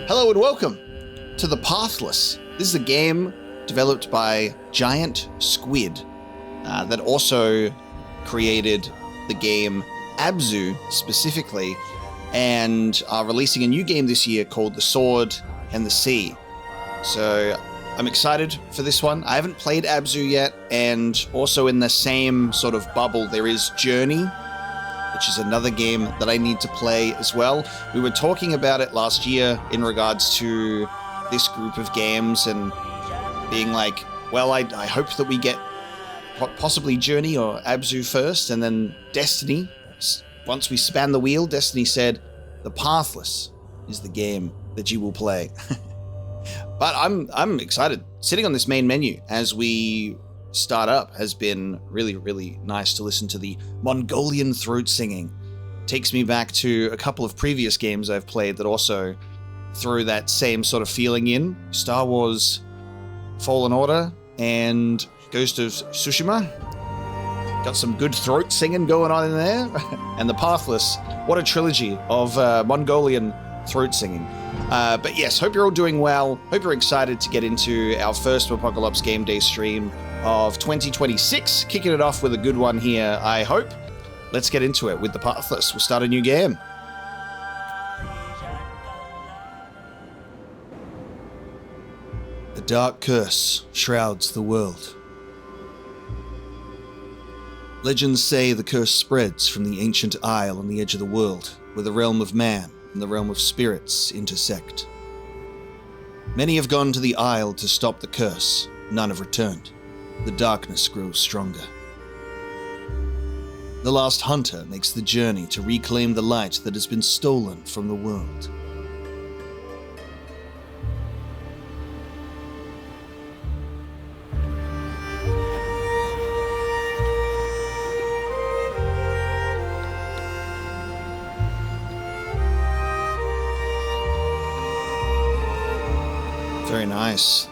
Hello and welcome to the Pathless. This is a game developed by Giant Squid that also created the game Abzu specifically, and are releasing a new game this year called The Sword and the Sea. So I'm excited for this one. I haven't played Abzu yet, and also in the same sort of bubble there is Journey, which is another game that I need to play as well. We were talking about it last year in regards to this group of games and being like, well, I hope that we get possibly Journey or Abzu first, and then Destiny. Once we span the wheel, Destiny said, the Pathless is the game that you will play. But I'm excited. Sitting on this main menu as we start up has been really, really nice to listen to the Mongolian throat singing. Takes me back to a couple of previous games I've played that also threw that same sort of feeling in. Star Wars Fallen Order and Ghost of Tsushima. Got some good throat singing going on in there. And the Pathless, what a trilogy of Mongolian throat singing. But yes, hope you're all doing well. Hope you're excited to get into our first Apocalypse Game Day stream of 2026. Kicking it off with a good one here, I hope. Let's get into it with the Pathless. We'll start a new game. A dark curse shrouds the world. Legends say the curse spreads from the ancient isle on the edge of the world, where the realm of man and the realm of spirits intersect. Many have gone to the isle to stop the curse. None have returned. The darkness grows stronger. The last hunter makes the journey to reclaim the light that has been stolen from the world. Very nice.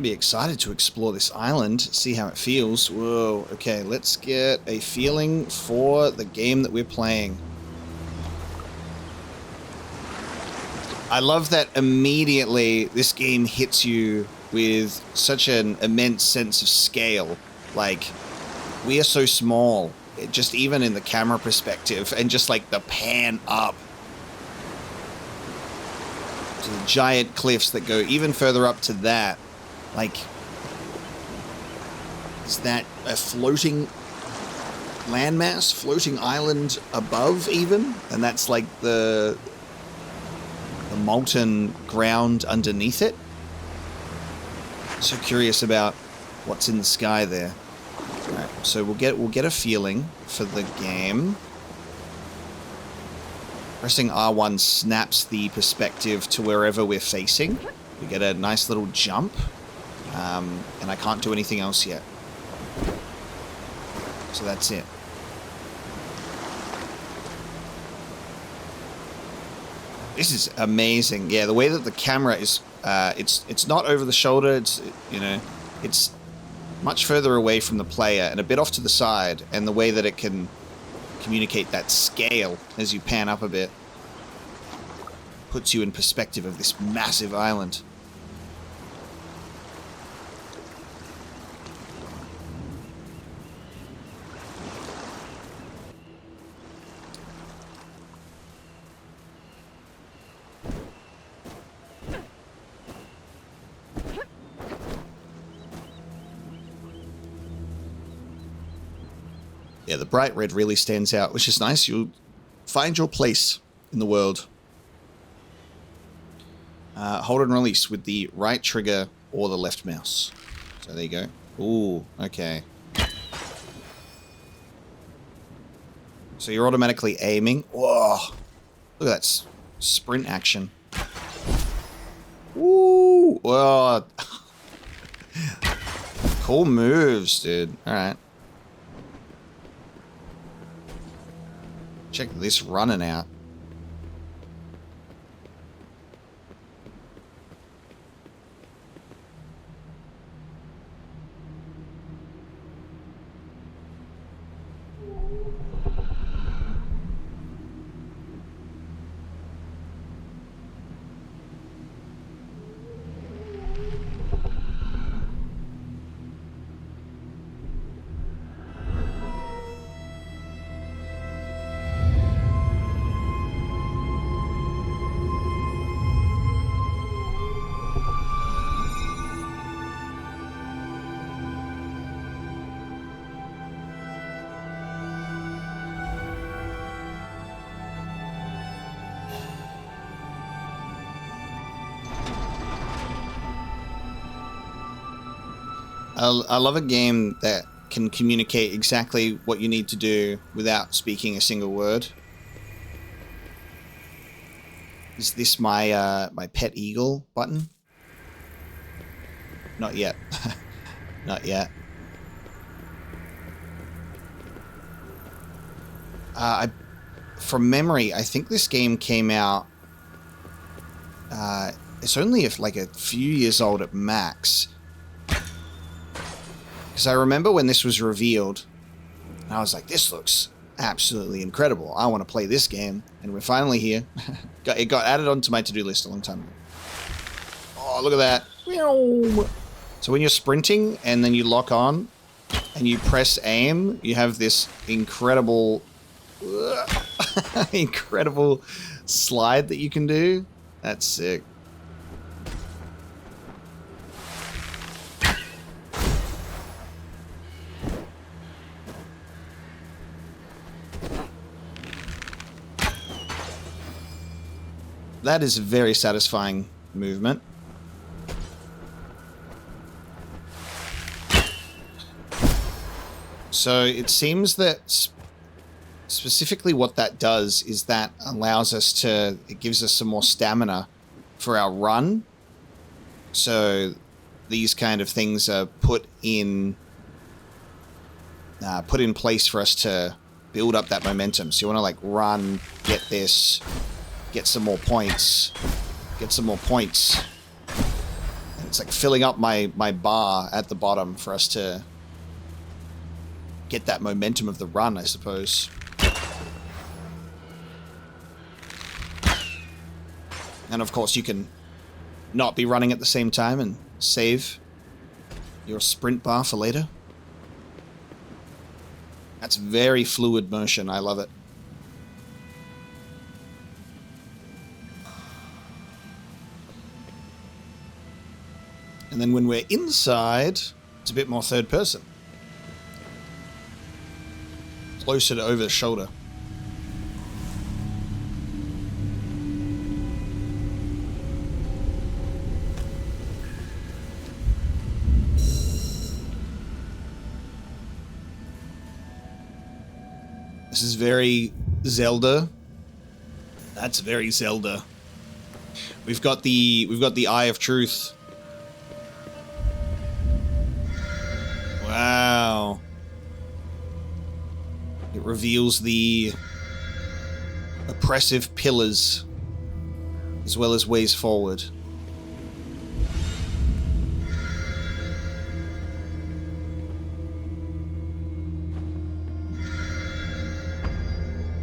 Be excited to explore this island, see how it feels. Whoa, okay, let's get a feeling for the game that we're playing. I love that immediately this game hits you with such an immense sense of scale. Like, we are so small, just even in the camera perspective, and just like the pan up to the giant cliffs that go even further up to that. Like, is that a floating landmass, floating island above even? And that's like the molten ground underneath it? So curious about what's in the sky there. All right, so we'll get a feeling for the game. Pressing R1 snaps the perspective to wherever we're facing. We get a nice little jump. And I can't do anything else yet. So that's it. This is amazing. Yeah, the way that the camera is, it's not over the shoulder. It's, it's much further away from the player and a bit off to the side. And the way that it can communicate that scale as you pan up a bit puts you in perspective of this massive island. Yeah, the bright red really stands out, which is nice. You'll find your place in the world. Hold and release with the right trigger or the left mouse. So there you go. Ooh, okay. So you're automatically aiming. Whoa! Look at that sprint action. Ooh! Whoa! Cool moves, dude. All right. Check this running out. I love a game that can communicate exactly what you need to do without speaking a single word. Is this my my pet eagle button? Not yet. Not yet. From memory, I think this game came out. It's only like a few years old at max. Because I remember when this was revealed, and I was like, this looks absolutely incredible. I want to play this game. And we're finally here. It got added onto my to-do list a long time ago. Oh, look at that. So when you're sprinting and then you lock on and you press aim, you have this incredible, incredible slide that you can do. That's sick. That is a very satisfying movement. So it seems that specifically what that does is that allows us to, it gives us some more stamina for our run. So these kind of things are put in place for us to build up that momentum. So you want to like run, get this, get some more points, get some more points. And it's like filling up my bar at the bottom for us to get that momentum of the run, I suppose. And of course you can not be running at the same time and save your sprint bar for later. That's very fluid motion. I love it. And then when we're inside, it's a bit more third person. Closer to over the shoulder. This is very Zelda. That's very Zelda. We've got the Eye of Truth. Wow. It reveals the oppressive pillars as well as ways forward.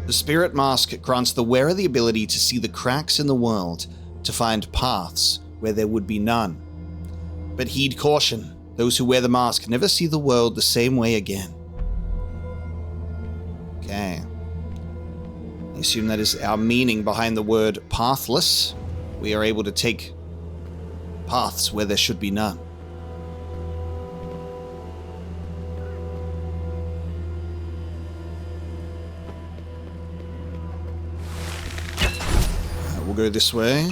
The Spirit Mask grants the wearer the ability to see the cracks in the world, to find paths where there would be none. But heed caution, those who wear the mask never see the world the same way again. Okay. I assume that is our meaning behind the word pathless. We are able to take paths where there should be none. We'll go this way.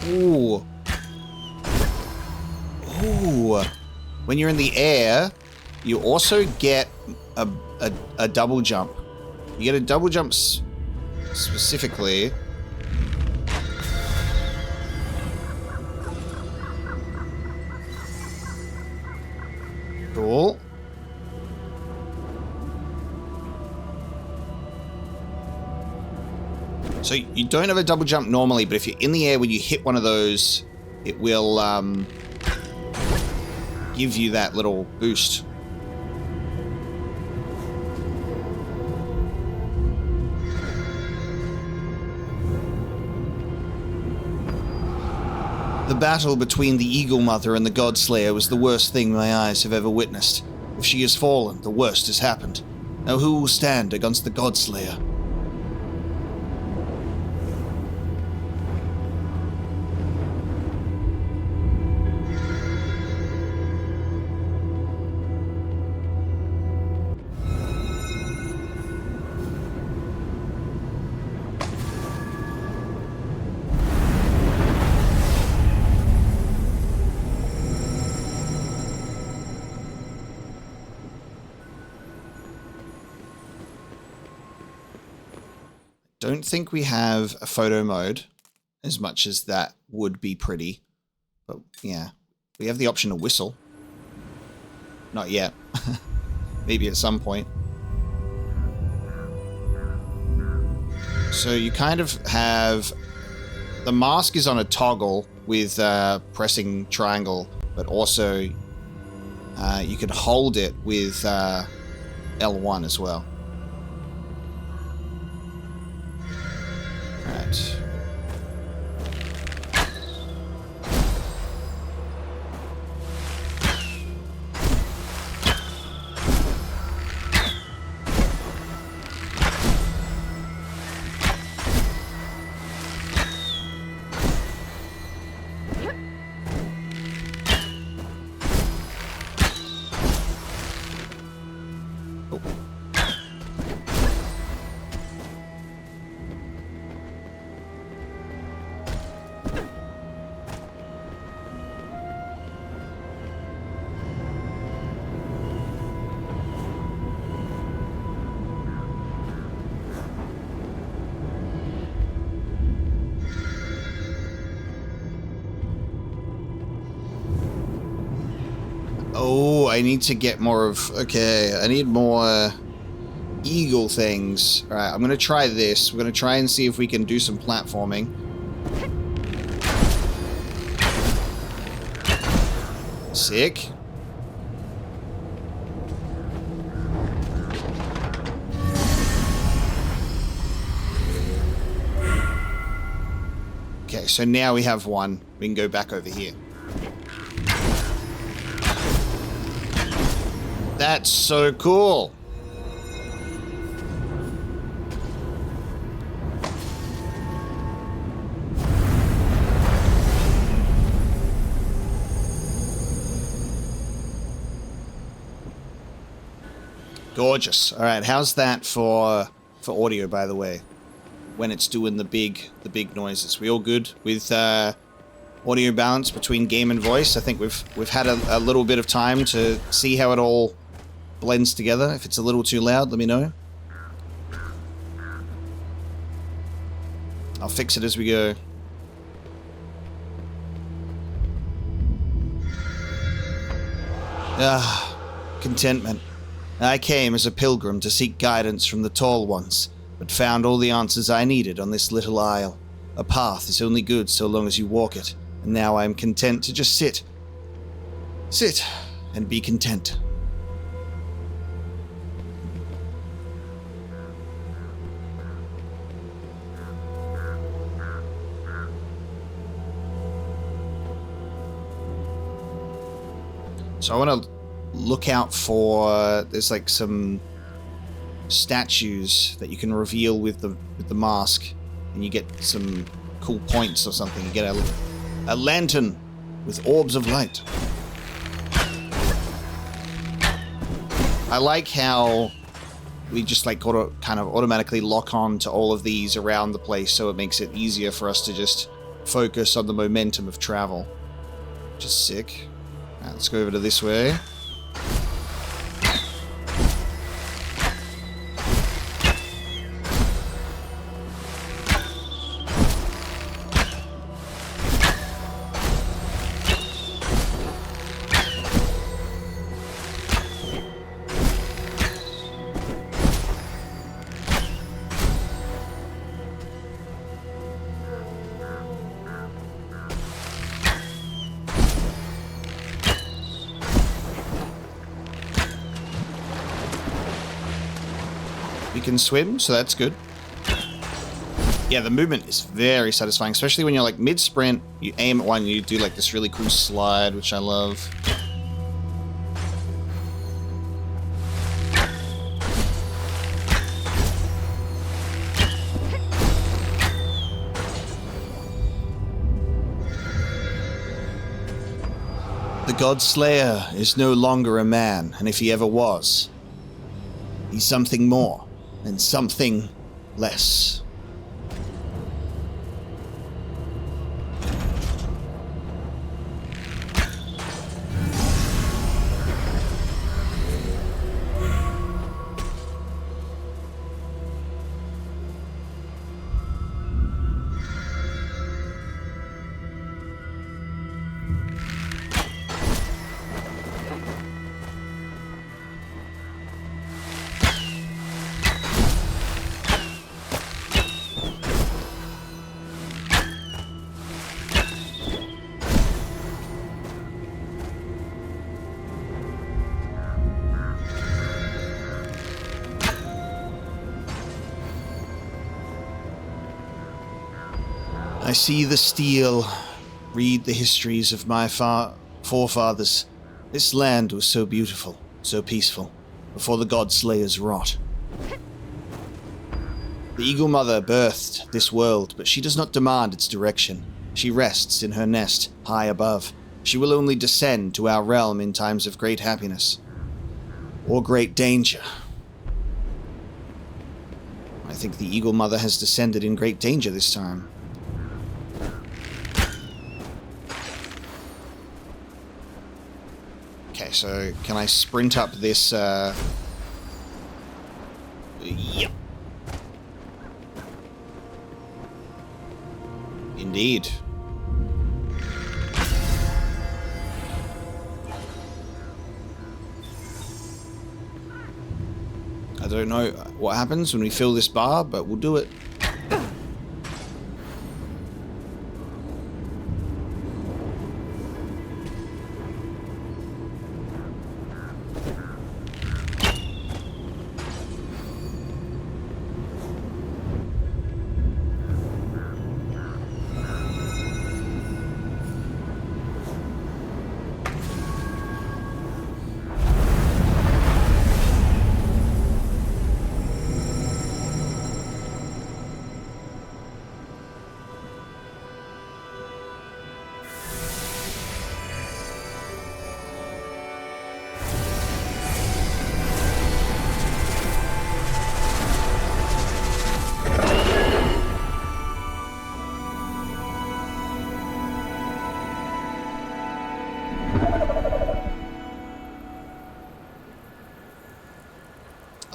Ooh. Ooh. When you're in the air, you also get a double jump. You get a double jump specifically Cool. So you don't have a double jump normally, but if you're in the air when you hit one of those, it will give you that little boost. The battle between the Eagle Mother and the Godslayer was the worst thing my eyes have ever witnessed. If she has fallen, the worst has happened. Now who will stand against the Godslayer? Don't think we have a photo mode, as much as that would be pretty. But yeah, we have the option to whistle. Not yet. Maybe at some point. So you kind of have... The mask is on a toggle with pressing triangle, but also you can hold it with L1 as well. Right. Oh, I need to get more of... Okay, I need more eagle things. Alright, I'm going to try this. We're going to try and see if we can do some platforming. Sick. Okay, so now we have one. We can go back over here. That's so cool. Gorgeous. All right, how's that for audio, by the way? When it's doing the big noises, we all good with audio balance between game and voice? I think we've had a little bit of time to see how it all blends together. If it's a little too loud, let me know. I'll fix it as we go. Ah, contentment. I came as a pilgrim to seek guidance from the Tall Ones, but found all the answers I needed on this little isle. A path is only good so long as you walk it, and now I am content to just sit. Sit and be content. So I want to look out for, there's like some statues that you can reveal with the mask, and you get some cool points or something. You get a lantern with orbs of light. I like how we just like kind of automatically lock on to all of these around the place, so it makes it easier for us to just focus on the momentum of travel. Which is sick. Right, let's go over to this way. you can swim, so that's good. Yeah, the movement is very satisfying, especially when you're like mid-sprint, you aim at one, you do like this really cool slide, which I love. The God Slayer is no longer a man, and if he ever was, he's something more and something less. I see the steel, read the histories of my forefathers. This land was so beautiful, so peaceful, before the God Slayer's rot. The Eagle Mother birthed this world, but she does not demand its direction. She rests in her nest, high above. She will only descend to our realm in times of great happiness, or great danger. I think the Eagle Mother has descended in great danger this time. Okay, so can I sprint up this, Yep. Indeed. I don't know what happens when we fill this bar, but we'll do it.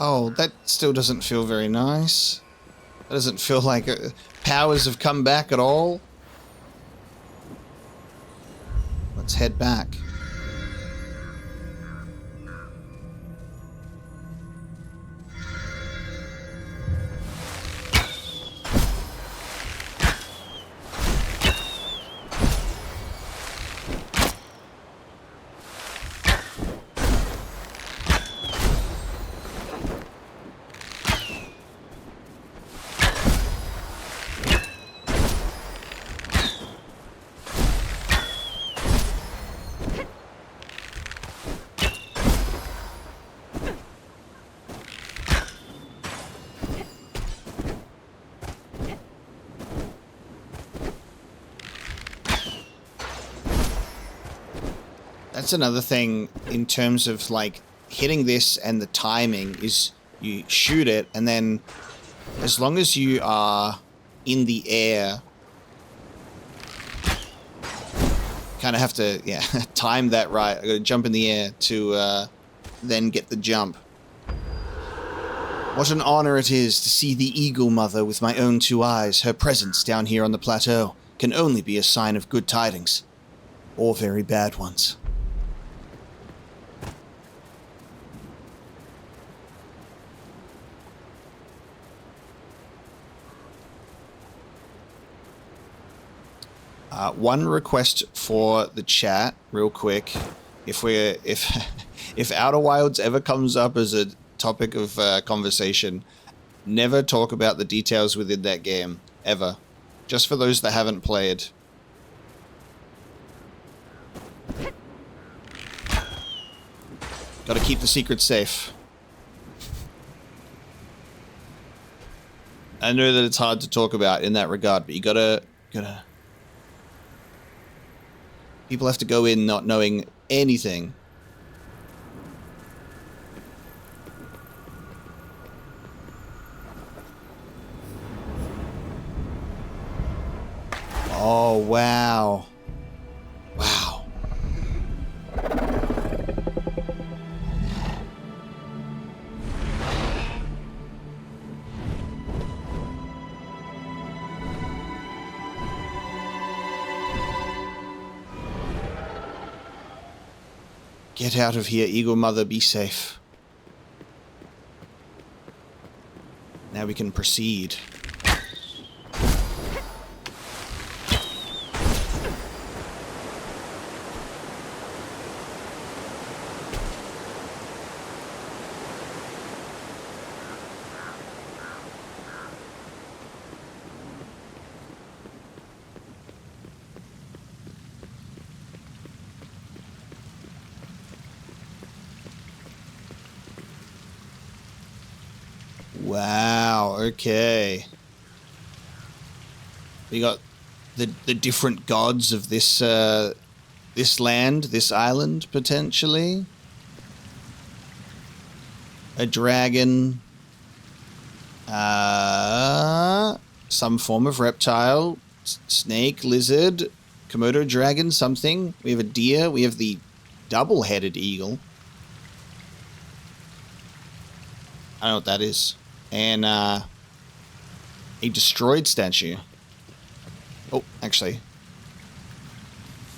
Oh, that still doesn't feel very nice. That doesn't feel like powers have come back at all. Let's head back. That's another thing in terms of like hitting this and the timing is you shoot it and then as long as you are in the air, kind of have to, yeah, time that right. I gotta jump in the air to then get the jump. What an honor it is to see the Eagle Mother with my own two eyes. Her presence down here on the plateau can only be a sign of good tidings, or very bad ones. One request for the chat, real quick. If Outer Wilds ever comes up as a topic of conversation, Never talk about the details within that game, ever. Just for those that haven't played. Gotta keep the secrets safe. I know that it's hard to talk about in that regard, but you gotta... People have to go in not knowing anything. Oh, wow. Wow. Get out of here, Eagle Mother, be safe. Now we can proceed. Wow, okay. We got the different gods of this this land, this island, potentially. A dragon. Some form of reptile. Snake, lizard, Komodo dragon, something. We have a deer. We have the double-headed eagle. I don't know what that is. And a destroyed statue. Oh, actually.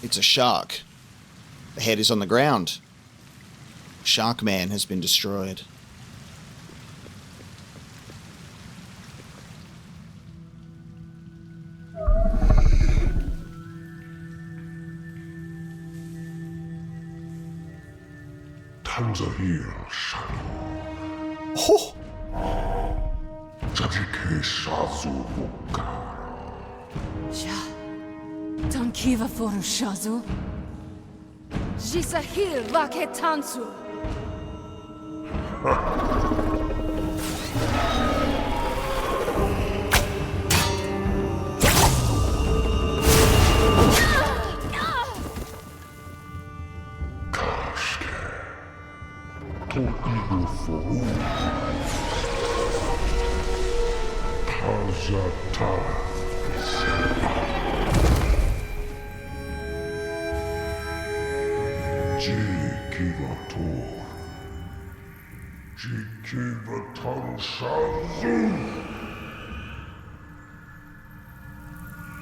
It's a shark. The head is on the ground. Shark Man has been destroyed. Oh! Tankiva foru shazu. Jisahil vake tansu.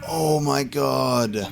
Oh my god.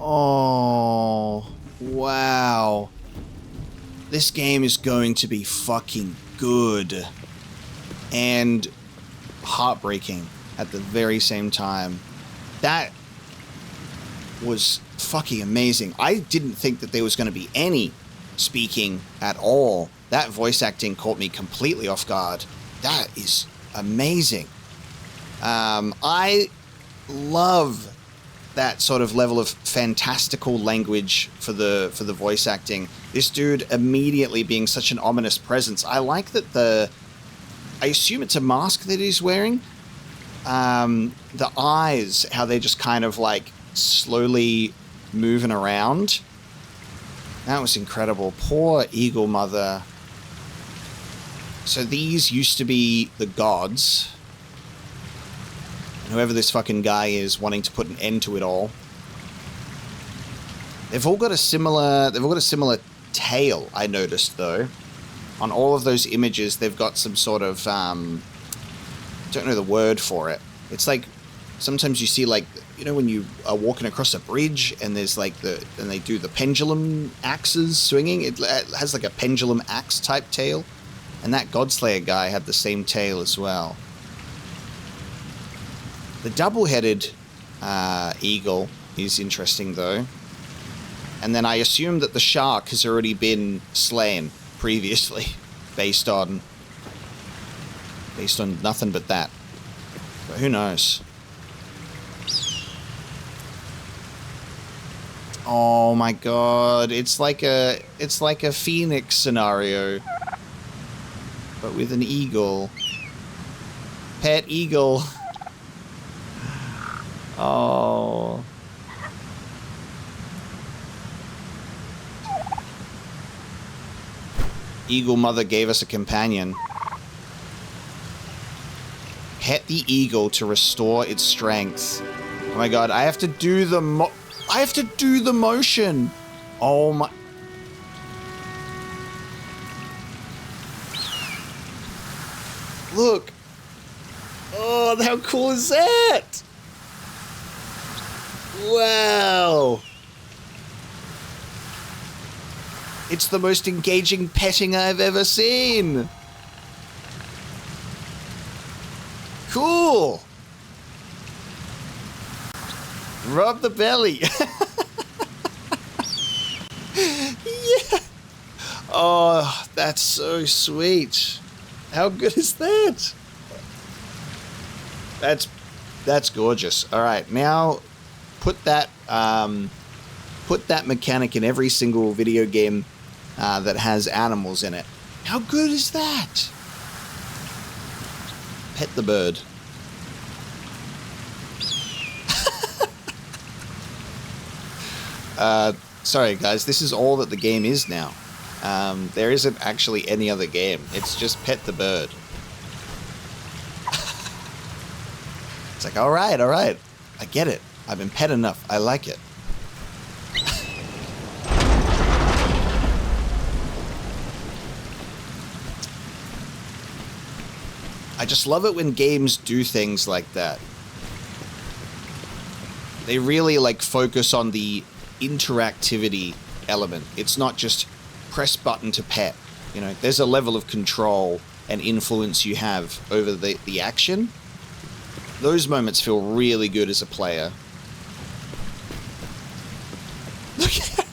Oh, wow. This game is going to be fucking good and heartbreaking at the very same time. That was fucking amazing. I didn't think that there was going to be any speaking at all. That voice acting caught me completely off guard. That is amazing. I love that sort of level of fantastical language for the voice acting. This dude immediately being such an ominous presence. I like that I assume it's a mask that he's wearing. The eyes, how they just kind of like slowly moving around. That was incredible. Poor eagle mother. So these used to be the gods. And whoever this fucking guy is wanting to put an end to it all. They've all got a similar tail, I noticed though. On all of those images, they've got some sort of, don't know the word for it. It's like, sometimes you see like, you know, when you are walking across a bridge and there's like and they do the pendulum axes swinging. It has like a pendulum axe type tail. And that Godslayer guy had the same tail as well. The double-headed eagle is interesting though. And then I assume that the shark has already been slain previously based on nothing but that. But who knows? Oh my god, it's like a Phoenix scenario, but with an eagle. Pet eagle. Oh. Eagle mother gave us a companion. Pet the eagle to restore its strength. Oh my god, I have to do the motion. Oh my. Look. Oh, how cool is that? Wow. It's the most engaging petting I've ever seen. Cool. Rub the belly. Yeah. Oh, that's so sweet. How good is that? That's gorgeous. All right, now put that mechanic in every single video game that has animals in it. How good is that? Pet the bird. Sorry guys, this is all that the game is now. There isn't actually any other game. It's just pet the bird. It's like, all right, I get it. I've been pet enough. I like it. I just love it when games do things like that. They really like focus on the interactivity element. It's not just press button to pet. You know, there's a level of control and influence you have over the action. Those moments feel really good as a player. Look at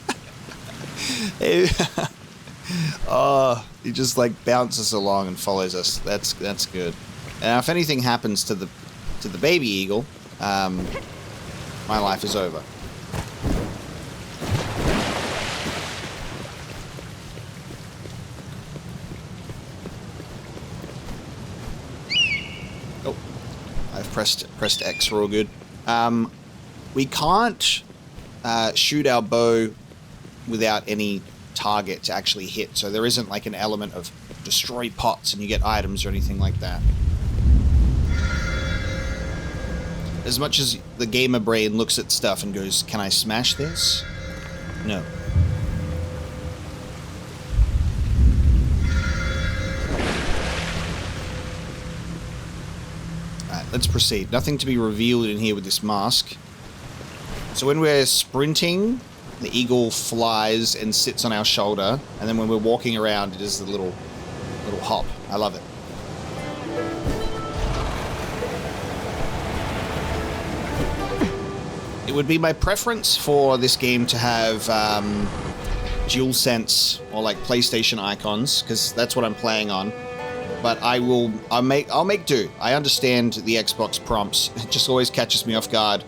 oh, he just like bounces along and follows us. That's good. And if anything happens to the baby eagle, my life is over. Oh, I've pressed X real good. We can't shoot our bow without any target to actually hit, so there isn't like an element of destroy pots and you get items or anything like that. As much as the gamer brain looks at stuff and goes, can I smash this? No. Alright, let's proceed. Nothing to be revealed in here with this mask. So when we're sprinting, the eagle flies and sits on our shoulder, and then when we're walking around, it is the little hop. I love it. It would be my preference for this game to have DualSense or like PlayStation icons, because that's what I'm playing on. but I'll make do. I understand the Xbox prompts. It just always catches me off guard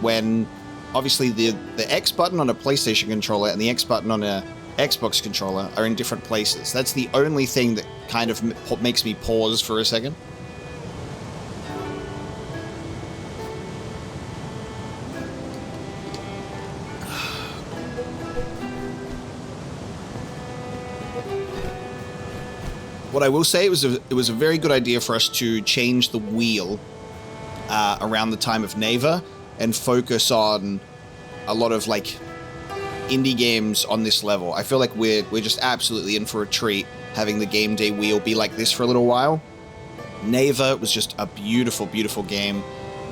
when obviously the X button on a PlayStation controller and the X button on a Xbox controller are in different places. That's the only thing that kind of makes me pause for a second. What I will say, it was a very good idea for us to change the wheel around the time of Neva and focus on a lot of like indie games on this level. I feel like we're just absolutely in for a treat having the game day wheel be like this for a little while. Neva was just a beautiful, beautiful game,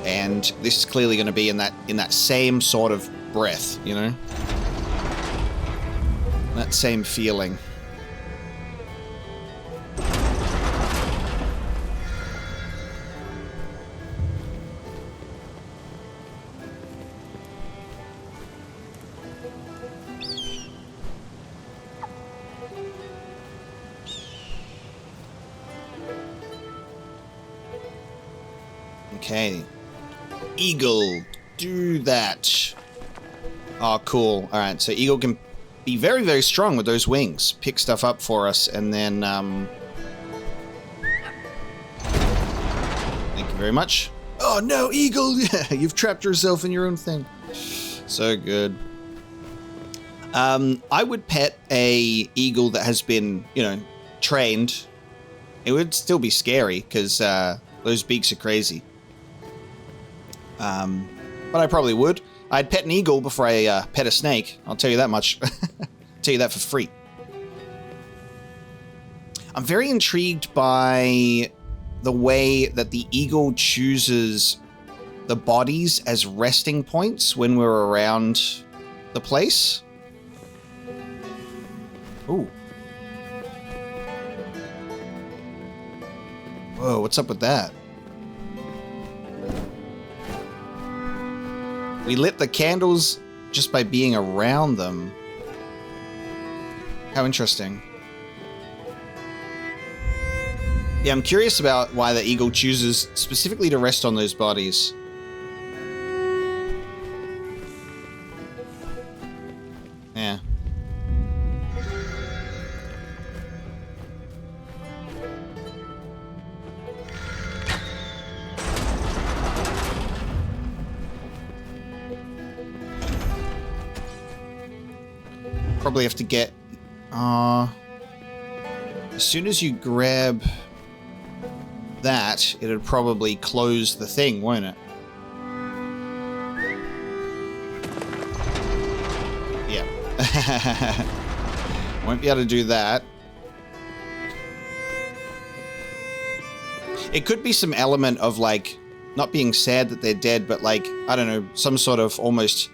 and this is clearly going to be in that same sort of breath, you know, that same feeling. Okay. Eagle. Do that. Oh, cool. Alright, so Eagle can be very, very strong with those wings. Pick stuff up for us, and then, thank you very much. Oh, no, Eagle! You've trapped yourself in your own thing. So good. I would pet a Eagle that has been, you know, trained. It would still be scary, because, those beaks are crazy. But I probably would. I'd pet an eagle before I pet a snake. I'll tell you that much. Tell you that for free. I'm very intrigued by the way that the eagle chooses the bodies as resting points when we're around the place. Ooh. Whoa, what's up with that? We lit the candles just by being around them. How interesting. Yeah, I'm curious about why the eagle chooses specifically to rest on those bodies. Yeah. Probably have to get... as soon as you grab that, it'd probably close the thing, won't it? Yeah. Won't be able to do that. It could be some element of, like, not being sad that they're dead, but, like, I don't know, some sort of almost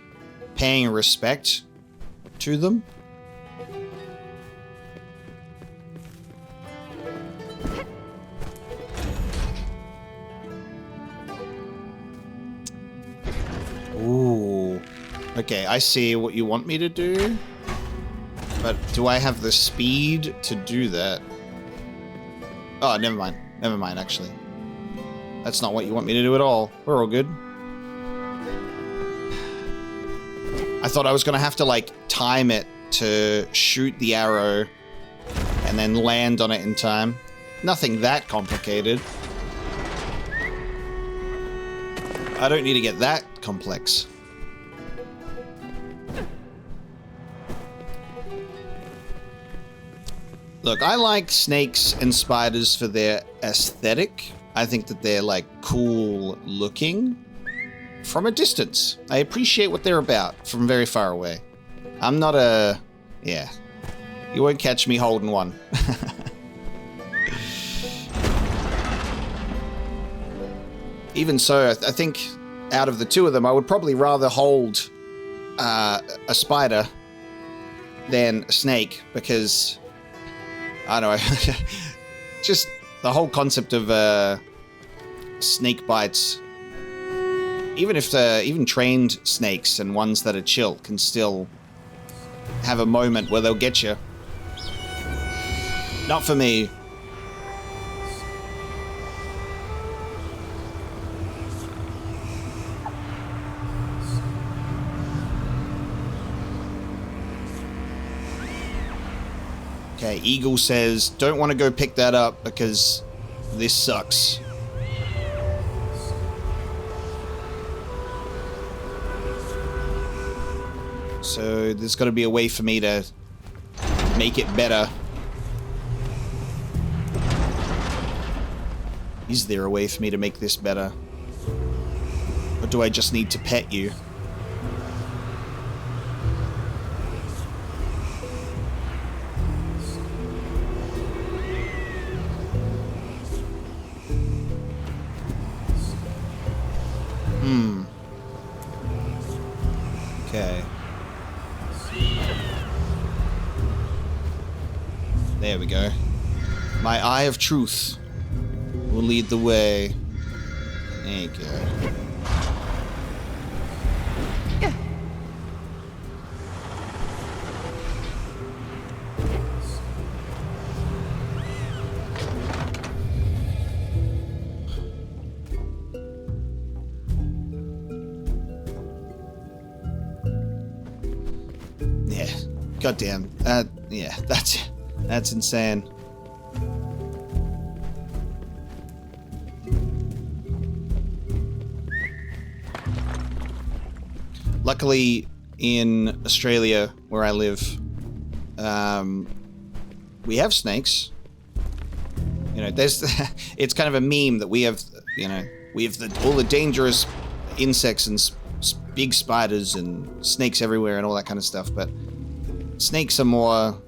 paying respect to them. Ooh. Okay, I see what you want me to do. But do I have the speed to do that? Oh, never mind. Never mind, actually. That's not what you want me to do at all. We're all good. I thought I was gonna have to, like, time it to shoot the arrow and then land on it in time. Nothing that complicated. I don't need to get that complex. Look, I like snakes and spiders for their aesthetic. I think that they're, like, cool looking from a distance. I appreciate what they're about from very far away. I'm not a... yeah. You won't catch me holding one. Even so, I think out of the two of them, I would probably rather hold a spider than a snake, because I don't know, just the whole concept of snake bites. Even trained snakes and ones that are chill can still have a moment where they'll get you. Not for me. Okay, Eagle says, don't want to go pick that up because this sucks. So there's got to be a way for me to make it better. Is there a way for me to make this better? Or do I just need to pet you? Okay. There we go. My eye of truth will lead the way. There you go. Yeah. Goddamn. Yeah, that's insane. Luckily, in Australia, where I live, we have snakes. You know, there's it's kind of a meme that we have. You know, we have all the dangerous insects and big spiders and snakes everywhere and all that kind of stuff. But snakes are more.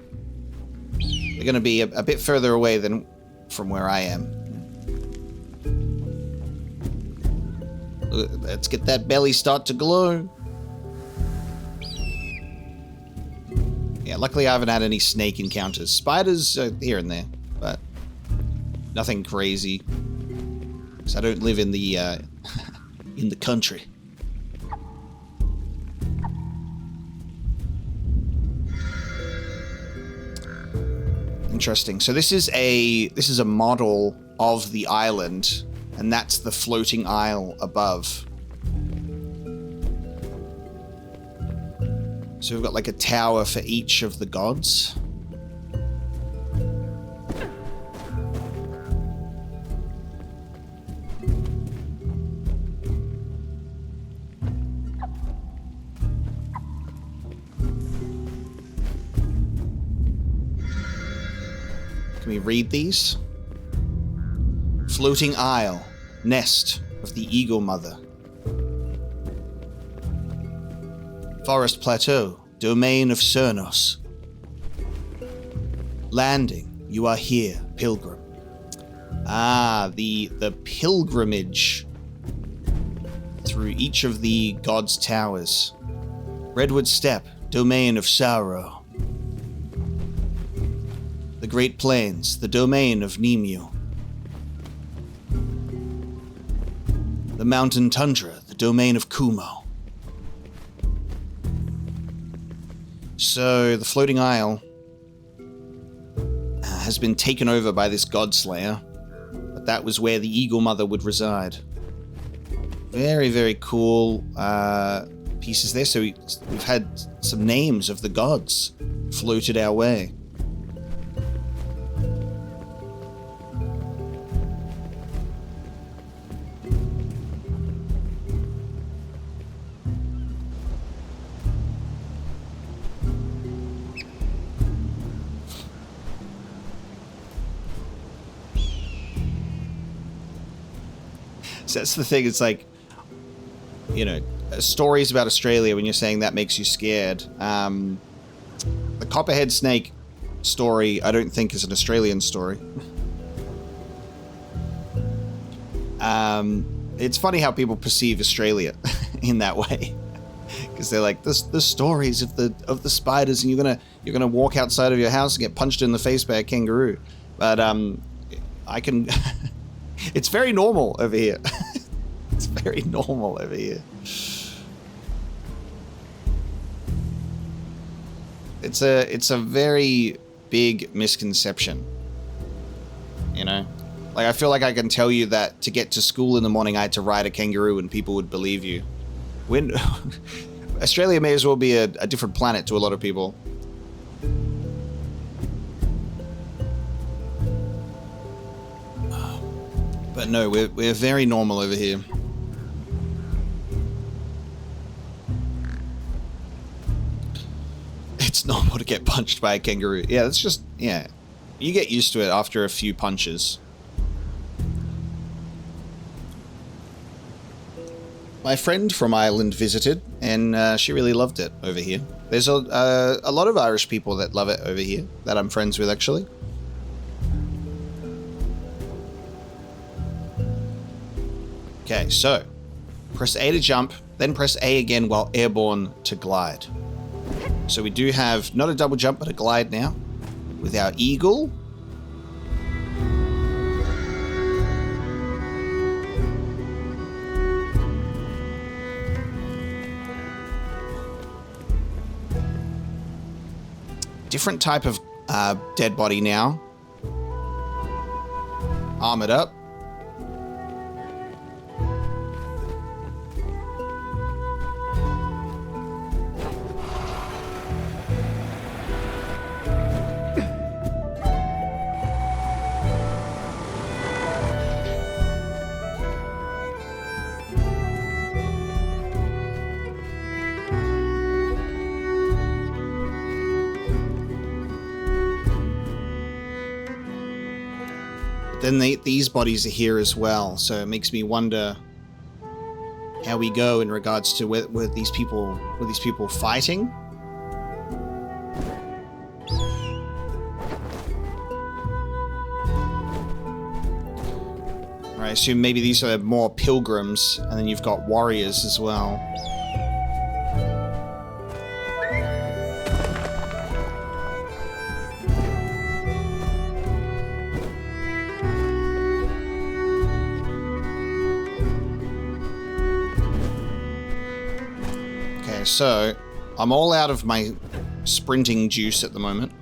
They're going to be a bit further away than from where I am. Let's get that belly start to glow. Yeah, luckily I haven't had any snake encounters. Spiders here and there, but nothing crazy. Because I don't live in the in the country. Interesting. So this is a model of the island, and that's the floating isle above. So we've got like a tower for each of the gods. Can we read these? Floating Isle, nest of the Eagle Mother. Forest Plateau, domain of Cernos. Landing, you are here, pilgrim. Ah, the pilgrimage through each of the gods' towers. Redwood Steppe, domain of Sorrow. The Great Plains, the domain of Nimue. The Mountain Tundra, the domain of Kumo. So, the Floating Isle has been taken over by this Godslayer, but that was where the Eagle Mother would reside. Very, very cool pieces there. So we've had some names of the gods floated our way. So that's the thing. It's like, you know, stories about Australia, when you're saying that makes you scared. The Copperhead Snake story, I don't think is an Australian story. It's funny how people perceive Australia in that way, because they're like, the stories of the spiders, and you're gonna walk outside of your house and get punched in the face by a kangaroo. But I can. It's very normal over here. It's very normal over here. It's a very big misconception. You know? Like, I feel like I can tell you that to get to school in the morning I had to ride a kangaroo and people would believe you. When Australia may as well be a different planet to a lot of people. But no, we're very normal over here. It's normal to get punched by a kangaroo. Yeah, that's just, yeah. You get used to it after a few punches. My friend from Ireland visited, and she really loved it over here. There's a lot of Irish people that love it over here, that I'm friends with, actually. Okay, so press A to jump, then press A again while airborne to glide. So we do have not a double jump, but a glide now with our eagle. Different type of dead body now. Armored up. Then these bodies are here as well, so it makes me wonder how we go in regards to were these people fighting? I assume maybe these are more pilgrims, and then you've got warriors as well. So, I'm all out of my sprinting juice at the moment.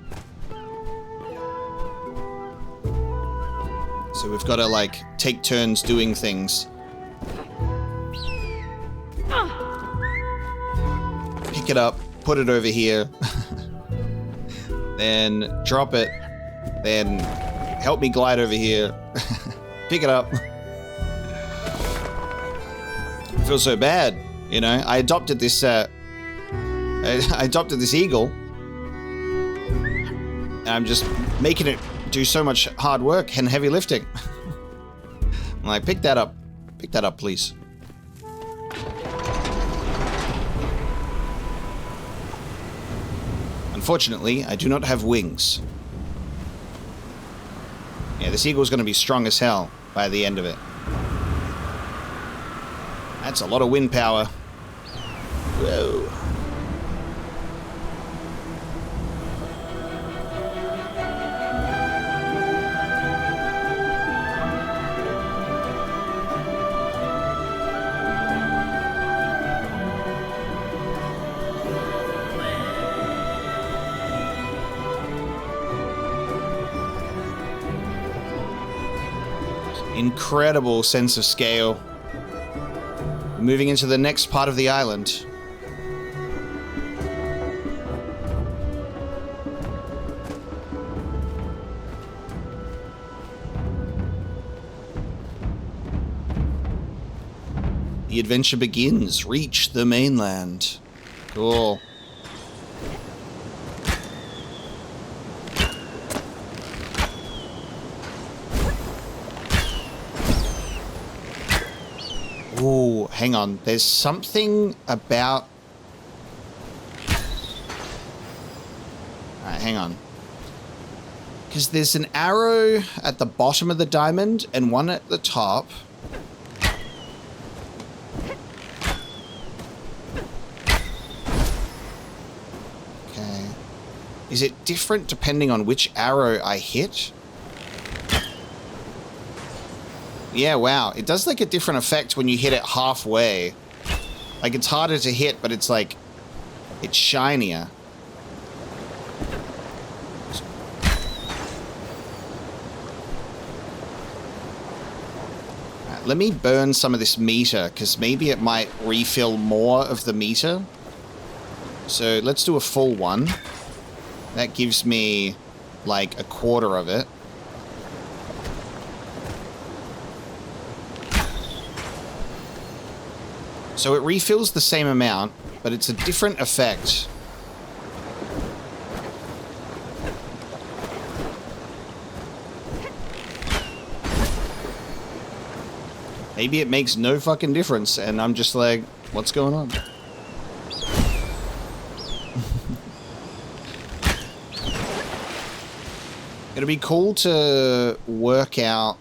So we've got to, like, take turns doing things. Pick it up, put it over here. Then drop it. Then help me glide over here. Pick it up. I feel so bad. You know, I adopted this eagle, and I'm just making it do so much hard work and heavy lifting. I'm like, pick that up, please. Unfortunately, I do not have wings. Yeah, this eagle's going to be strong as hell by the end of it. That's a lot of wind power. Whoa. Incredible sense of scale. Moving into the next part of the island. The adventure begins. Reach the mainland. Cool. Ooh, hang on. There's something about... Alright, hang on. Because there's an arrow at the bottom of the diamond and one at the top. Okay. Is it different depending on which arrow I hit? Yeah, wow. It does like a different effect when you hit it halfway. Like it's harder to hit, but it's like, it's shinier. Right, let me burn some of this meter, because maybe it might refill more of the meter. So let's do a full one. That gives me like a quarter of it. So it refills the same amount, but it's a different effect. Maybe it makes no fucking difference, and I'm just like, what's going on? It'd be cool to work out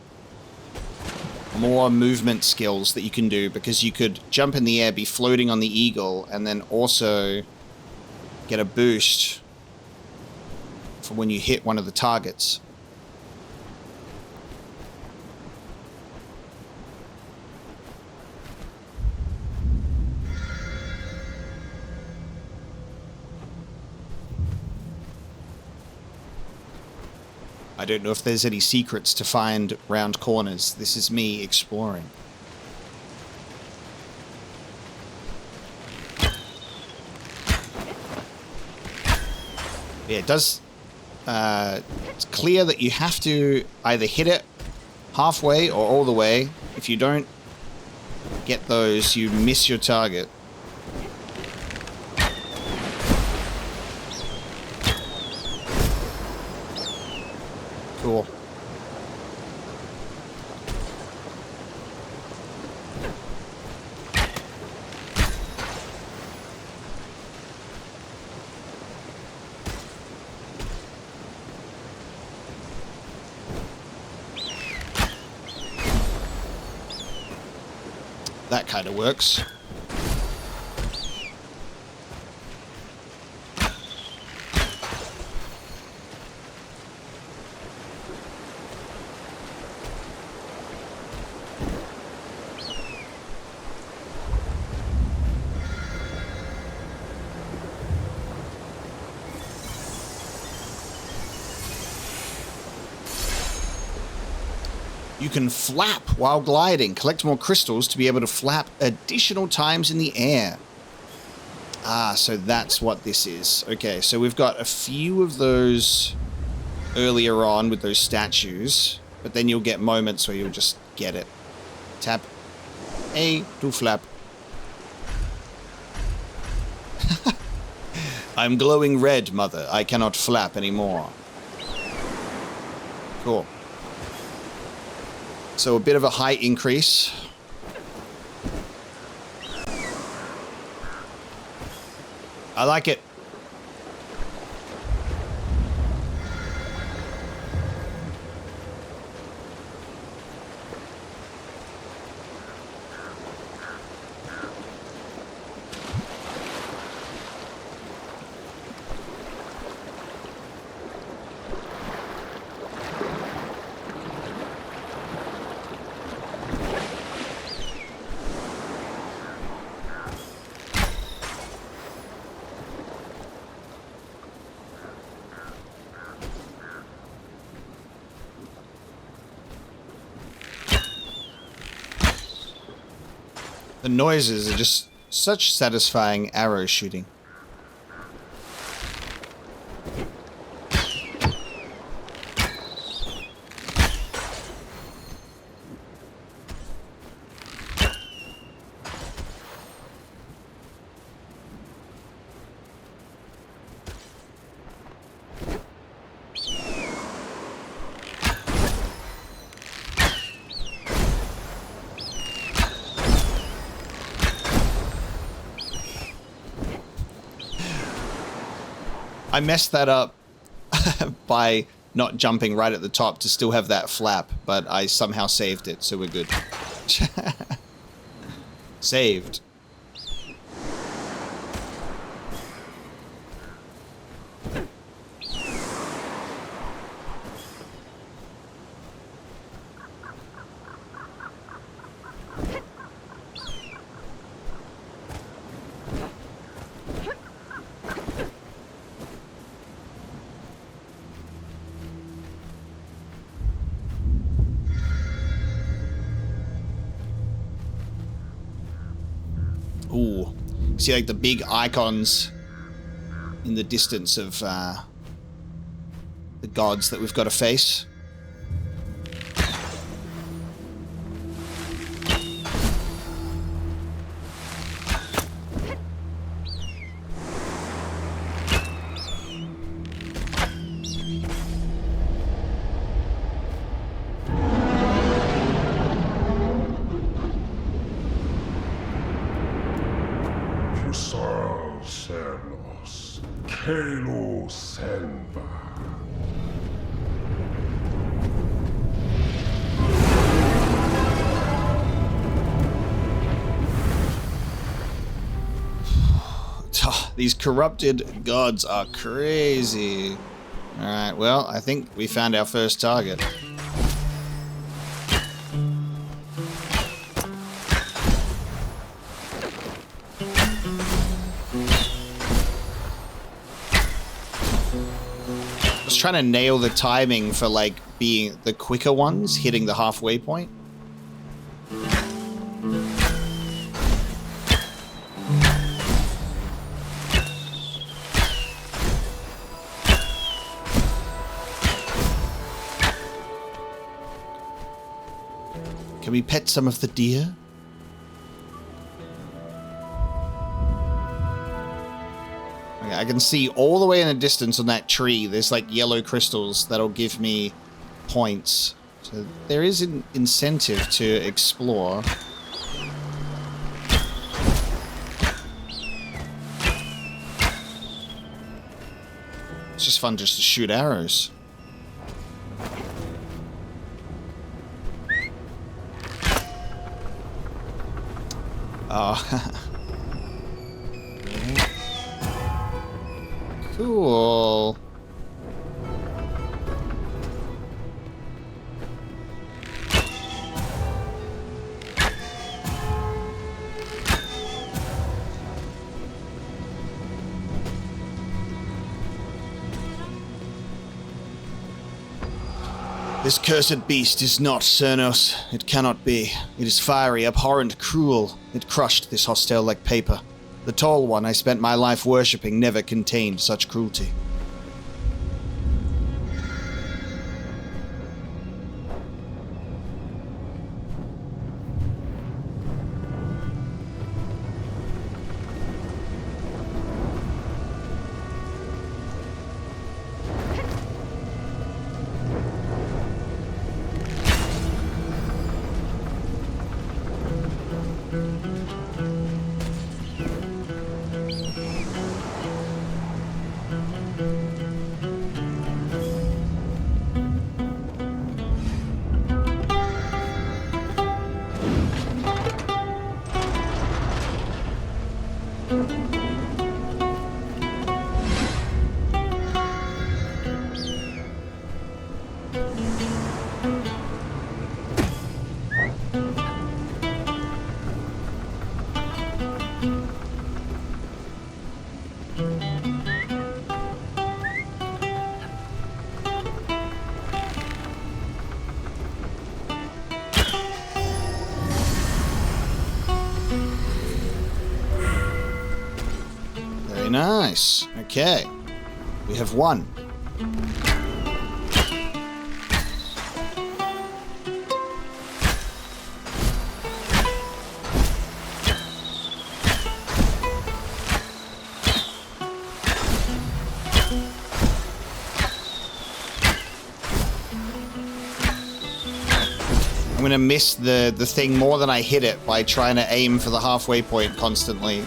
more movement skills that you can do, because you could jump in the air, be floating on the eagle, and then also get a boost for when you hit one of the targets. I don't know if there's any secrets to find round corners. This is me exploring. Yeah, it does... it's clear that you have to either hit it halfway or all the way. If you don't get those, you miss your target. Cool. That kind of works. You can flap while gliding. Collect more crystals to be able to flap additional times in the air. Ah, so that's what this is. Okay, so we've got a few of those earlier on with those statues, but then you'll get moments where you'll just get it. Tap A to flap. I'm glowing red, mother. I cannot flap anymore. Cool. So a bit of a height increase. I like it. The noises are just such satisfying arrow shooting. I messed that up by not jumping right at the top to still have that flap, but I somehow saved it, so we're good. Saved. Ooh. See like the big icons in the distance of the gods that we've got to face. Halo Selva. These corrupted gods are crazy. Alright, well, I think we found our first target. I was trying to nail the timing for, like, being the quicker ones, hitting the halfway point. Can we pet some of the deer? Okay, I can see all the way in the distance on that tree. There's like yellow crystals that'll give me points. So there is an incentive to explore. It's just fun just to shoot arrows. Oh. Cool. This cursed beast is not Cernos. It cannot be. It is fiery, abhorrent, cruel. It crushed this hostel like paper. The tall one I spent my life worshipping never contained such cruelty. Nice. Okay. We have one. I'm gonna miss the thing more than I hit it by trying to aim for the halfway point constantly.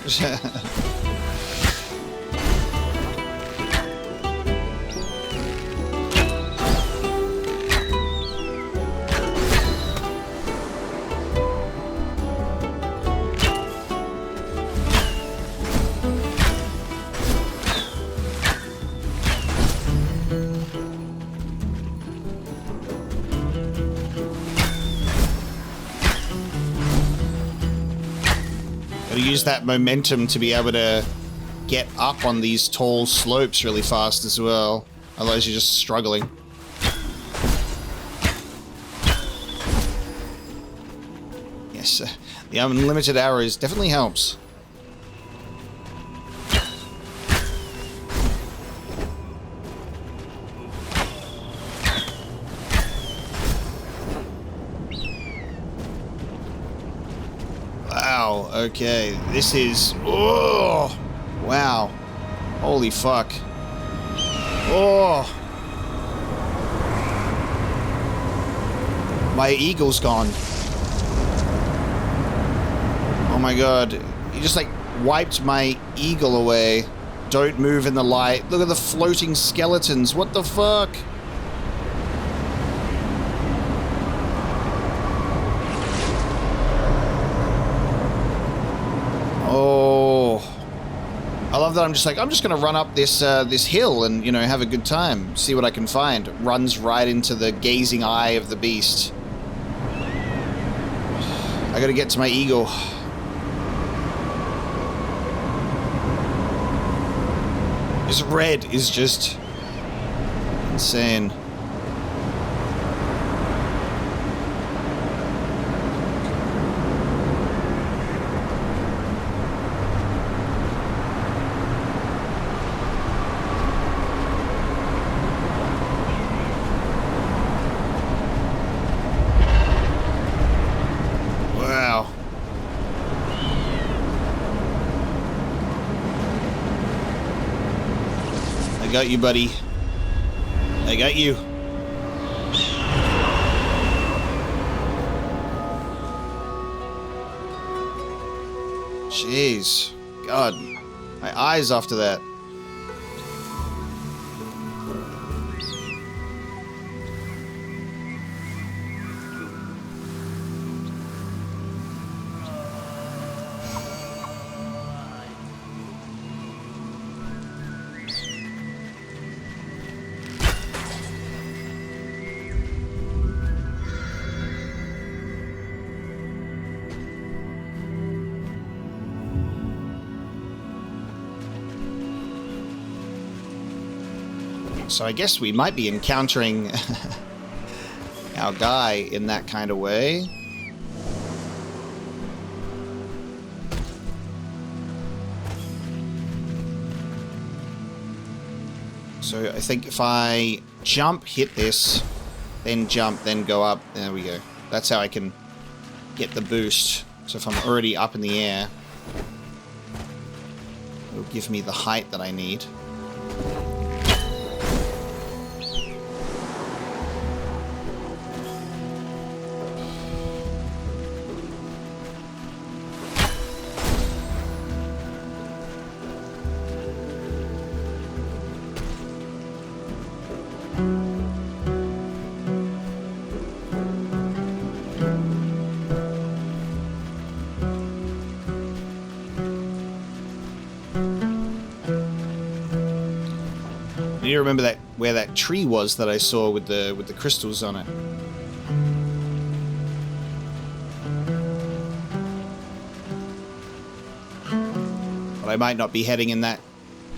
Use that momentum to be able to get up on these tall slopes really fast as well. Otherwise you're just struggling. Yes, the unlimited arrows definitely helps. Okay, this is... Oh! Wow. Holy fuck. Oh! My eagle's gone. Oh my god. He just, like, wiped my eagle away. Don't move in the light. Look at the floating skeletons. What the fuck? Oh. I love that I'm just going to run up this this hill and, you know, have a good time. See what I can find. Runs right into the gazing eye of the beast. I got to get to my eagle. This red is just insane. I got you, buddy. I got you. Jeez. God. My eyes after that. So I guess we might be encountering our guy in that kind of way. So I think if I jump, hit this, then jump, then go up, there we go. That's how I can get the boost. So if I'm already up in the air, it'll give me the height that I need. You remember that where that tree was that I saw with the crystals on it. But I might not be heading in that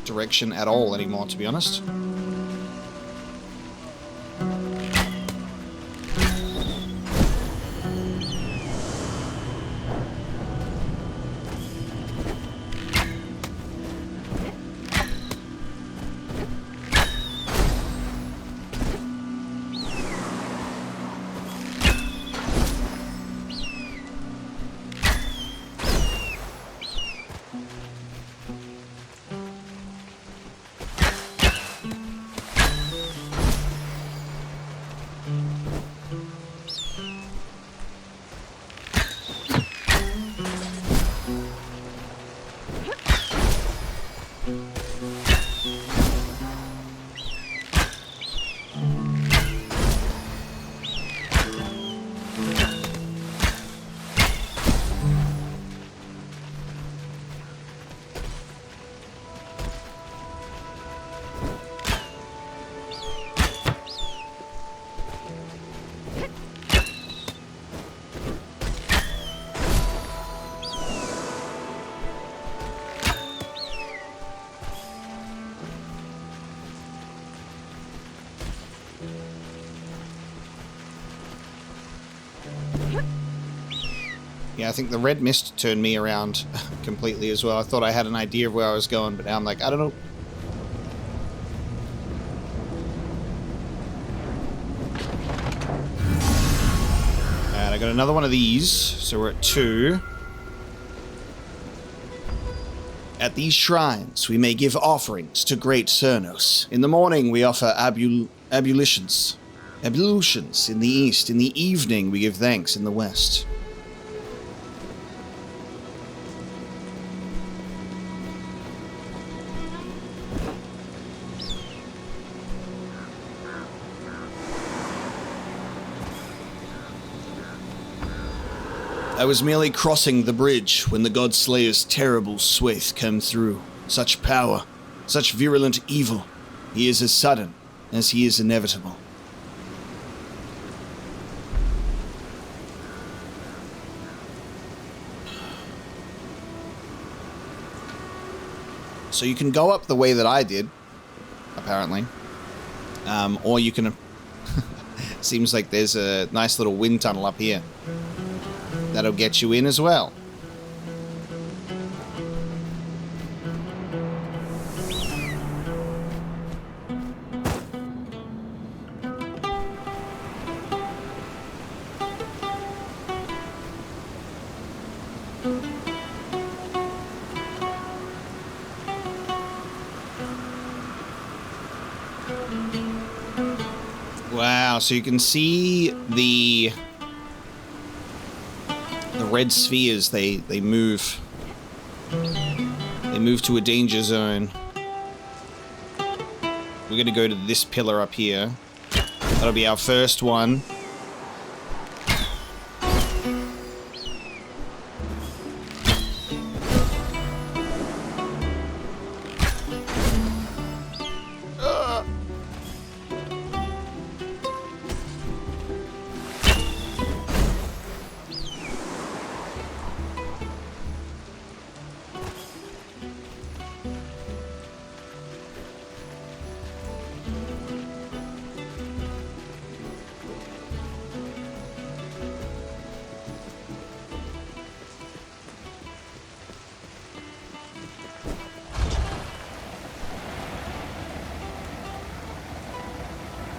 direction at all anymore, to be honest. Yeah, I think the red mist turned me around completely as well. I thought I had an idea of where I was going, but now I'm like, I don't know. And I got another one of these, so we're at 2. At these shrines, we may give offerings to great Cernos. In the morning, we offer ablutions in the east. In the evening, we give thanks in the west. I was merely crossing the bridge when the God-Slayer's terrible swathe came through. Such power, such virulent evil. He is as sudden as he is inevitable. So you can go up the way that I did, apparently. Or you can... Seems like there's a nice little wind tunnel up here. That'll get you in as well. Wow, so you can see the red spheres, they move. They move to a danger zone. We're gonna go to this pillar up here. That'll be our first one.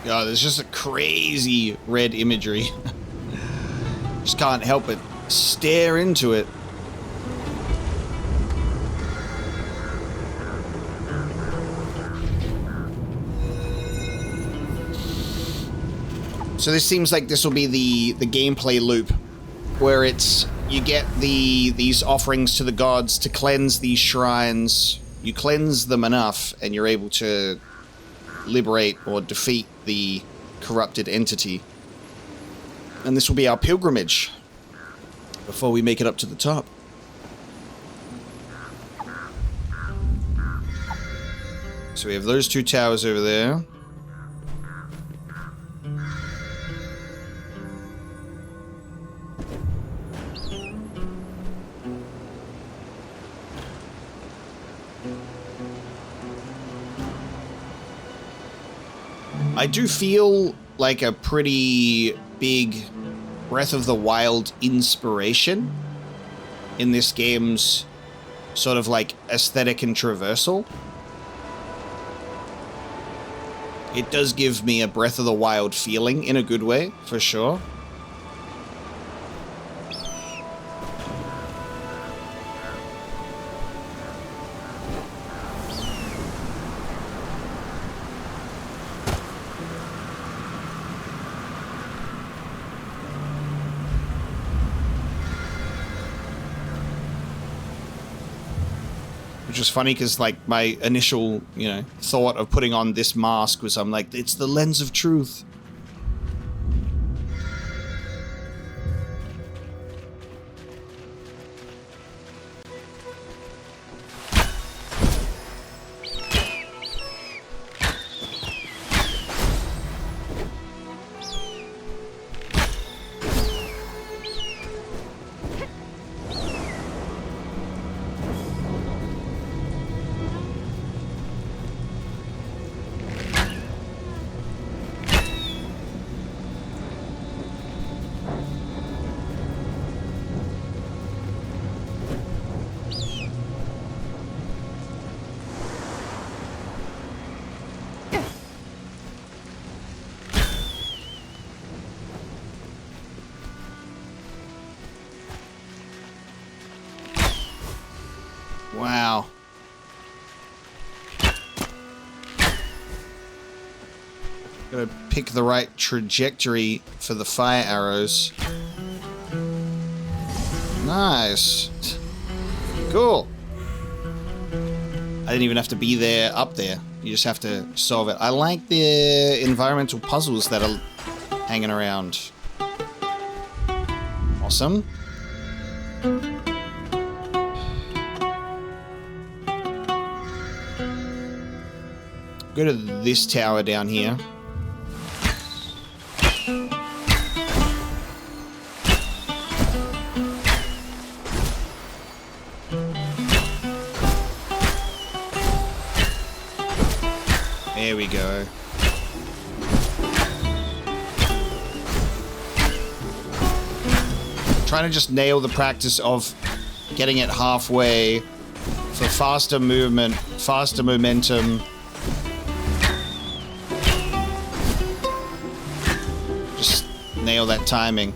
Oh, there's just a crazy red imagery. Just can't help but stare into it. So this seems like this will be the gameplay loop, where it's you get these offerings to the gods to cleanse these shrines. You cleanse them enough, and you're able to liberate or defeat the corrupted entity. And this will be our pilgrimage before we make it up to the top. So we have those two towers over there. I do feel like a pretty big Breath of the Wild inspiration in this game's sort of like aesthetic and traversal. It does give me a Breath of the Wild feeling in a good way, for sure. Which was funny because, like, my initial, thought of putting on this mask was, I'm like, it's the lens of truth. Wow. Gotta pick the right trajectory for the fire arrows. Nice. Cool. I didn't even have to be there up there. You just have to solve it. I like the environmental puzzles that are hanging around. Awesome. Go to this tower down here. There we go. Trying to just nail the practice of getting it halfway for faster movement, faster momentum. Just nail that timing.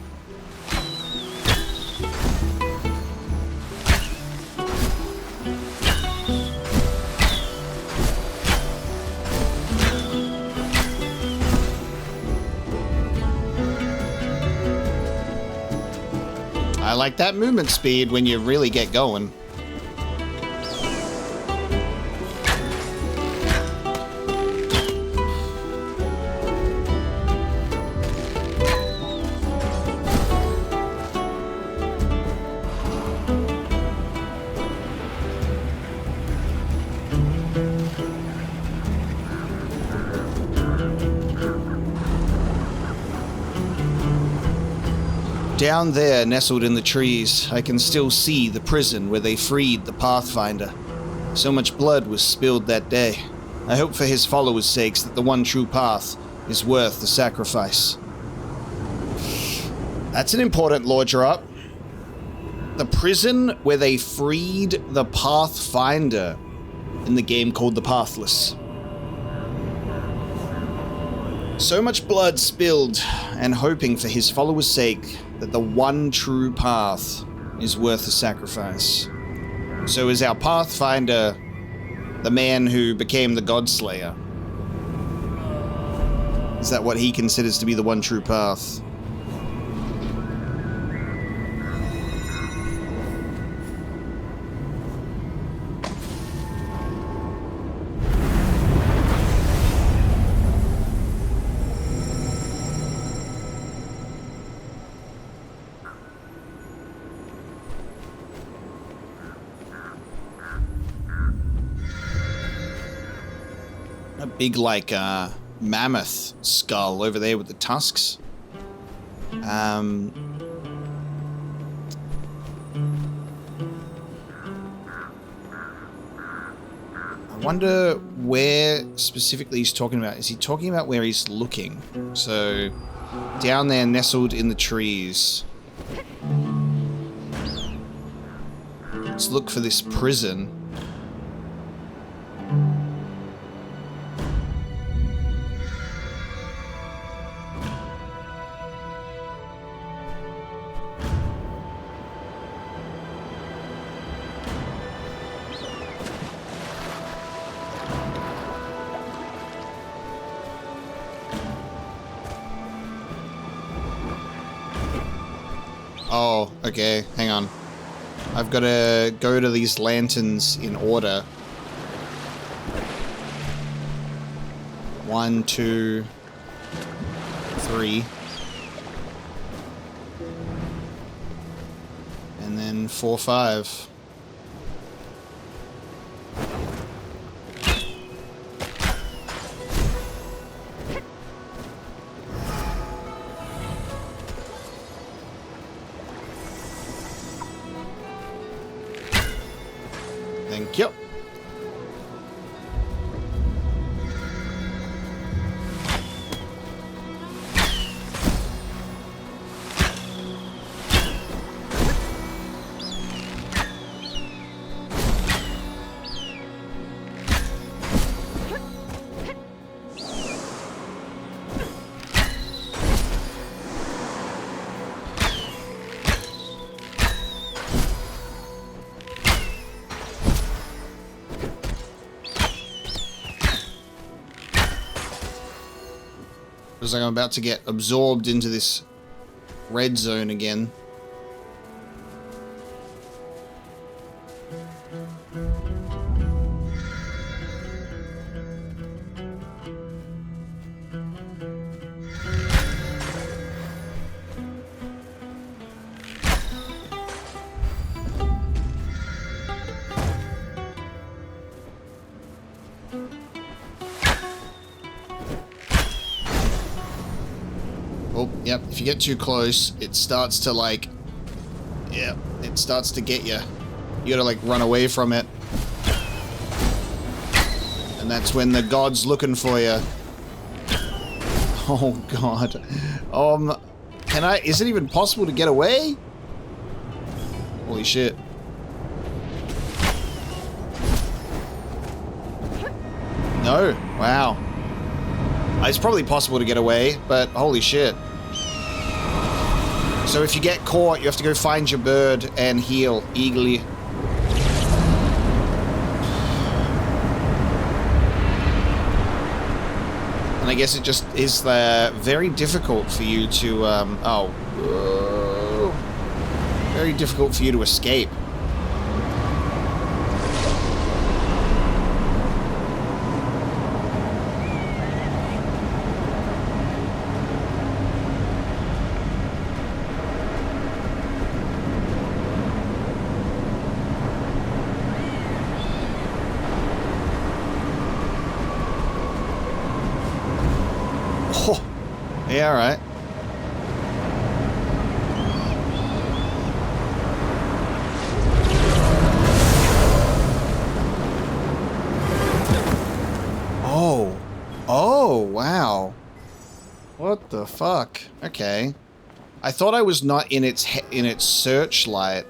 I like that movement speed when you really get going. Down there, nestled in the trees, I can still see the prison where they freed the Pathfinder. So much blood was spilled that day. I hope for his followers' sakes that the one true path is worth the sacrifice. That's an important lore drop. The prison where they freed the Pathfinder in the game called the Pathless. So much blood spilled, and hoping for his followers' sake that the one true path is worth the sacrifice. So is our Pathfinder the man who became the Godslayer? Is that what he considers to be the one true path? A big, like, mammoth skull over there with the tusks. I wonder where specifically he's talking about. Is he talking about where he's looking? So, down there, nestled in the trees. Let's look for this prison. Oh, okay, hang on. I've got to go to these lanterns in order. 1, 2, 3. And then 4, 5. Thank you. Looks like I'm about to get absorbed into this red zone again. Oh, yep. If you get too close, it starts to like... Yeah, it starts to get you. You gotta like run away from it. And that's when the god's looking for you. Oh, God. Can I... Is it even possible to get away? Holy shit. No. Wow. It's probably possible to get away, but holy shit. So if you get caught, you have to go find your bird and heal eagerly. And I guess it just is very difficult for you to, very difficult for you to escape. Yeah, all right. Oh. Oh, wow. What the fuck? Okay. I thought I was not in its searchlight.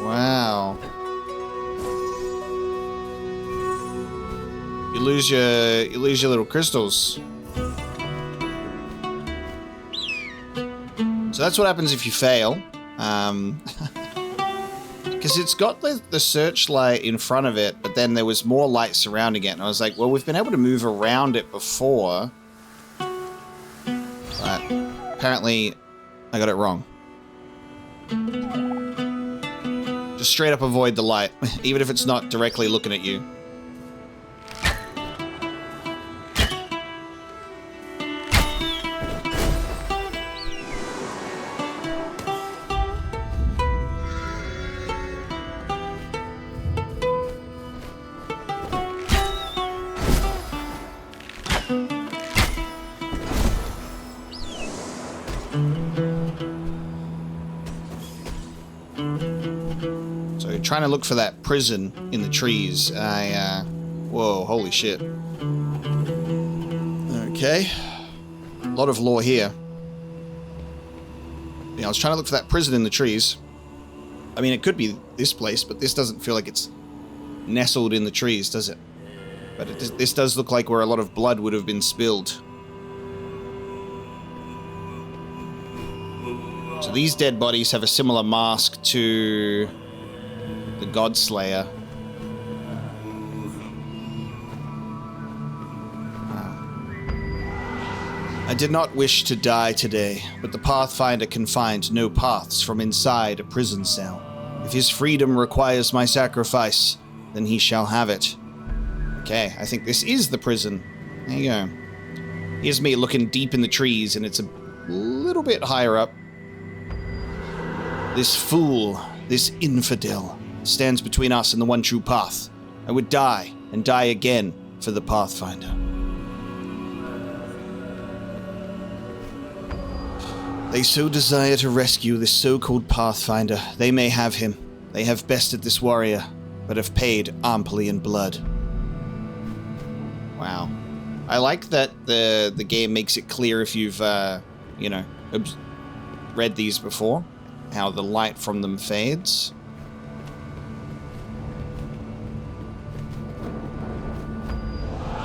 Wow. You lose your little crystals. So that's what happens if you fail. Because it's got the searchlight in front of it, but then there was more light surrounding it. And I was like, well, we've been able to move around it before. But apparently, I got it wrong. Just straight up avoid the light, even if it's not directly looking at you. Trying to look for that prison in the trees. Whoa, holy shit. Okay. A lot of lore here. Yeah, I was trying to look for that prison in the trees. I mean, it could be this place, but this doesn't feel like it's nestled in the trees, does it? But this does look like where a lot of blood would have been spilled. So these dead bodies have a similar mask to the Godslayer. I did not wish to die today, but the Pathfinder can find no paths from inside a prison cell. If his freedom requires my sacrifice, then he shall have it. Okay, I think this is the prison. There you go. Here's me looking deep in the trees, and it's a little bit higher up. This fool, this infidel, stands between us and the one true path. I would die, and die again, for the Pathfinder. They so desire to rescue this so-called Pathfinder. They may have him. They have bested this warrior, but have paid amply in blood. Wow. I like that the game makes it clear if you've, read these before, how the light from them fades.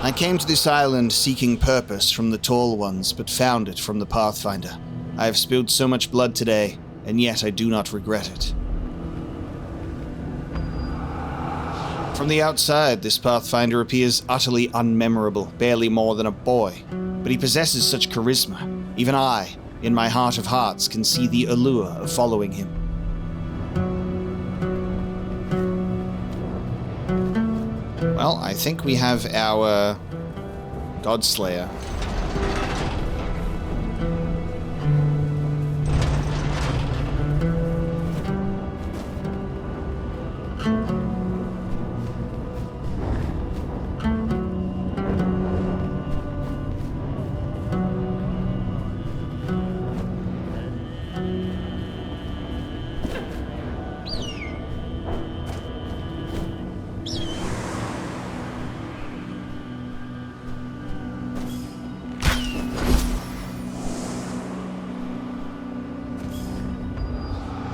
I came to this island seeking purpose from the Tall Ones, but found it from the Pathfinder. I have spilled so much blood today, and yet I do not regret it. From the outside, this Pathfinder appears utterly unmemorable, barely more than a boy. But he possesses such charisma. Even I, in my heart of hearts, can see the allure of following him. Well, I think we have our Godslayer.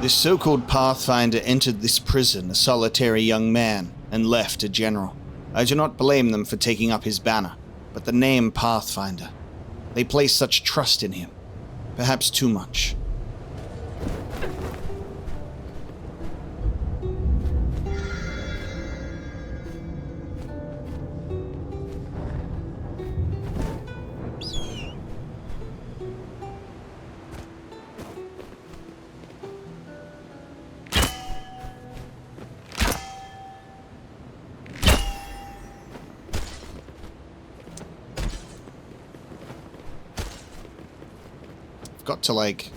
This so-called Pathfinder entered this prison a solitary young man and left a general. I do not blame them for taking up his banner, but the name Pathfinder. They place such trust in him. Perhaps too much. Got to like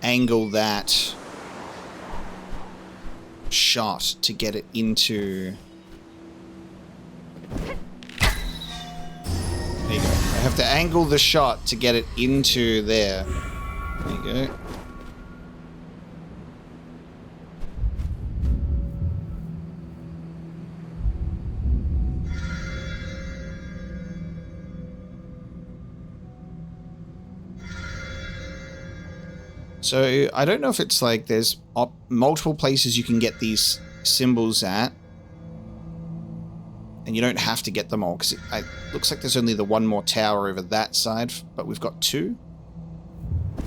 angle that shot to get it into. There you go. I have to angle the shot to get it into there. There you go. So, I don't know if it's like there's multiple places you can get these symbols at. And you don't have to get them all, because it looks like there's only the one more tower over that side, but we've got two.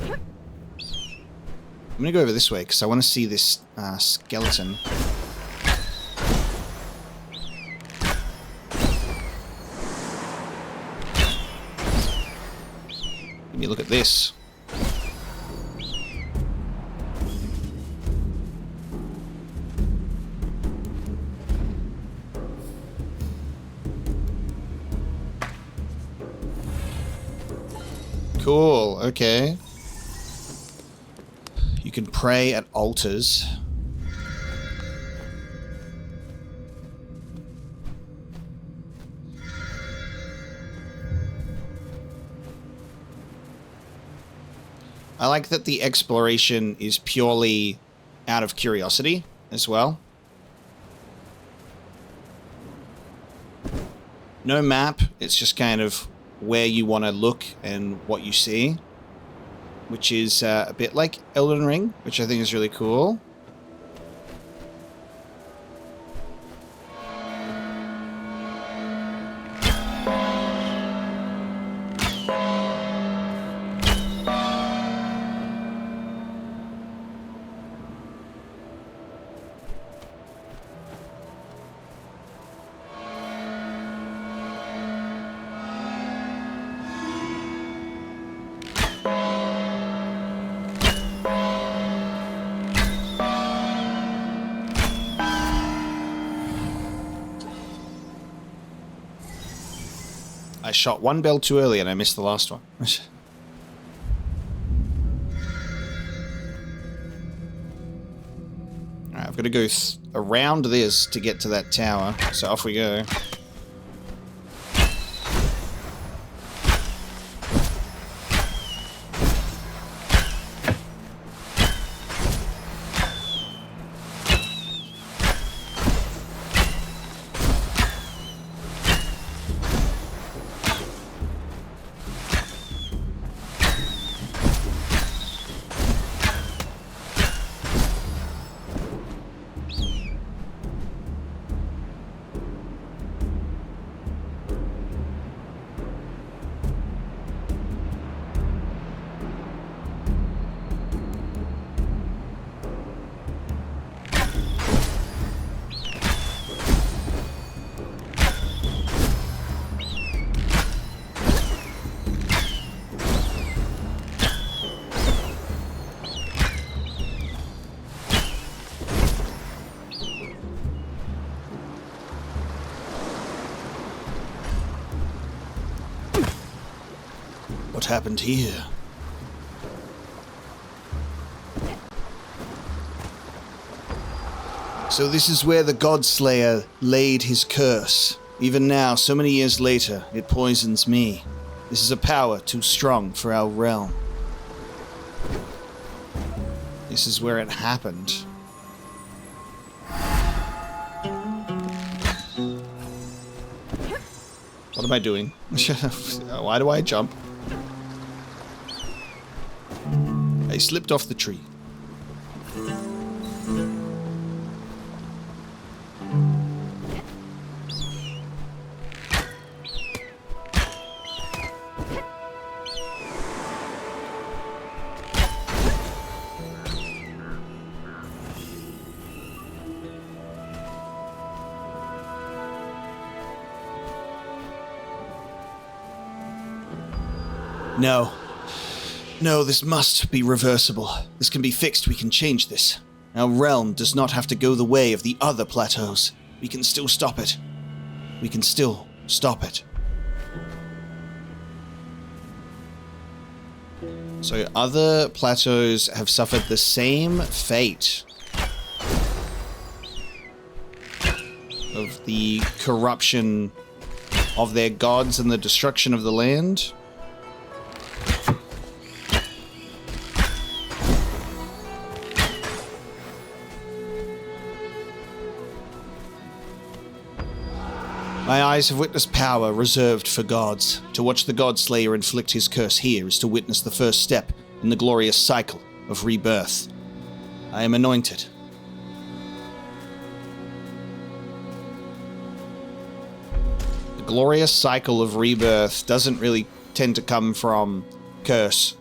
I'm going to go over this way, because I want to see this skeleton. Let me look at this. Cool, okay. You can pray at altars. I like that the exploration is purely out of curiosity as well. No map, it's just kind of where you want to look and what you see, which is a bit like Elden Ring, which I think is really cool. I shot one bell too early and I missed the last one. Alright, I've got to go around this to get to that tower, so off we go. What happened here? So this is where the Godslayer laid his curse. Even now, so many years later, it poisons me. This is a power too strong for our realm. This is where it happened. What am I doing? Why do I jump? I slipped off the tree. No. No, this must be reversible. This can be fixed. We can change this. Our realm does not have to go the way of the other plateaus. We can still stop it. We can still stop it. So other plateaus have suffered the same fate of the corruption of their gods and the destruction of the land. My eyes have witnessed power reserved for gods. To watch the God-Slayer inflict his curse here is to witness the first step in the glorious cycle of rebirth. I am anointed. The glorious cycle of rebirth doesn't really tend to come from curse.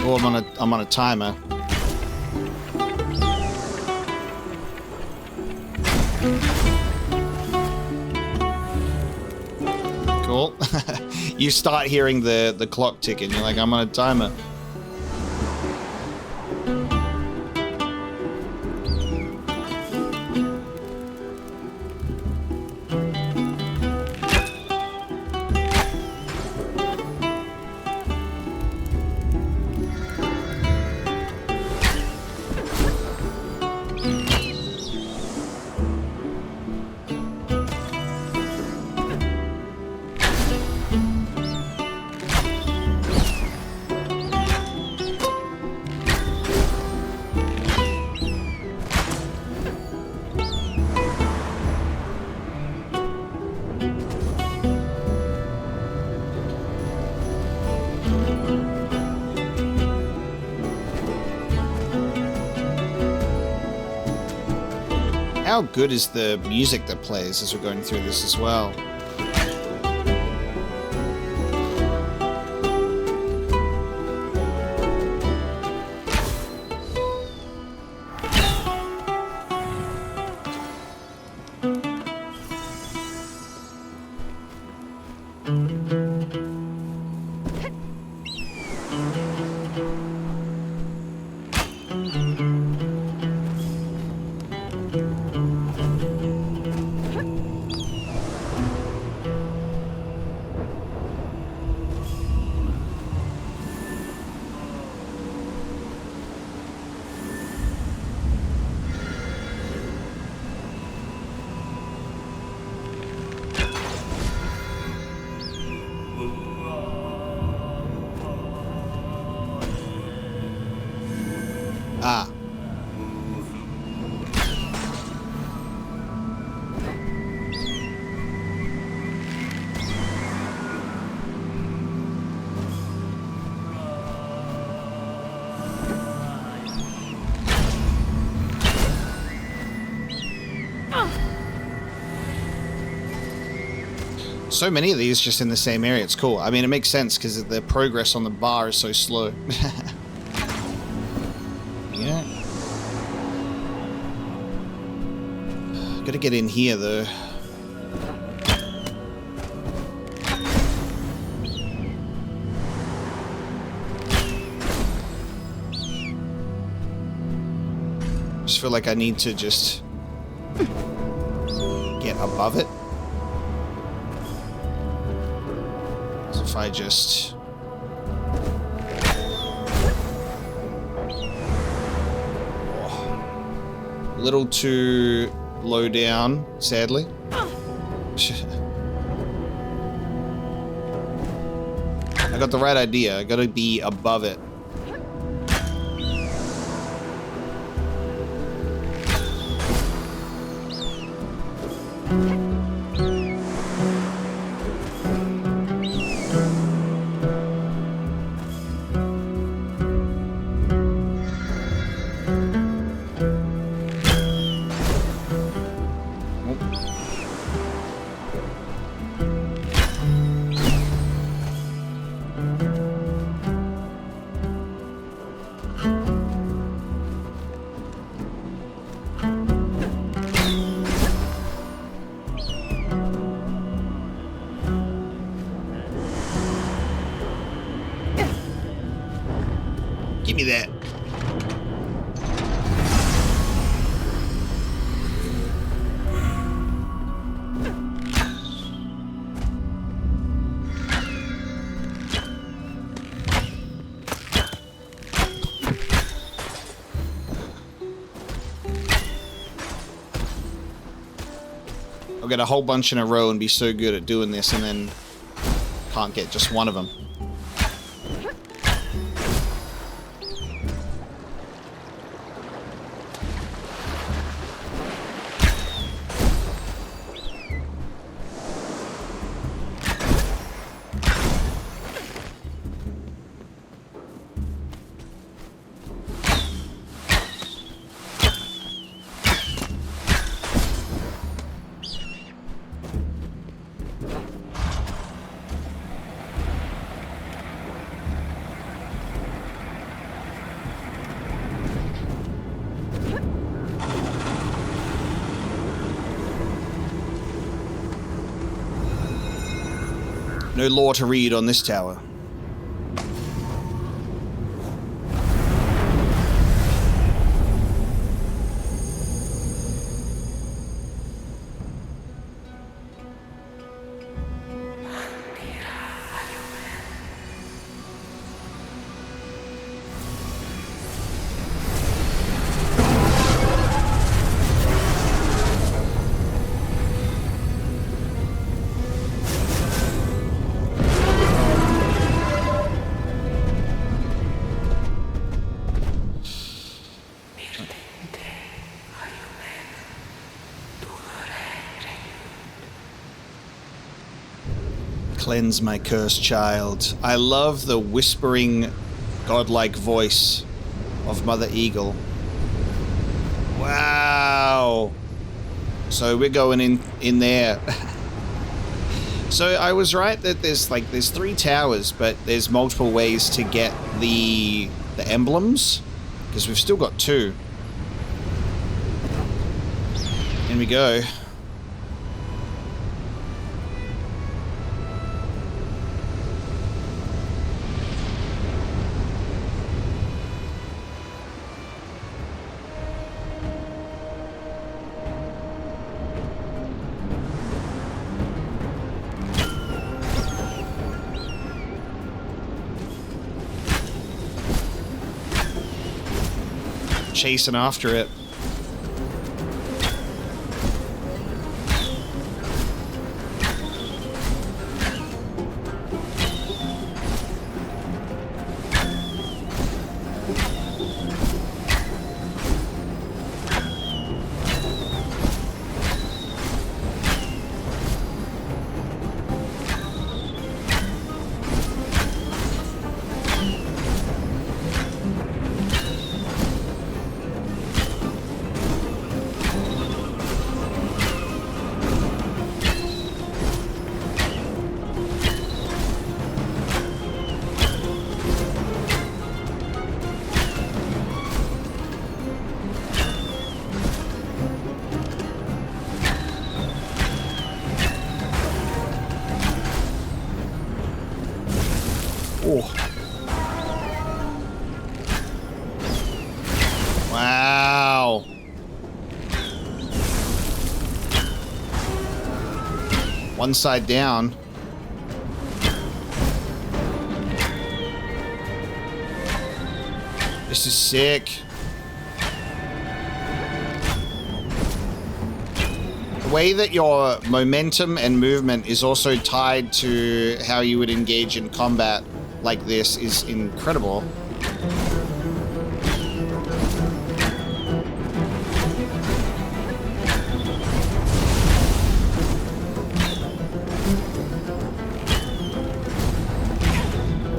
Oh, I'm on a timer. Cool. You start hearing the clock ticking. You're like, I'm on a timer. How good is the music that plays as we're going through this as well? Ah. So many of these just in the same area. It's cool. I mean, it makes sense because the progress on the bar is so slow. Yeah. Gotta get in here, though. Just feel like I need to just get above it. So if I just... A little too low down, sadly. I got the right idea. I gotta be above it. Give me that. I'll get a whole bunch in a row and be so good at doing this and then can't get just one of them. No lore to read on this tower. Cleanse my cursed child. I love the whispering, godlike voice of Mother Eagle. Wow. So we're going in there. So I was right that there's 3 towers, but there's multiple ways to get the emblems, because we've still got 2. In we go. Chasing after it. Wow. One side down. This is sick. The way that your momentum and movement is also tied to how you would engage in combat like this is incredible.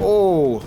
Oh.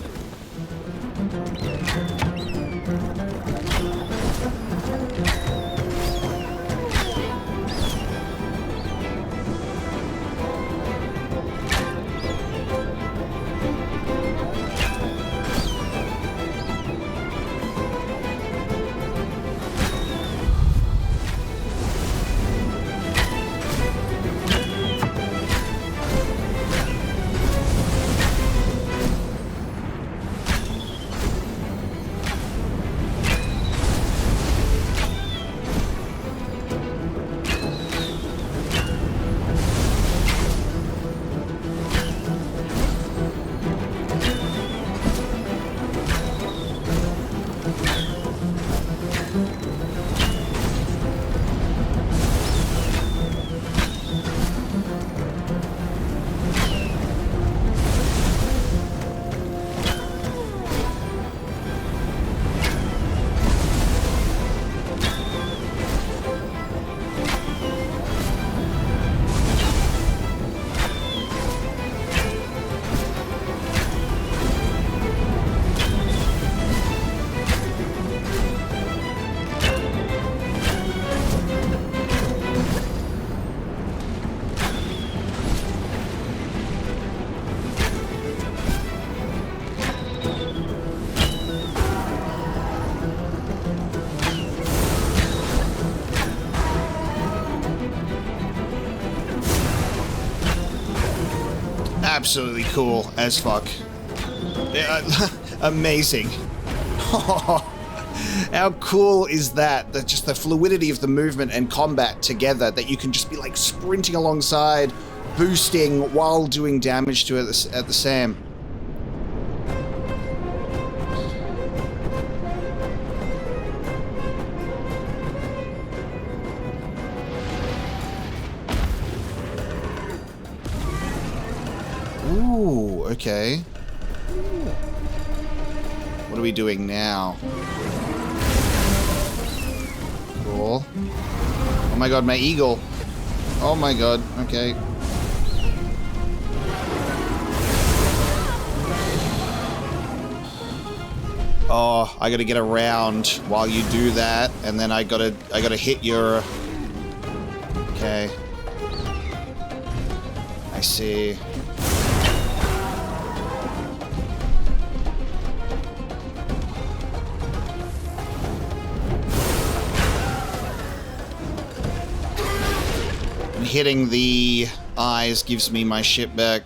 Absolutely cool as fuck. Yeah, amazing. How cool is that? That just the fluidity of the movement and combat together, that you can just be like sprinting alongside, boosting while doing damage to it at the same. Ooh, okay. What are we doing now? Cool. Oh my god, my eagle. Oh my god, okay. Oh, I gotta get around while you do that, and then I gotta hit your... Okay. I see. Hitting the eyes gives me my shit back.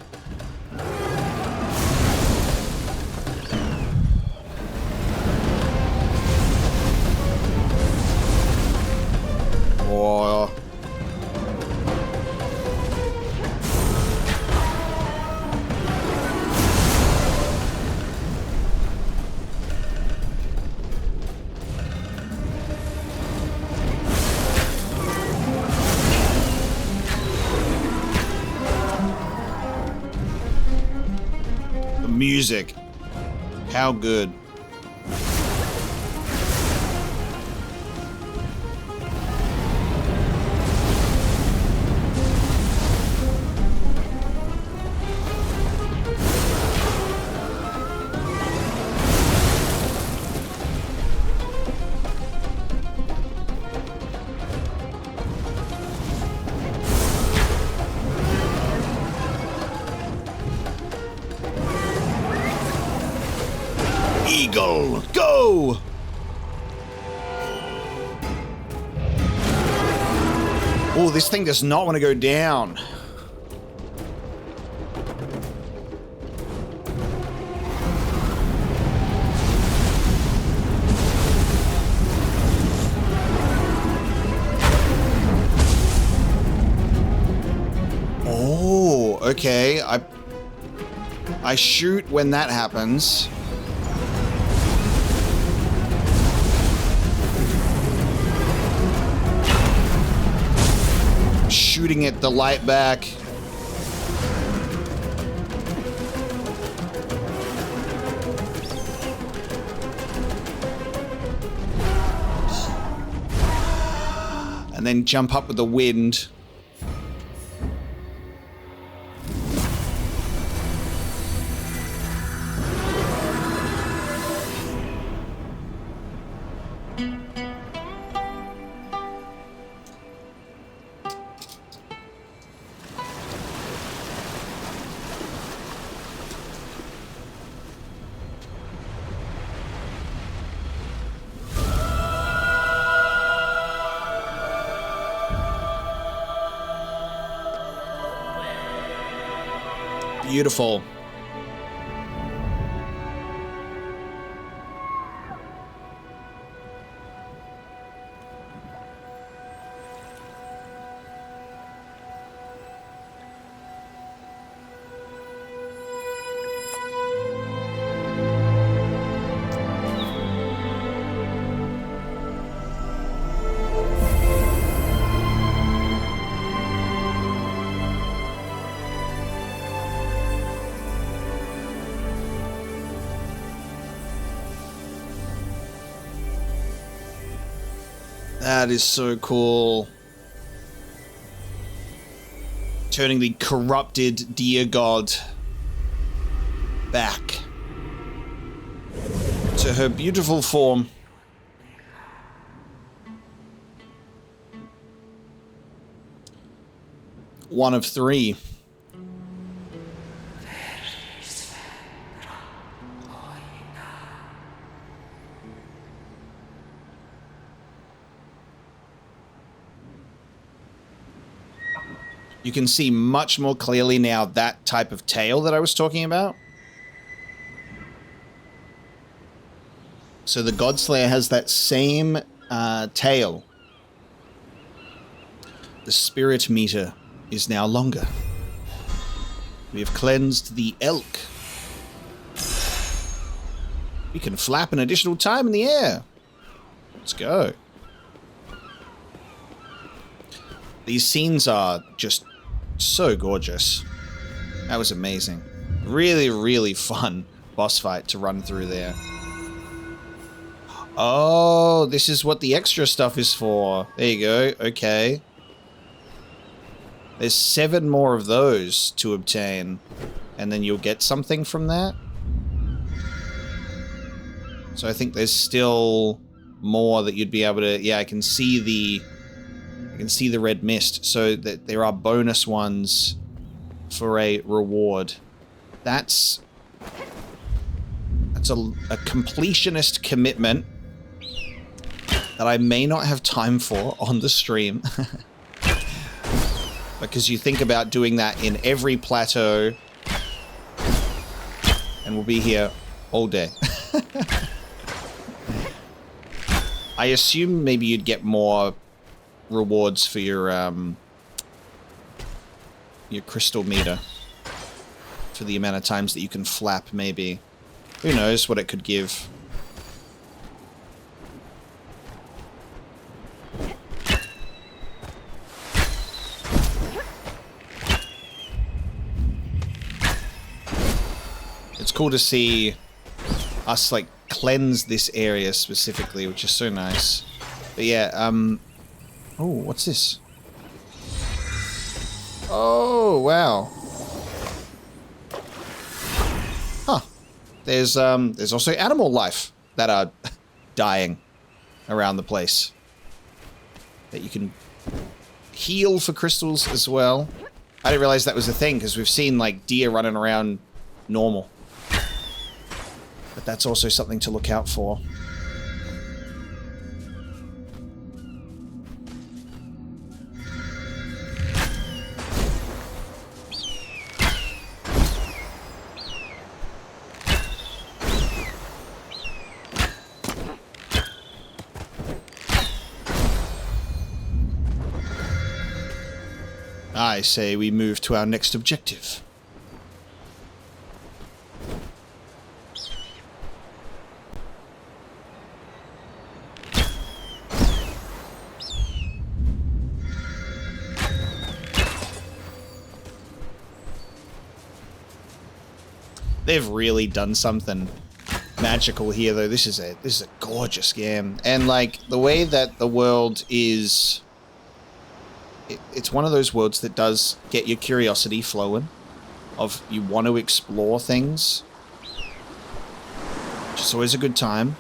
Oh. Music. How good. Eagle, go! Oh, this thing does not want to go down. Oh, okay. I shoot when that happens. Shooting at the light back. And then jump up with the wind. Beautiful. That is so cool. Turning the corrupted deer god back to her beautiful form. One of three. You can see much more clearly now that type of tail that I was talking about. So the Godslayer has that same tail. The spirit meter is now longer. We have cleansed the elk. We can flap an additional time in the air. Let's go. These scenes are just so gorgeous. That was amazing. Really, really fun boss fight to run through there. Oh, this is what the extra stuff is for. There you go. Okay. There's 7 more of those to obtain. And then you'll get something from that. So I think there's still more that you'd be able to... Yeah, I can see the red mist. So that there are bonus ones for a reward. That's a completionist commitment that I may not have time for on the stream. Because you think about doing that in every plateau and we'll be here all day. I assume maybe you'd get more rewards for your crystal meter for the amount of times that you can flap, maybe. Who knows what it could give. It's cool to see us, like, cleanse this area specifically, which is so nice. But yeah, oh, what's this? Oh, wow. Huh. There's also animal life that are dying around the place that you can heal for crystals as well. I didn't realize that was a thing, because we've seen, like, deer running around normal. But that's also something to look out for. I say we move to our next objective. They've really done something magical here, though. This is a gorgeous game, and like the way that the world is, it's one of those worlds that does get your curiosity flowing, of you want to explore things, which is always a good time.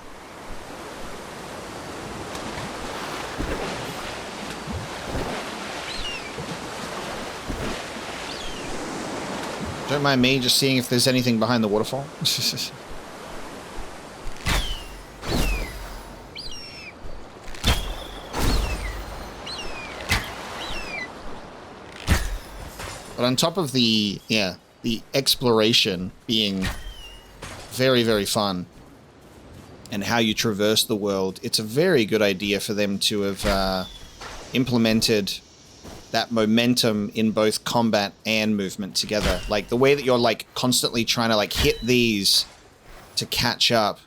Don't mind me just seeing if there's anything behind the waterfall. But on top of the exploration being very, very fun, and how you traverse the world, it's a very good idea for them to have implemented that momentum in both combat and movement together. Like the way that you're like constantly trying to like hit these to catch up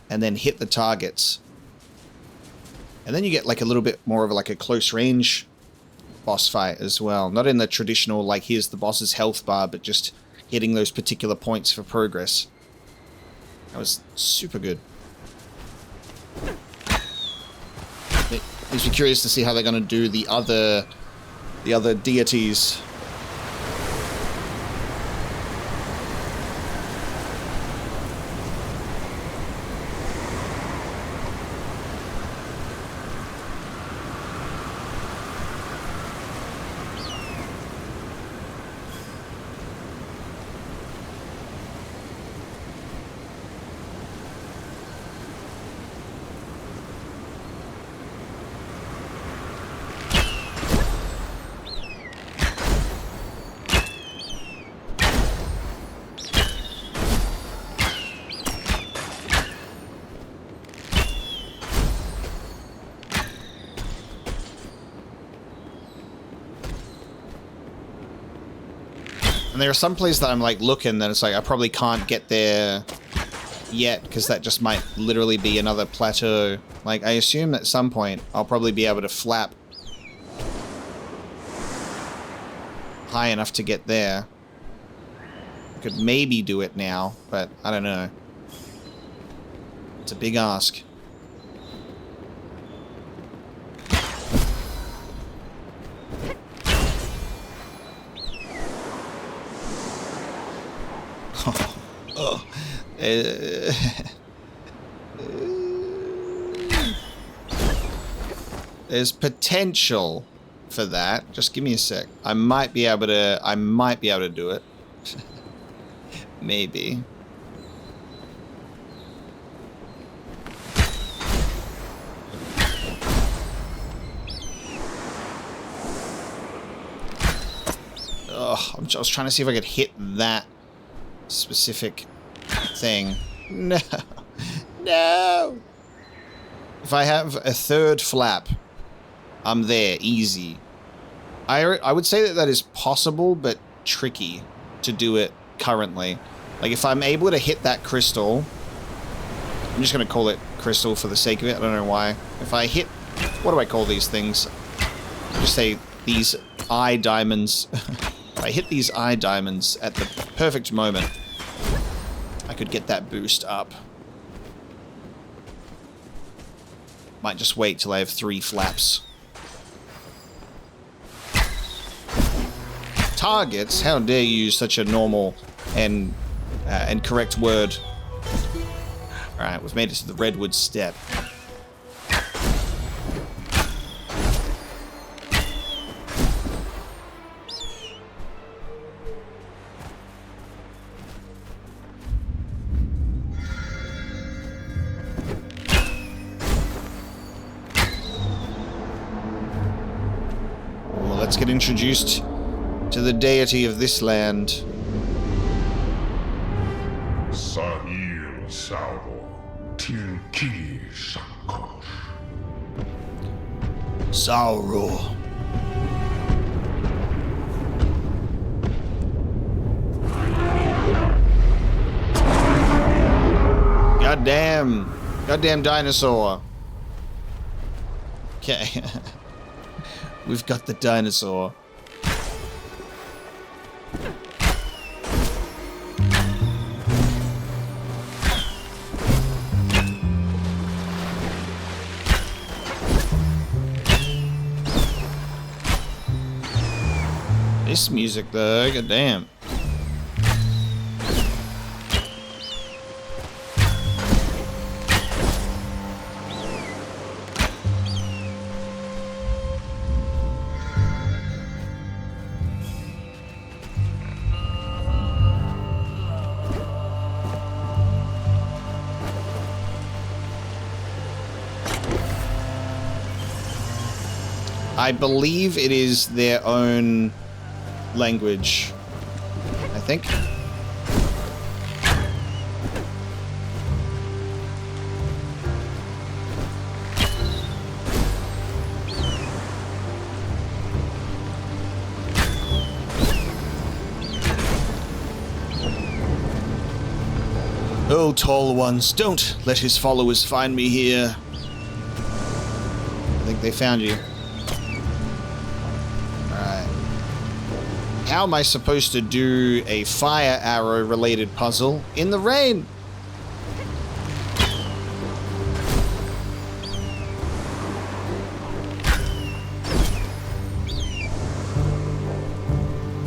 and then hit the targets. And then you get like a little bit more of like a close range boss fight as well. Not in the traditional like here's the boss's health bar, but just hitting those particular points for progress. That was super good. It makes me curious to see how they're going to do the other deities. And there are some places that I'm like looking that it's like I probably can't get there yet because that just might literally be another plateau. Like I assume at some point I'll probably be able to flap high enough to get there. I could maybe do it now, but I don't know. It's a big ask. Oh. There's potential for that. Just give me a sec. I might be able to do it. Maybe. Ugh, I was trying to see if I could hit that specific thing. No. No. If I have a third flap, I'm there, easy. I would say that that is possible, but tricky to do it currently. Like, if I'm able to hit that crystal, I'm just going to call it crystal for the sake of it. I don't know why. If I hit, what do I call these things? Just say these eye diamonds. If I hit these eye diamonds at the perfect moment, I could get that boost up. Might just wait till I have 3 flaps. Targets? How dare you use such a normal and correct word. Alright, we've made it to the redwood step. Well, let's get introduced to the deity of this land. Sahil Sauro Tilki Shakosh. Sauro. Goddamn dinosaur. Okay. We've got the dinosaur. This music though, goddamn. I believe it is their own language, I think. Oh, tall ones, don't let his followers find me here. I think they found you. How am I supposed to do a fire arrow related puzzle in the rain?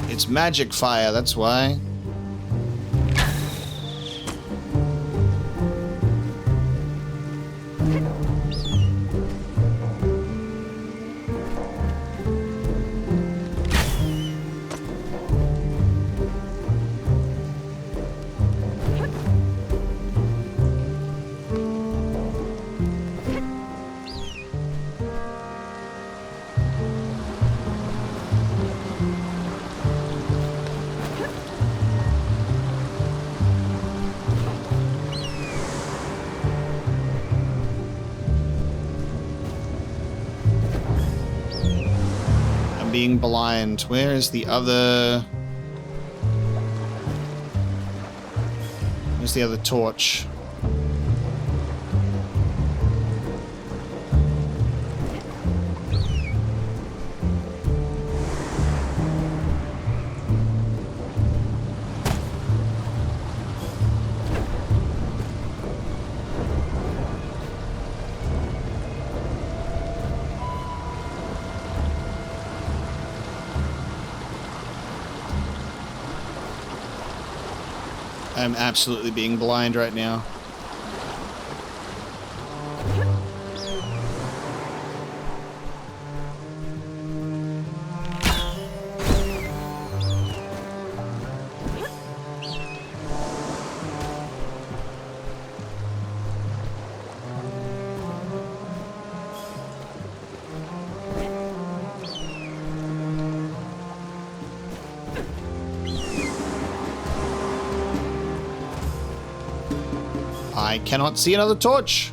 It's magic fire, that's why. Being blind. Where is the other Where's the other torch? I'm absolutely being blind right now. I cannot see another torch.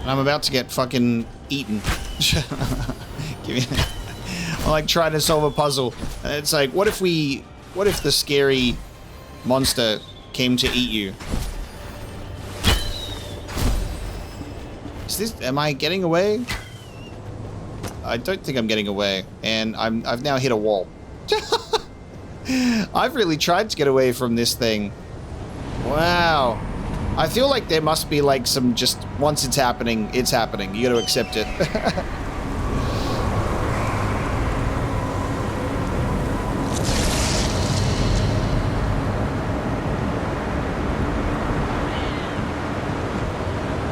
I'm about to get fucking eaten. I'm like trying to solve a puzzle. And it's like, what if the scary monster came to eat you? Am I getting away? I don't think I'm getting away. And I've now hit a wall. I've really tried to get away from this thing. Wow. I feel like there must be like some just, once it's happening, it's happening. You gotta accept it.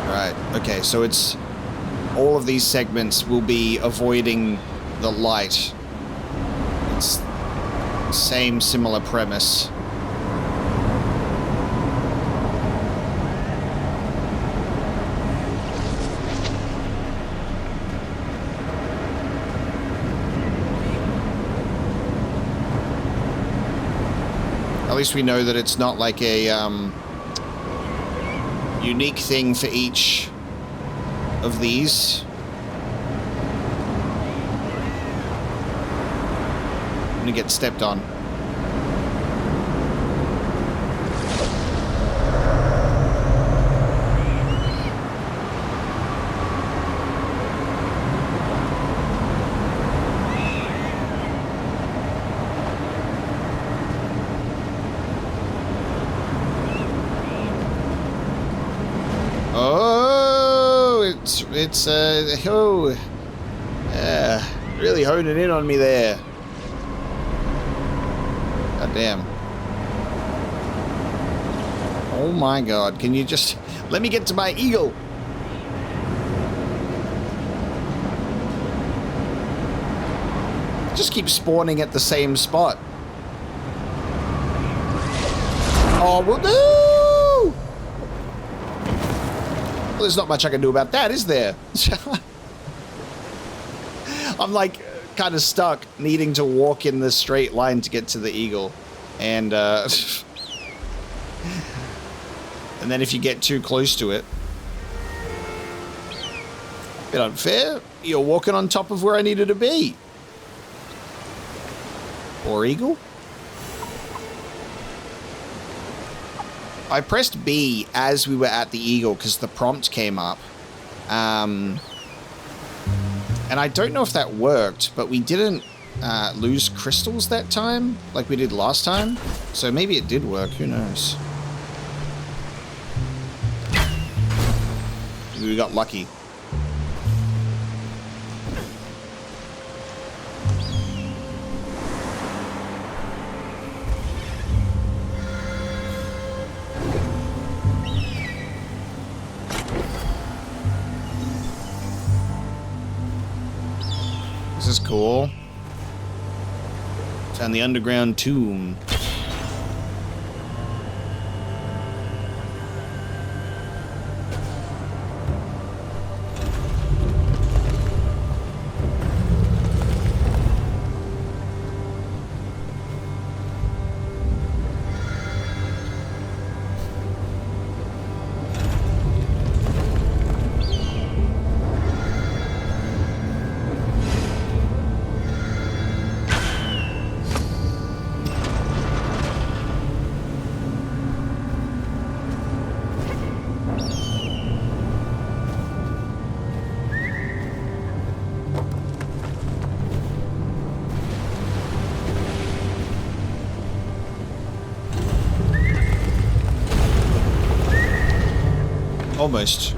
Right, okay, so it's, all of these segments will be avoiding the light. It's same similar premise. At least we know that it's not like a unique thing for each of these. I'm gonna get stepped on. It's really honing in on me there. God damn. Oh my god, can you just let me get to my eagle? Just keep spawning at the same spot. Oh, well, no! Well, there's not much I can do about that, is there? I'm like kind of stuck needing to walk in the straight line to get to the eagle. And and then if you get too close to it, bit unfair. You're walking on top of where I needed to be. Or eagle? I pressed B as we were at the eagle because the prompt came up. And I don't know if that worked, but we didn't lose crystals that time like we did last time. So maybe it did work, who knows. Maybe we got lucky. This is cool. Found the underground tomb. Almost.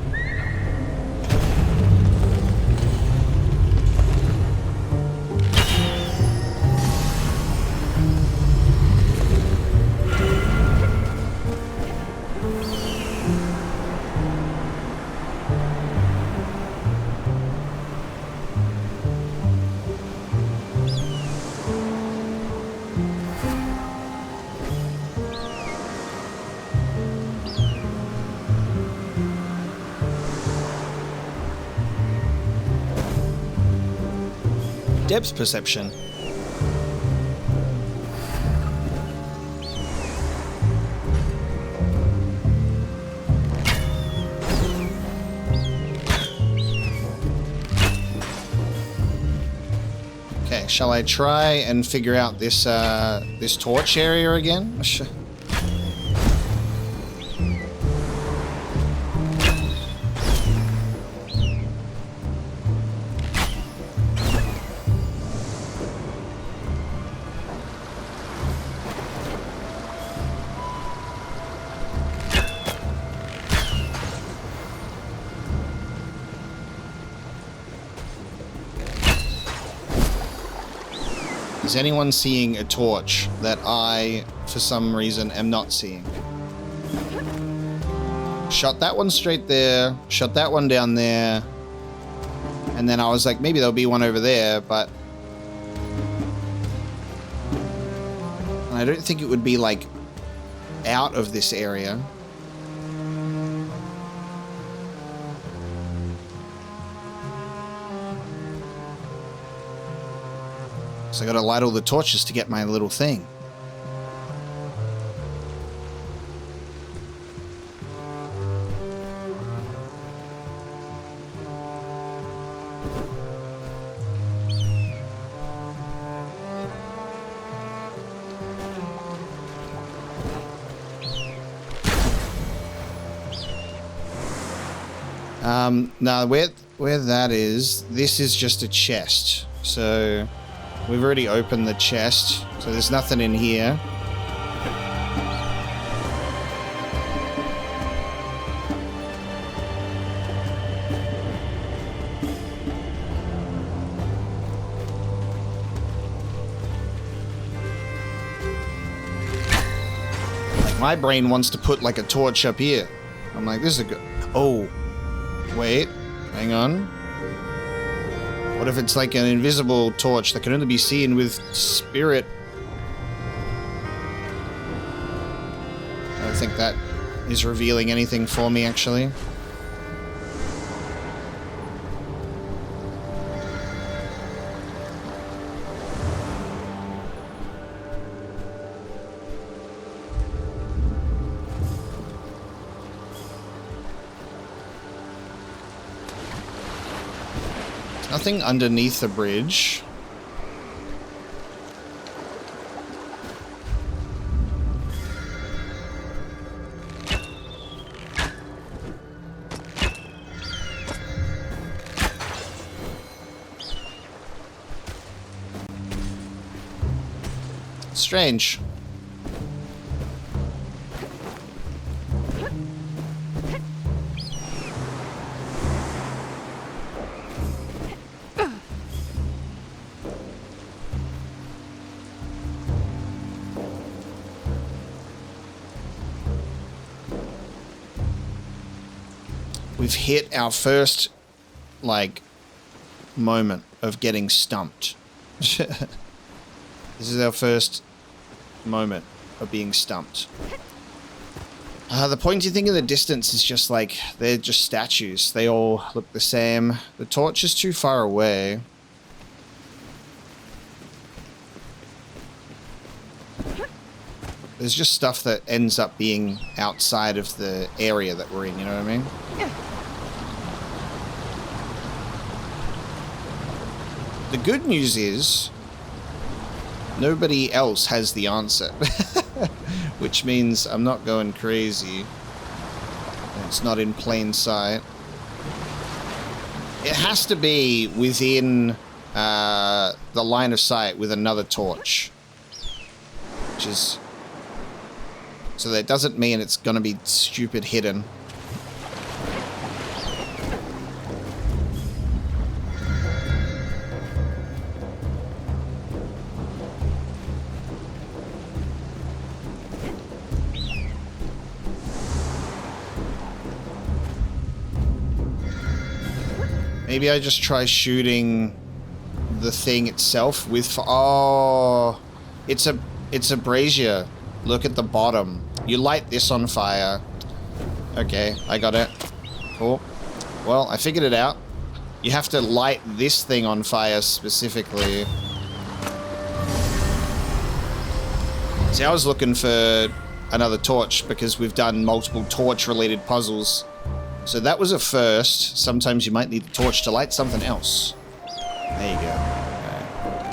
Depth perception. Okay, shall I try and figure out this this torch area again? Is anyone seeing a torch that I, for some reason, am not seeing? Shot that one straight there, shot that one down there, and then I was like, maybe there'll be one over there, but I don't think it would be, like, out of this area. So I gotta light all the torches to get my little thing. Now where that is, this is just a chest. So we've already opened the chest, so there's nothing in here. Like, my brain wants to put like a torch up here. I'm like, this is a good... Oh, wait, hang on. What if it's like an invisible torch that can only be seen with spirit? I don't think that is revealing anything for me, actually. Nothing underneath the bridge. Strange. We've hit our first, like, moment of getting stumped. This is our first moment of being stumped. The pointy thing in the distance is just like, they're just statues. They all look the same. The torch is too far away. There's just stuff that ends up being outside of the area that we're in, you know what I mean? The good news is nobody else has the answer, which means I'm not going crazy. It's not in plain sight. It has to be within the line of sight with another torch, which is... So that doesn't mean it's gonna be stupid hidden. Maybe I just try shooting the thing itself with... Oh, it's a brazier. Look at the bottom. You light this on fire. Okay, I got it. Cool. Well, I figured it out. You have to light this thing on fire specifically. See, I was looking for another torch because we've done multiple torch-related puzzles. So that was a first. Sometimes you might need the torch to light something else. There you go.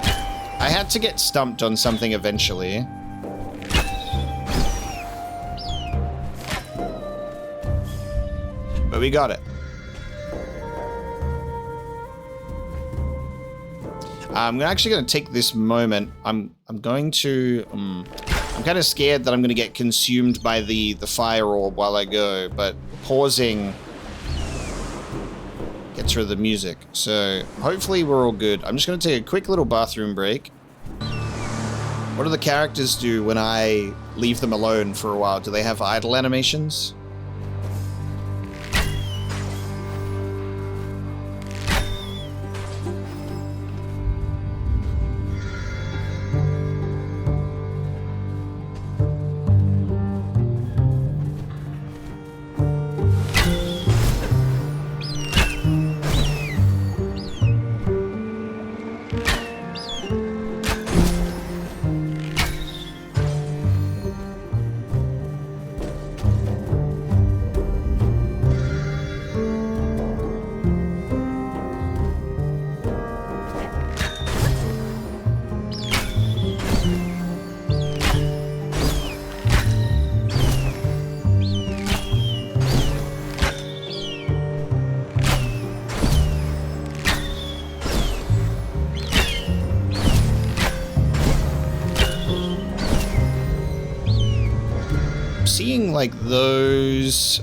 Okay. I had to get stumped on something eventually. But we got it. I'm actually going to take this moment. I'm going to... I'm kind of scared that I'm going to get consumed by the fire orb while I go, but pausing gets rid of the music. So hopefully we're all good. I'm just going to take a quick little bathroom break. What do the characters do when I leave them alone for a while? Do they have idle animations? Like those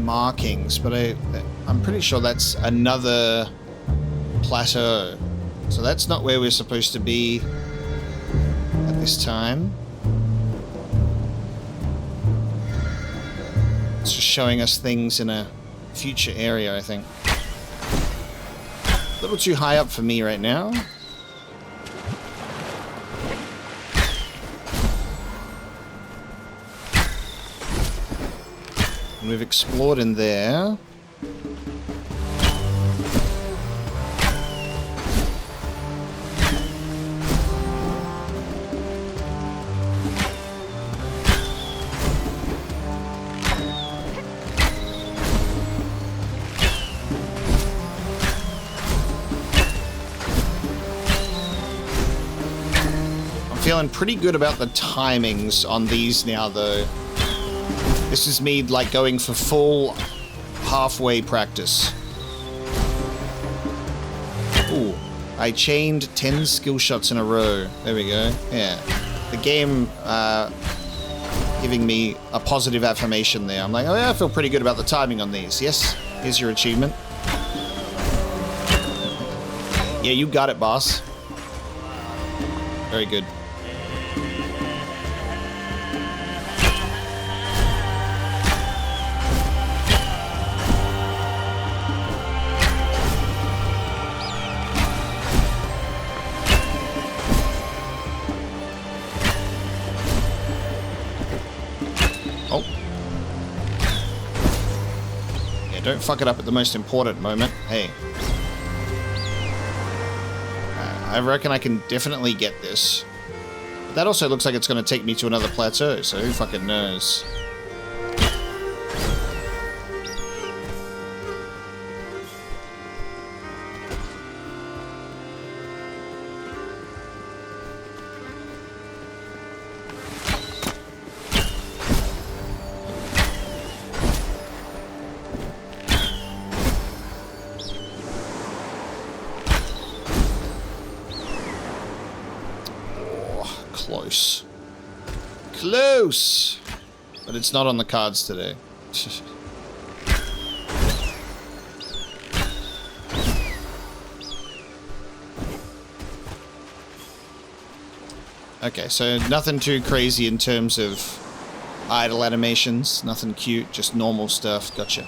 markings, but I'm pretty sure that's another plateau. So that's not where we're supposed to be at this time. It's just showing us things in a future area, I think. A little too high up for me right now. We've explored in there. I'm feeling pretty good about the timings on these now, though. This is me, like, going for full halfway practice. Ooh. I chained 10 skill shots in a row. There we go. Yeah. The game, giving me a positive affirmation there. I'm like, oh yeah, I feel pretty good about the timing on these. Yes, here's your achievement. Yeah, you got it, boss. Very good. Don't fuck it up at the most important moment. Hey. I reckon I can definitely get this. But that also looks like it's going to take me to another plateau, so who fucking knows? Close! But it's not on the cards today. Okay, so nothing too crazy in terms of idle animations. Nothing cute, just normal stuff. Gotcha.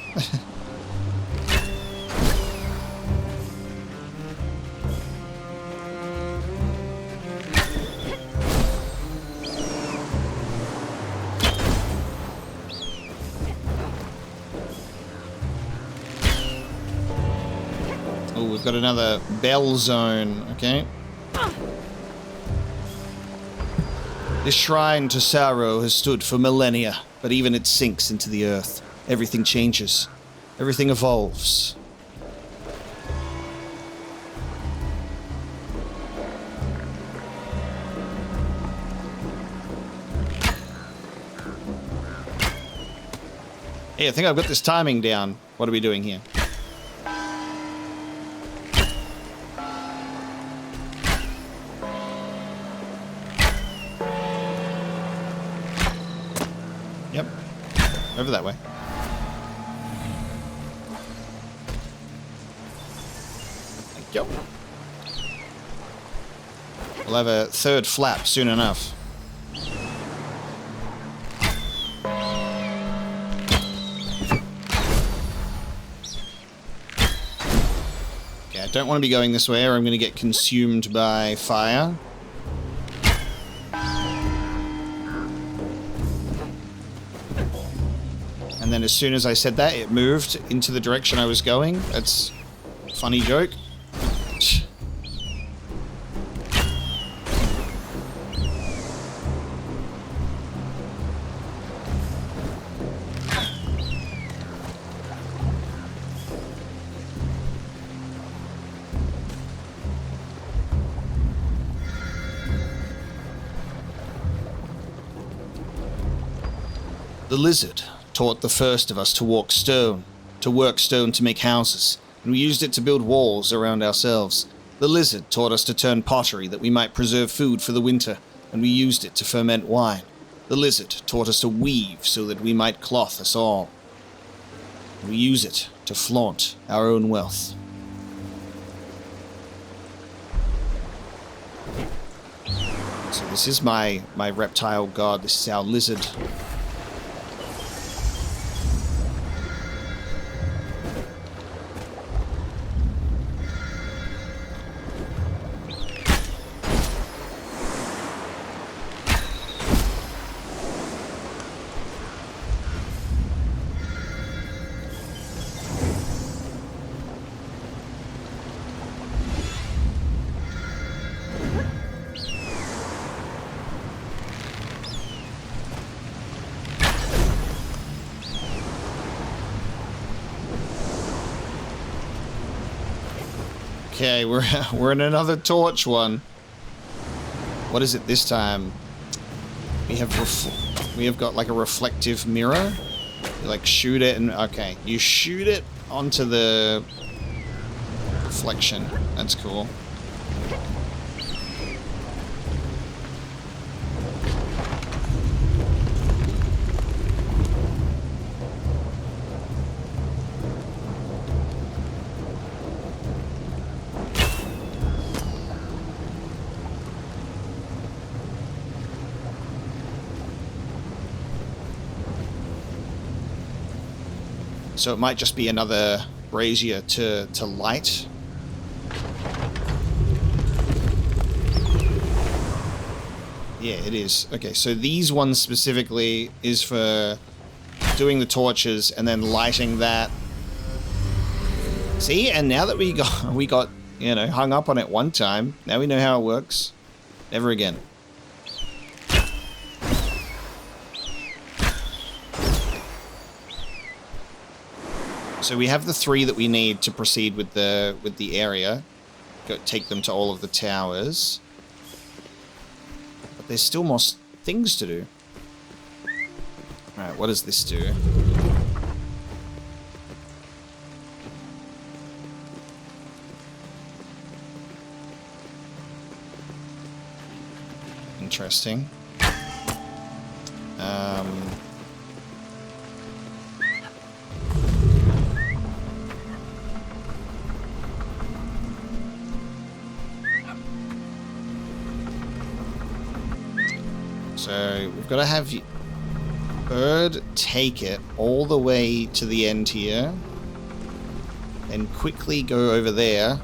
we've got another bell zone, okay? This shrine to sorrow has stood for millennia, but even it sinks into the earth. Everything changes. Everything evolves. Hey, I think I've got this timing down. What are we doing here? Yep. Over that way. Thank you. We'll have a third flap soon enough. Okay, I don't want to be going this way or I'm going to get consumed by fire. And then as soon as I said that, it moved into the direction I was going. That's a funny joke. The lizard taught the first of us to walk stone, to work stone to make houses, and we used it to build walls around ourselves. The lizard taught us to turn pottery that we might preserve food for the winter, and we used it to ferment wine. The lizard taught us to weave so that we might cloth us all. And we use it to flaunt our own wealth. So this is my reptile god, this is our lizard. Okay, we're in another torch one. What is it this time? We have got like a reflective mirror. You like shoot it and okay, you shoot it onto the reflection. That's cool. So it might just be another brazier to light. Yeah, it is. Okay, so these ones specifically is for doing the torches and then lighting that. See, and now that we got, you know, hung up on it one time, now we know how it works. Never again. So we have the 3 that we need to proceed with the area. Take them to all of the towers. But there's still more things to do. Alright, what does this do? Interesting. So we've got to have Bird take it all the way to the end here, then quickly go over there,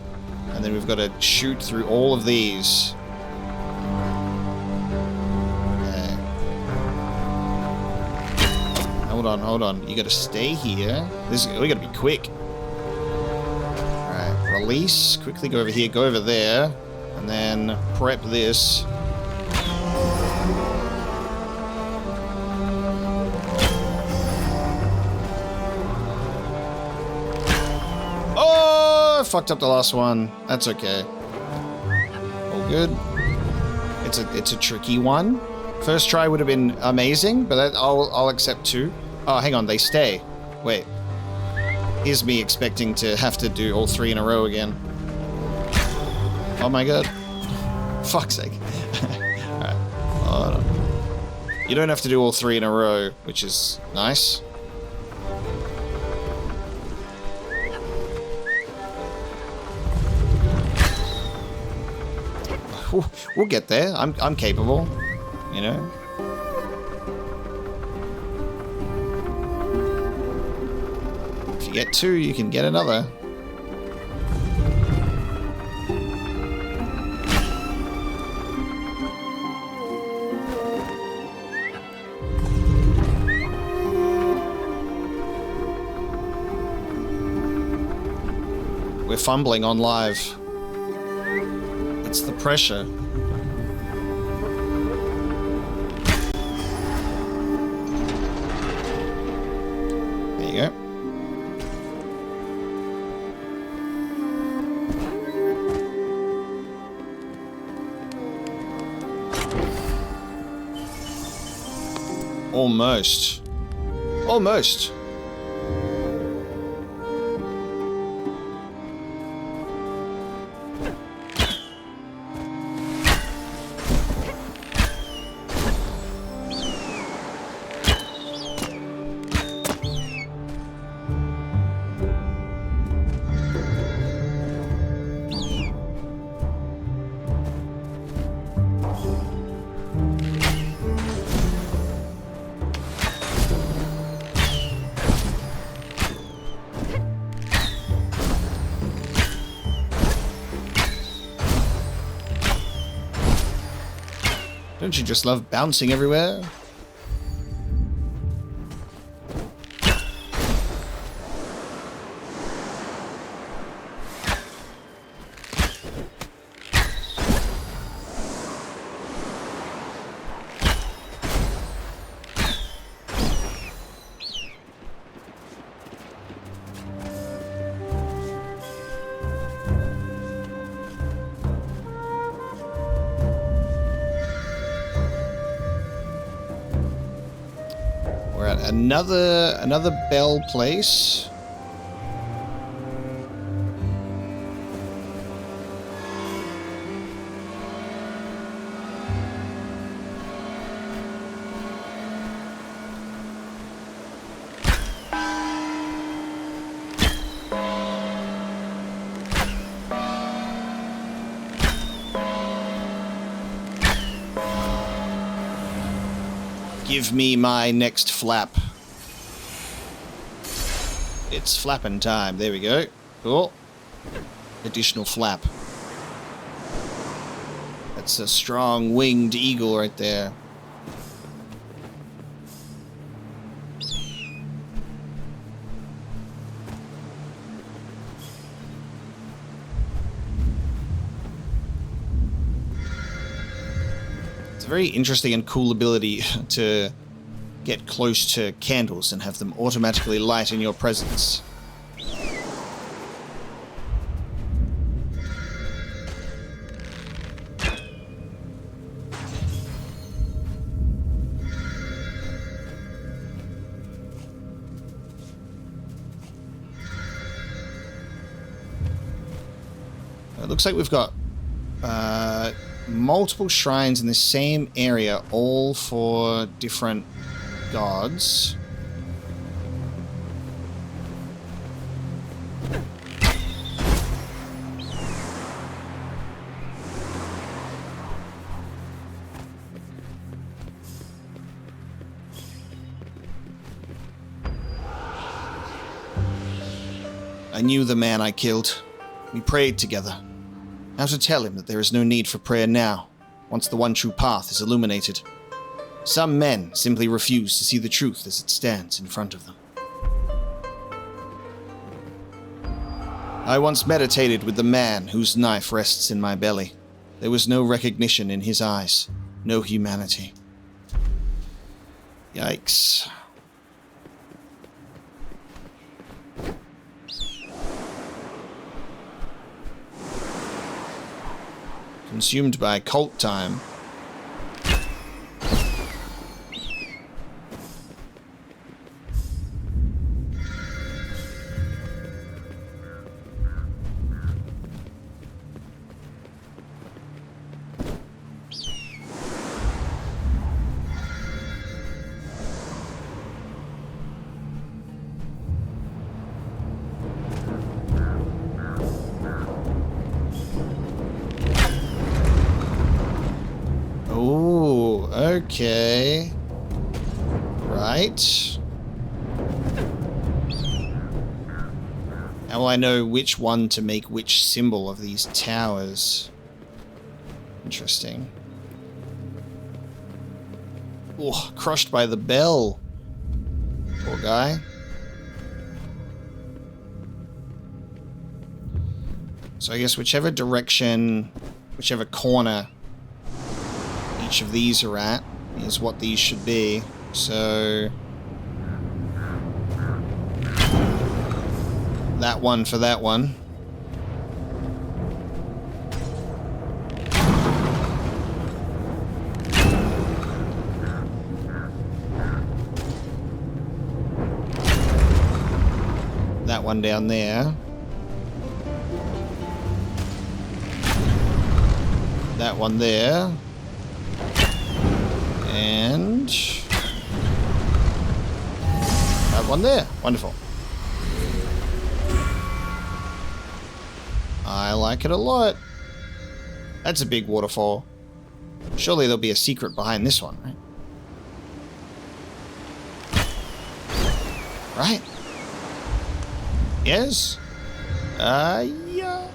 and then we've got to shoot through all of these. Okay. Hold on. You got to stay here. We got to be quick. All right, release. Quickly go over here, go over there, and then prep this. Oh, I fucked up the last one. That's okay. All good. It's a tricky one. First try would have been amazing, but I'll accept 2. Oh, hang on, they stay. Wait. Here's me expecting to have to do all 3 in a row again. Oh my god. Fuck's sake. Alright. Hold on. You don't have to do all 3 in a row, which is nice. We'll get there. I'm capable, you know. If you get 2, you can get another. We're fumbling on live. It's the pressure. There you go. Almost. Almost. Don't you just love bouncing everywhere? Another bell place. Give me my next flap. It's flapping time. There we go. Cool. Additional flap. That's a strong winged eagle right there. It's a very interesting and cool ability to get close to candles and have them automatically light in your presence. It looks like we've got multiple shrines in the same area, all for different gods. I knew the man I killed. We prayed together. How to tell him that there is no need for prayer now, once the one true path is illuminated. Some men simply refuse to see the truth as it stands in front of them. I once meditated with the man whose knife rests in my belly. There was no recognition in his eyes, no humanity. Yikes. Consumed by cult time. Okay. Right. How will I know which one to make which symbol of these towers? Interesting. Oh, crushed by the bell. Poor guy. So I guess whichever direction, whichever corner each of these are at is what these should be. So that one for that one. That one down there. That one there. And that one there. Wonderful. I like it a lot. That's a big waterfall. Surely there'll be a secret behind this one, right? Right? Yes? Yeah.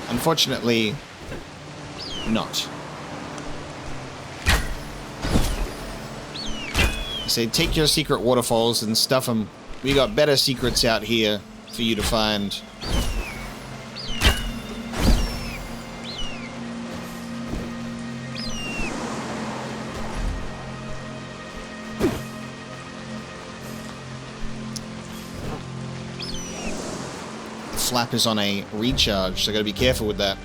Unfortunately, not. Say, take your secret waterfalls and stuff them. We got better secrets out here for you to find. The flap is on a recharge, so I gotta be careful with that.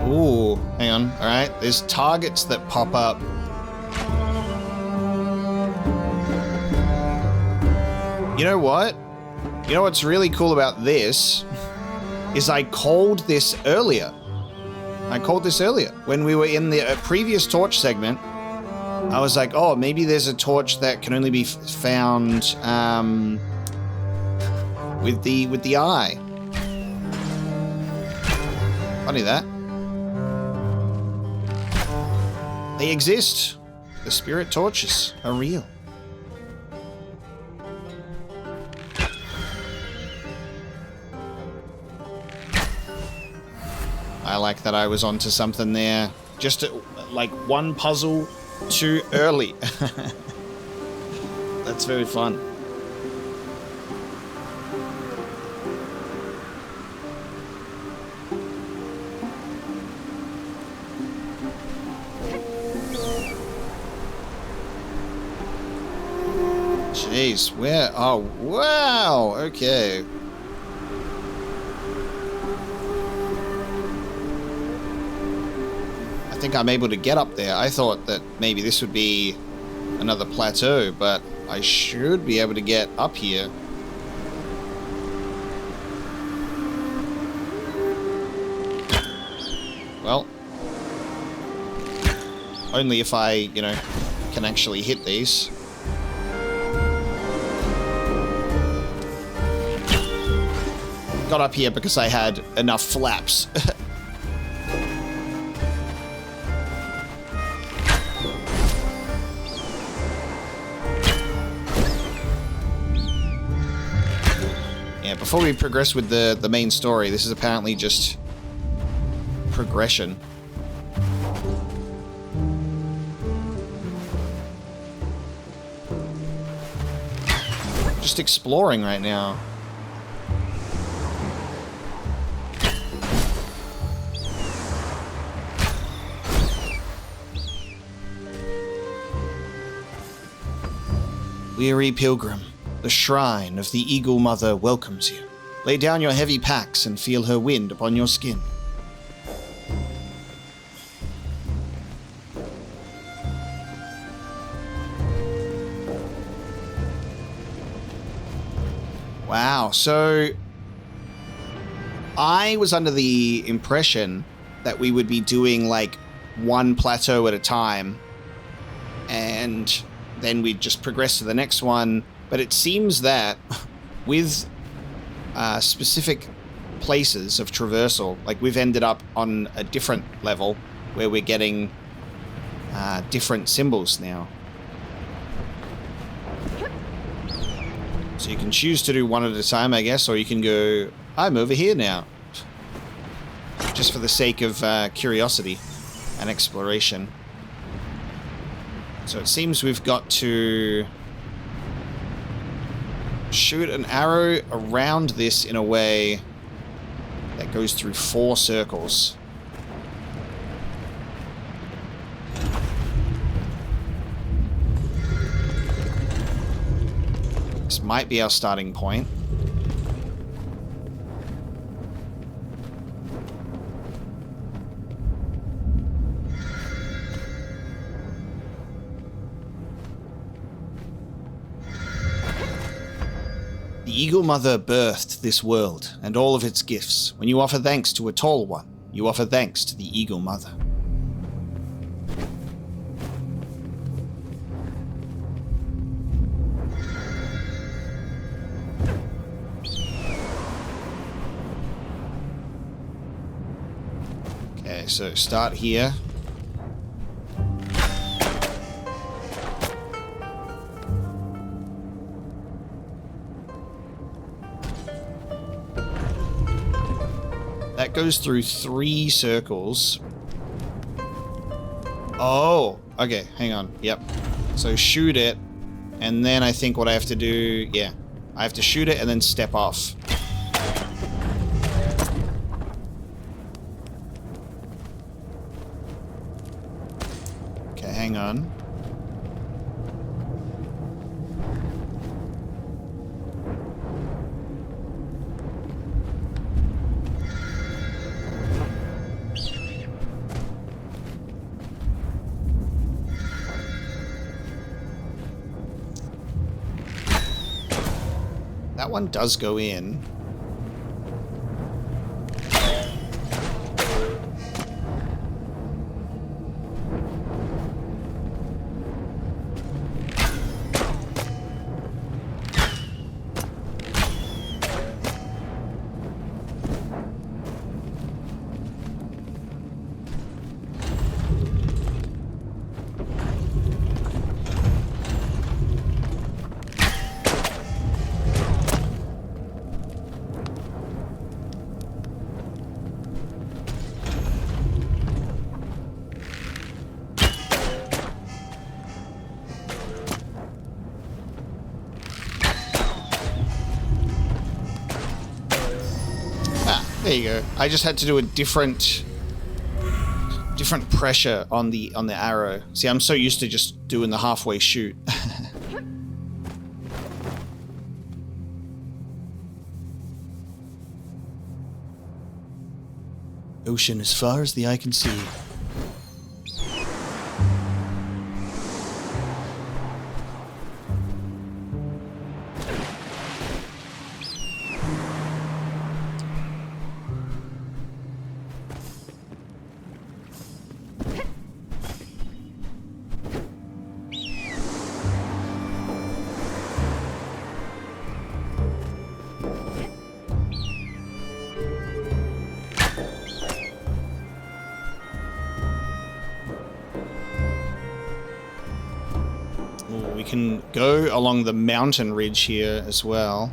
Ooh, hang on. Alright, there's targets that pop up. You know what? You know what's really cool about this? Is I called this earlier. When we were in the previous torch segment. I was like, oh, maybe there's a torch that can only be found with the eye. Funny that. They exist. The spirit torches are real. I like that I was onto something there. Just like one puzzle too early. That's very fun. Jeez, where? Oh, wow. Okay. I think I'm able to get up there. I thought that maybe this would be another plateau, but I should be able to get up here. Well, only if I, you know, can actually hit these. Got up here because I had enough flaps. before we progress with the main story, this is apparently just progression. Just exploring right now. Weary pilgrim, the shrine of the Eagle Mother welcomes you. Lay down your heavy packs and feel her wind upon your skin. Wow, so I was under the impression that we would be doing like one plateau at a time and then we'd just progress to the next one. But it seems that with specific places of traversal, like we've ended up on a different level where we're getting different symbols now. So you can choose to do one at a time, I guess, or you can go, I'm over here now. Just for the sake of curiosity and exploration. So it seems we've got to shoot an arrow around this in a way that goes through 4 circles. This might be our starting point. The Eagle Mother birthed this world and all of its gifts. When you offer thanks to a tall one, you offer thanks to the Eagle Mother. Okay, so start here. That goes through 3 circles. Oh, okay, hang on. Yep. So shoot it, and then I think what I have to do, yeah, I have to shoot it and then step off. Okay, hang on. That one does go in. There you go. I just had to do a different pressure on the arrow. See, I'm so used to just doing the halfway shoot. Ocean as far as the eye can see. We can go along the mountain ridge here as well.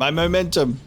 My momentum.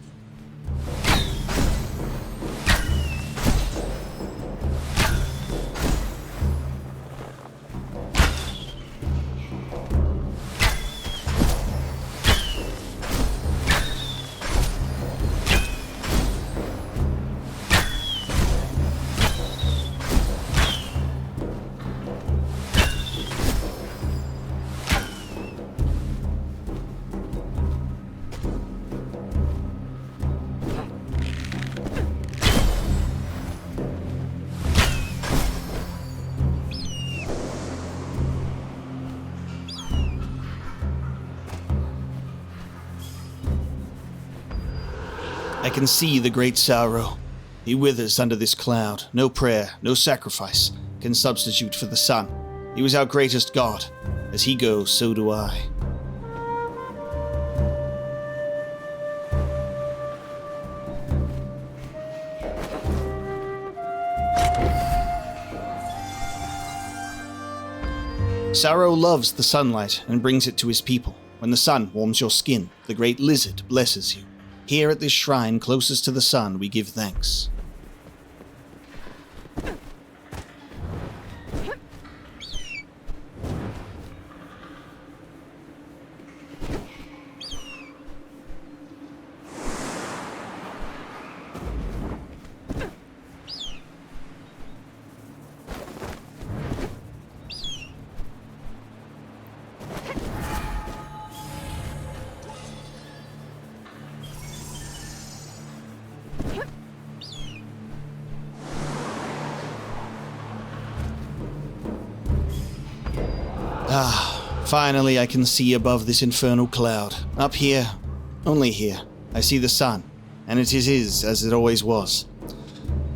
I can see the great sorrow. He withers under this cloud. No prayer, no sacrifice can substitute for the sun. He was our greatest god. As he goes, so do I. Sorrow loves the sunlight and brings it to his people. When the sun warms your skin, the great lizard blesses you. Here at this shrine closest to the sun, we give thanks. Finally, I can see above this infernal cloud. Up here, only here, I see the sun, and it is as it always was.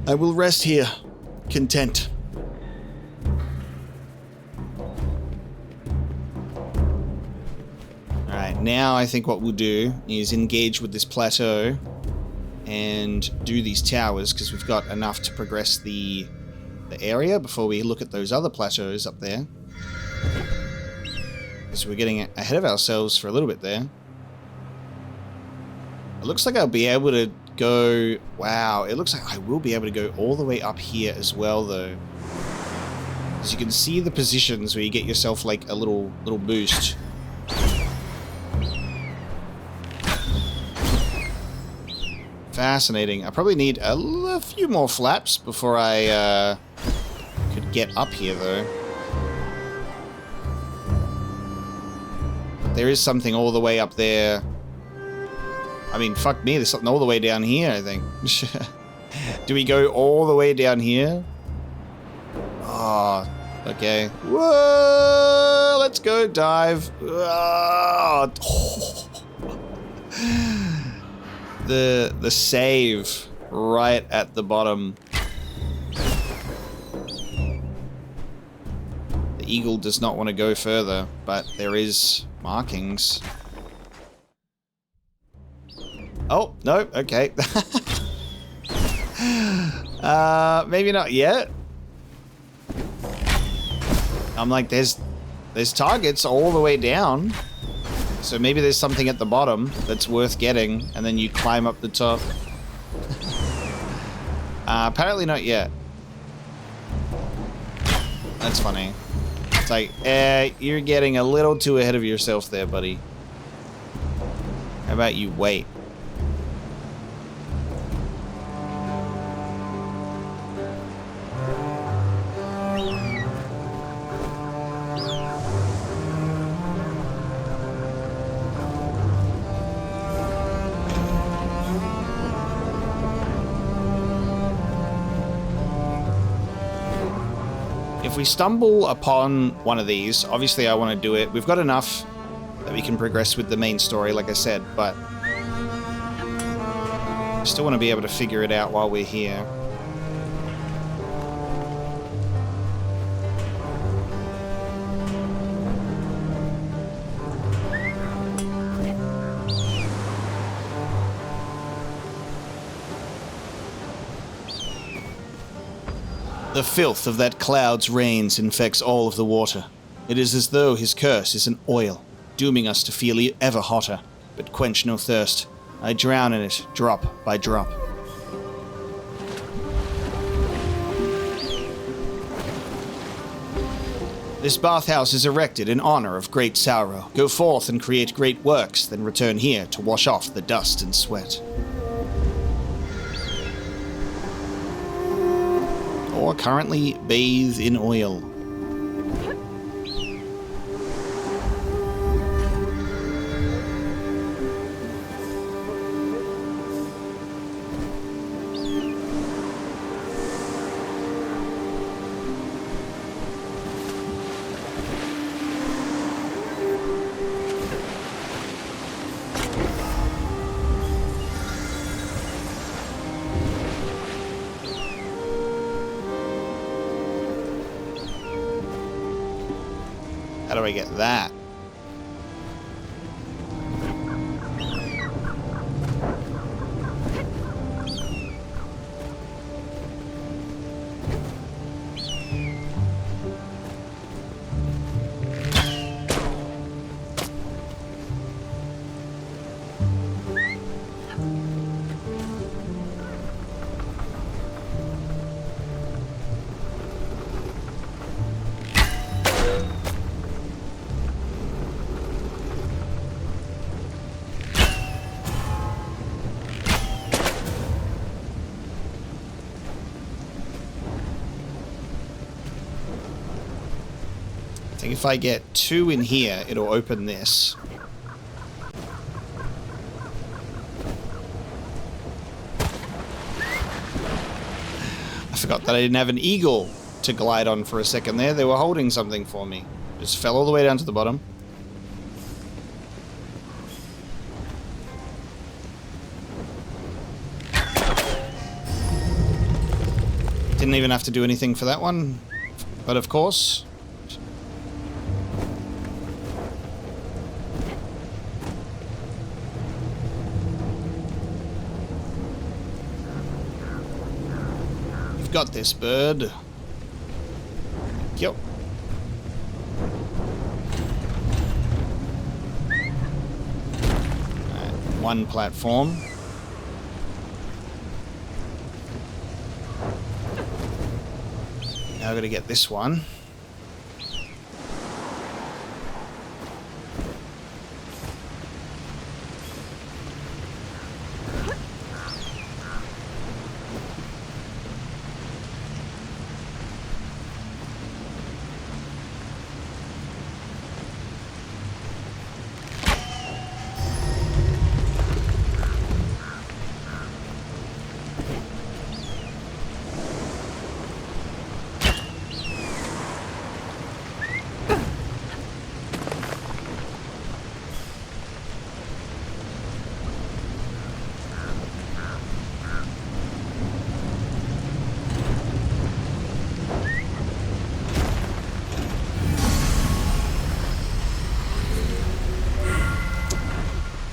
I will rest here, content. Alright, now I think what we'll do is engage with this plateau and do these towers, because we've got enough to progress the area before we look at those other plateaus up there. So we're getting ahead of ourselves for a little bit there. It looks like I'll be able to go... Wow, it looks like I will be able to go all the way up here as well, though. As you can see the positions where you get yourself like a little boost. Fascinating. I probably need a few more flaps before I could get up here, though. There is something all the way up there. I mean, fuck me, there's something all the way down here, I think. Do we go all the way down here? Oh, okay. Whoa! Let's go dive. Oh. The save right at the bottom. The eagle does not want to go further, but there is markings. Oh, no, okay. Maybe not yet. I'm like, there's targets all the way down. So maybe there's something at the bottom that's worth getting, and then you climb up the top. Apparently not yet. That's funny. It's like, you're getting a little too ahead of yourself there, buddy. How about you wait? If we stumble upon one of these, obviously I want to do it. We've got enough that we can progress with the main story, like I said, but I still want to be able to figure it out while we're here. The filth of that cloud's rains infects all of the water. It is as though his curse is an oil, dooming us to feel ever hotter, but quench no thirst. I drown in it, drop by drop. This bathhouse is erected in honor of great Sauro. Go forth and create great works, then return here to wash off the dust and sweat. Or currently bathe in oil. How do I get that? I think if I get 2 in here, it'll open this. I forgot that I didn't have an eagle to glide on for a second there. They were holding something for me. Just fell all the way down to the bottom. Didn't even have to do anything for that one. But of course... got this, bird. Yep. Alright, 1 platform. Now I've got to get this one.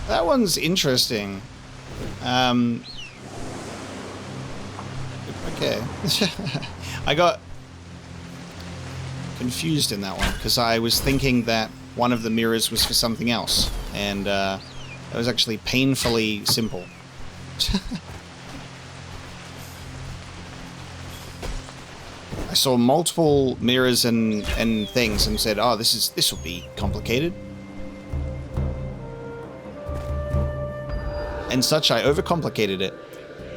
That one's interesting. Okay. I got confused in that one because I was thinking that one of the mirrors was for something else, and it was actually painfully simple. I saw multiple mirrors and things and said, "Oh, this will be complicated." And such, I overcomplicated it.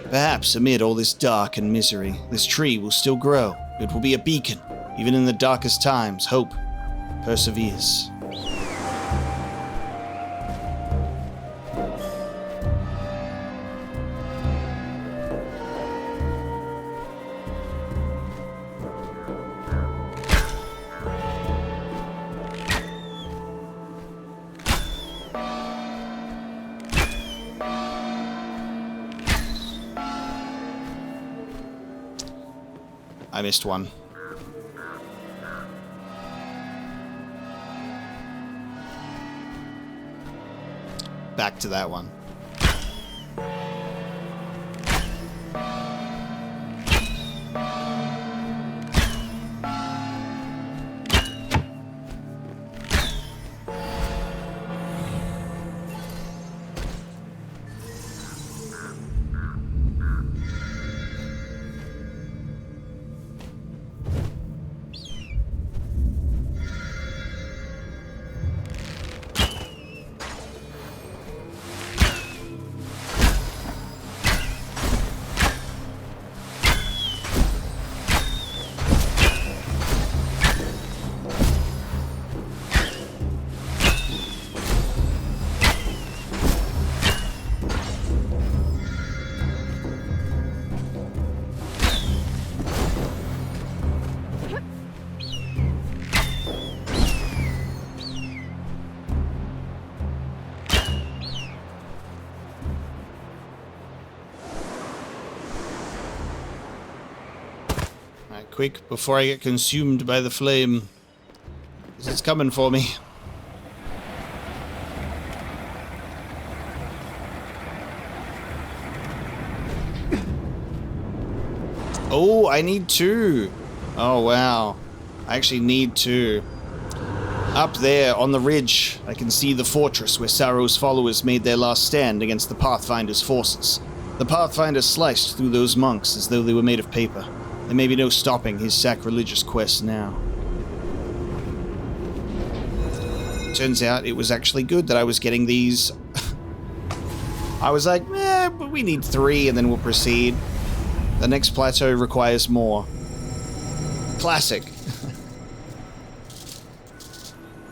Perhaps amid all this dark and misery, this tree will still grow. It will be a beacon. Even in the darkest times, hope perseveres. I missed one. Back to that one. Alright, quick, before I get consumed by the flame. 'Cause it's coming for me. Oh, I need 2. Oh, wow. I actually need 2. Up there on the ridge, I can see the fortress where Saro's followers made their last stand against the Pathfinder's forces. The Pathfinder sliced through those monks as though they were made of paper. There may be no stopping his sacrilegious quest now. Turns out it was actually good that I was getting these. I was like, but we need 3 and then we'll proceed. The next plateau requires more. Classic.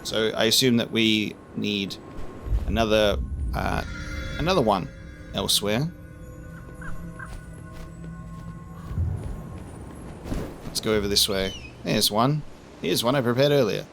So I assume that we need another one elsewhere. Let's go over this way. There's one. Here's one I prepared earlier.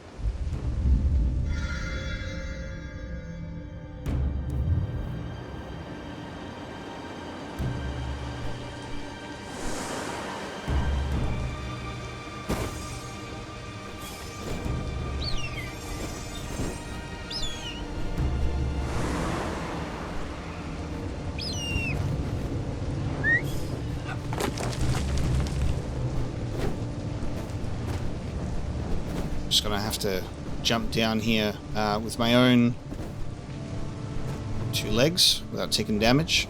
Just gonna have to jump down here with my own 2 legs without taking damage.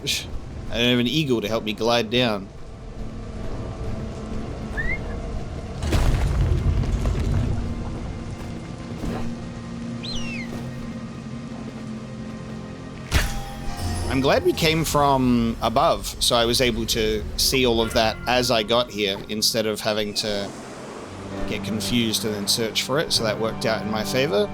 I don't have an eagle to help me glide down. I'm glad we came from above, so I was able to see all of that as I got here instead of having to get confused and then search for it, so that worked out in my favor.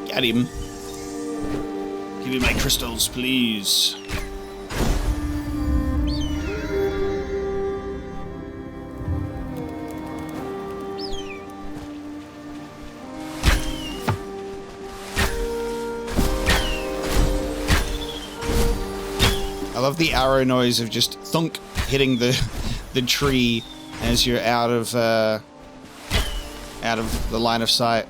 Got him. Give me my crystals, please. I love the arrow noise of just thunk hitting the tree as you're out of the line of sight.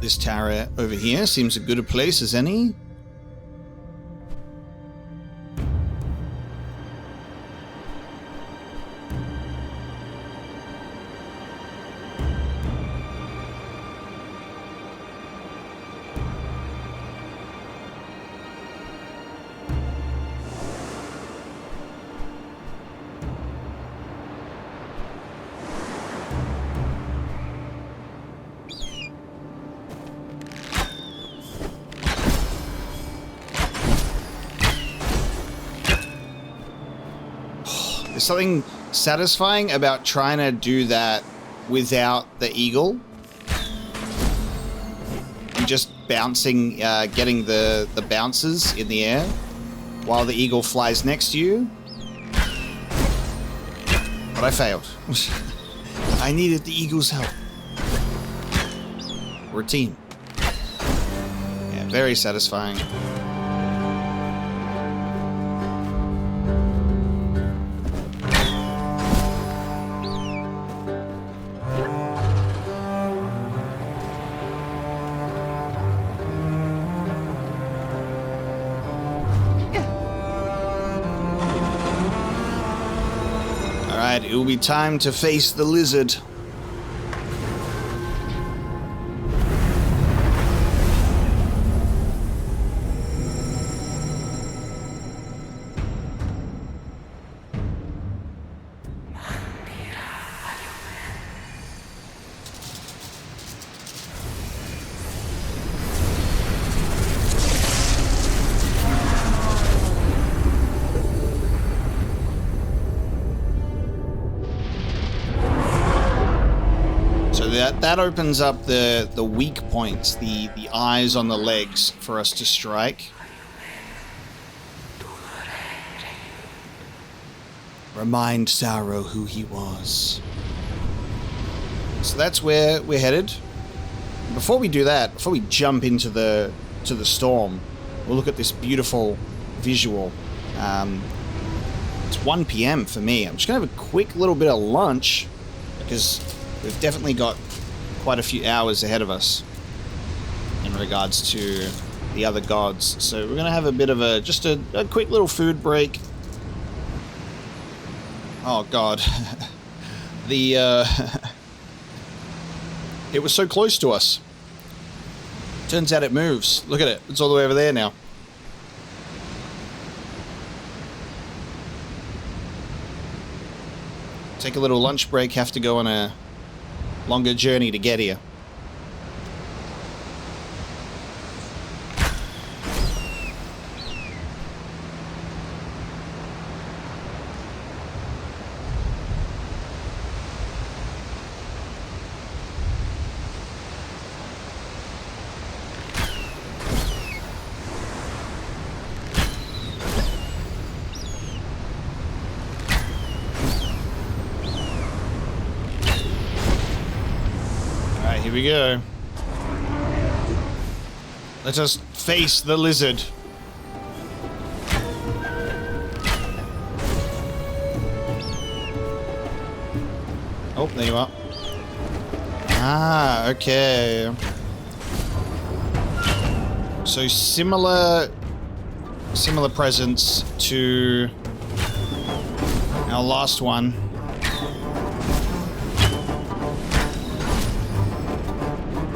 This tower over here seems a good a place as any. There's something satisfying about trying to do that without the eagle. And just bouncing, getting the bounces in the air while the eagle flies next to you. But I failed. I needed the eagle's help. We're a team. Yeah, very satisfying. It will be time to face the lizard. That opens up the weak points, the eyes on the legs for us to strike. Remind Sauron who he was. So that's where we're headed. Before we do that, before we jump into the storm, we'll look at this beautiful visual. It's 1 p.m. for me. I'm just gonna have a quick little bit of lunch because we've definitely got quite a few hours ahead of us in regards to the other gods. So we're going to have a bit of a quick little food break. Oh god. It was so close to us. Turns out it moves. Look at it. It's all the way over there now. Take a little lunch break, have to go on a longer journey to get here. Here we go. Let us face the lizard. Oh, there you are. Ah, okay. So similar presence to our last one.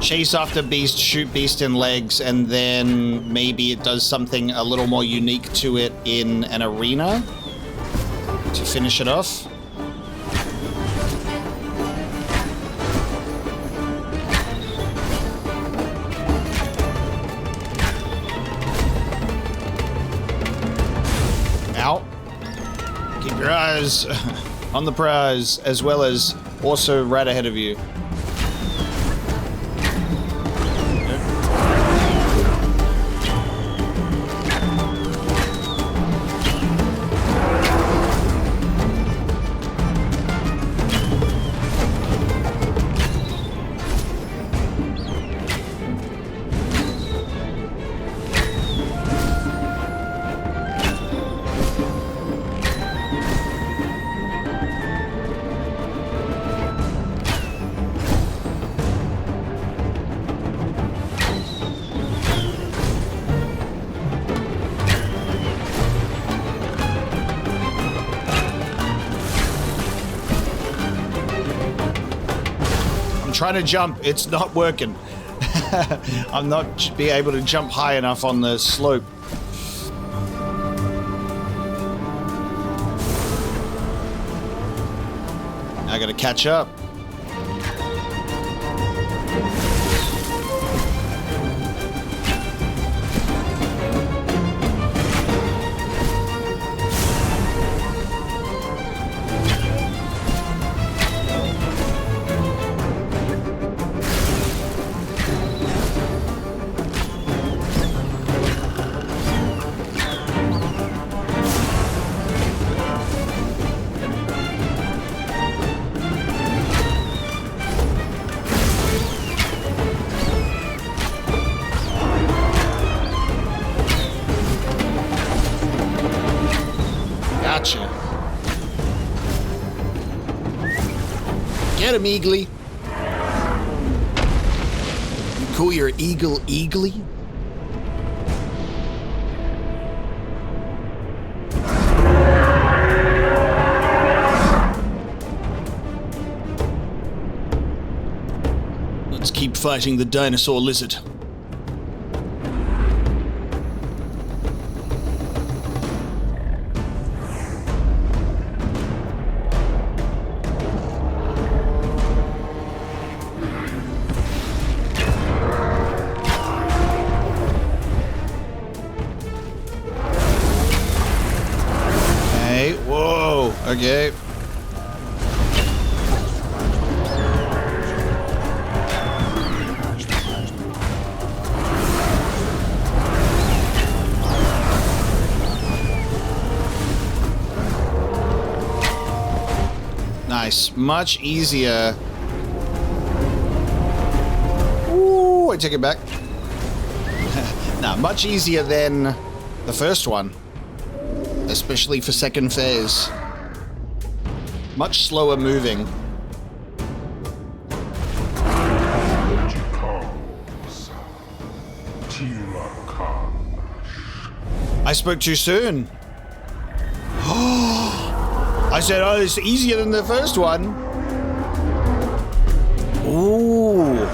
Chase after beast, shoot beast in legs, and then maybe it does something a little more unique to it in an arena to finish it off. Ow. Keep your eyes on the prize, as well as also right ahead of you. trying to jump. It's not working. I'm not be able to jump high enough on the slope. I gotta catch up. Gotcha. Get him, Eagly. Cool your eagle, Eagly. Let's keep fighting the dinosaur lizard. Okay. Nice. Much easier. Ooh, I take it back. Nah, much easier than the first one. Especially for second phase. Much slower moving. I spoke too soon. I said, oh, it's easier than the first one. Ooh.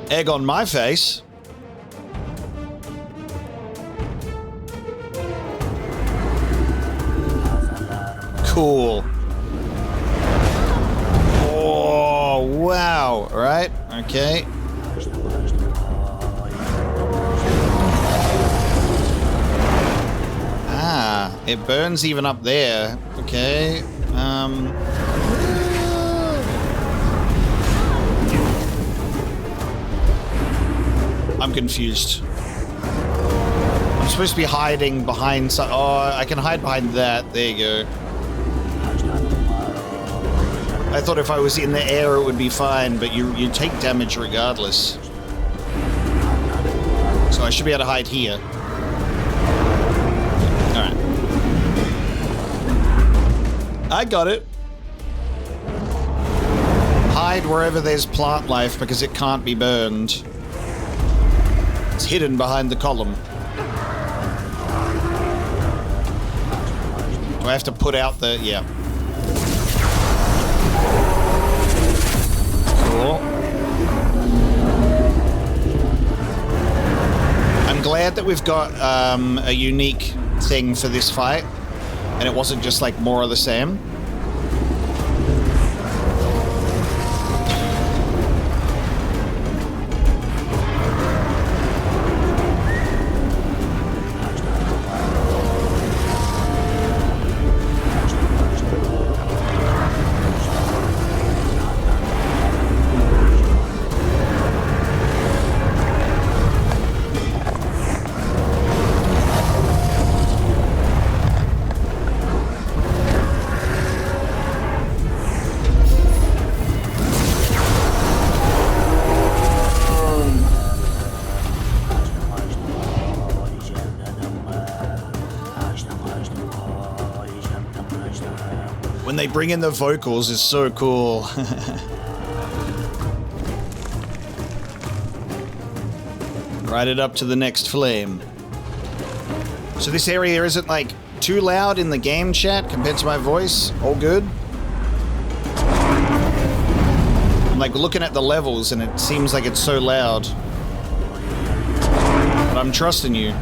Egg on my face. Cool. Oh, wow. All right. Okay. Ah, it burns even up there. Okay. I'm confused. I'm supposed to be hiding behind some... Oh, I can hide behind that. There you go. I thought if I was in the air it would be fine, but you take damage regardless. So I should be able to hide here. Alright. I got it. Hide wherever there's plant life because it can't be burned. It's hidden behind the column. Do I have to put out the... Yeah. Cool. I'm glad that we've got a unique thing for this fight, and it wasn't just like more of the same. When they bring in the vocals is so cool. Ride it up to the next flame. So this area isn't like too loud in the game chat compared to my voice? All good? I'm like looking at the levels and it seems like it's so loud. But I'm trusting you.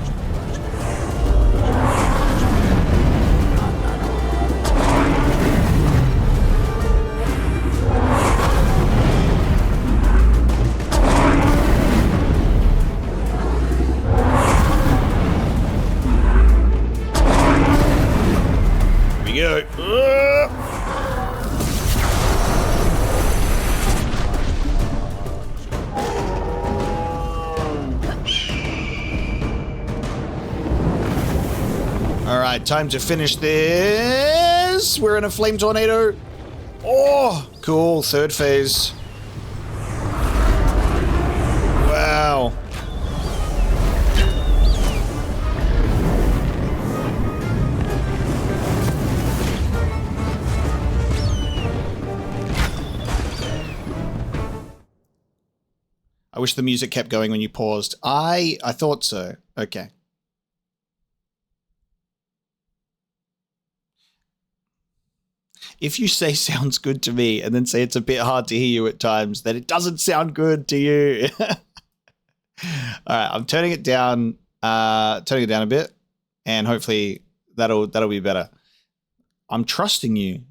Here we go. All right, time to finish this. We're in a flame tornado. Oh, cool. Third phase. Wow. I wish the music kept going when you paused. I thought so. Okay. If you say sounds good to me and then say it's a bit hard to hear you at times, then it doesn't sound good to you. All right, I'm turning it down a bit, and hopefully that'll be better. I'm trusting you,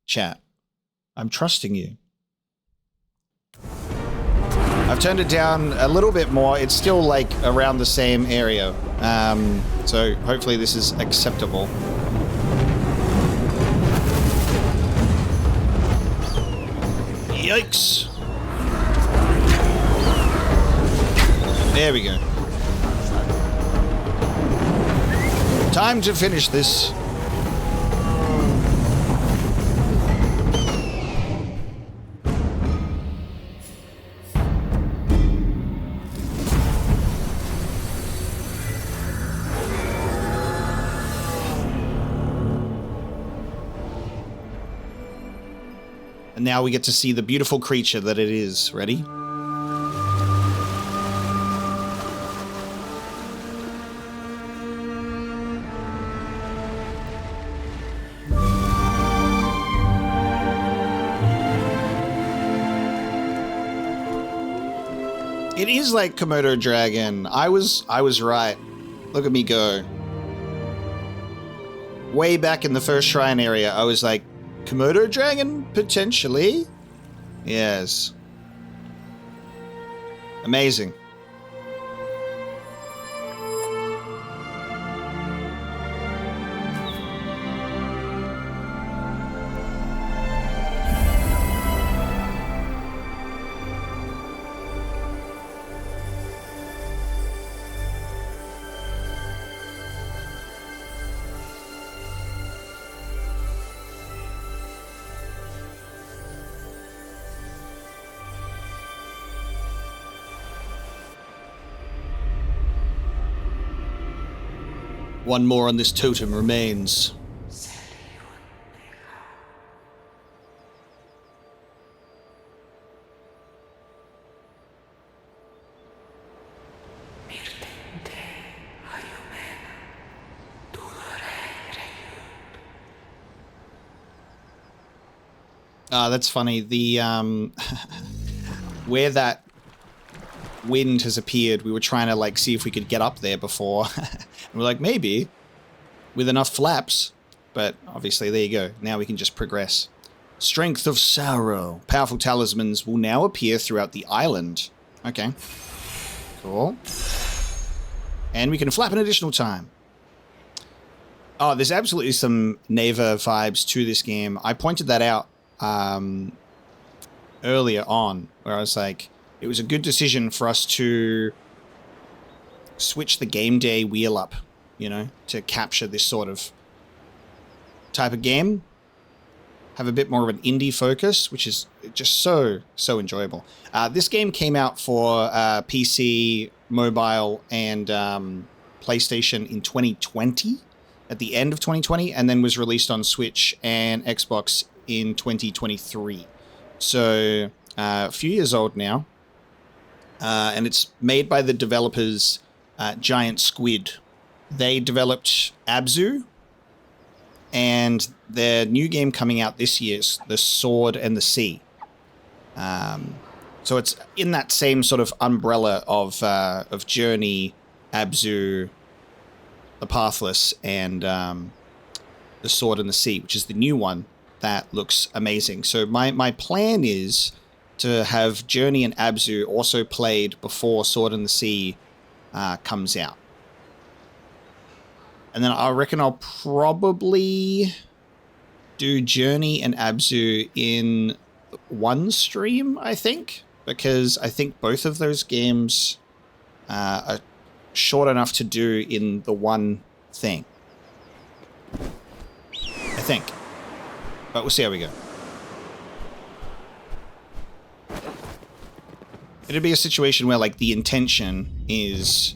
chat. I'm trusting you. I've turned it down a little bit more. It's still like around the same area. So hopefully this is acceptable. Yikes. There we go. Time to finish this. And now we get to see the beautiful creature that it is. Ready? It is like Komodo dragon. I was right. Look at me go. Way back in the first shrine area, I was like, Komodo dragon? Potentially? Yes. Amazing. One more on this totem remains. That's funny. The where that wind has appeared, we were trying to like see if we could get up there before. And we're like, maybe with enough flaps, but obviously there you go. Now we can just progress. Strength of Sorrow. Powerful talismans will now appear throughout the island. Okay. Cool. And we can flap an additional time. Oh, there's absolutely some Neva vibes to this game. I pointed that out earlier on, where I was like, it was a good decision for us to switch the game day wheel up, you know, to capture this sort of type of game. Have a bit more of an indie focus, which is just so enjoyable. This game came out for PC, mobile, and PlayStation in 2020, at the end of 2020, and then was released on Switch and Xbox in 2023. So a few years old now. And it's made by the developers Giant Squid. They developed Abzu, and their new game coming out this year is The Sword and the Sea. So it's in that same sort of umbrella of Journey, Abzu, the Pathless, and The Sword and the Sea, which is the new one that looks amazing. So my plan is to have Journey and Abzu also played before Sword and the Sea comes out. And then I reckon I'll probably do Journey and Abzu in one stream, I think, because I think both of those games are short enough to do in the one thing. I think. But we'll see how we go. It'd be a situation where, like, the intention is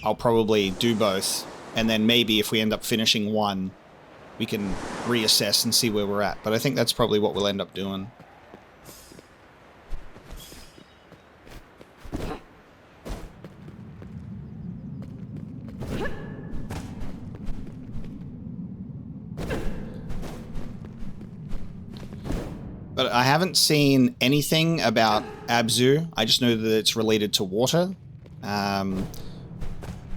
I'll probably do both, and then maybe if we end up finishing one, we can reassess and see where we're at. But I think that's probably what we'll end up doing. But I haven't seen anything about Abzu. I just know that it's related to water. I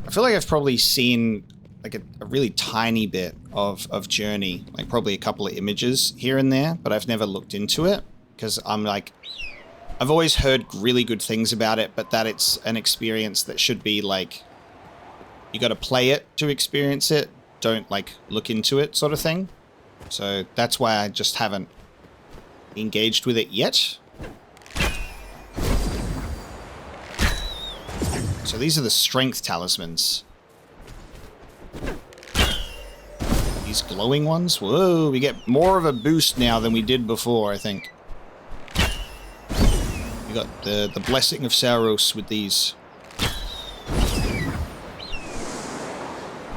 feel like I've probably seen like a really tiny bit of Journey, like probably a couple of images here and there, but I've never looked into it because I'm like, I've always heard really good things about it, but that it's an experience that should be like, you got to play it to experience it. Don't like look into it sort of thing. So that's why I just haven't engaged with it yet. So these are the strength talismans. These glowing ones? Whoa, we get more of a boost now than we did before, I think. We got the blessing of Saros with these.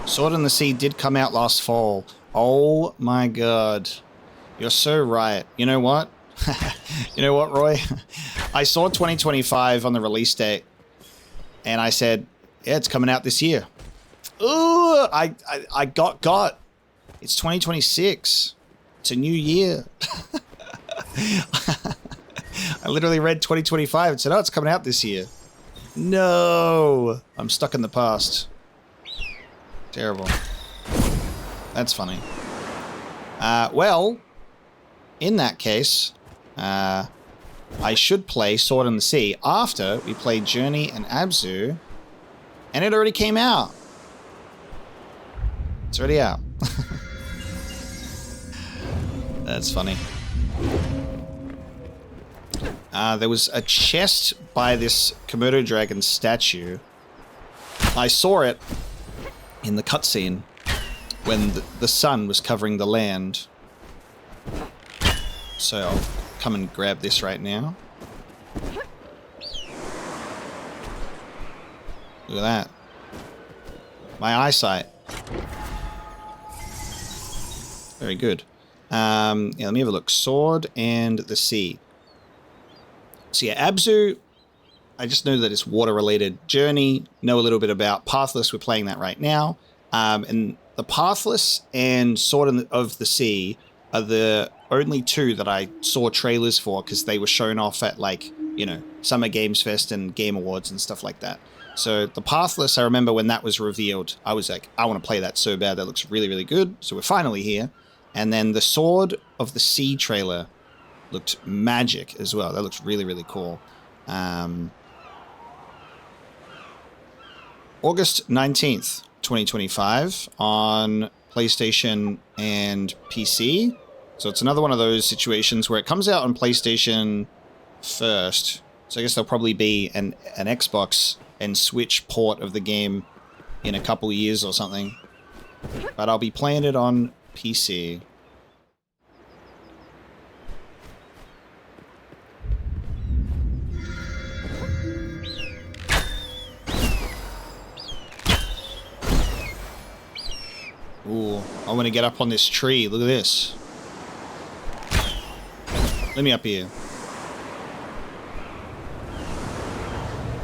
Sword in the Sea did come out last fall. Oh my god. You're so right. You know what? You know what, Roy? I saw 2025 on the release date, and I said, yeah, it's coming out this year. Ooh, I got. It's 2026. It's a new year. I literally read 2025 and said, oh, it's coming out this year. No. I'm stuck in the past. Terrible. That's funny. Well, in that case, I should play Sword in the Sea after we played Journey and Abzu, and it already came out. It's already out. That's funny. There was a chest by this Komodo dragon statue. I saw it in the cutscene when the sun was covering the land. So I'll come and grab this right now. Look at that. My eyesight. Very good. Yeah, let me have a look. Sword and the Sea. So yeah, Abzu, I just know that it's water-related. Journey, know a little bit about. Pathless, we're playing that right now. And the Pathless and Sword of the Sea are the only two that I saw trailers for because they were shown off at, like, you know, Summer Games Fest and Game Awards and stuff like that. So the Pathless, I remember when that was revealed, I was like, I want to play that so bad. That looks really, really good. So we're finally here. And then the Sword of the Sea trailer looked magic as well. That looks really, really cool. August 19th, 2025 on PlayStation and PC. So it's another one of those situations where it comes out on PlayStation first. So I guess there'll probably be an Xbox and Switch port of the game in a couple years or something. But I'll be playing it on PC. Ooh, I want to get up on this tree. Look at this. Let me up here.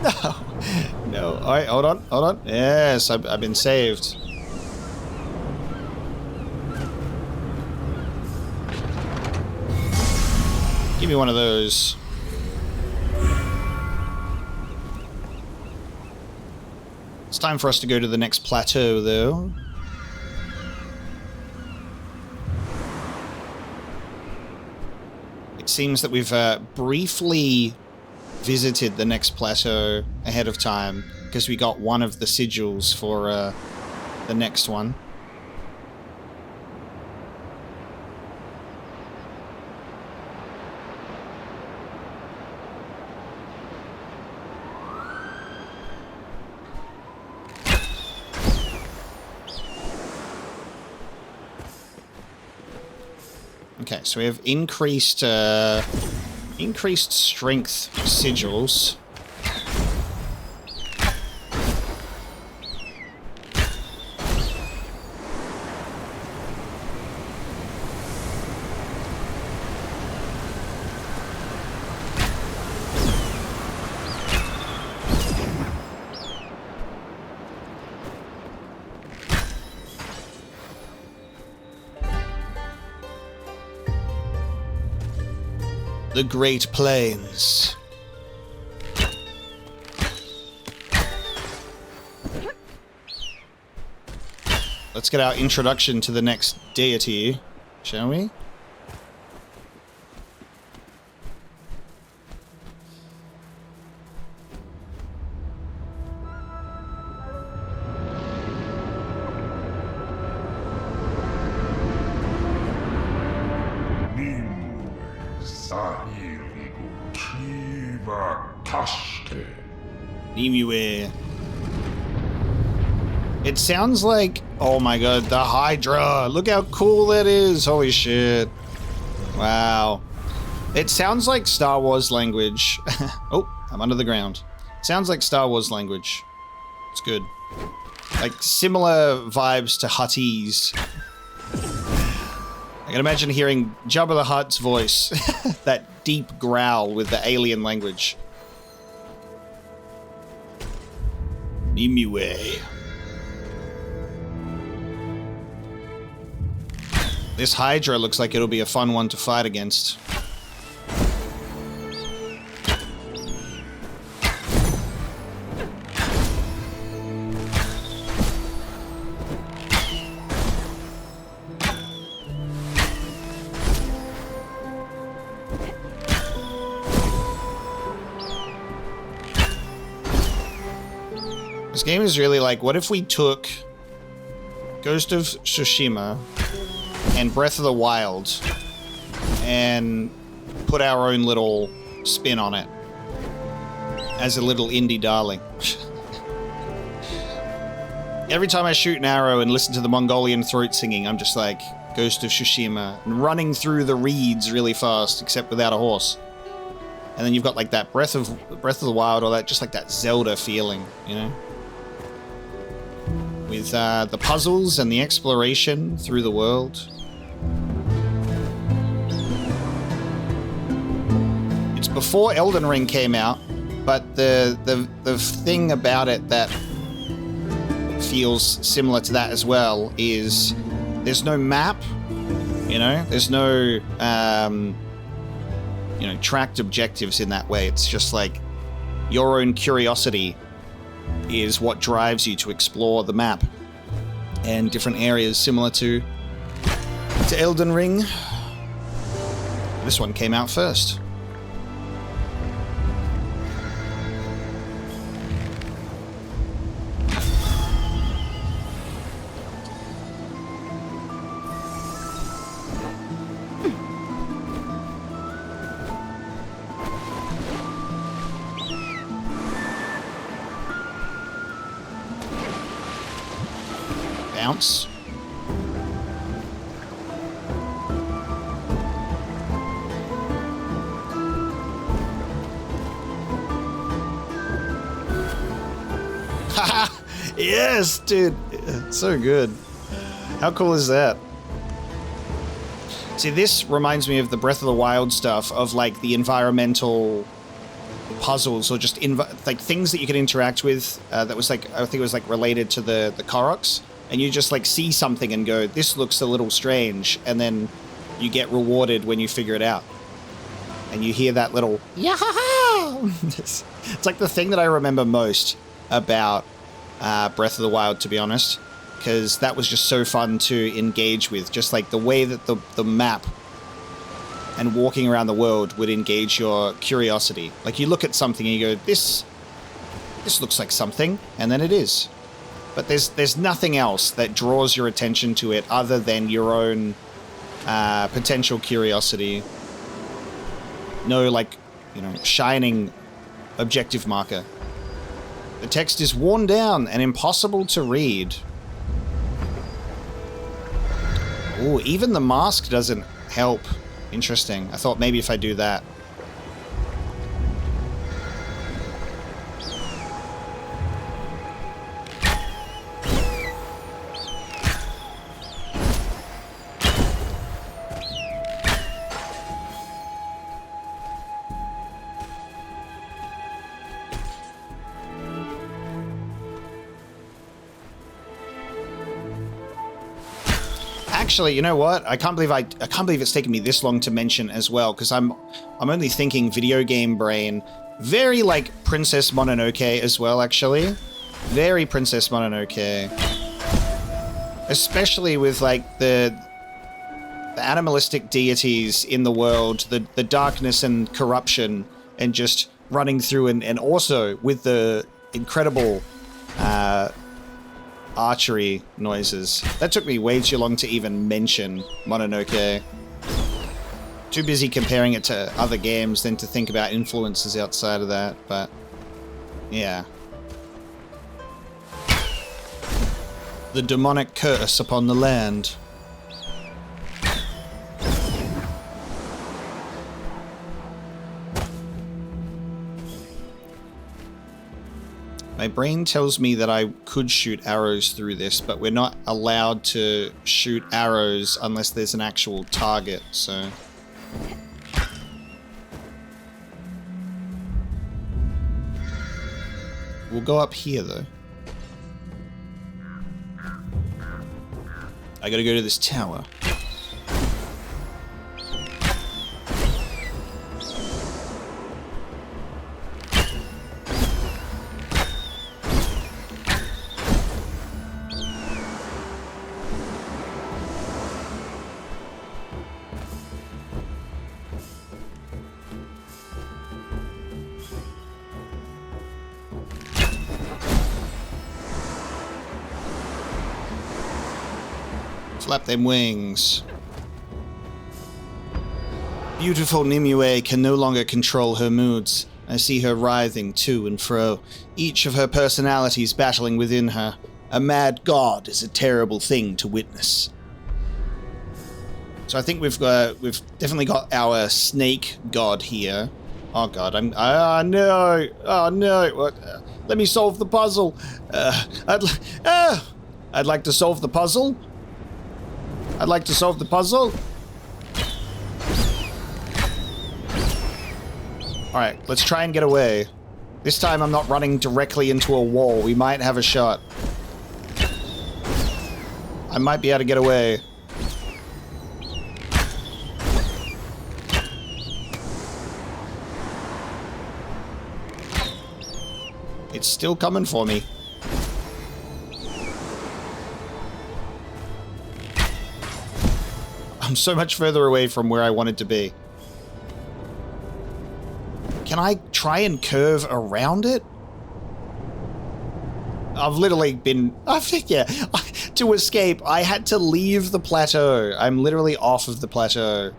No. No. Alright, hold on. Hold on. Yes, I've been saved. Give me one of those. It's time for us to go to the next plateau, though. It seems that we've briefly visited the next plateau ahead of time because we got one of the sigils for the next one. Okay, so we have increased strength sigils. The Great Plains. Let's get our introduction to the next deity, shall we? Nimue. It sounds like, oh my god, the hydra. Look how cool that is. Holy shit. Wow. It sounds like Star Wars language. Oh, I'm under the ground. Sounds like Star Wars language. It's good. Like similar vibes to Huttese. I can imagine hearing Jabba the Hutt's voice. That deep growl with the alien language. Nimue. This hydra looks like it'll be a fun one to fight against. This game is really like, what if we took Ghost of Tsushima and Breath of the Wild and put our own little spin on it as a little indie darling. Every time I shoot an arrow and listen to the Mongolian throat singing, I'm just like Ghost of Tsushima and running through the reeds really fast, except without a horse. And then you've got like that Breath of the Wild, or that just like that Zelda feeling, you know? With the puzzles and the exploration through the world. It's before Elden Ring came out, but the thing about it that feels similar to that as well is there's no map, you know? There's no, you know, tracked objectives in that way. It's just like your own curiosity is what drives you to explore the map and different areas similar to Elden Ring. This one came out first. Bounce. Haha! Yes, dude. So good. How cool is that? See, this reminds me of the Breath of the Wild stuff, of like the environmental puzzles, or just like things that you could interact with that was like, I think it was like related to the Koroks. And you just like see something and go, this looks a little strange, and then you get rewarded when you figure it out. and you hear that little yahaha. It's like the thing that I remember most about Breath of the Wild, to be honest, because that was just so fun to engage with. Just like the way that the map and walking around the world would engage your curiosity. Like you look at something and you go, this looks like something, and then it is. But there's nothing else that draws your attention to it other than your own potential curiosity. No, like, you know, shining objective marker. The text is worn down and impossible to read. Ooh, even the mask doesn't help. Interesting. I thought maybe if I do that. Actually, you know what? I can't believe it's taken me this long to mention as well, because I'm only thinking video game brain. Very like Princess Mononoke as well, actually. Very Princess Mononoke. Especially with like the animalistic deities in the world, the darkness and corruption, and just running through, and also with the incredible archery noises. That took me way too long to even mention Mononoke. Too busy comparing it to other games than to think about influences outside of that, but yeah. The demonic curse upon the land. My brain tells me that I could shoot arrows through this, but we're not allowed to shoot arrows unless there's an actual target, so... We'll go up here, though. I gotta go to this tower. Flap them wings. Beautiful Nimue can no longer control her moods. I see her writhing to and fro, each of her personalities battling within her. A mad god is a terrible thing to witness. So I think we've definitely got our snake god here. Oh god, no! Oh no! What? Let me solve the puzzle. I'd like to solve the puzzle. I'd like to solve the puzzle. Alright, let's try and get away. This time I'm not running directly into a wall. We might have a shot. I might be able to get away. It's still coming for me. I'm so much further away from where I wanted to be. Can I try and curve around it? I've literally been... to escape, I had to leave the plateau. I'm literally off of the plateau.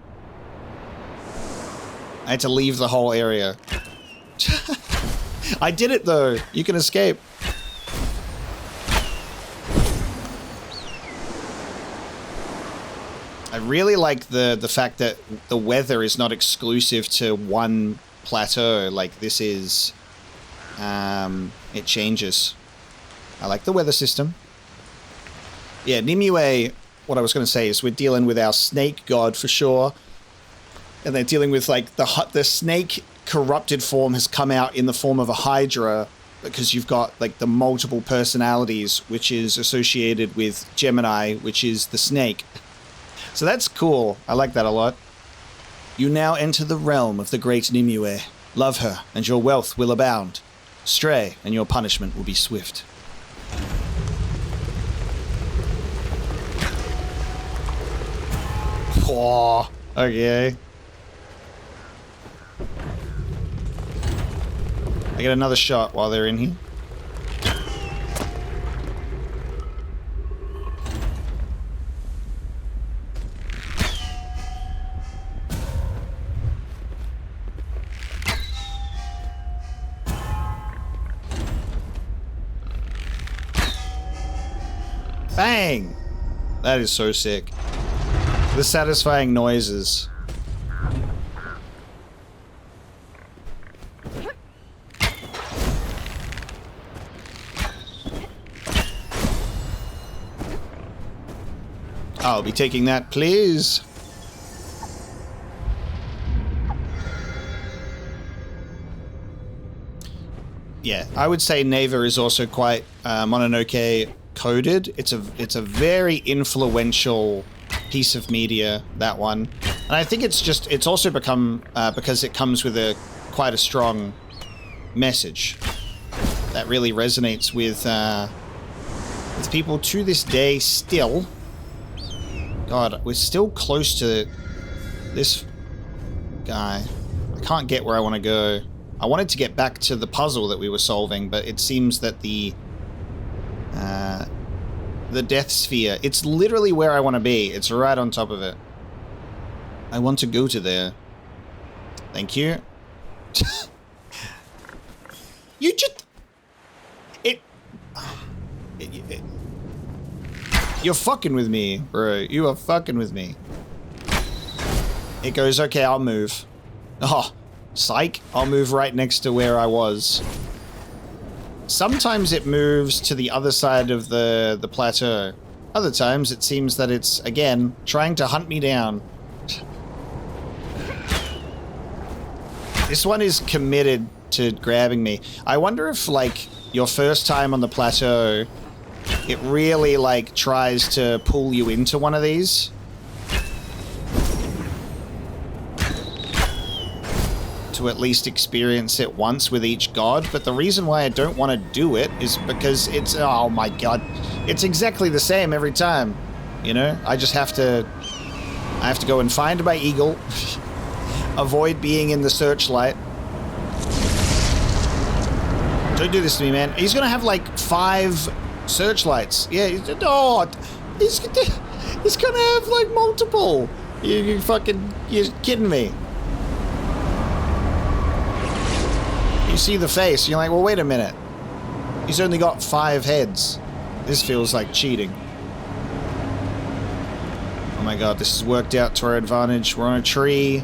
I had to leave the whole area. I did it though. You can escape. I really like the fact that the weather is not exclusive to one plateau. Like this is, it changes. I like the weather system. Yeah, Nimue, what I was going to say is we're dealing with our snake god for sure. And they're dealing with like the snake corrupted form has come out in the form of a hydra, because you've got like the multiple personalities, which is associated with Gemini, which is the snake. So that's cool. I like that a lot. You now enter the realm of the great Nimue. Love her, and your wealth will abound. Stray, and your punishment will be swift. Oh, okay. I get another shot while they're in here. Bang! That is so sick. The satisfying noises. I'll be taking that, please. Yeah, I would say Neva is also quite Mononoke coded. It's a very influential piece of media, that one. And I think it's also become because it comes with quite a strong message that really resonates with people to this day still. God, we're still close to this guy. I can't get where I want to go. I wanted to get back to the puzzle that we were solving, but it seems that the death sphere, it's literally where I want to be. It's right on top of it. I want to go to there. Thank you. You just... You're fucking with me, bro. You are fucking with me. It goes, okay, I'll move. Oh, psych. I'll move right next to where I was. Sometimes it moves to the other side of the plateau. Other times it seems that it's, again, trying to hunt me down. This one is committed to grabbing me. I wonder if, like, your first time on the plateau, it really, like, tries to pull you into one of these. To at least experience it once with each god, but the reason why I don't want to do it is because it's, oh my god, it's exactly the same every time, you know? I have to go and find my eagle, avoid being in the searchlight. Don't do this to me, man. He's gonna have like 5 searchlights. Yeah, he's gonna have like multiple. You're kidding me. You see the face, you're like, well, wait a minute. He's only got 5 heads. This feels like cheating. Oh my god, this has worked out to our advantage. We're on a tree.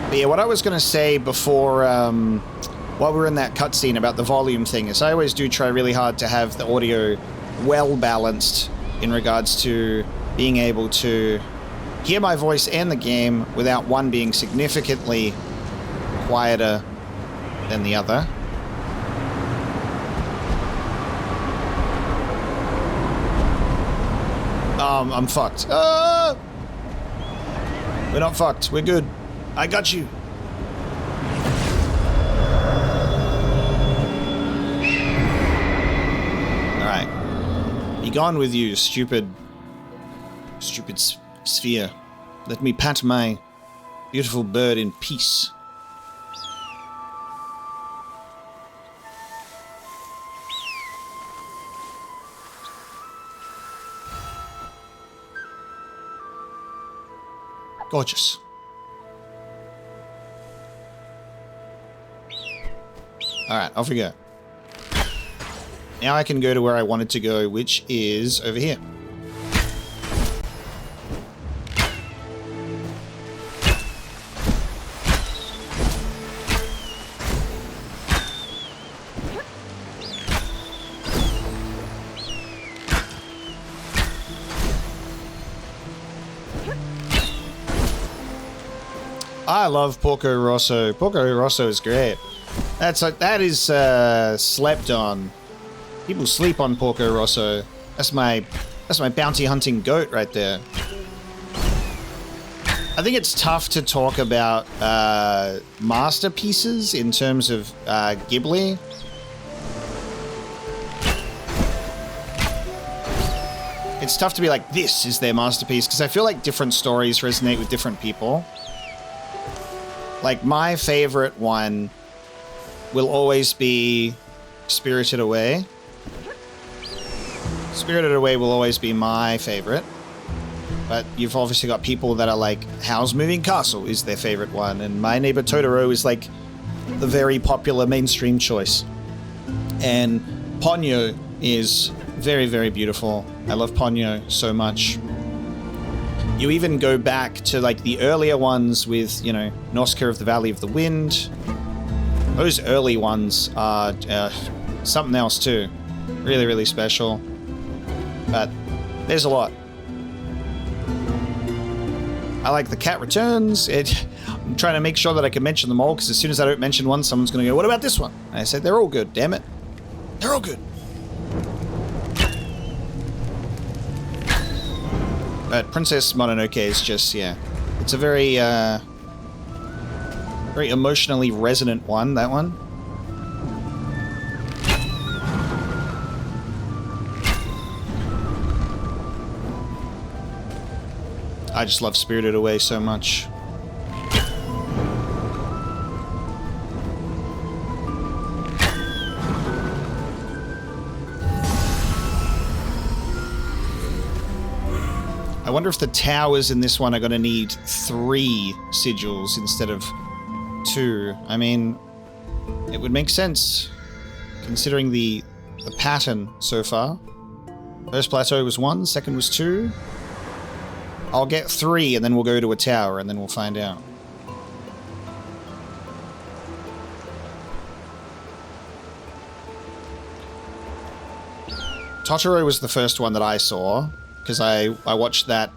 But yeah, what I was going to say before, while we were in that cutscene about the volume thing, is I always do try really hard to have the audio well balanced in regards to being able to hear my voice and the game without one being significantly quieter than the other. I'm fucked. We're not fucked. We're good. I got you. Alright. Be gone with you, stupid sphere. Let me pat my beautiful bird in peace. Gorgeous. Alright, off we go. Now I can go to where I wanted to go, which is over here. I love Porco Rosso. Porco Rosso is great. That is slept on. People sleep on Porco Rosso. That's my bounty hunting goat right there. I think it's tough to talk about masterpieces in terms of Ghibli. It's tough to be like, this is their masterpiece, because I feel like different stories resonate with different people. Like, my favorite one will always be Spirited Away. Spirited Away will always be my favorite. But you've obviously got people that are like, Howl's Moving Castle is their favorite one, and My Neighbor Totoro is like the very popular mainstream choice. And Ponyo is very, very beautiful. I love Ponyo so much. You even go back to like the earlier ones with, you know, Nausicaa of the Valley of the Wind. Those early ones are something else too. Really, really special. But there's a lot. I like The Cat Returns. I'm trying to make sure that I can mention them all, because as soon as I don't mention one, someone's going to go, what about this one? And I said, they're all good, damn it. They're all good. But Princess Mononoke is just, yeah. It's a very, very emotionally resonant one, that one. I just love Spirited Away so much. I wonder if the towers in this one are going to need 3 sigils instead of 2. I mean, it would make sense considering the pattern so far. First plateau was 1, second was 2. I'll get 3 and then we'll go to a tower and then we'll find out. Totoro was the first one that I saw, because I watched that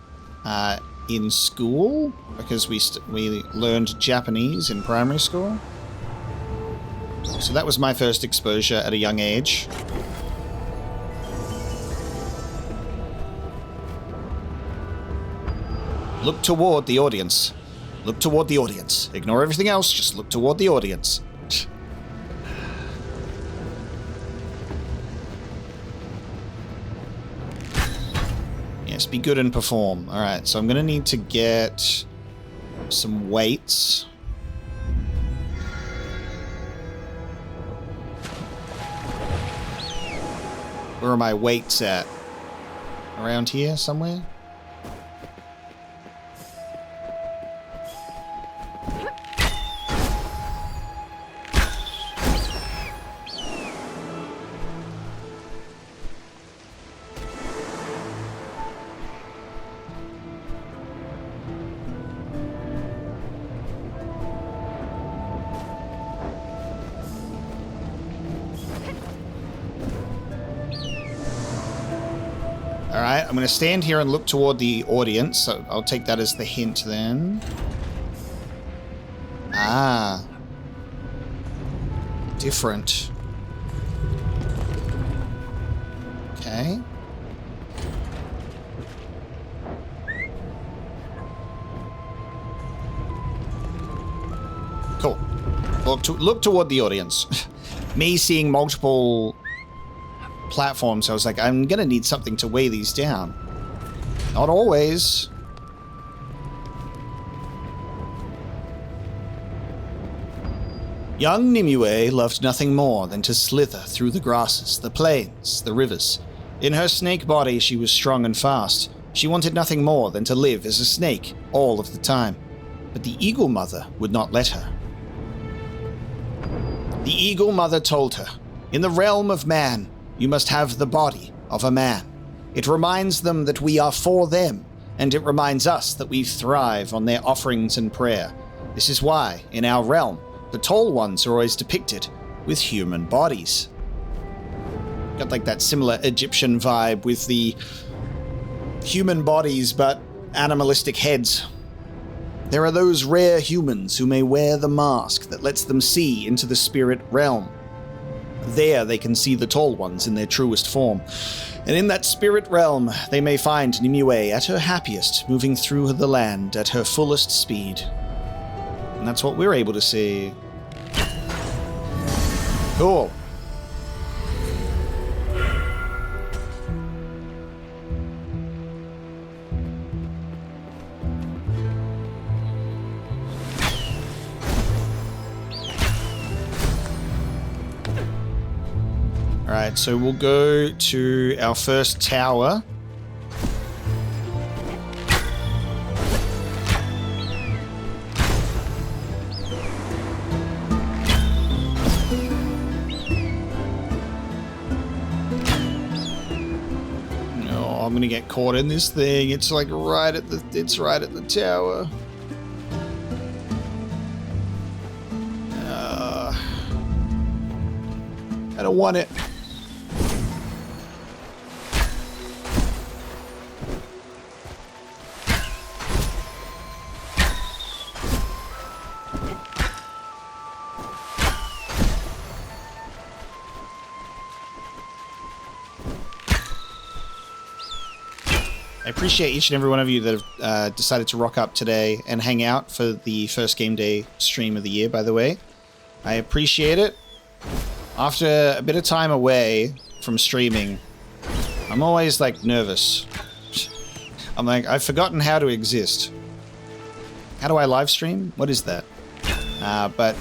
in school, because we learned Japanese in primary school. So that was my first exposure at a young age. Look toward the audience. Look toward the audience. Ignore everything else, just look toward the audience. Yes, be good and perform. Alright, so I'm going to need to get some weights. Where are my weights at? Around here somewhere? Alright, I'm going to stand here and look toward the audience, so I'll take that as the hint then. Ah. Different. Okay. Cool. Look toward the audience. Me seeing multiple platforms, I was like, I'm gonna need something to weigh these down. Not always. Young Nimue loved nothing more than to slither through the grasses, the plains, the rivers. In her snake body, she was strong and fast. She wanted nothing more than to live as a snake all of the time. But the Eagle Mother would not let her. The Eagle Mother told her, "In the realm of man, you must have the body of a man. It reminds them that we are for them, and it reminds us that we thrive on their offerings and prayer. This is why, in our realm, the tall ones are always depicted with human bodies." Got like that similar Egyptian vibe with the human bodies but animalistic heads. There are those rare humans who may wear the mask that lets them see into the spirit realm. There they can see the Tall Ones in their truest form. And in that spirit realm, they may find Nimue at her happiest, moving through the land at her fullest speed. And that's what we're able to see. Cool. Alright, so we'll go to our first tower. Oh, I'm gonna get caught in this thing. It's like right at the tower. I don't want it. I appreciate each and every one of you that have decided to rock up today and hang out for the first game day stream of the year, by the way. I appreciate it. After a bit of time away from streaming, I'm always, like, nervous. I'm like, I've forgotten how to exist. How do I live stream? What is that? But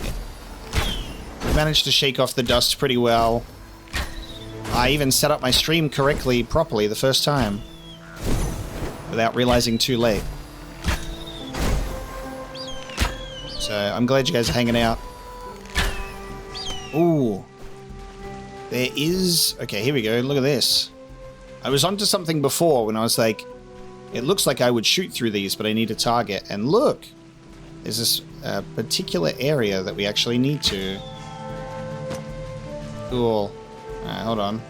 I managed to shake off the dust pretty well. I even set up my stream properly the first time, without realizing too late. So I'm glad you guys are hanging out. Ooh. There is... Okay, here we go. Look at this. I was onto something before when I was like, it looks like I would shoot through these, but I need a target. And look! There's this particular area that we actually need to. Cool. Alright, hold on.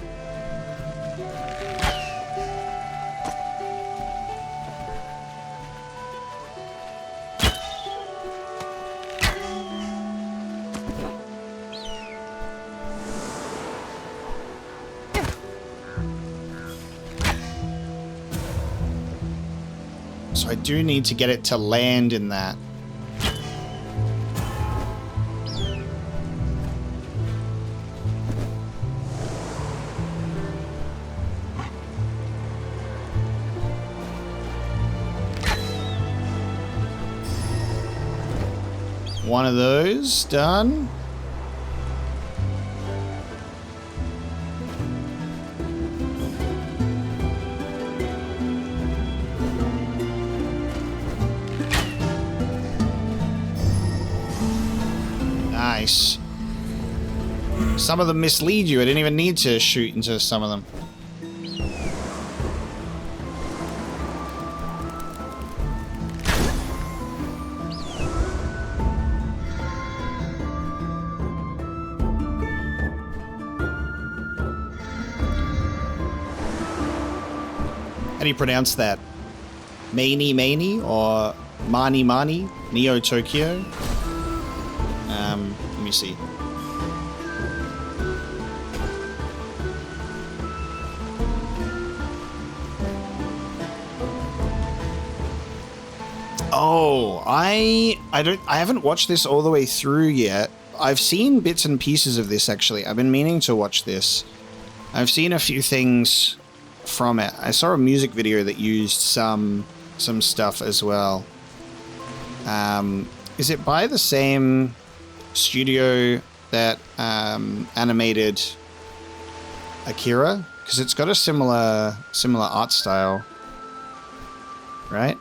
So I do need to get it to land in that. One of those done. Nice. Some of them mislead you. I didn't even need to shoot into some of them. How do you pronounce that? Mani Mani or Mani Mani? Neo Tokyo? Let me see. Oh, I haven't watched this all the way through yet. I've seen bits and pieces of this actually. I've been meaning to watch this. I've seen a few things from it. I saw a music video that used some stuff as well. Is it by the same studio that animated Akira? Because it's got a similar art style, right?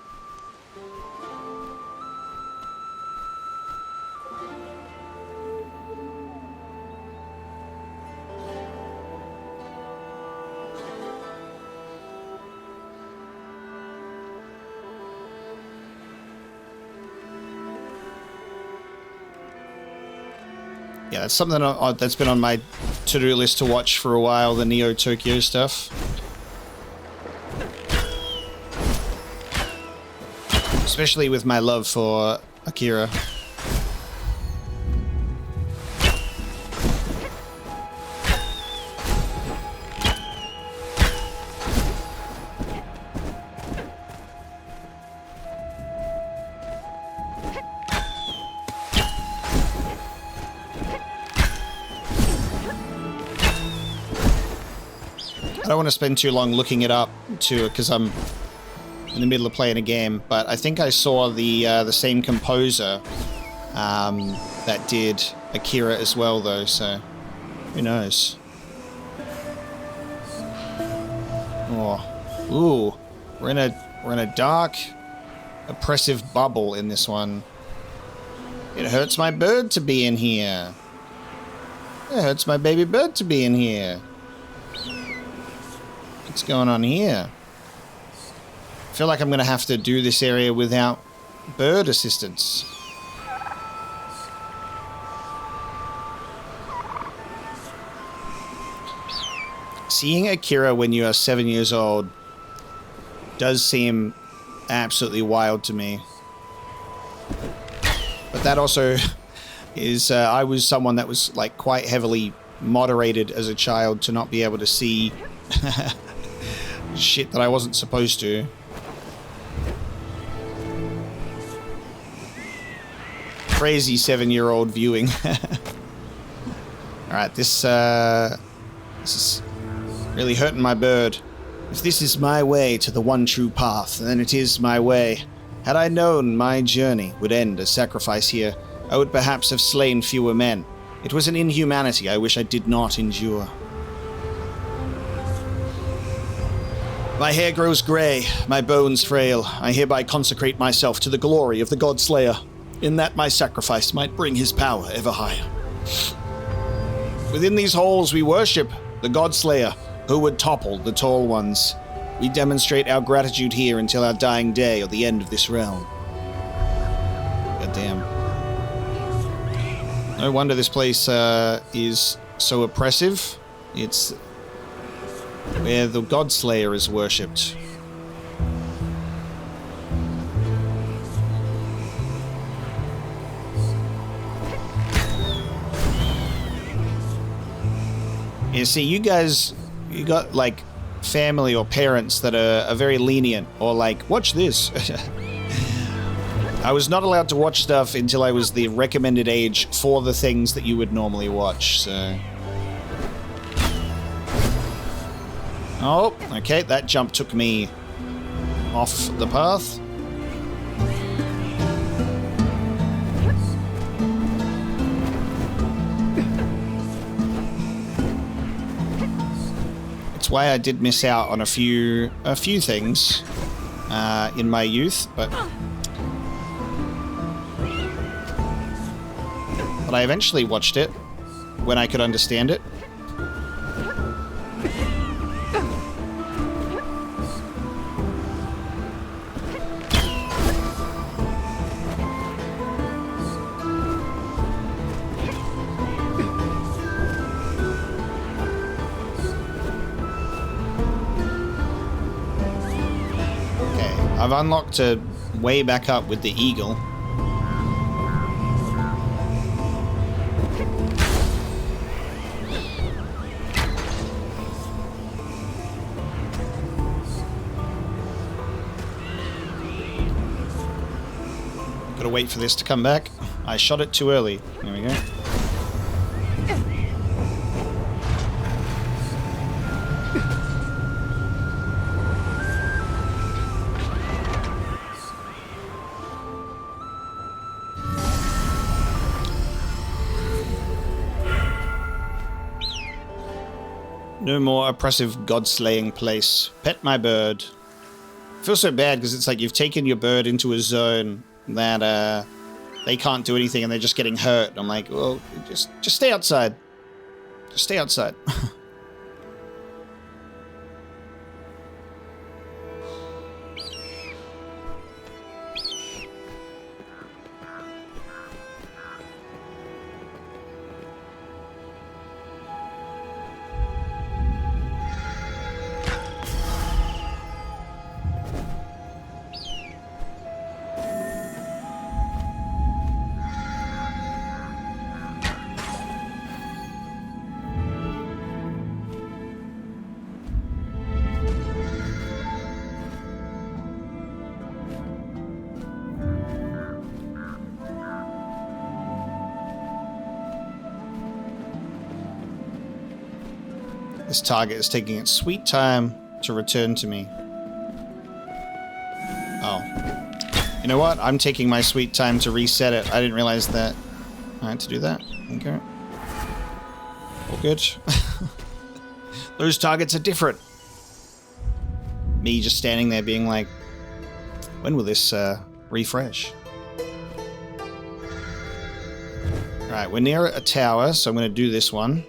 Yeah, that's something that's been on my to-do list to watch for a while, the Neo Tokyo stuff. Especially with my love for Akira. don't want to spend too long looking it up too, because I'm in the middle of playing a game. But I think I saw the same composer that did Akira as well, though. So who knows? Oh, ooh, we're in a dark, oppressive bubble in this one. It hurts my bird to be in here. It hurts my baby bird to be in here. What's going on here? I feel like I'm going to have to do this area without bird assistance. Seeing Akira when you are 7 years old does seem absolutely wild to me. But that also is, I was someone that was like quite heavily moderated as a child to not be able to see shit that I wasn't supposed to. Crazy 7-year-old viewing. Alright, this is really hurting my bird. If this is my way to the one true path, then it is my way. Had I known my journey would end as sacrifice here, I would perhaps have slain fewer men. It was an inhumanity I wish I did not endure. My hair grows grey, my bones frail. I hereby consecrate myself to the glory of the God-Slayer, in that my sacrifice might bring his power ever higher. Within these halls we worship the God-Slayer, who would topple the Tall Ones. We demonstrate our gratitude here until our dying day or the end of this realm. God damn. No wonder this place is so oppressive. It's where the God-Slayer is worshipped. You see, you guys, you got like family or parents that are very lenient, or like, watch this. I was not allowed to watch stuff until I was the recommended age for the things that you would normally watch, so... Oh, okay, that jump took me off the path. It's why I did miss out on a few things in my youth, but I eventually watched it when I could understand it. I've unlocked a way back up with the eagle. Gotta wait for this to come back. I shot it too early. There we go. No more oppressive god-slaying place. Pet my bird. I feel so bad because it's like you've taken your bird into a zone that they can't do anything and they're just getting hurt. I'm like, well, just stay outside. Just stay outside. This target is taking its sweet time to return to me. Oh. You know what? I'm taking my sweet time to reset it. I didn't realize that I had to do that. Okay. All good. Those targets are different. Me just standing there being like, when will this refresh? Alright, we're near a tower, so I'm going to do this one.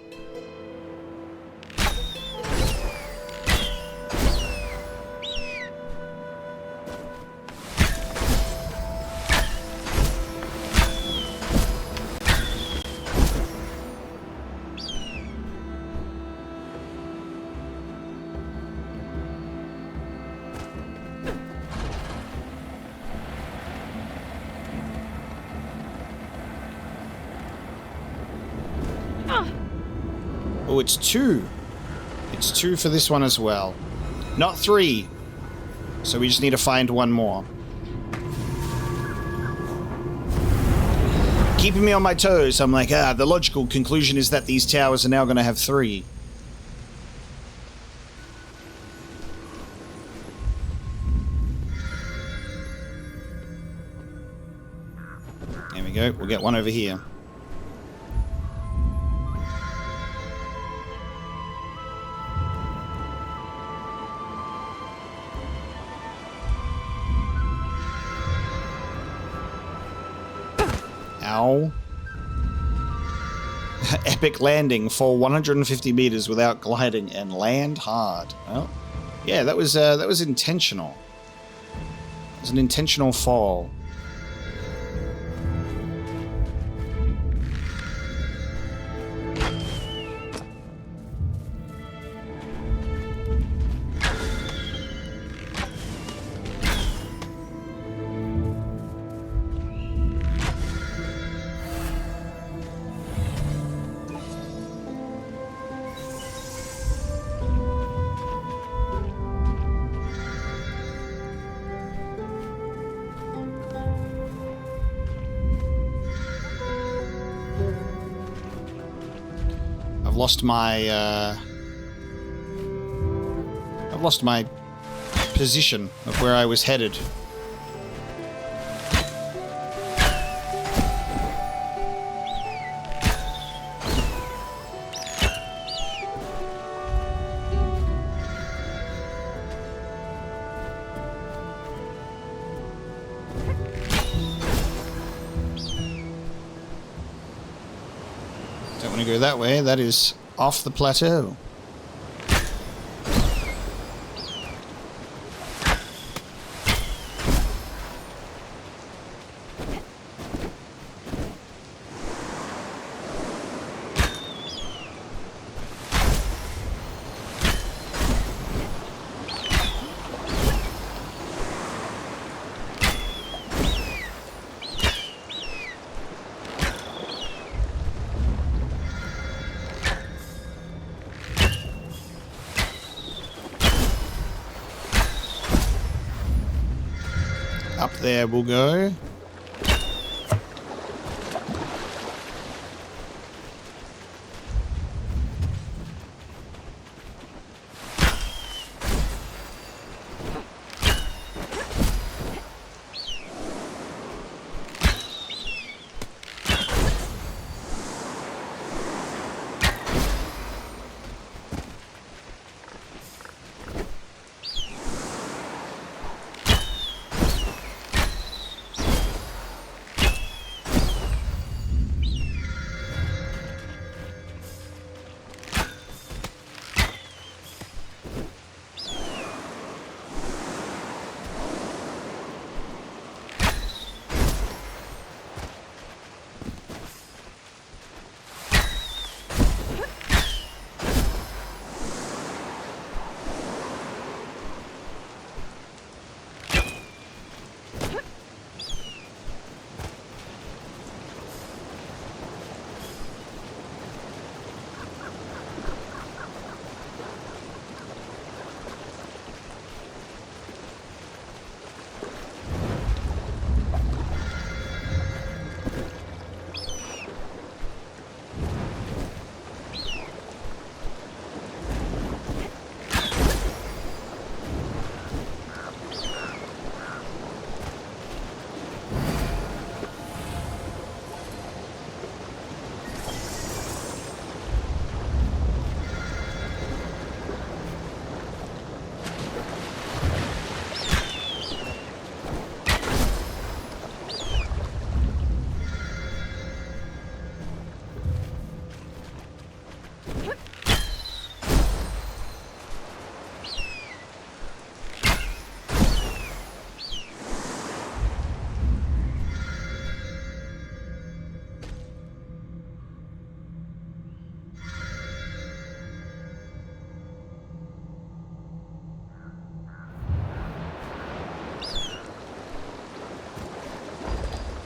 Oh, it's 2. It's 2 for this one as well. Not 3. So we just need to find one more. Keeping me on my toes, I'm like, the logical conclusion is that these towers are now going to have 3. There we go. We'll get one over here. Ow. Epic landing for 150 meters without gliding and land hard. Well, yeah, that was intentional. It was an intentional fall. I've lost my position of where I was headed. Don't want to go that way. That is off the plateau. Up there we'll go.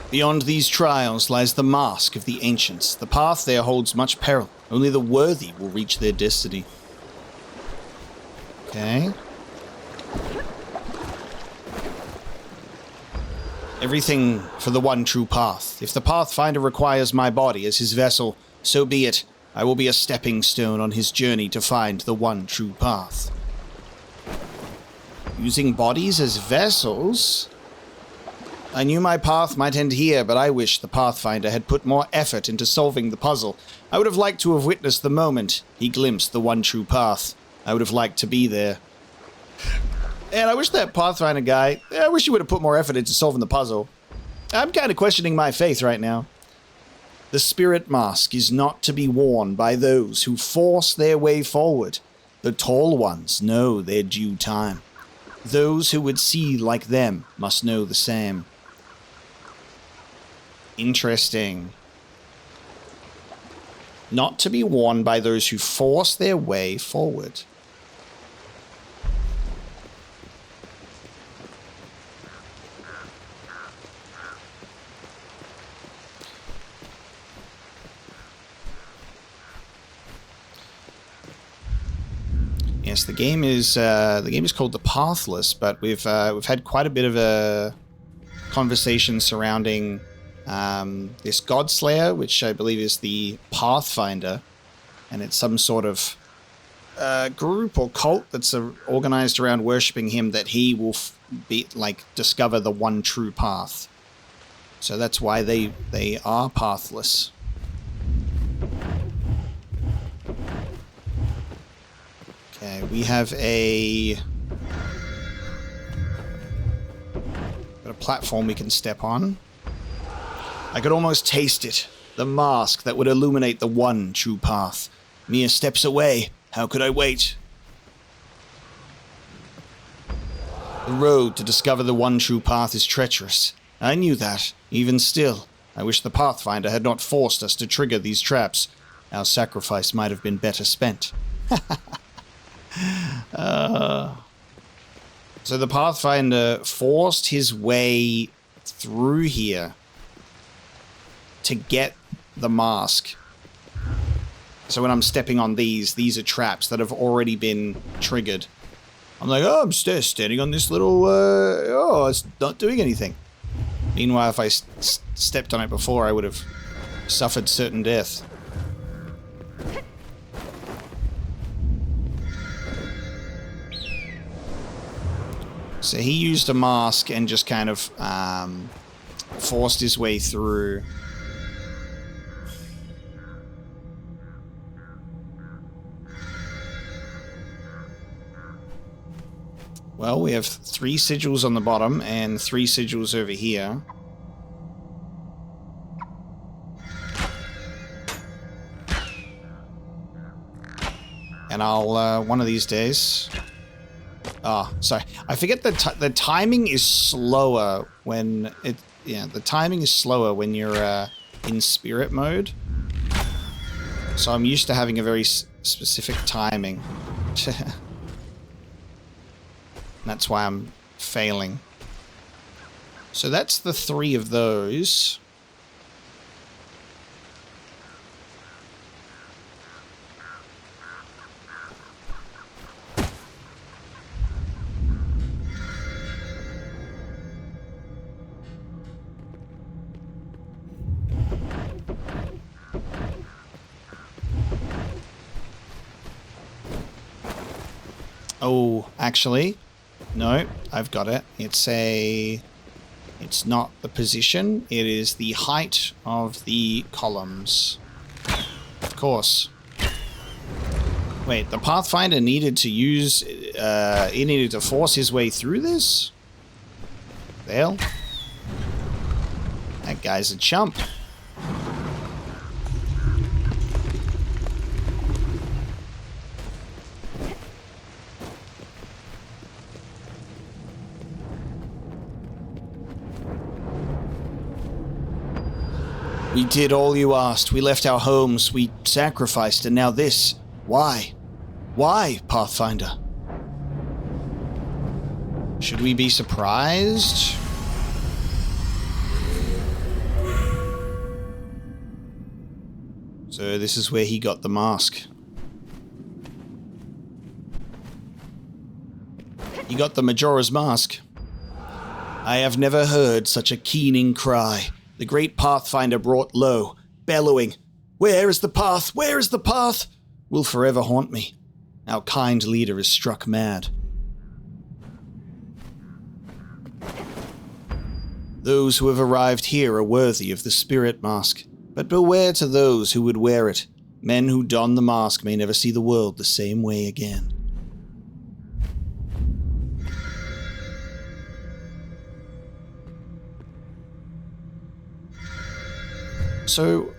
Beyond these trials lies the mask of the ancients. The path there holds much peril. Only the worthy will reach their destiny. Okay. Everything for the one true path. If the Pathfinder requires my body as his vessel, so be it. I will be a stepping stone on his journey to find the one true path. Using bodies as vessels? I knew my path might end here, but I wish the Pathfinder had put more effort into solving the puzzle. I would have liked to have witnessed the moment he glimpsed the one true path. I would have liked to be there. And I wish that Pathfinder guy, I wish he would have put more effort into solving the puzzle. I'm kind of questioning my faith right now. The spirit mask is not to be worn by those who force their way forward. The tall ones know their due time. Those who would see like them must know the same. Interesting. Not to be worn by those who force their way forward. Yes, the game is called the Pathless, but we've had quite a bit of a conversation surrounding this Godslayer, which I believe is the Pathfinder, and it's some sort of group or cult that's organized around worshipping him, that he will discover the one true path. So that's why they are pathless. Okay, we have got a platform we can step on. I could almost taste it. The mask that would illuminate the one true path. Mere steps away. How could I wait? The road to discover the one true path is treacherous. I knew that. Even still, I wish the Pathfinder had not forced us to trigger these traps. Our sacrifice might have been better spent. So the Pathfinder forced his way through here to get the mask. So when I'm stepping on these are traps that have already been triggered. I'm like, oh, I'm standing on this little, it's not doing anything. Meanwhile, if I stepped on it before, I would have suffered certain death. So he used a mask and just kind of forced his way through. Well, we have 3 sigils on the bottom and 3 sigils over here. And I'll, one of these days... Oh, sorry. I forget the timing is slower when it... Yeah, the timing is slower when you're in spirit mode. So I'm used to having a very specific timing. That's why I'm failing. So that's the 3 of those. Oh, actually... No, I've got it. It's not the position, it is the height of the columns. Of course. Wait, the Pathfinder needed to use... he needed to force his way through this? The hell? That guy's a chump. We did all you asked. We left our homes. We sacrificed. And now this. Why? Why, Pathfinder? Should we be surprised? So this is where he got the mask. He got the Majora's Mask. I have never heard such a keening cry. The great Pathfinder brought low, bellowing, "Where is the path? Where is the path?" will forever haunt me. Our kind leader is struck mad. Those who have arrived here are worthy of the spirit mask, but beware to those who would wear it. Men who don the mask may never see the world the same way again. So,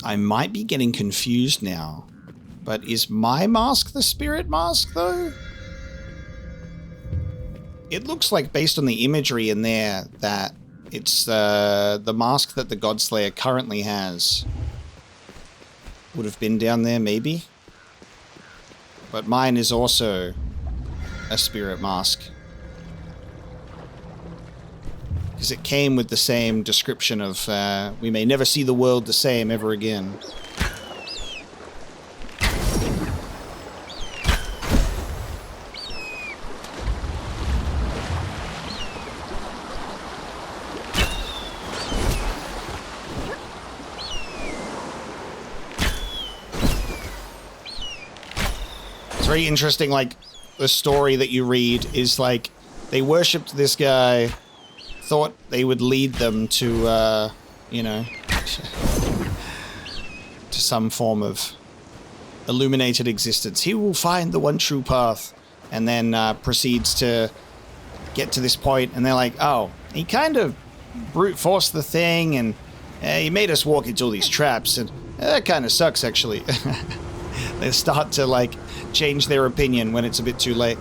I might be getting confused now, but is my mask the spirit mask, though? It looks like, based on the imagery in there, that it's the mask that the Godslayer currently has. Would have been down there, maybe? But mine is also a spirit mask. Because it came with the same description of, we may never see the world the same ever again. Very interesting, like, the story that you read is like, they worshipped this guy, thought they would lead them to, you know, to some form of illuminated existence. He will find the one true path, and then proceeds to get to this point, and they're like, oh, he kind of brute forced the thing, and he made us walk into all these traps, and that kind of sucks, actually. They start to, like, change their opinion when it's a bit too late.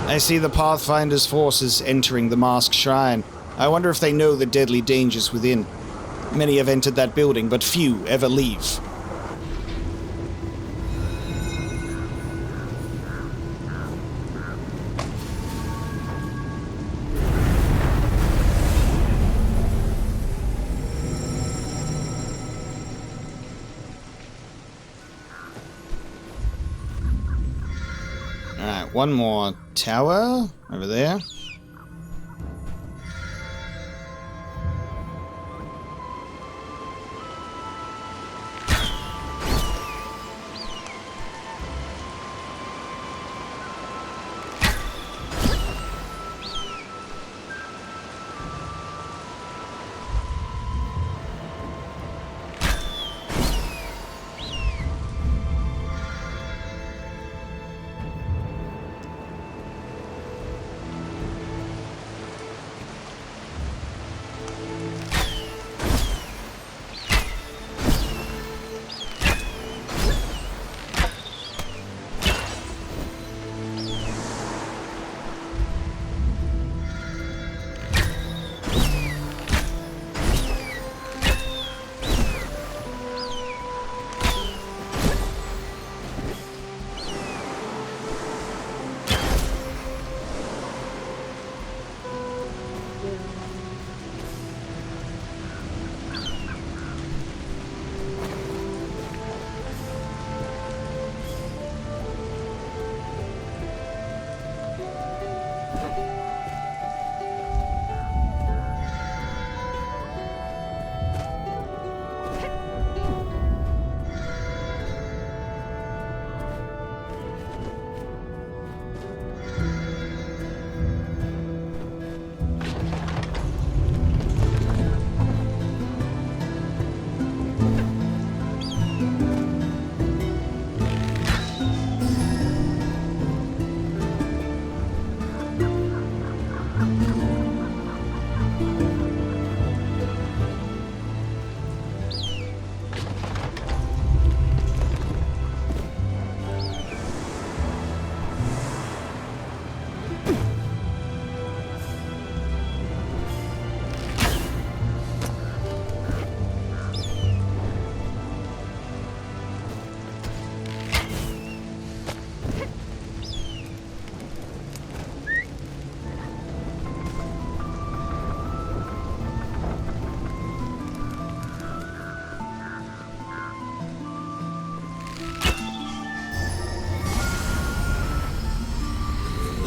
I see the Pathfinder's forces entering the Masked Shrine. I wonder if they know the deadly dangers within. Many have entered that building, but few ever leave. Alright, one more tower over there.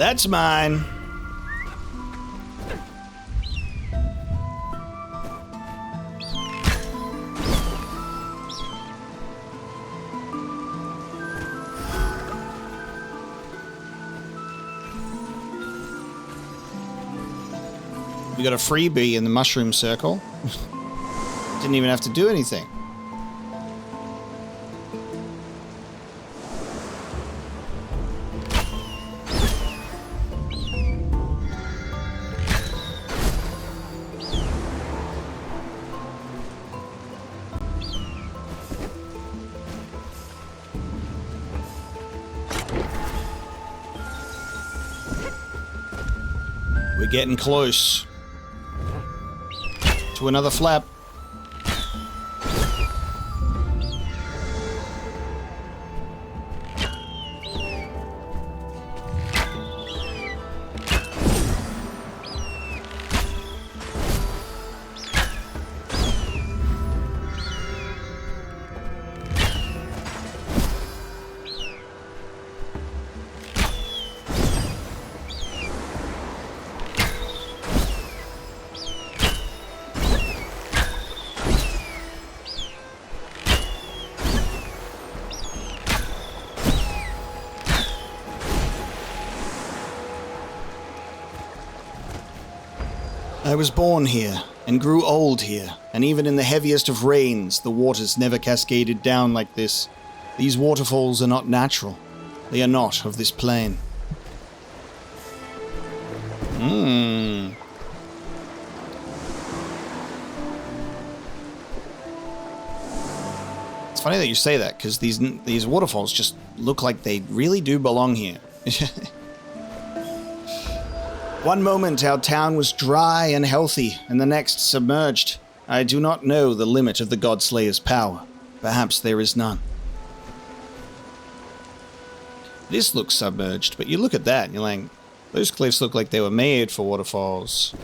That's mine. We got a freebie in the mushroom circle. Didn't even have to do anything. We're getting close to another flap. I was born here, and grew old here, and even in the heaviest of rains, the waters never cascaded down like this. These waterfalls are not natural. They are not of this plane. It's funny that you say that, because these waterfalls just look like they really do belong here. One moment our town was dry and healthy, and the next submerged. I do not know the limit of the Godslayer's power. Perhaps there is none. This looks submerged, but you look at that and you're like, those cliffs look like they were made for waterfalls.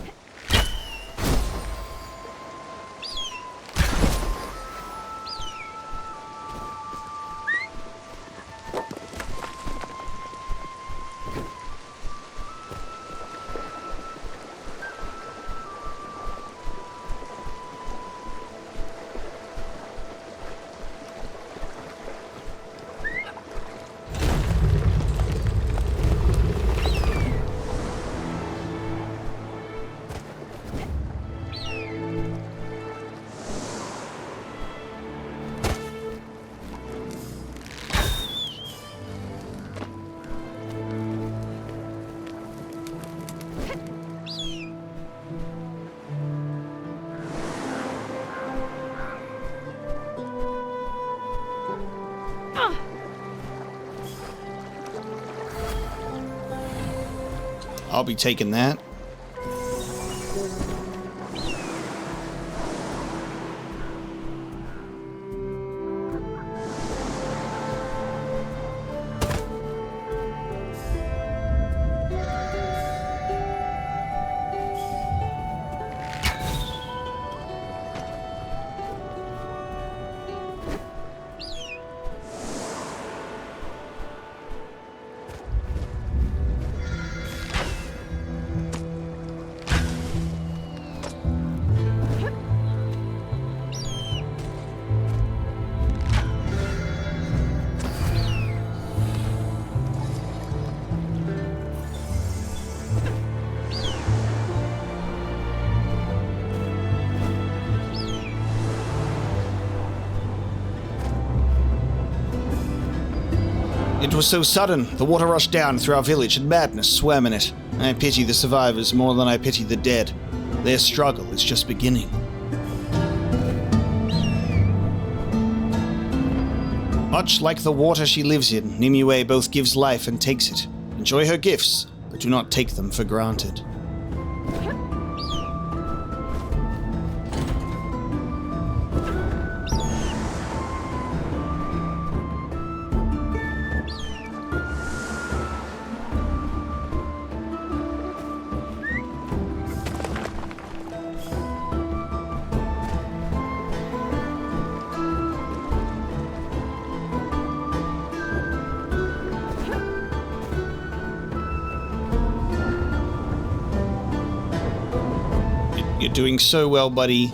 I'll be taking that. It was so sudden, the water rushed down through our village and madness swam in it. I pity the survivors more than I pity the dead. Their struggle is just beginning. Much like the water she lives in, Nimue both gives life and takes it. Enjoy her gifts, but do not take them for granted. doing so well, buddy.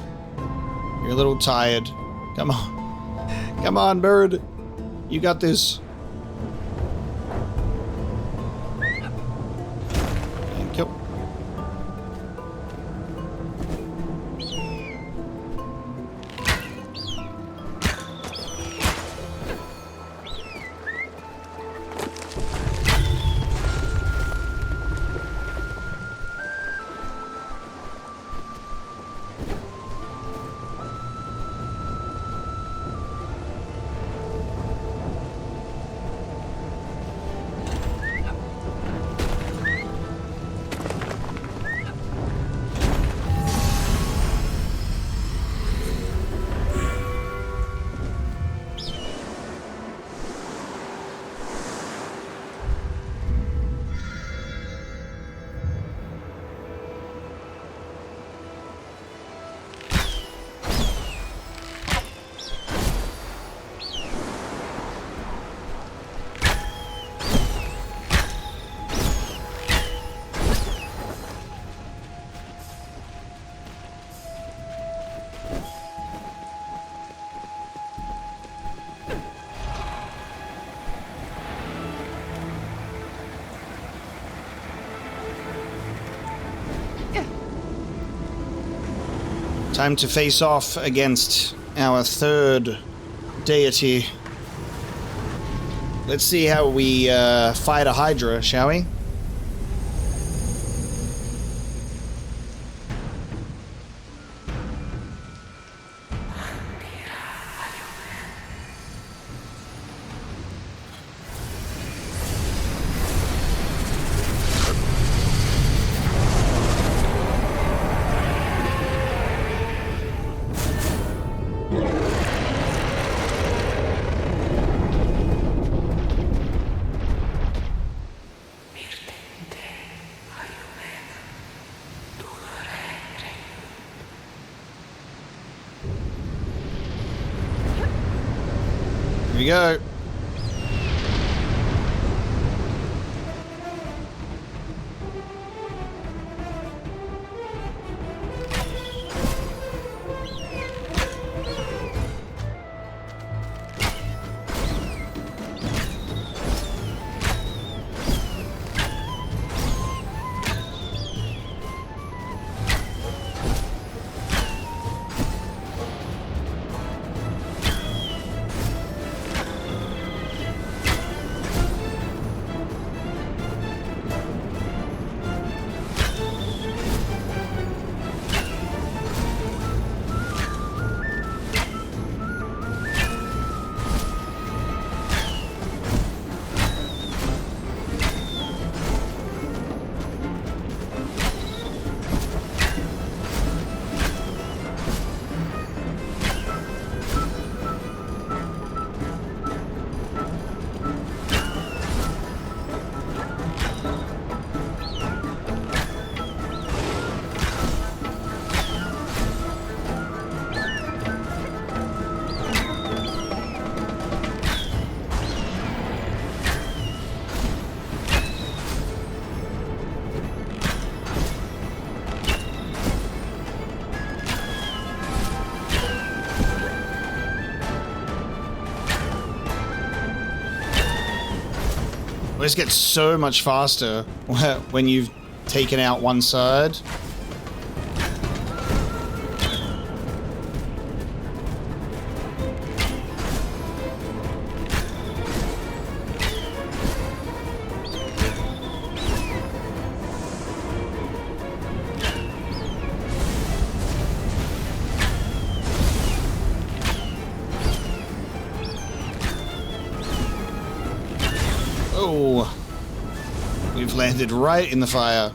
You're a little tired. Come on. Come on, bird. You got this. Thank you. Time to face off against our third deity. Let's see how we fight a hydra, shall we? Here we go. This gets so much faster when you've taken out one side. Oh, we've landed right in the fire.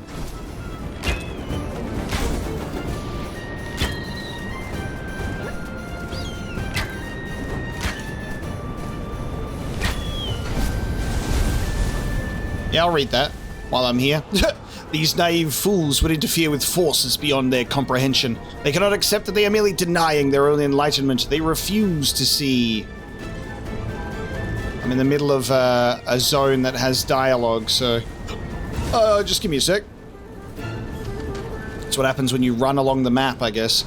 Yeah, I'll read that while I'm here. These naive fools would interfere with forces beyond their comprehension. They cannot accept that they are merely denying their own enlightenment. They refuse to see. I'm in the middle of a zone that has dialogue, so... just give me a sec. That's what happens when you run along the map, I guess.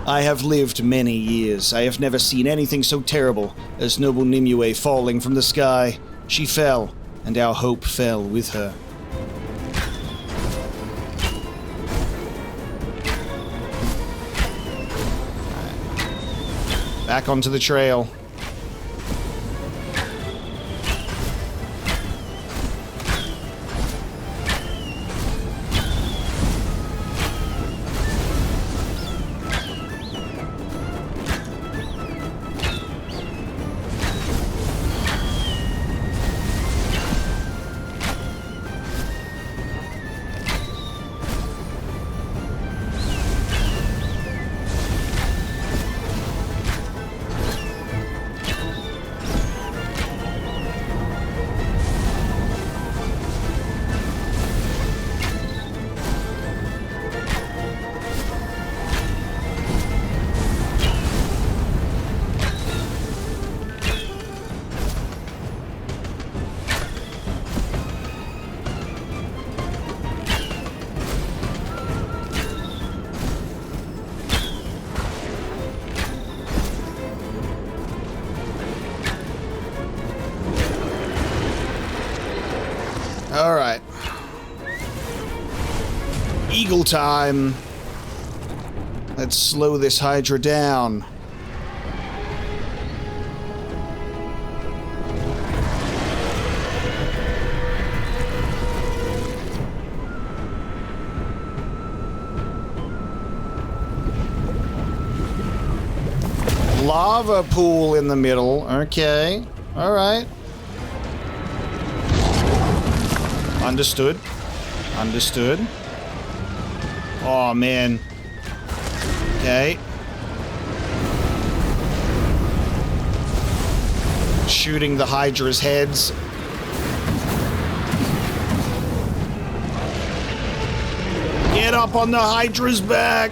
I have lived many years. I have never seen anything so terrible as noble Nimue falling from the sky. She fell, and our hope fell with her. Back onto the trail. Alright. Eagle time. Let's slow this hydra down. Lava pool in the middle. Okay. Alright. Understood. Understood. Oh, man. Okay. Shooting the Hydra's heads. Get up on the Hydra's back!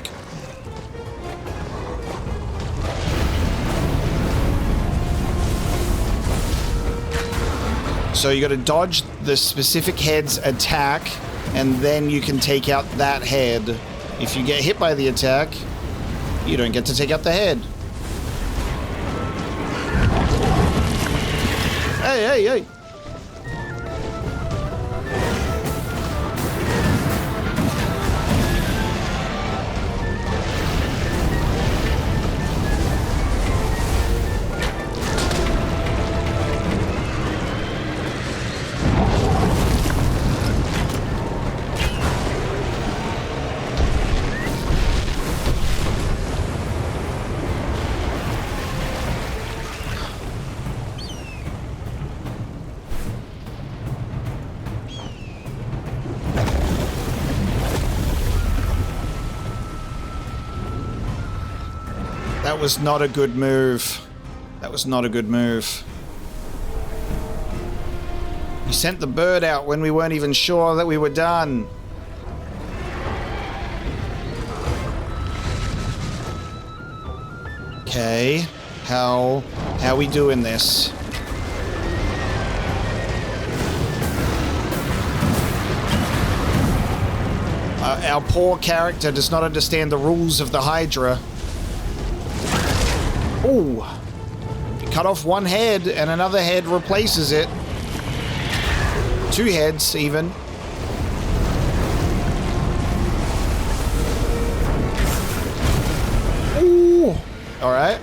So you gotta dodge the specific head's attack, and then you can take out that head. If you get hit by the attack, you don't get to take out the head. Hey, hey, hey! That was not a good move. That was not a good move. You sent the bird out when we weren't even sure that we were done. Okay. How we doing this? Our poor character does not understand the rules of the Hydra. Ooh. You cut off one head and another head replaces it. Two heads, even. Ooh. Alright.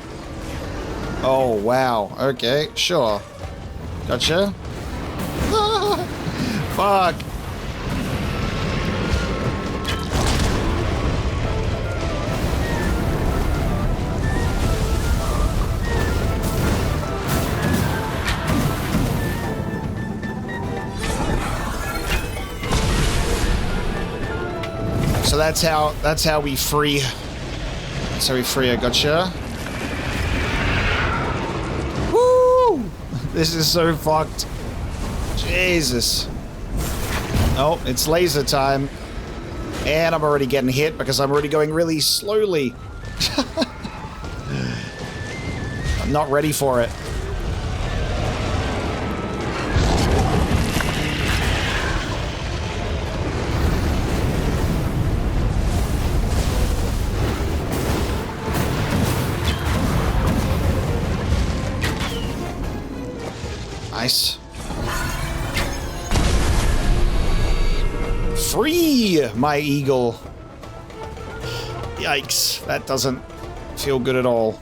Oh, wow. Okay, sure. Gotcha. Fuck. So that's how we free. That's how we free her. Gotcha. Woo! This is so fucked. Jesus. Oh, it's laser time. And I'm already getting hit because I'm already going really slowly. I'm not ready for it. Nice. Free, my eagle. Yikes, that doesn't feel good at all.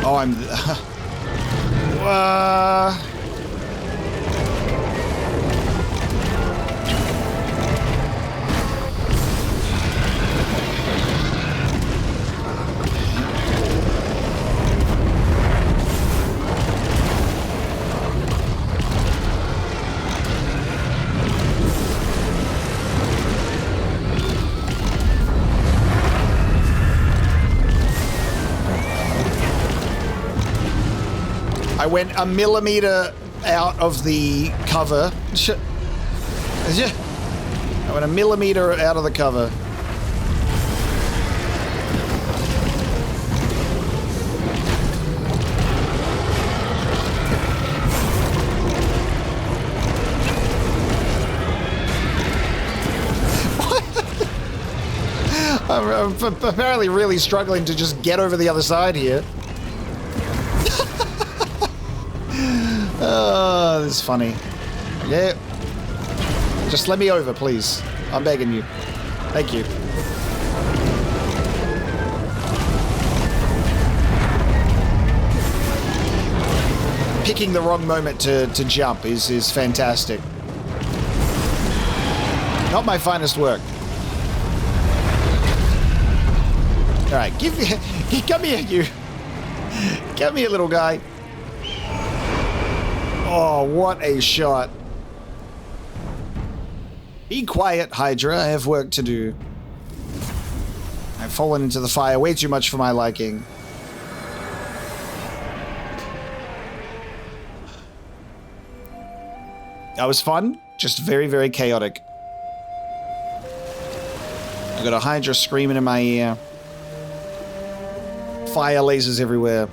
Oh, I'm... I went a millimeter out of the cover. I went a millimeter out of the cover. I'm apparently really struggling to just get over the other side here. Oh, this is funny. Yeah. Just let me over, please. I'm begging you. Thank you. Picking the wrong moment to jump is fantastic. Not my finest work. Alright, come here, you. Come here, little guy. Oh, what a shot. Be quiet, Hydra. I have work to do. I've fallen into the fire way too much for my liking. That was fun. Just very, very chaotic. I got a Hydra screaming in my ear. Fire lasers everywhere.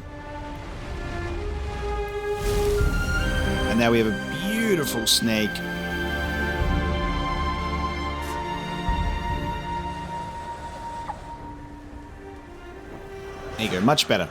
And now we have a beautiful snake. There you go, much better.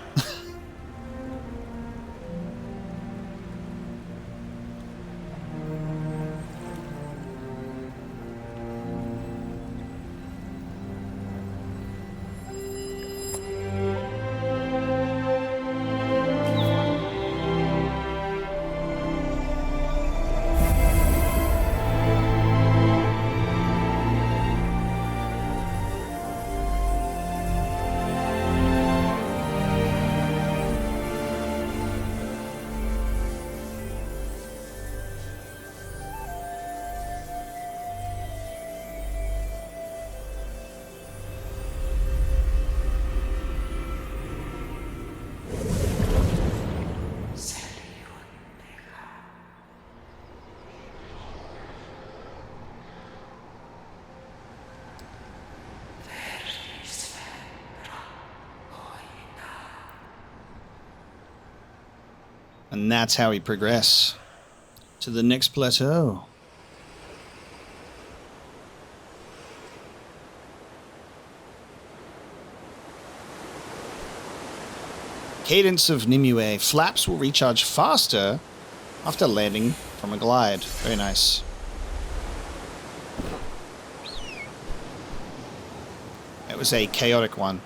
And that's how we progress to the next plateau. Cadence of Nimue. Flaps will recharge faster after landing from a glide. Very nice. It was a chaotic one.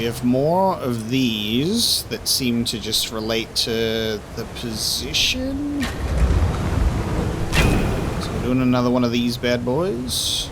We have more of these that seem to just relate to the position. So we're doing another one of these bad boys.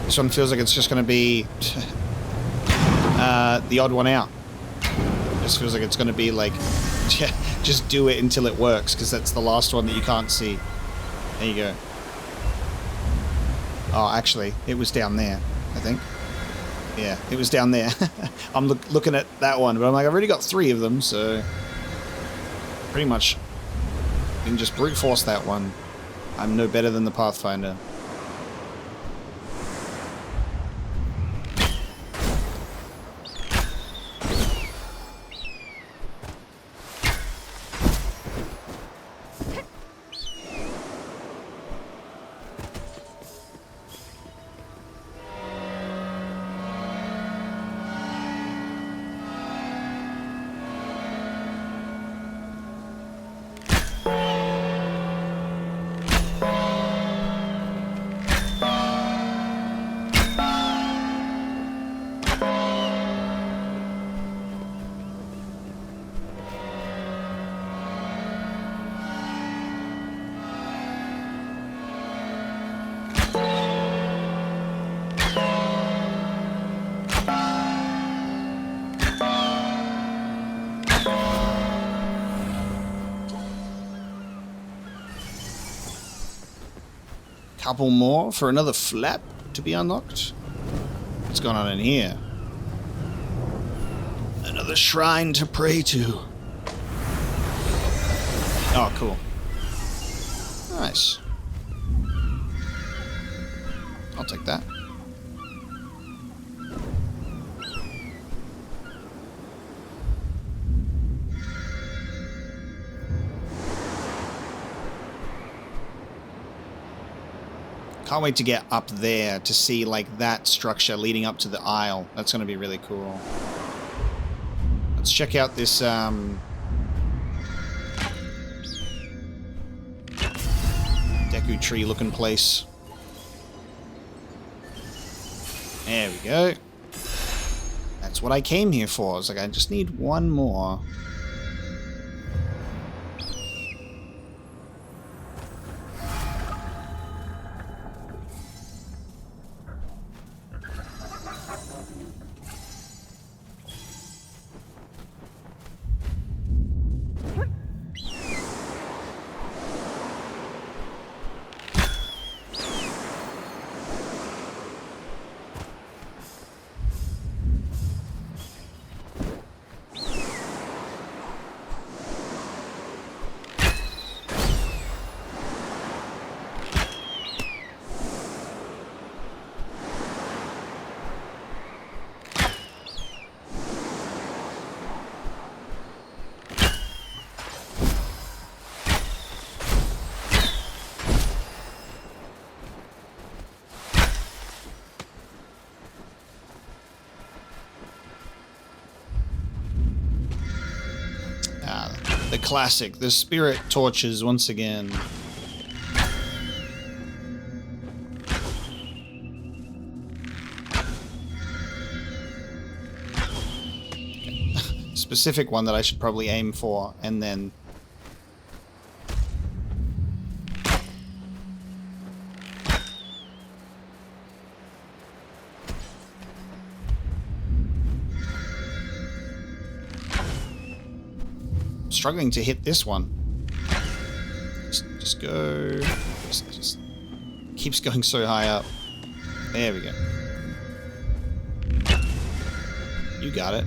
This one feels like it's just going to be the odd one out. Just feels like it's going to be like, just do it until it works, because that's the last one that you can't see. There you go. Oh, actually, it was down there, I think. Yeah, it was down there. I'm looking at that one, but I'm like, I've already got 3 of them, so pretty much you can just brute force that one. I'm no better than the Pathfinder. Couple more for another flap to be unlocked. What's going on in here? Another shrine to pray to. Oh, cool. Nice. I'll take that. Can't wait to get up there to see like that structure leading up to the aisle. That's going to be really cool. Let's check out this Deku tree looking place. There we go. That's what I came here for. I was like, I just need one more. The classic, the spirit torches once again. Specific one that I should probably aim for, and then struggling to hit this one. Just go. Just keeps going so high up. There we go. You got it.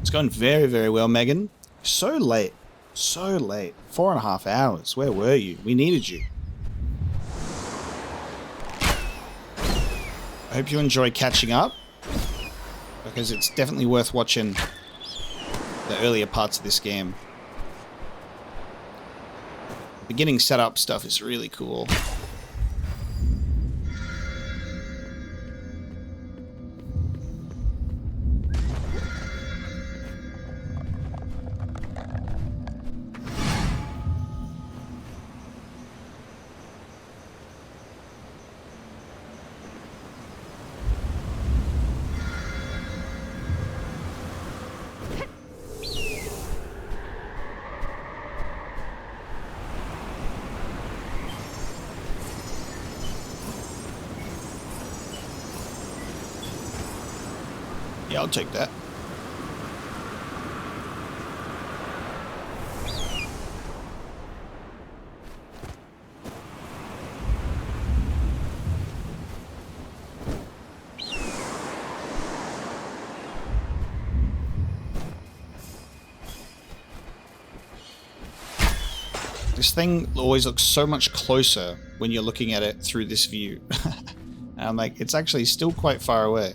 It's going very, very well, Megan. So late. So late. 4.5 hours. Where were you? We needed you. I hope you enjoy catching up, because it's definitely worth watching the earlier parts of this game. Beginning setup stuff is really cool. Yeah, I'll take that. This thing always looks so much closer when you're looking at it through this view. And I'm like, it's actually still quite far away.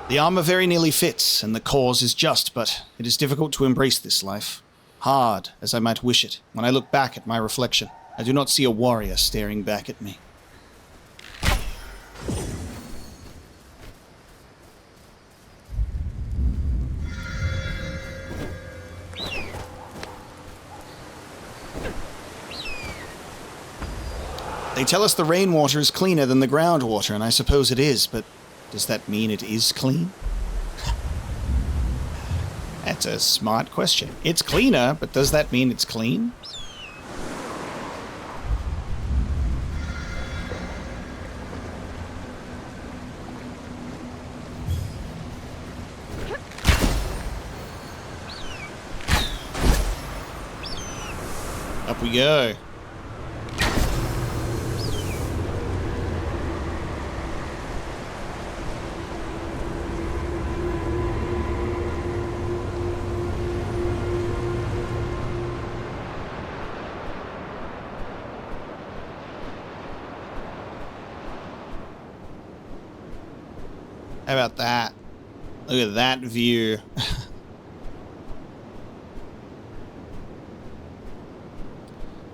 The armor very nearly fits, and the cause is just, but it is difficult to embrace this life. Hard, as I might wish it. When I look back at my reflection, I do not see a warrior staring back at me. They tell us the rainwater is cleaner than the groundwater, and I suppose it is, but does that mean it is clean? That's a smart question. It's cleaner, but does that mean it's clean? Up we go. How about that? Look at that view.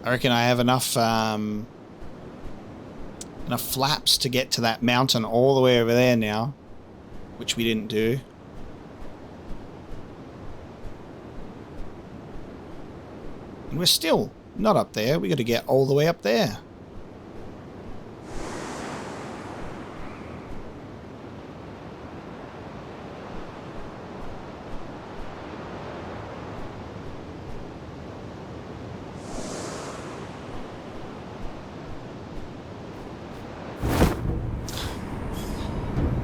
I reckon I have enough enough flaps to get to that mountain all the way over there now, which we didn't do. And we're still not up there. We got to get all the way up there.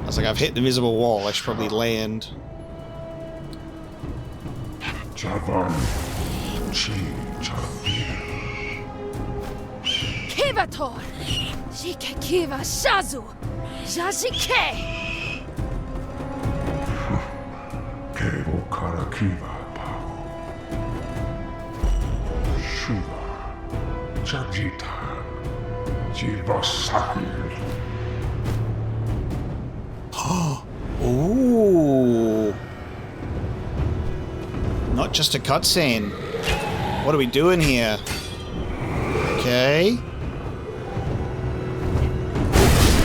I was like, I've hit the invisible wall. I should probably land. Javan, Chi, Chavir. Kivator! Shike kiva shazu! Jashike! Kebo Karakiva Pao. Shuva, Jajita, Jivasahir. Ooh. Not just a cutscene. What are we doing here? Okay.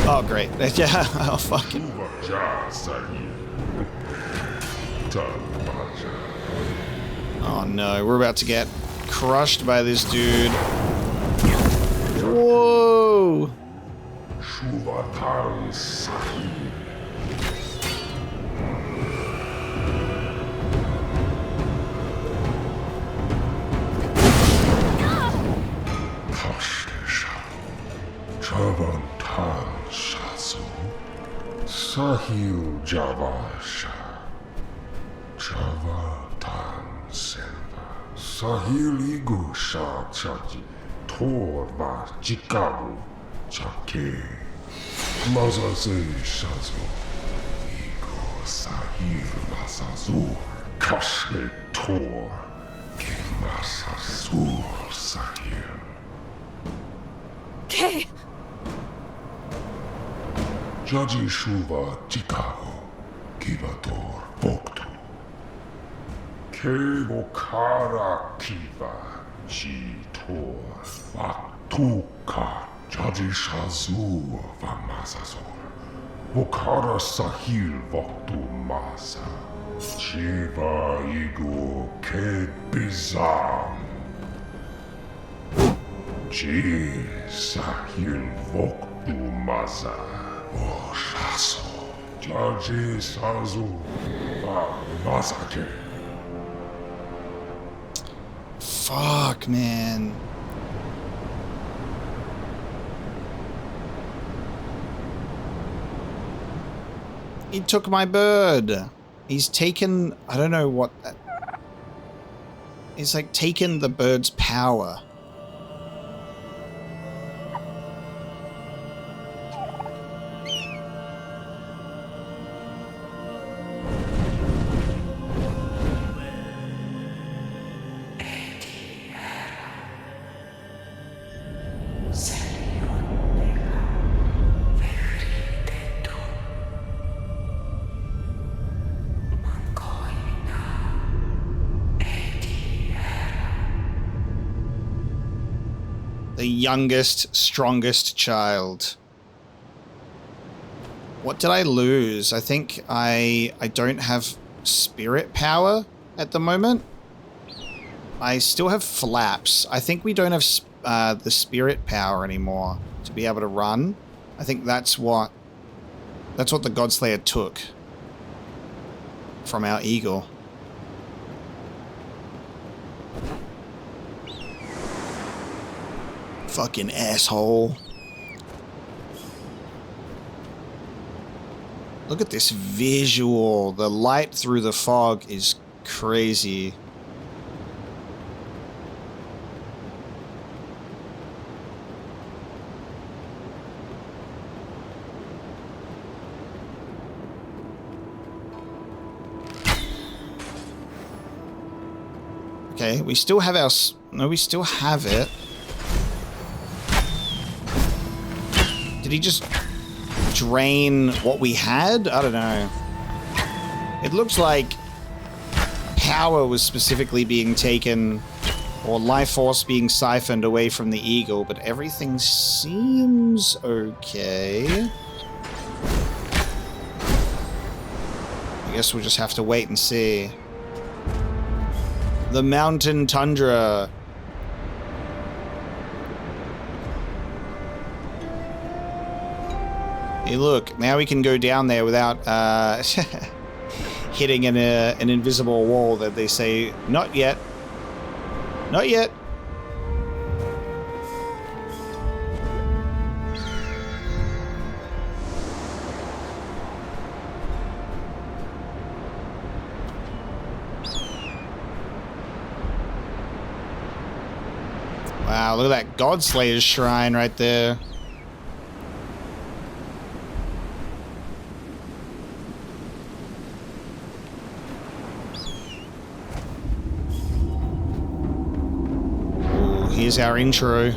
Oh, great. Yeah, oh, fucking. Oh, no. We're about to get crushed by this dude. Whoa. Tavantal Shazu, Sahil Javasha, Javatan Selva, Sahil Igusha Chaji, Torva Chikabu, Chake, Mazaze Shazu, Igo Sahil Masazu, Kashe Tor, Kimasazur Sahil. Kay! Jaji Shuva Chicago, Kivator Voktu. Kego Kara Kiva, Ji Tor Faktuka, Jaji Shazu Vamasazor. Vokara Sahil Voktu Masa, Shiva Igu Kebizam. Ji Sahil Voktu Masa. Oshaso, Jaji Sazu, Masake. Fuck, man. He took my bird. He's taken, I don't know what that... He's like taken the bird's power. The youngest, strongest child. What did I lose? I think I don't have spirit power at the moment. I still have flaps. I think we don't have the spirit power anymore to be able to run. I think that's what the Godslayer took from our eagle. Fucking asshole. Look at this visual. The light through the fog is crazy. Okay, we still have our... No, we still have it. Did he just drain what we had? I don't know. It looks like power was specifically being taken, or life force being siphoned away from the eagle, but everything seems okay. I guess we'll just have to wait and see. The mountain tundra. Hey, look, now we can go down there without hitting an invisible wall that they say, not yet. Not yet. Wow, look at that Godslayer's shrine right there. Here's our intro.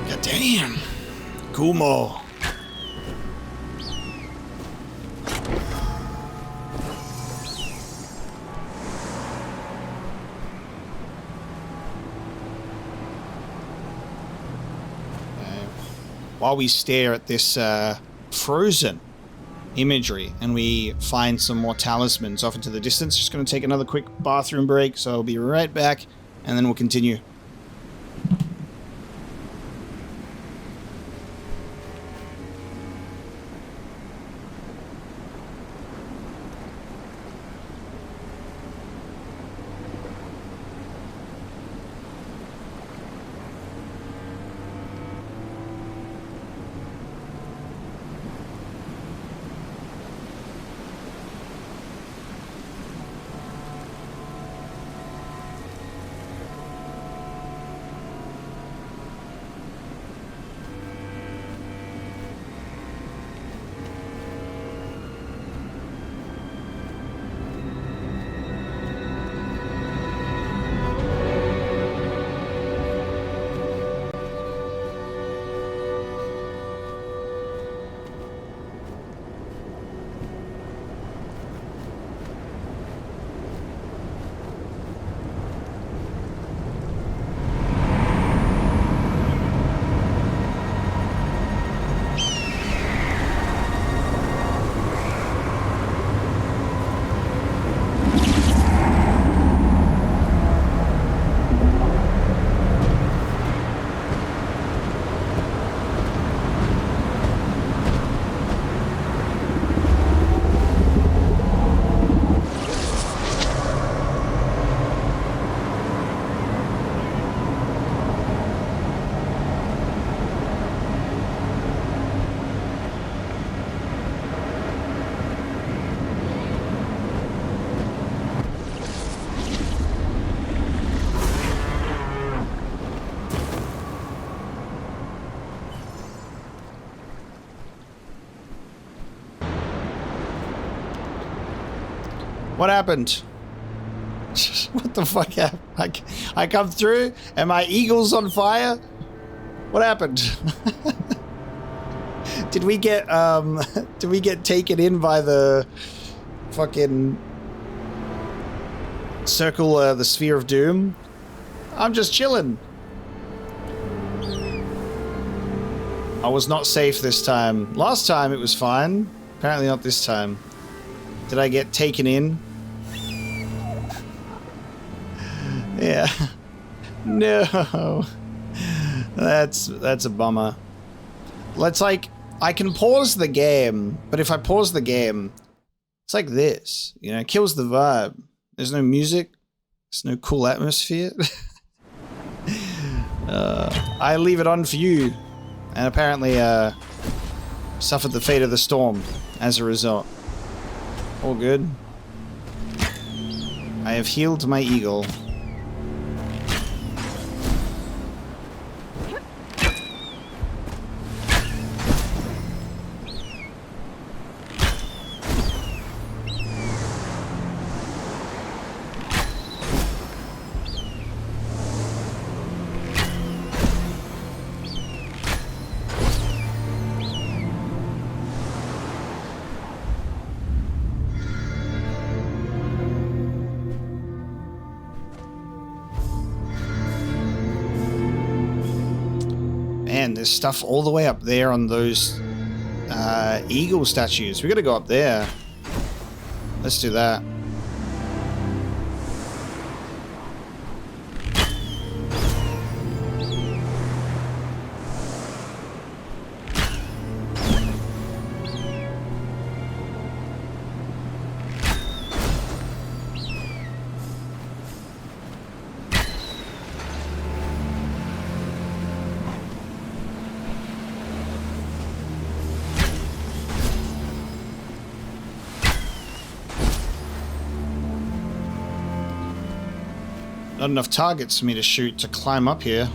God damn. Kumo. While we stare at this frozen imagery, and we find some more talismans off into the distance. Just going to take another quick bathroom break, so I'll be right back, and then we'll continue. What happened? What the fuck happened? I come through and my eagle's on fire? What happened? Did we get taken in by the fucking circle, the sphere of doom? I'm just chilling. I was not safe this time. Last time it was fine. Apparently not this time. Did I get taken in? Yeah. No. That's a bummer. Let's like, I can pause the game, but if I pause the game, it's like this, you know, it kills the vibe. There's no music. There's no cool atmosphere. I leave it on for you, and apparently suffered the fate of the storm as a result. All good. I have healed my eagle. There's stuff all the way up there on those eagle statues. We gotta go up there. Let's do that. Not enough targets for me to shoot to climb up here.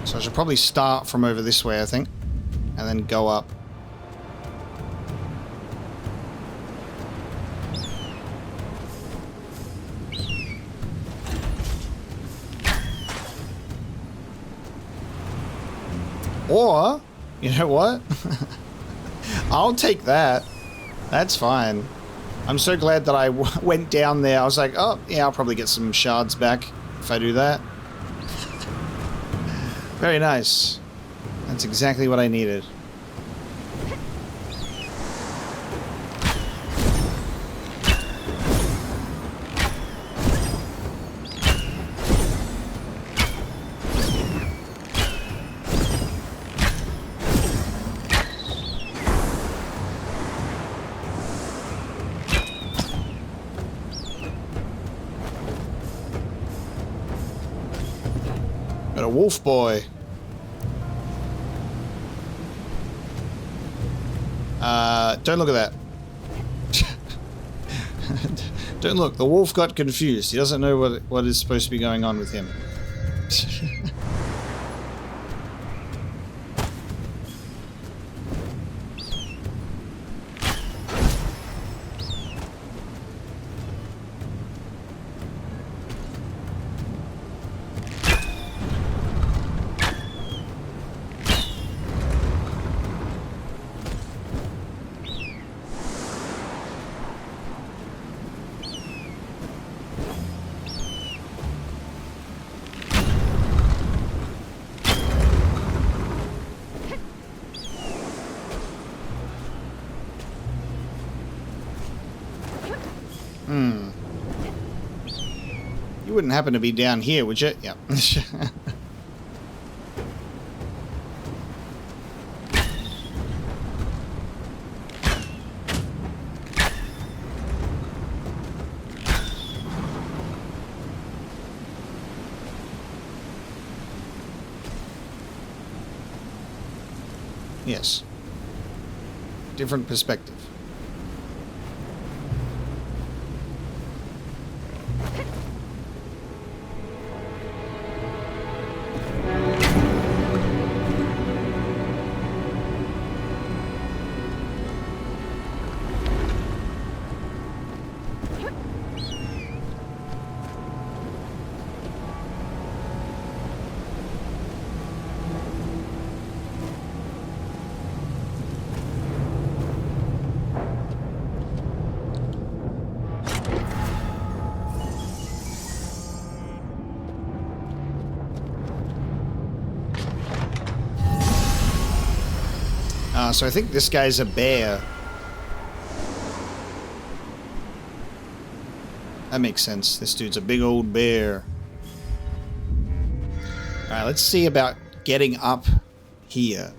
So I should probably start from over this way, I think, and then go up. Or, you know what? I'll take that. That's fine. I'm so glad that I went down there. I was like, oh, yeah, I'll probably get some shards back if I do that. Very nice. That's exactly what I needed. Got a wolf boy. Don't look at that. Don't look. The wolf got confused. He doesn't know what is supposed to be going on with him. You wouldn't happen to be down here, would you? Yeah. Yes. Different perspective. So I think this guy's a bear. That makes sense. This dude's a big old bear. Alright, let's see about getting up here.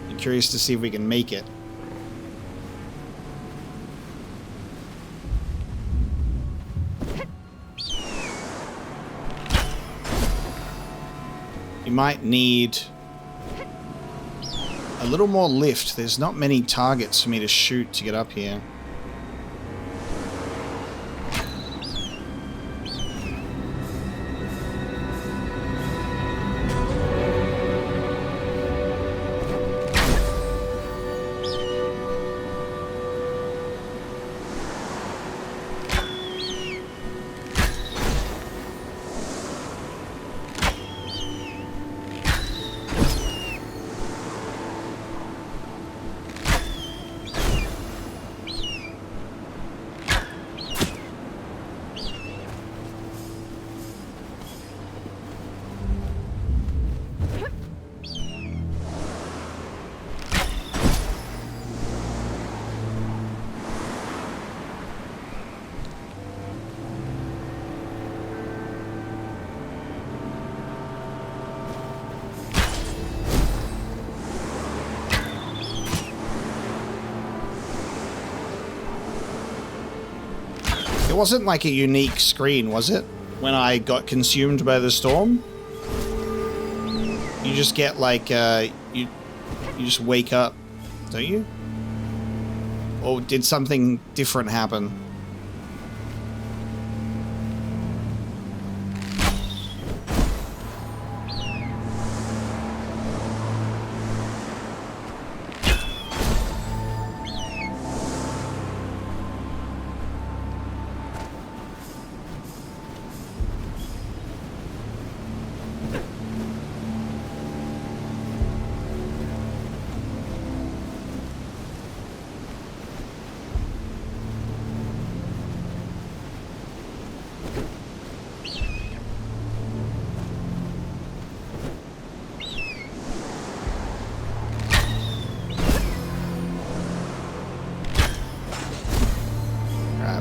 I'm curious to see if we can make it. You might need a little more lift. There's not many targets for me to shoot to get up here. It wasn't like a unique screen, was it? When I got consumed by the storm? You just get like, you just wake up, don't you? Or did something different happen?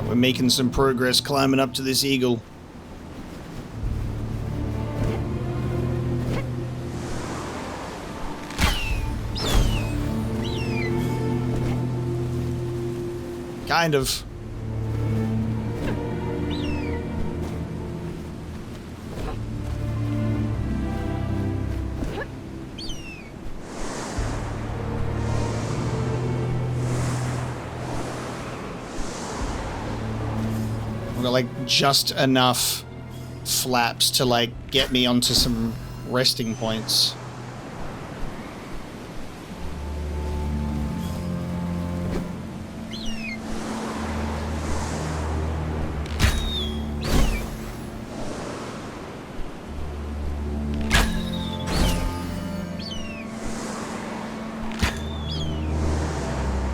We're making some progress climbing up to this eagle. Kind of. We've got like just enough flaps to like get me onto some resting points.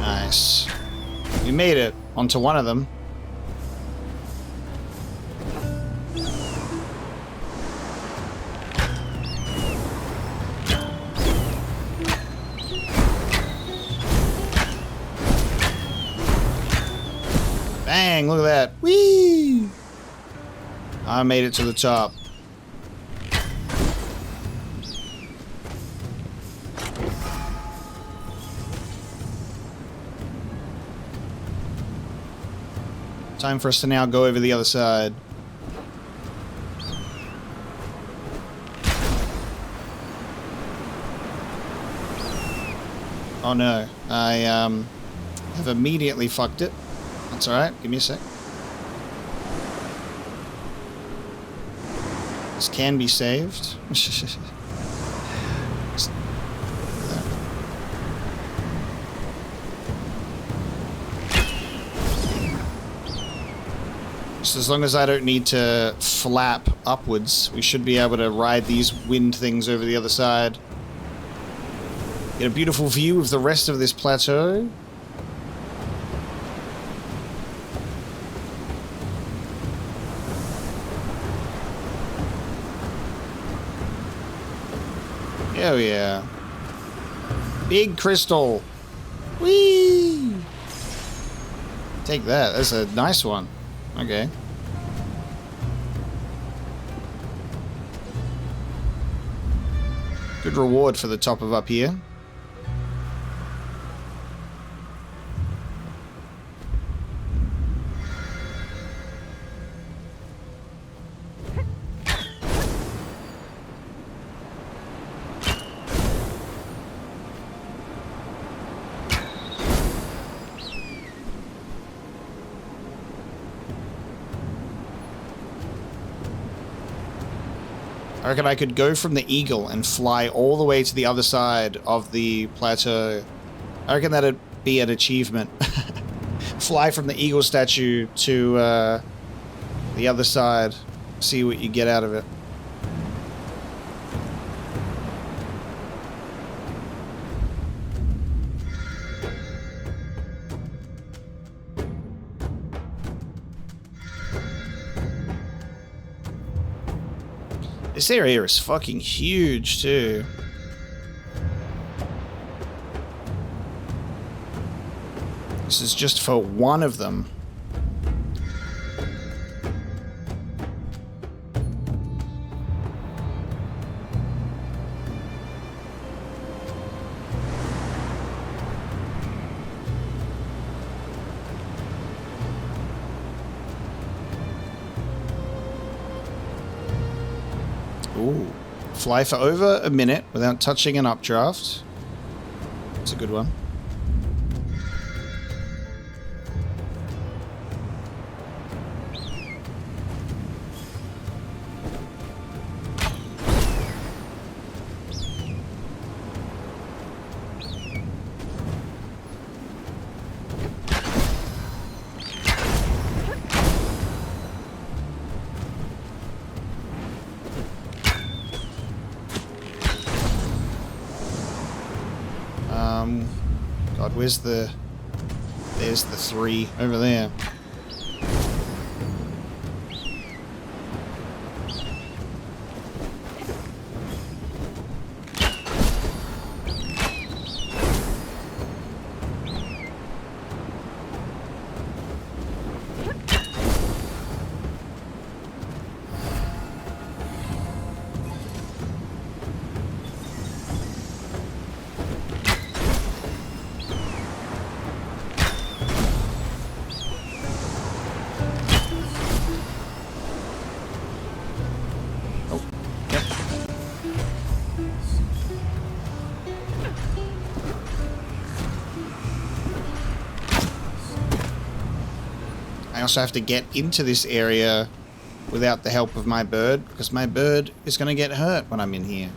Nice. We made it onto one of them. Bang, look at that. Whee! I made it to the top. Time for us to now go over the other side. Oh no, I have immediately fucked it. That's alright, give me a sec. This can be saved. Just as long as I don't need to flap upwards, we should be able to ride these wind things over the other side. Get a beautiful view of the rest of this plateau. Oh yeah. Big crystal. Whee! Take that. That's a nice one. Okay. Good reward for the top of up here. I reckon I could go from the eagle and fly all the way to the other side of the plateau. I reckon that'd be an achievement. Fly from the eagle statue to the other side. See what you get out of it. This area is fucking huge, too. This is just for one of them. Ooh. Fly for over a minute without touching an updraft. That's a good one. God, where's the... There's the 3 over there. also have to get into this area without the help of my bird, because my bird is going to get hurt when I'm in here.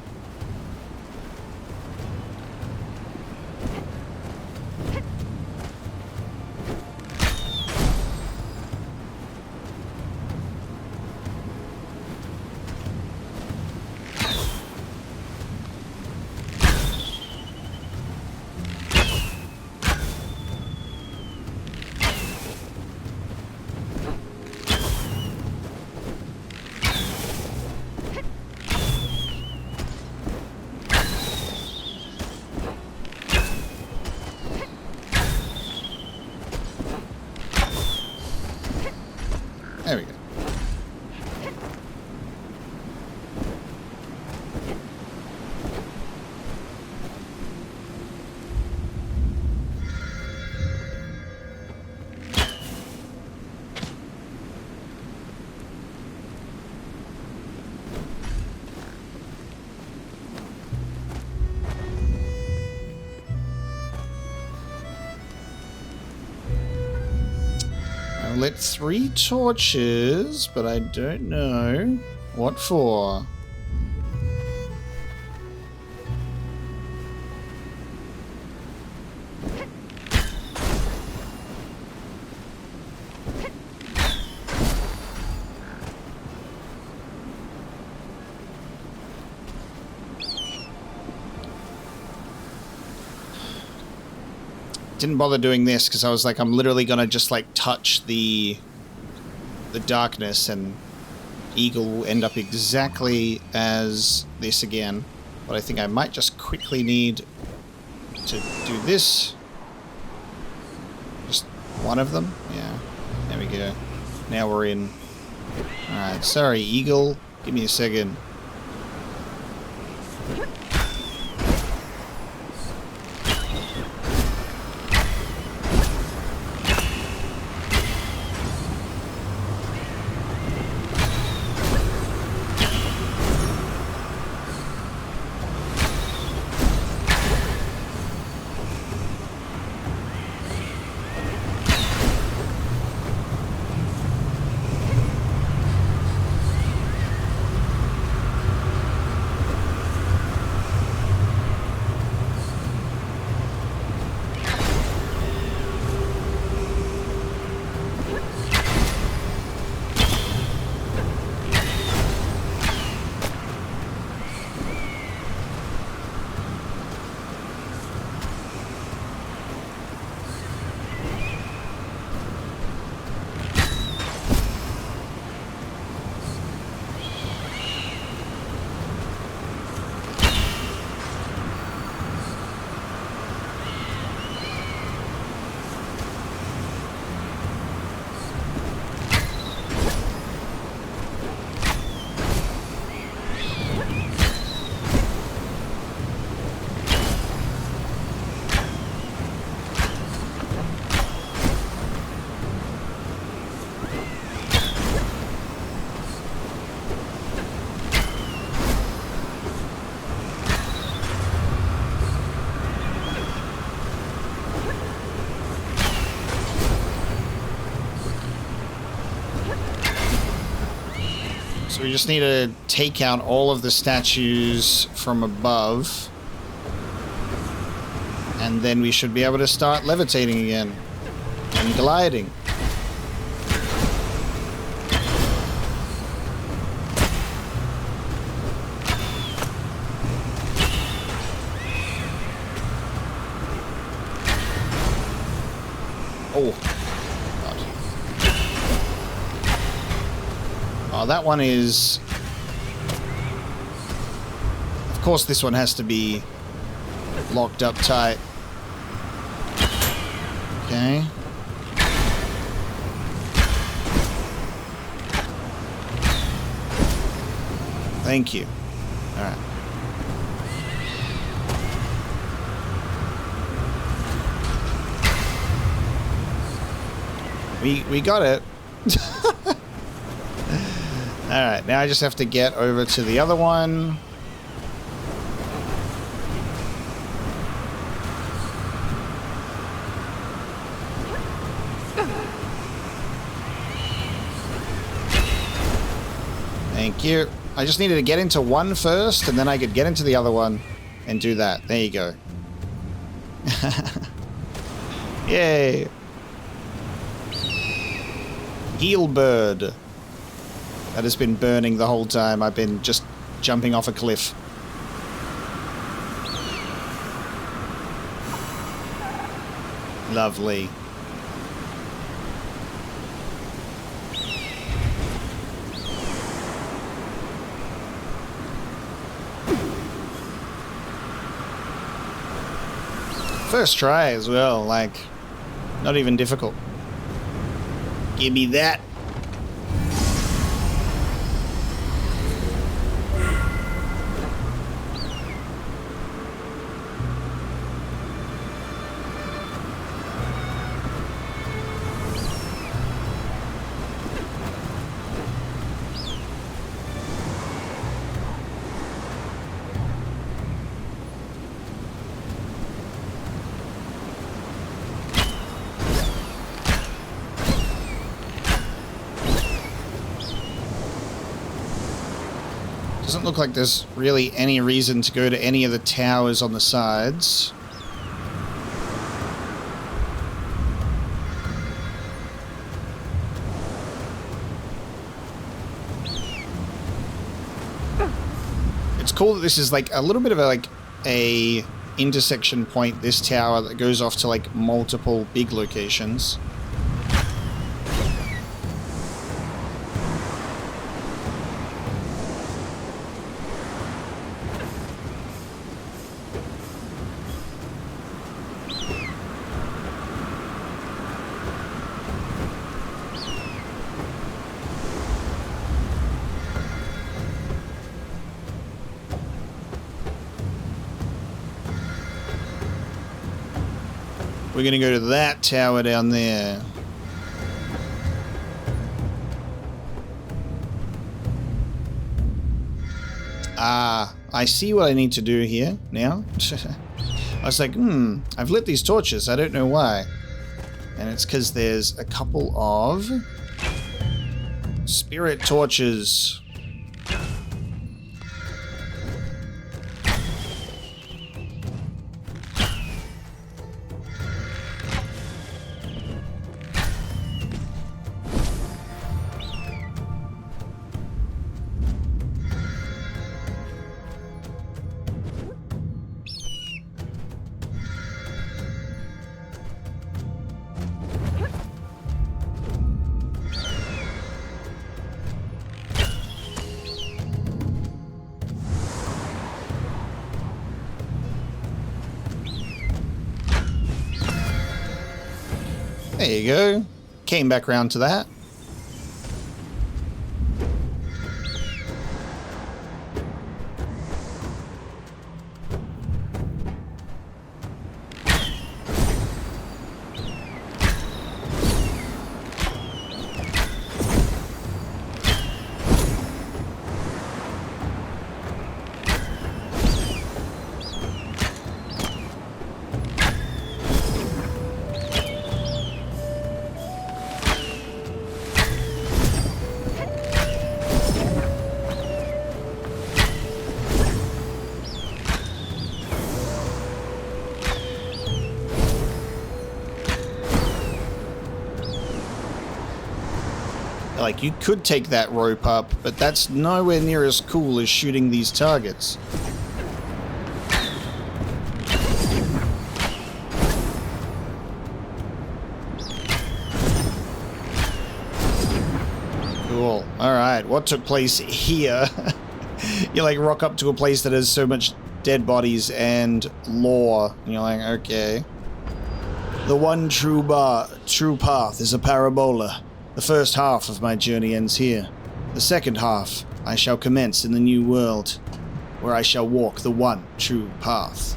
There we go. Lit 3 torches, but I don't know what for. Didn't bother doing this because I was like, I'm literally gonna just like touch the darkness and Eagle will end up exactly as this again. But I think I might just quickly need to do this. Just one of them. Yeah. There we go. Now we're in. Alright, sorry Eagle. Give me a second. So we just need to take out all of the statues from above. And then we should be able to start levitating again. And gliding. Oh. Oh, that one is... Of course this one has to be locked up tight. Okay. Thank you. Alright. We got it. Alright, now I just have to get over to the other one. Thank you. I just needed to get into one first, and then I could get into the other one and do that. There you go. Yay. Heel bird. That has been burning the whole time. I've been just jumping off a cliff. Lovely. First try as well, like, not even difficult. Give me that. Doesn't look like there's really any reason to go to any of the towers on the sides. It's cool that this is like a little bit of a intersection point, this tower that goes off to like multiple big locations. We're going to go to that tower down there. Ah, I see what I need to do here now. I was like, I've lit these torches. I don't know why. And it's because there's a couple of spirit torches. There you go. Came back round to that. Like, you could take that rope up, but that's nowhere near as cool as shooting these targets. Cool. Alright, what took place here? You, like, rock up to a place that has so much dead bodies and lore, and you're like, okay. The one true path is a parabola. The first half of my journey ends here. The second half I shall commence in the new world, where I shall walk the one true path.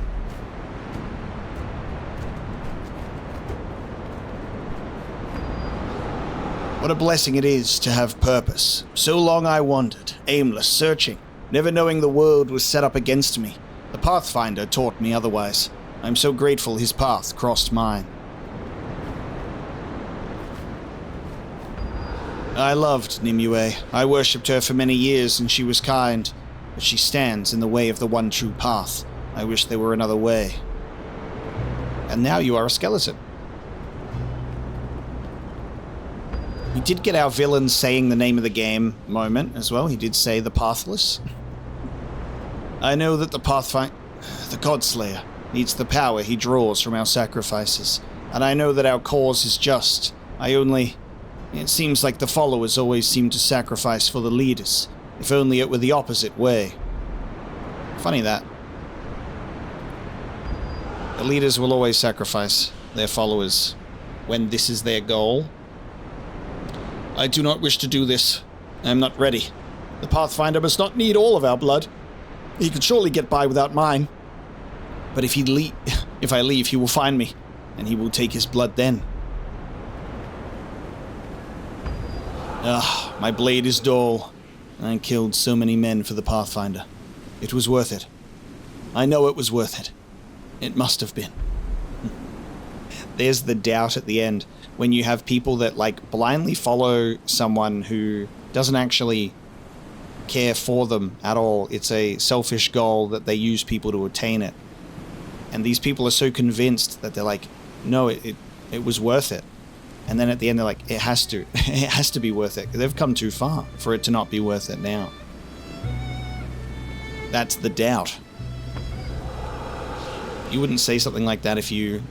What a blessing it is to have purpose. So long I wandered, aimless, searching, never knowing the world was set up against me. The Pathfinder taught me otherwise. I'm so grateful his path crossed mine. I loved Nimue. I worshipped her for many years, and she was kind. But she stands in the way of the one true path. I wish there were another way. And now you are a skeleton. We did get our villain saying the name of the game moment as well. He did say the Pathless. I know that the Godslayer, needs the power he draws from our sacrifices. And I know that our cause is just. It seems like the followers always seem to sacrifice for the leaders. If only it were the opposite way. Funny that. The leaders will always sacrifice their followers when this is their goal. I do not wish to do this. I am not ready. The Pathfinder must not need all of our blood. He could surely get by without mine. But if I leave, he will find me, and he will take his blood then. My blade is dull. I killed so many men for the Pathfinder. It was worth it. I know it was worth it. It must have been. There's the doubt at the end, when you have people that, like, blindly follow someone who doesn't actually care for them at all. It's a selfish goal that they use people to attain it. And these people are so convinced that they're like, no, it was worth it. And then at the end they're like, it has to be worth it. They've come too far for it to not be worth it now. That's the doubt. You wouldn't say something like that if you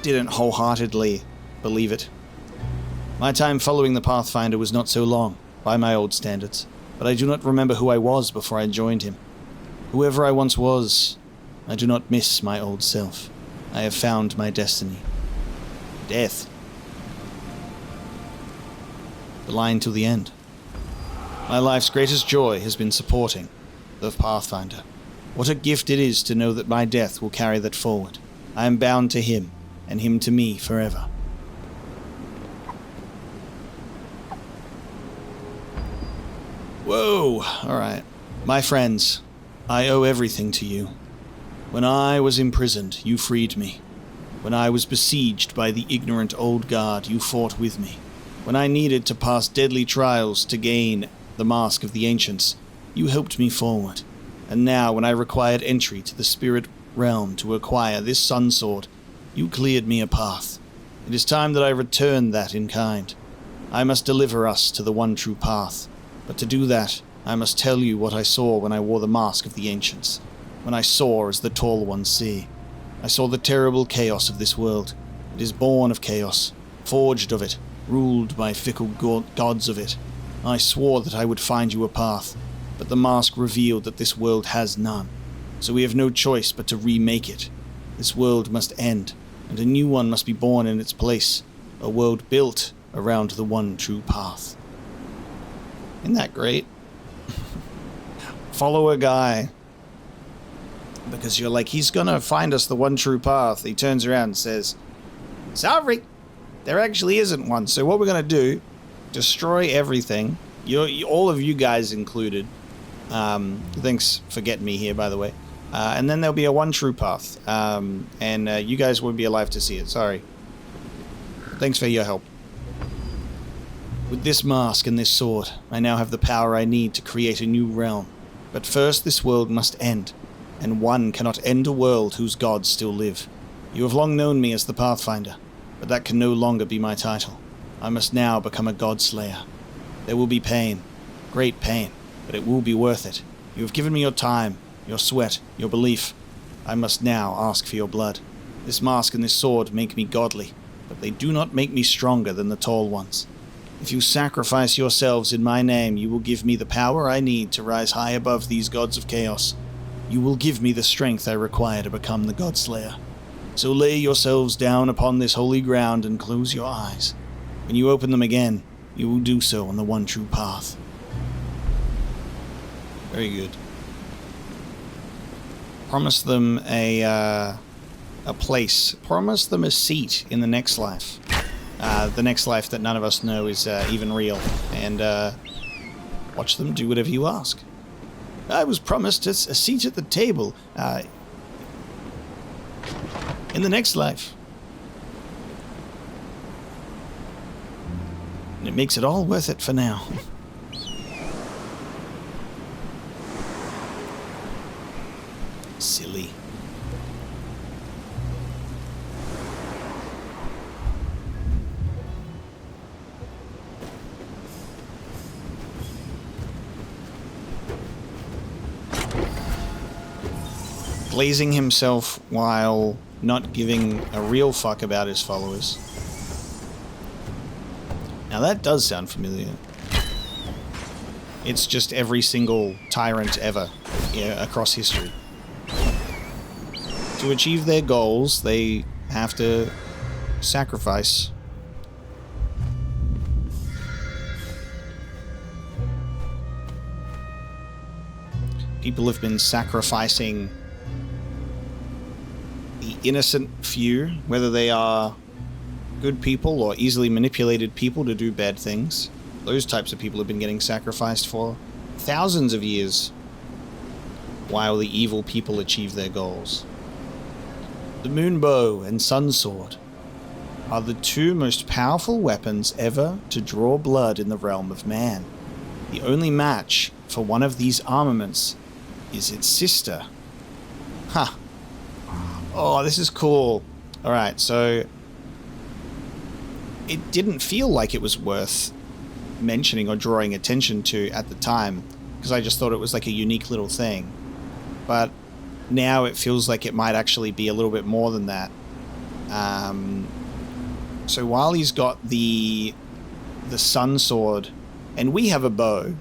didn't wholeheartedly believe it. My time following the Pathfinder was not so long, by my old standards, but I do not remember who I was before I joined him. Whoever I once was, I do not miss my old self. I have found my destiny. Death. The line till the end. My life's greatest joy has been supporting the Pathfinder. What a gift it is to know that my death will carry that forward. I am bound to him, and him to me forever. Whoa, alright. My friends, I owe everything to you. When I was imprisoned, you freed me. When I was besieged by the ignorant old guard, you fought with me. When I needed to pass deadly trials to gain the mask of the ancients, you helped me forward. And now, when I required entry to the spirit realm to acquire this sun sword, you cleared me a path. It is time that I return that in kind. I must deliver us to the one true path. But to do that, I must tell you what I saw when I wore the mask of the ancients. When I saw as the tall ones see. I saw the terrible chaos of this world. It is born of chaos, forged of it, ruled by fickle gods of it. I swore that I would find you a path, but the mask revealed that this world has none. So we have no choice but to remake it. This world must end, and a new one must be born in its place. A world built around the one true path. Isn't that great? Follow a guy. Because you're like, he's gonna find us the one true path. He turns around and says, sorry, there actually isn't one. So what we're gonna do, destroy everything. All of you guys included. Thanks for getting me here, by the way. And then there'll be a one true path. And you guys won't be alive to see it. Sorry. Thanks for your help. With this mask and this sword, I now have the power I need to create a new realm. But first this world must end. And one cannot end a world whose gods still live. You have long known me as the Pathfinder, but that can no longer be my title. I must now become a Godslayer. There will be pain, great pain, but it will be worth it. You have given me your time, your sweat, your belief. I must now ask for your blood. This mask and this sword make me godly, but they do not make me stronger than the tall ones. If you sacrifice yourselves in my name, you will give me the power I need to rise high above these gods of chaos. You will give me the strength I require to become the Godslayer. So lay yourselves down upon this holy ground and close your eyes. When you open them again, you will do so on the one true path. Very good. Promise them a place. Promise them a seat in the next life. The next life that none of us know is even real. And watch them do whatever you ask. I was promised a seat at the table in the next life. Makes it all worth it for now. Silly. Glazing himself while not giving a real fuck about his followers. Now that does sound familiar. It's just every single tyrant ever, across history. To achieve their goals, they have to sacrifice. People have been sacrificing the innocent few, whether they are good people or easily manipulated people to do bad things. Those types of people have been getting sacrificed for thousands of years while the evil people achieve their goals. The moonbow and sun sword are the two most powerful weapons ever to draw blood in the realm of man. The only match for one of these armaments is its sister. Huh. Oh, this is cool. Alright, so it didn't feel like it was worth mentioning or drawing attention to at the time, because I just thought it was like a unique little thing. But now it feels like it might actually be a little bit more than that. So while he's got the sun sword, and we have a bow,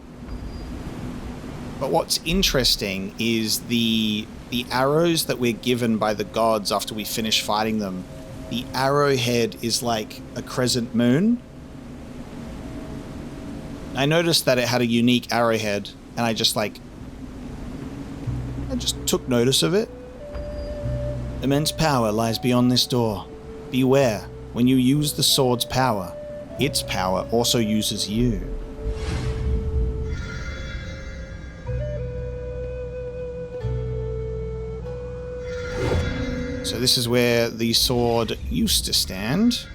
but what's interesting is the arrows that we're given by the gods after we finish fighting them. The arrowhead is like a crescent moon. I noticed that it had a unique arrowhead, and I just took notice of it. Immense power lies beyond this door. Beware, when you use the sword's power, its power also uses you. So this is where the sword used to stand.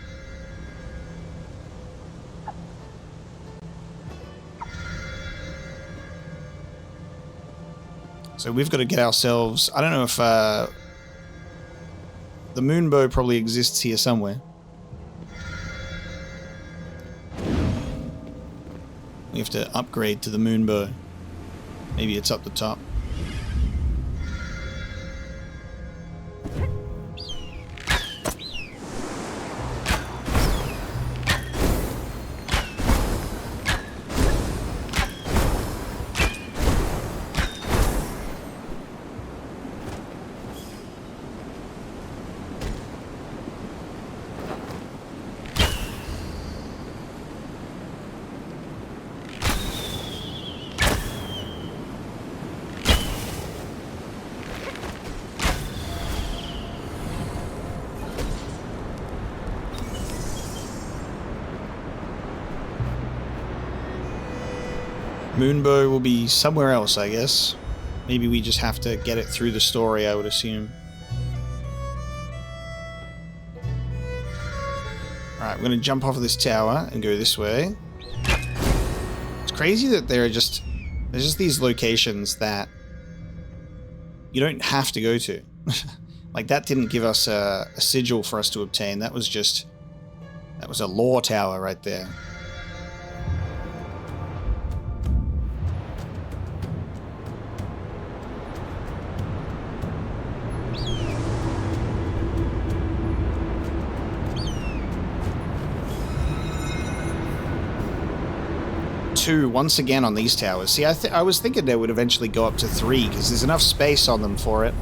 So we've got to get ourselves... I don't know if... the moonbow probably exists here somewhere. We have to upgrade to the moonbow. Maybe it's up the top. Moonbow will be somewhere else, I guess. Maybe we just have to get it through the story, I would assume. Alright, we're going to jump off of this tower and go this way. It's crazy that there's just these locations that you don't have to go to. Like, that didn't give us a sigil for us to obtain. That was a lore tower right there. Two once again on these towers. See, I was thinking they would eventually go up to 3 because there's enough space on them for it.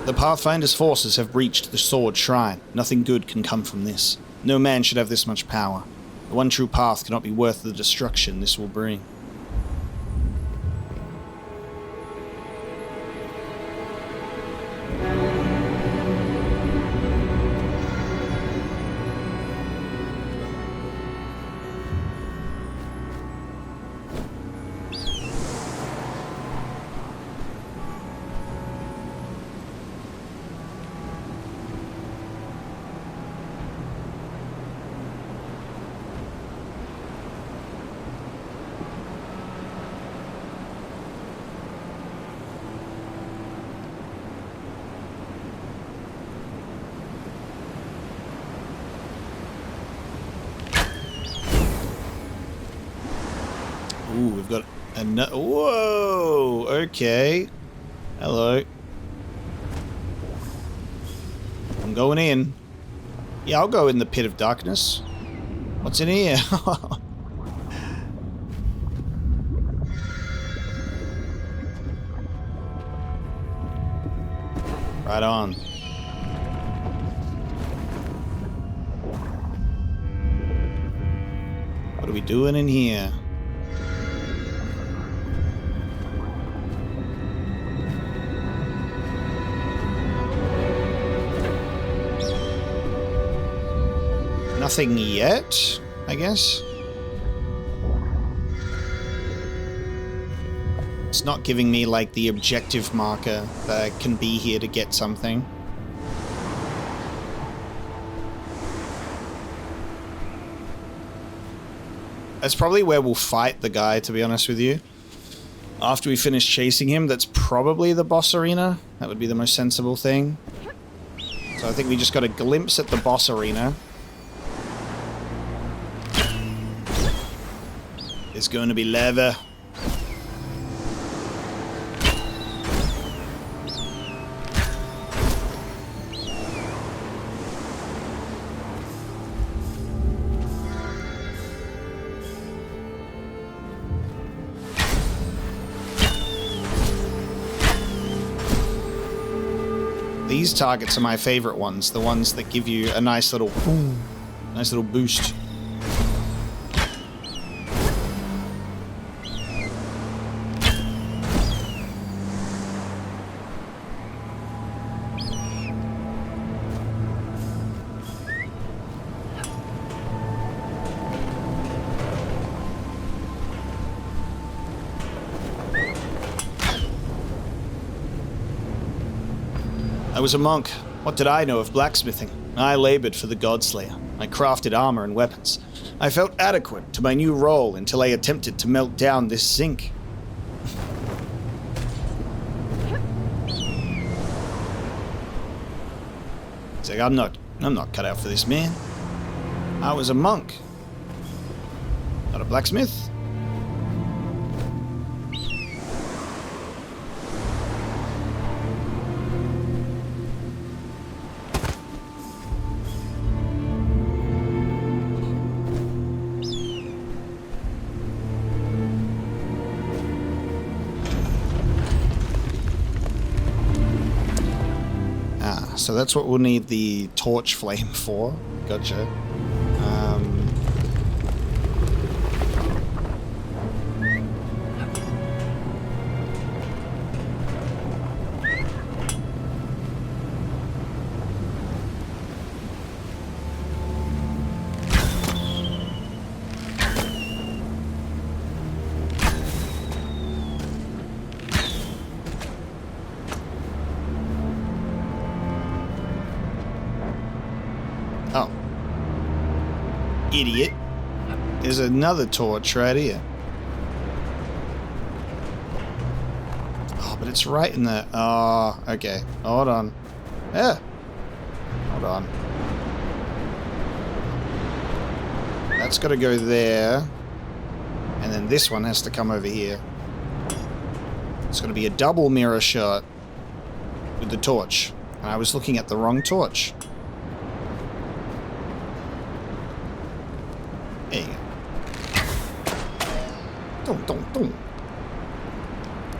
The Pathfinder's forces have breached the Sword Shrine. Nothing good can come from this. No man should have this much power. The one true path cannot be worth the destruction this will bring. And no, whoa, okay. Hello. I'm going in. Yeah, I'll go in the pit of darkness. What's in here? Right on. What are we doing in here? Nothing yet, I guess. It's not giving me, like, the objective marker that I can be here to get something. That's probably where we'll fight the guy, to be honest with you. After we finish chasing him, that's probably the boss arena. That would be the most sensible thing. So I think we just got a glimpse at the boss arena. It's going to be lava. These targets are my favorite ones, the ones that give you a nice little boom, nice little boost. I was a monk. What did I know of blacksmithing? I labored for the Godslayer. I crafted armor and weapons. I felt adequate to my new role until I attempted to melt down this zinc. It's like, I'm not cut out for this, man. I was a monk. Not a blacksmith. So that's what we'll need the torch flame for. Gotcha. Oh. Idiot. There's another torch right here. Oh, but it's right in the... Oh, okay. Hold on. Yeah. Hold on. That's got to go there. And then this one has to come over here. It's going to be a double mirror shot with the torch. And I was looking at the wrong torch. There you go. Dum, dum, dum.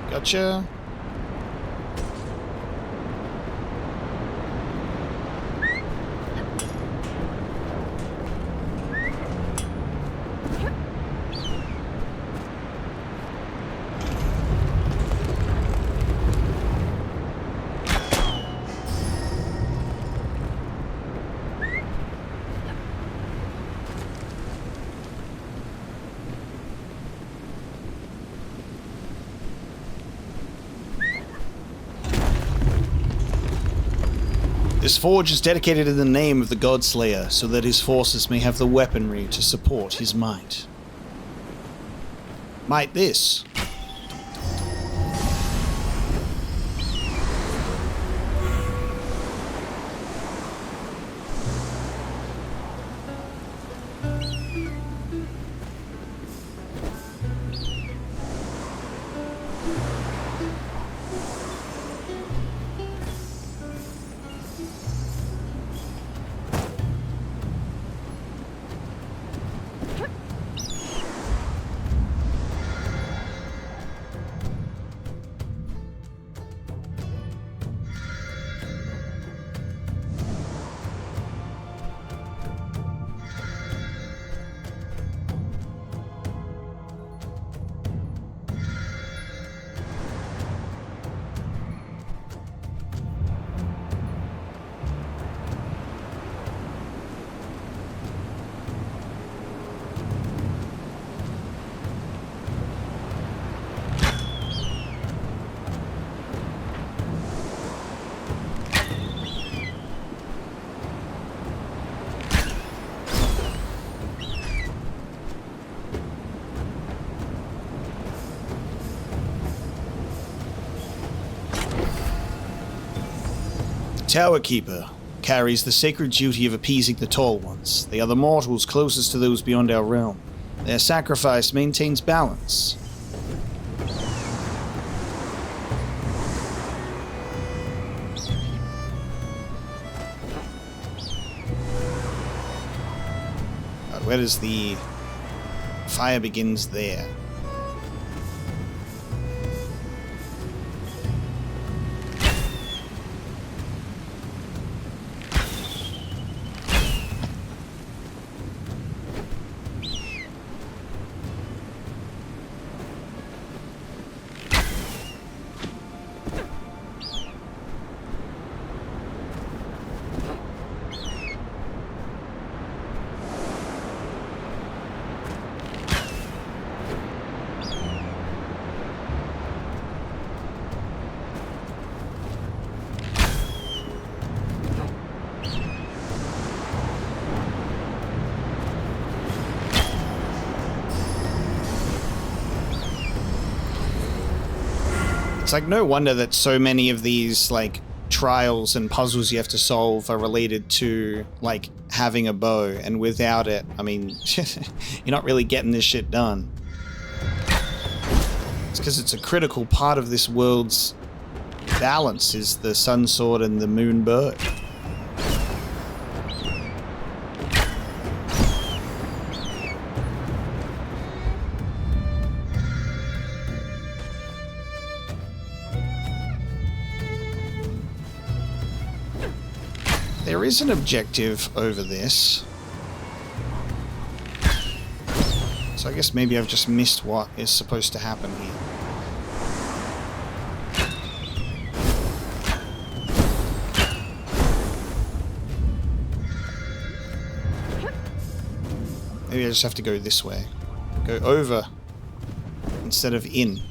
Gotcha. This forge is dedicated in the name of the Godslayer, so that his forces may have the weaponry to support his might. Might this? Tower Keeper carries the sacred duty of appeasing the Tall Ones. They are the mortals closest to those beyond our realm. Their sacrifice maintains balance. Where does the fire begins there? It's like no wonder that so many of these like trials and puzzles you have to solve are related to like having a bow, and without it, I mean, you're not really getting this shit done. It's because it's a critical part of this world's balance is the sun sword and the moon bow. There is an objective over this. So I guess maybe I've just missed what is supposed to happen here. Maybe I just have to go this way. Go over instead of in.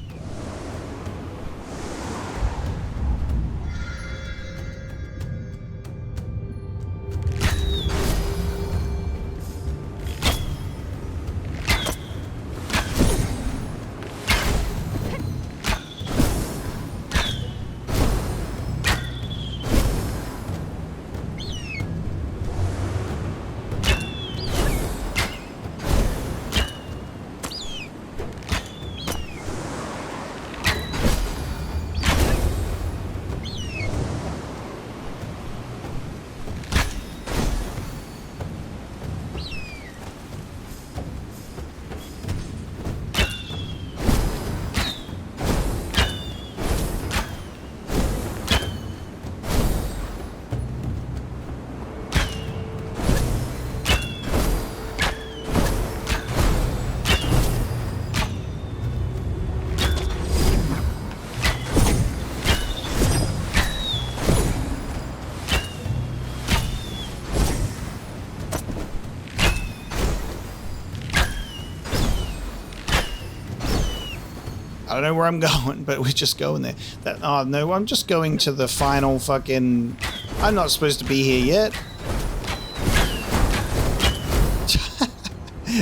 I don't know where I'm going, but we're just going there. Oh no, I'm just going to the final fucking... I'm not supposed to be here yet.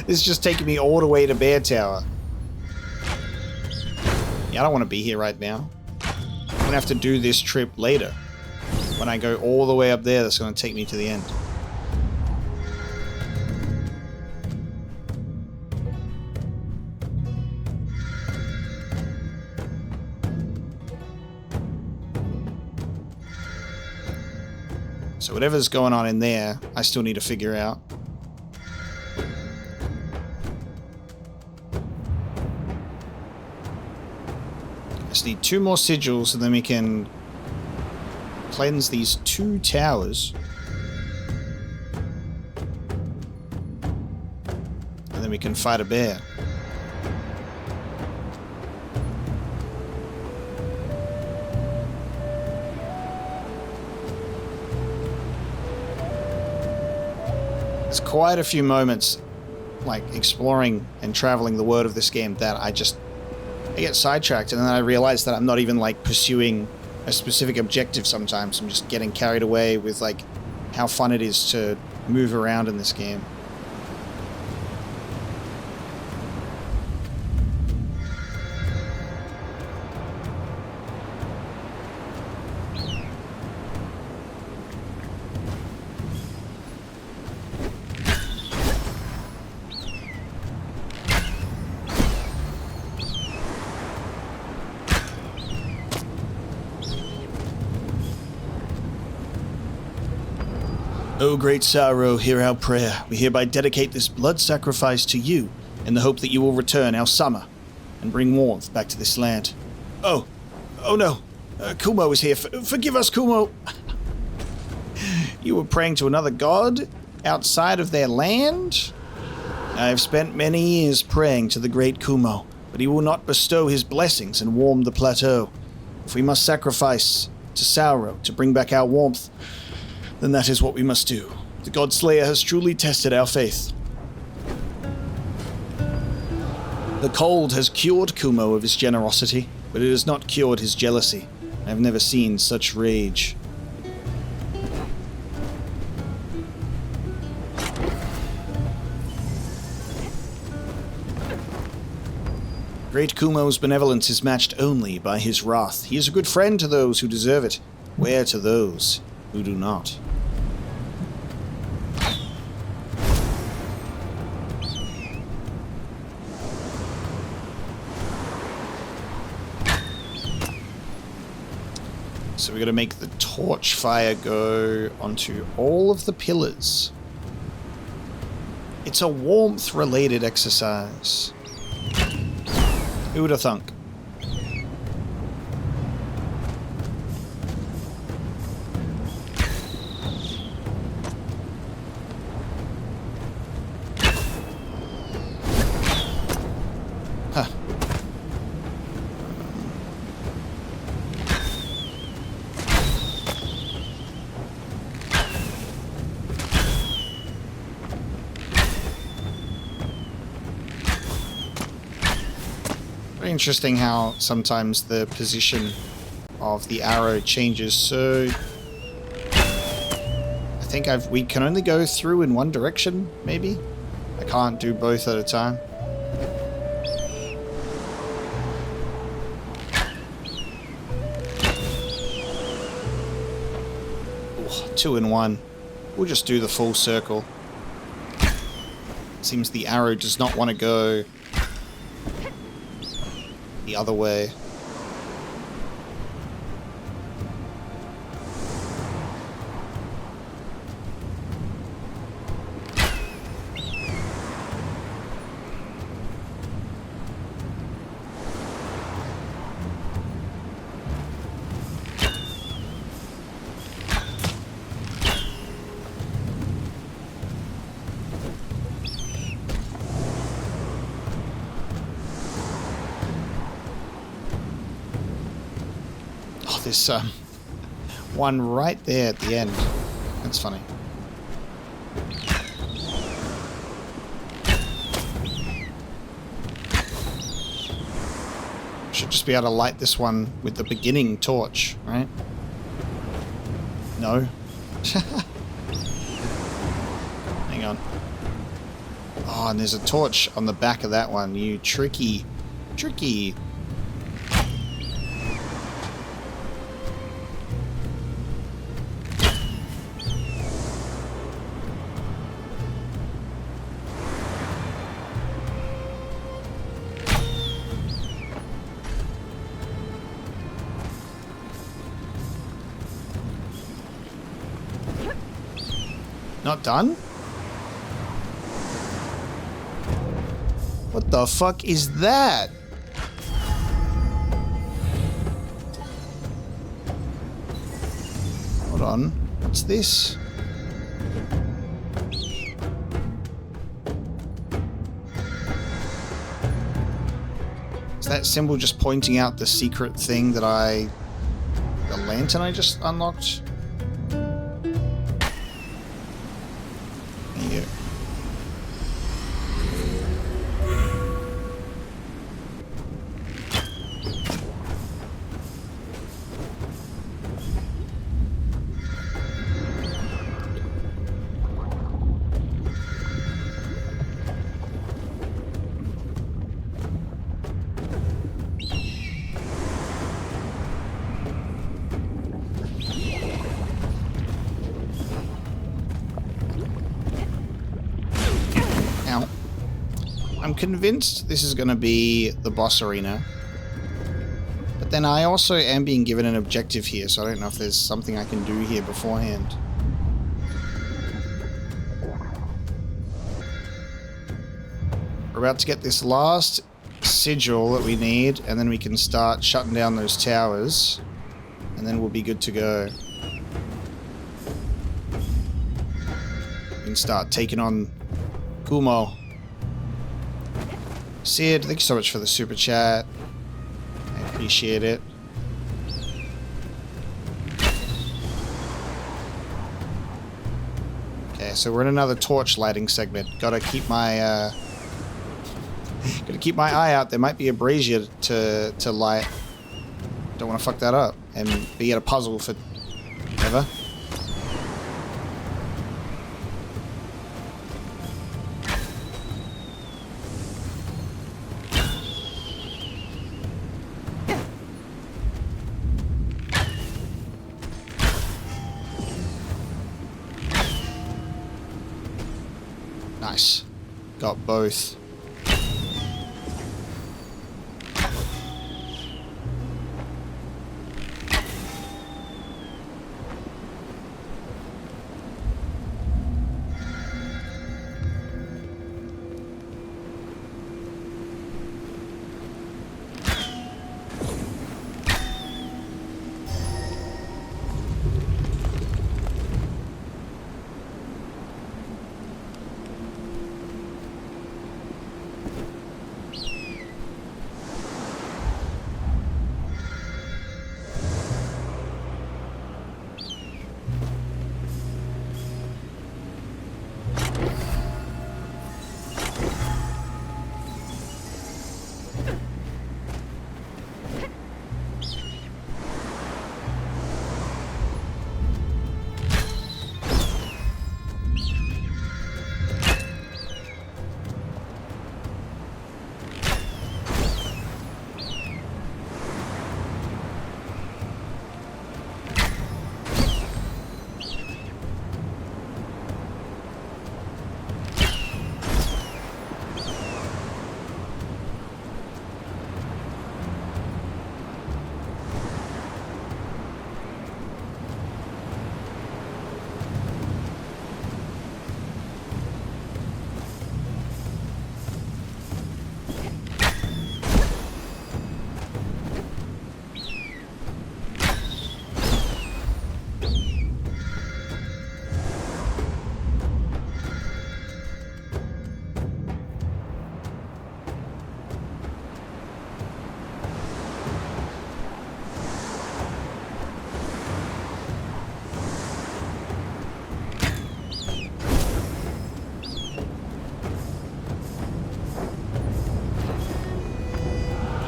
This is just taking me all the way to Bear Tower. Yeah, I don't want to be here right now. I'm gonna have to do this trip later. When I go all the way up there, that's gonna take me to the end. So whatever's going on in there, I still need to figure out. I just need 2 more sigils and then we can cleanse these 2 towers. And then we can fight a bear. There's quite a few moments, like, exploring and traveling the world of this game that I get sidetracked, and then I realize that I'm not even, like, pursuing a specific objective sometimes. I'm just getting carried away with, like, how fun it is to move around in this game. O great sorrow, hear our prayer. We hereby dedicate this blood sacrifice to you in the hope that you will return our summer and bring warmth back to this land. Oh no. Kumo is here. Forgive us, Kumo. You were praying to another god outside of their land? I have spent many years praying to the great Kumo, but he will not bestow his blessings and warm the plateau. If we must sacrifice to sorrow to bring back our warmth, then that is what we must do. The God Slayer has truly tested our faith. The cold has cured Kumo of his generosity, but it has not cured his jealousy. I have never seen such rage. Great Kumo's benevolence is matched only by his wrath. He is a good friend to those who deserve it, where to those who do not. So we're going to make the torch fire go onto all of the pillars. It's a warmth-related exercise. Who would have thunk? Huh. Interesting how sometimes the position of the arrow changes. So I think we can only go through in one direction, maybe? I can't do both at a time. Ooh, 2 in 1. We'll just do the full circle. Seems the arrow does not want to go the other way. This one right there at the end. That's funny. Should just be able to light this one with the beginning torch, right? No. Hang on. Oh, and there's a torch on the back of that one. You tricky. Not done? What the fuck is that? Hold on. What's this? Is that symbol just pointing out the secret thing that the lantern I just unlocked? I'm convinced this is going to be the boss arena. But then I also am being given an objective here, so I don't know if there's something I can do here beforehand. We're about to get this last sigil that we need, and then we can start shutting down those towers, and then we'll be good to go. We can start taking on Kumo. Sid, thank you so much for the super chat. I appreciate it. Okay, so we're in another torch lighting segment. Gotta keep my eye out. There might be a brazier to light. Don't want to fuck that up and be at a puzzle for ever. Nice. Got both.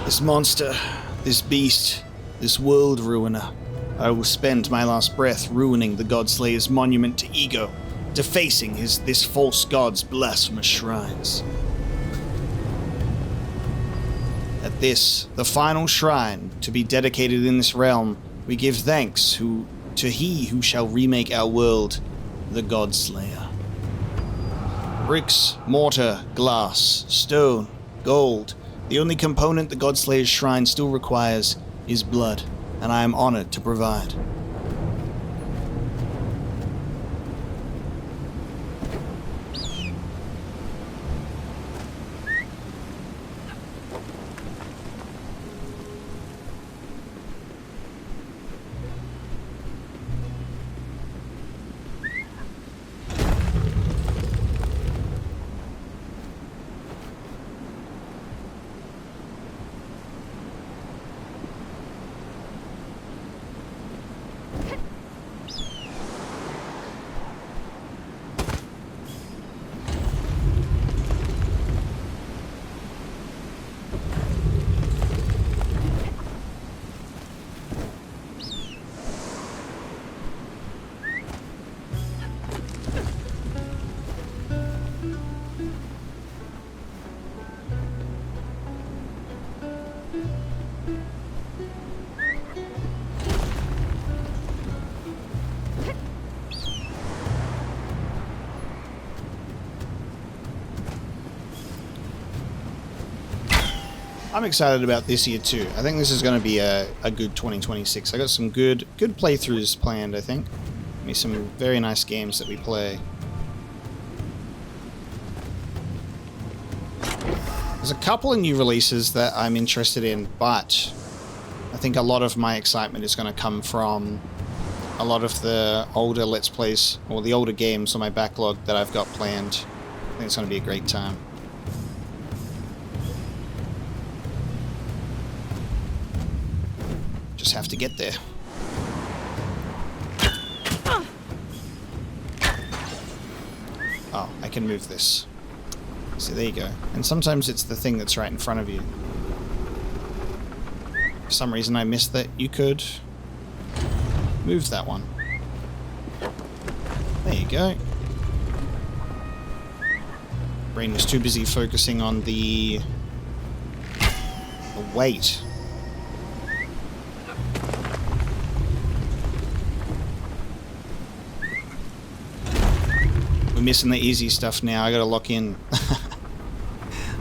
This monster, this beast, this world ruiner. I will spend my last breath ruining the Godslayer's monument to ego, defacing this false god's blasphemous shrines. At this, the final shrine to be dedicated in this realm, we give thanks to he who shall remake our world, the Godslayer. Bricks, mortar, glass, stone, gold. The only component the Godslayer's shrine still requires is blood, and I am honored to provide. I'm excited about this year too. I think this is going to be a good 2026. I got some good playthroughs planned, I think. Maybe some very nice games that we play. There's a couple of new releases that I'm interested in, but I think a lot of my excitement is going to come from a lot of the older Let's Plays, or the older games on my backlog that I've got planned. I think it's going to be a great time. Just have to get there. Oh, I can move this. See, there you go. And sometimes it's the thing that's right in front of you. For some reason I missed that you could move that one. There you go. Brain was too busy focusing on the weight. We're missing the easy stuff now. I gotta lock in.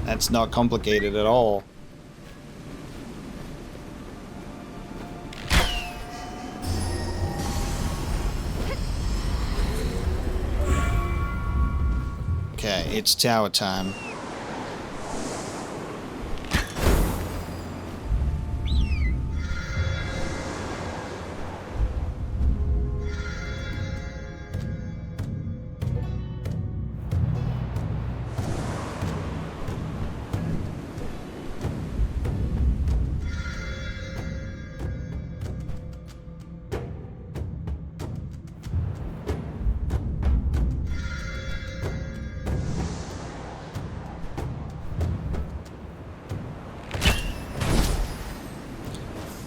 That's not complicated at all. Okay, it's tower time.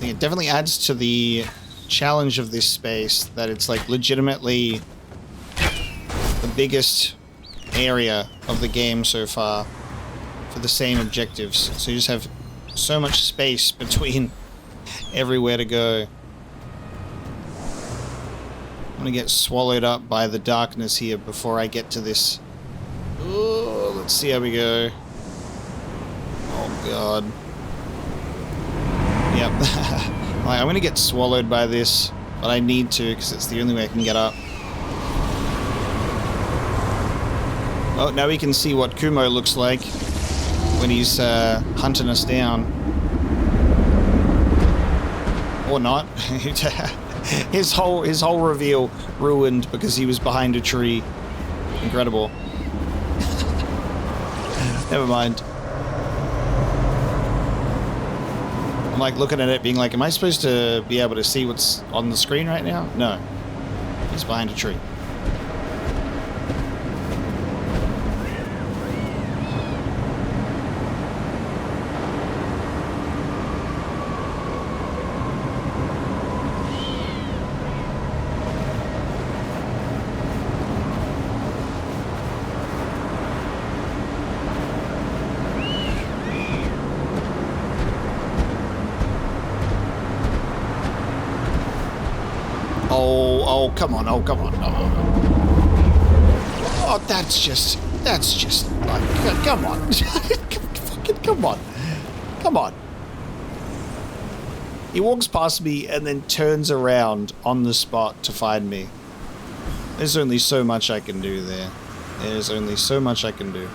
It definitely adds to the challenge of this space that it's like legitimately the biggest area of the game so far for the same objectives. So you just have so much space between everywhere to go. I'm gonna get swallowed up by the darkness here before I get to this. Oh, let's see how we go. Oh god. Yep. Like, I'm gonna get swallowed by this, but I need to because it's the only way I can get up. Oh, now we can see what Kumo looks like when he's hunting us down. Or not. his whole reveal ruined because he was behind a tree. Incredible. Never mind. I'm like looking at it being like, am I supposed to be able to see what's on the screen right now? No. He's behind a tree. Oh, come on, oh, come on. Oh, that's just like, come on. Fucking come on. Come on. He walks past me and then turns around on the spot to find me. There's only so much I can do there. There's only so much I can do.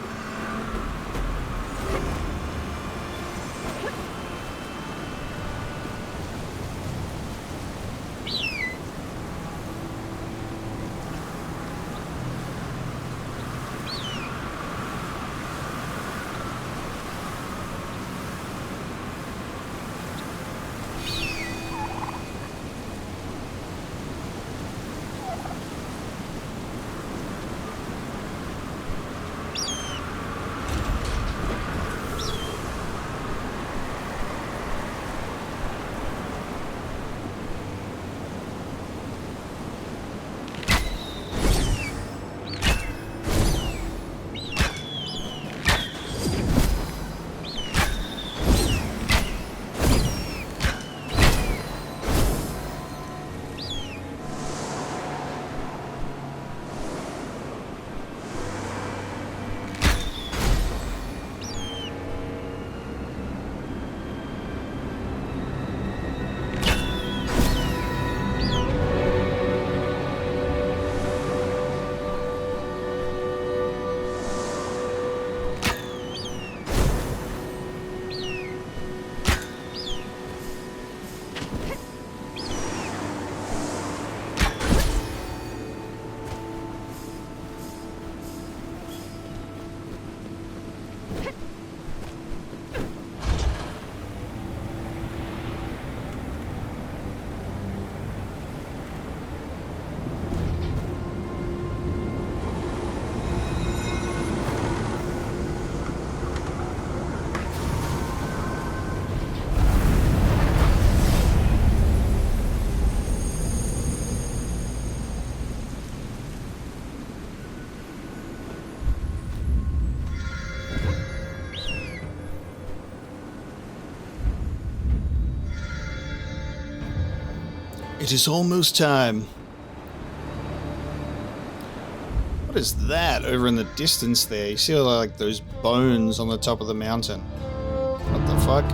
It is almost time. What is that over in the distance there? You see like those bones on the top of the mountain. What the fuck?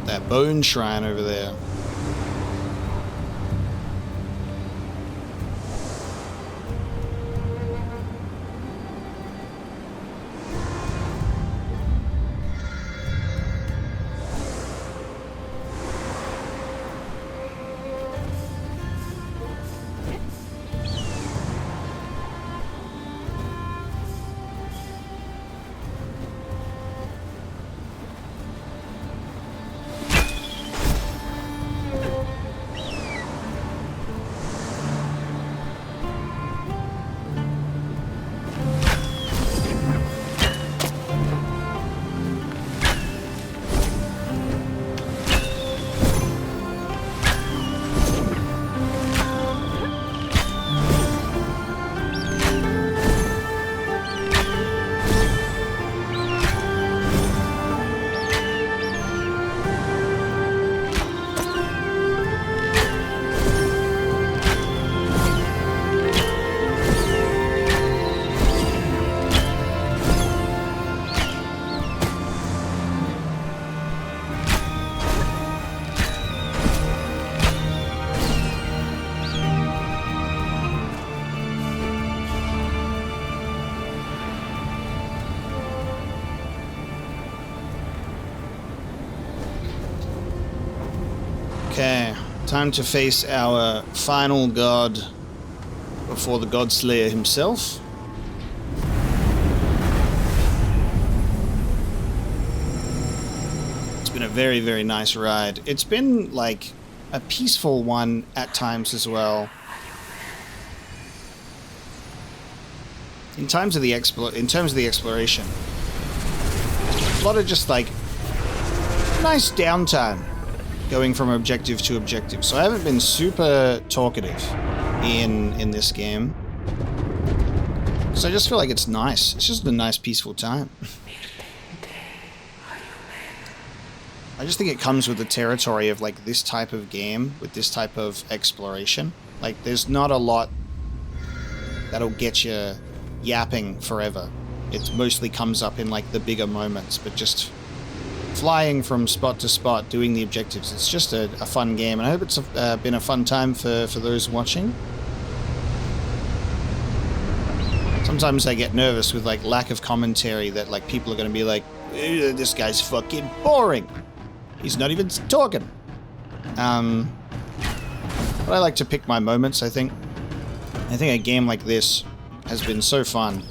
That bone shrine over there. Okay, time to face our final god before the God Slayer himself. It's been a very, very nice ride. It's been like a peaceful one at times as well. In terms of the exploration, a lot of just like nice downtime. Going from objective to objective. So I haven't been super talkative in this game. So I just feel like it's nice. It's just a nice, peaceful time. I just think it comes with the territory of like this type of game, with this type of exploration. Like there's not a lot that'll get you yapping forever. It mostly comes up in like the bigger moments, but just flying from spot to spot, doing the objectives. It's just a fun game, and I hope it's been a fun time for those watching. Sometimes I get nervous with like lack of commentary that like people are going to be like, this guy's fucking boring. He's not even talking. But I like to pick my moments, I think. I think a game like this has been so fun.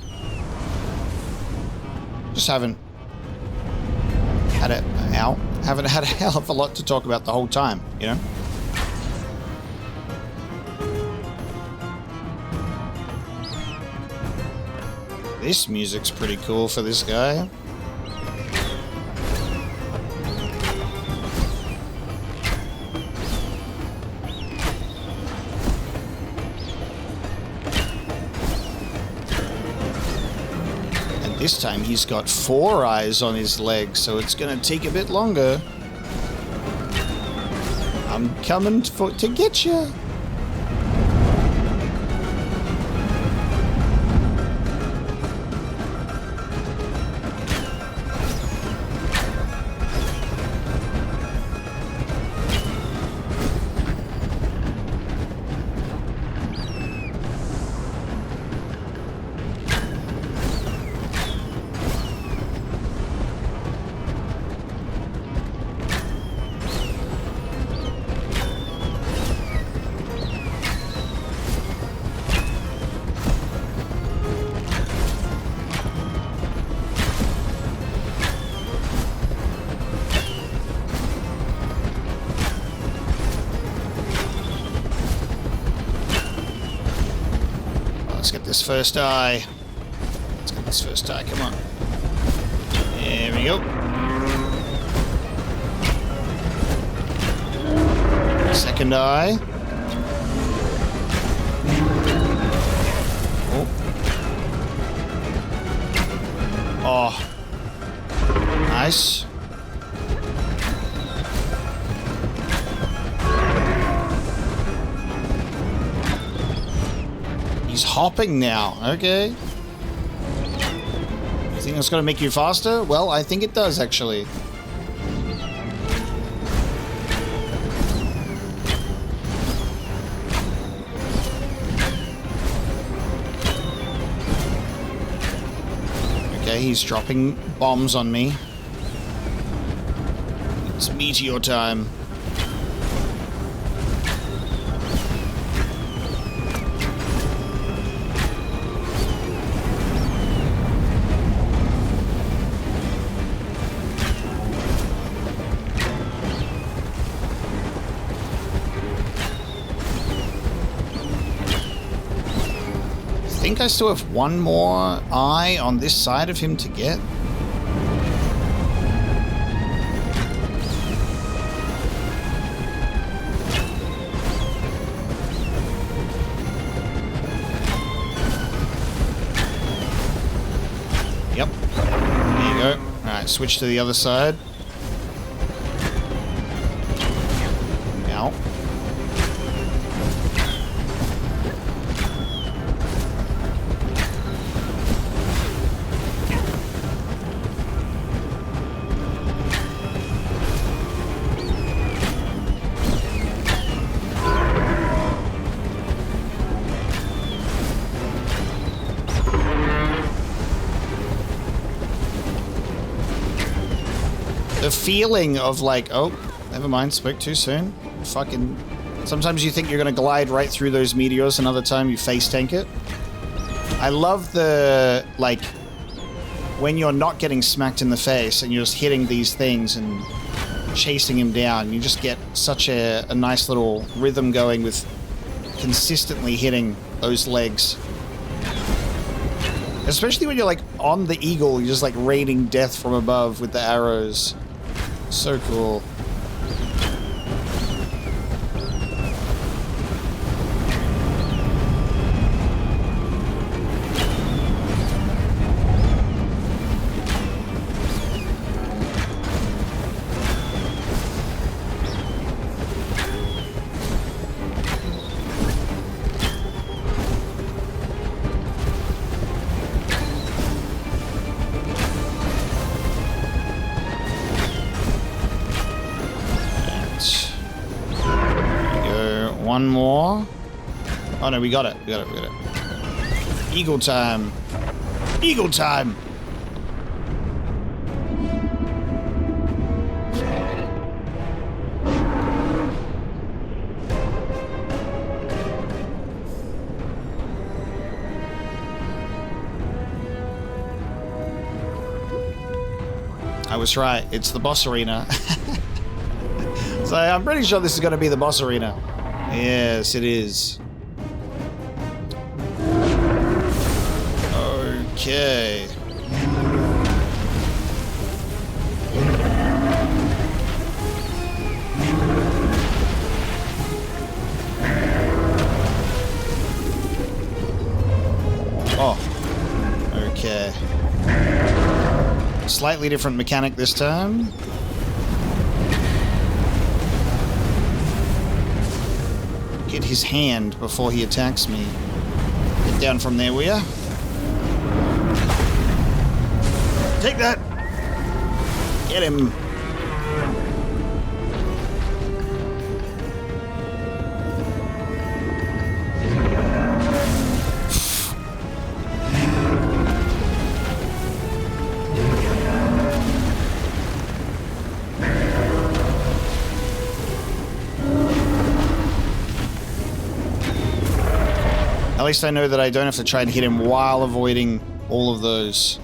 Just haven't had a hell of a lot to talk about the whole time, you know? This music's pretty cool for this guy. This time he's got 4 eyes on his leg, so it's gonna take a bit longer. I'm coming to get you. Let's get this first eye. Let's get this first eye, come on. There we go. Second eye. Oh. Nice. He's hopping now. Okay. You think it's going to make you faster? Well, I think it does, actually. Okay, he's dropping bombs on me. It's meteor time. I think I still have one more eye on this side of him to get. Yep. There you go. Alright, switch to the other side. Ow. The feeling of like, oh, never mind, spoke too soon. Fucking, sometimes you think you're gonna glide right through those meteors, another time you face tank it. I love the, like, when you're not getting smacked in the face and you're just hitting these things and chasing him down, you just get such a nice little rhythm going with consistently hitting those legs. Especially when you're like on the eagle, you're just like raining death from above with the arrows. So cool. One more. Oh no, we got it. We got it. Eagle time. Eagle time. I was right. It's the boss arena. So I'm pretty sure this is going to be the boss arena. Yes, it is. Okay. Oh. Okay. Slightly different mechanic this time. Get his hand before he attacks me. Get down from there, will ya? Take that! Get him! At least I know that I don't have to try and hit him while avoiding all of those.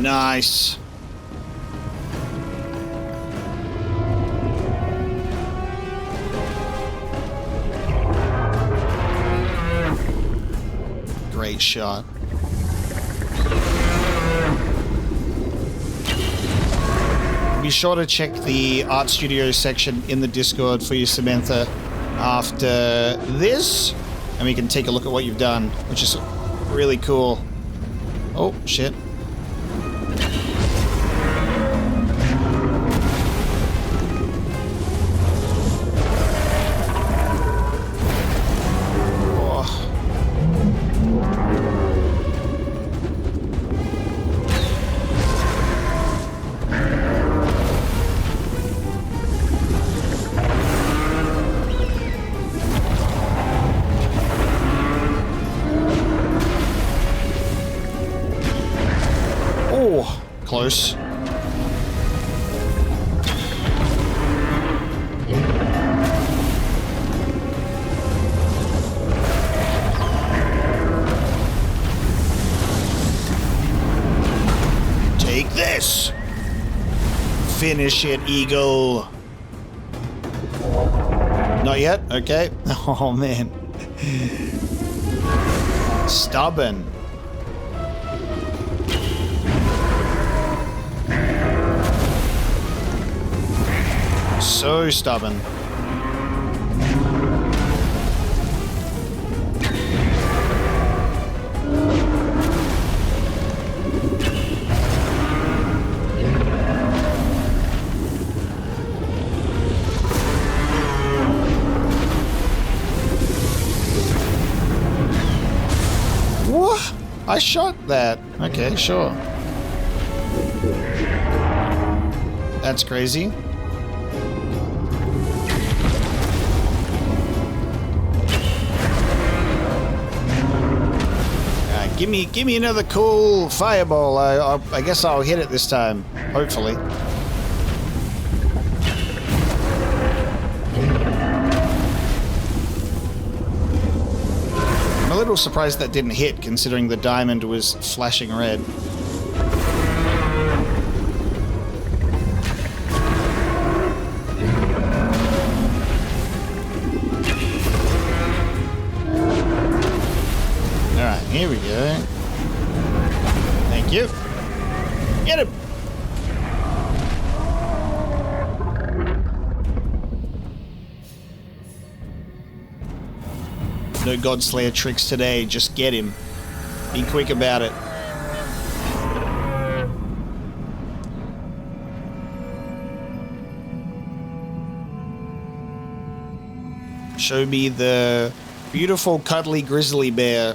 Nice. Great shot. be sure to check the art studio section in the Discord for you, Samantha, after this, and we can take a look at what you've done, which is really cool. Oh, shit. Close. Take this. Finish it, Eagle. Not yet? Okay. Oh, man. Stubborn. So stubborn. What? I shot that. Okay, sure. That's crazy. Give me another cool fireball. I guess I'll hit it this time. Hopefully. I'm a little surprised that didn't hit, considering the diamond was flashing red. Here we go. Thank you. Get him! No Godslayer tricks today, just get him. Be quick about it. Show me the beautiful cuddly grizzly bear.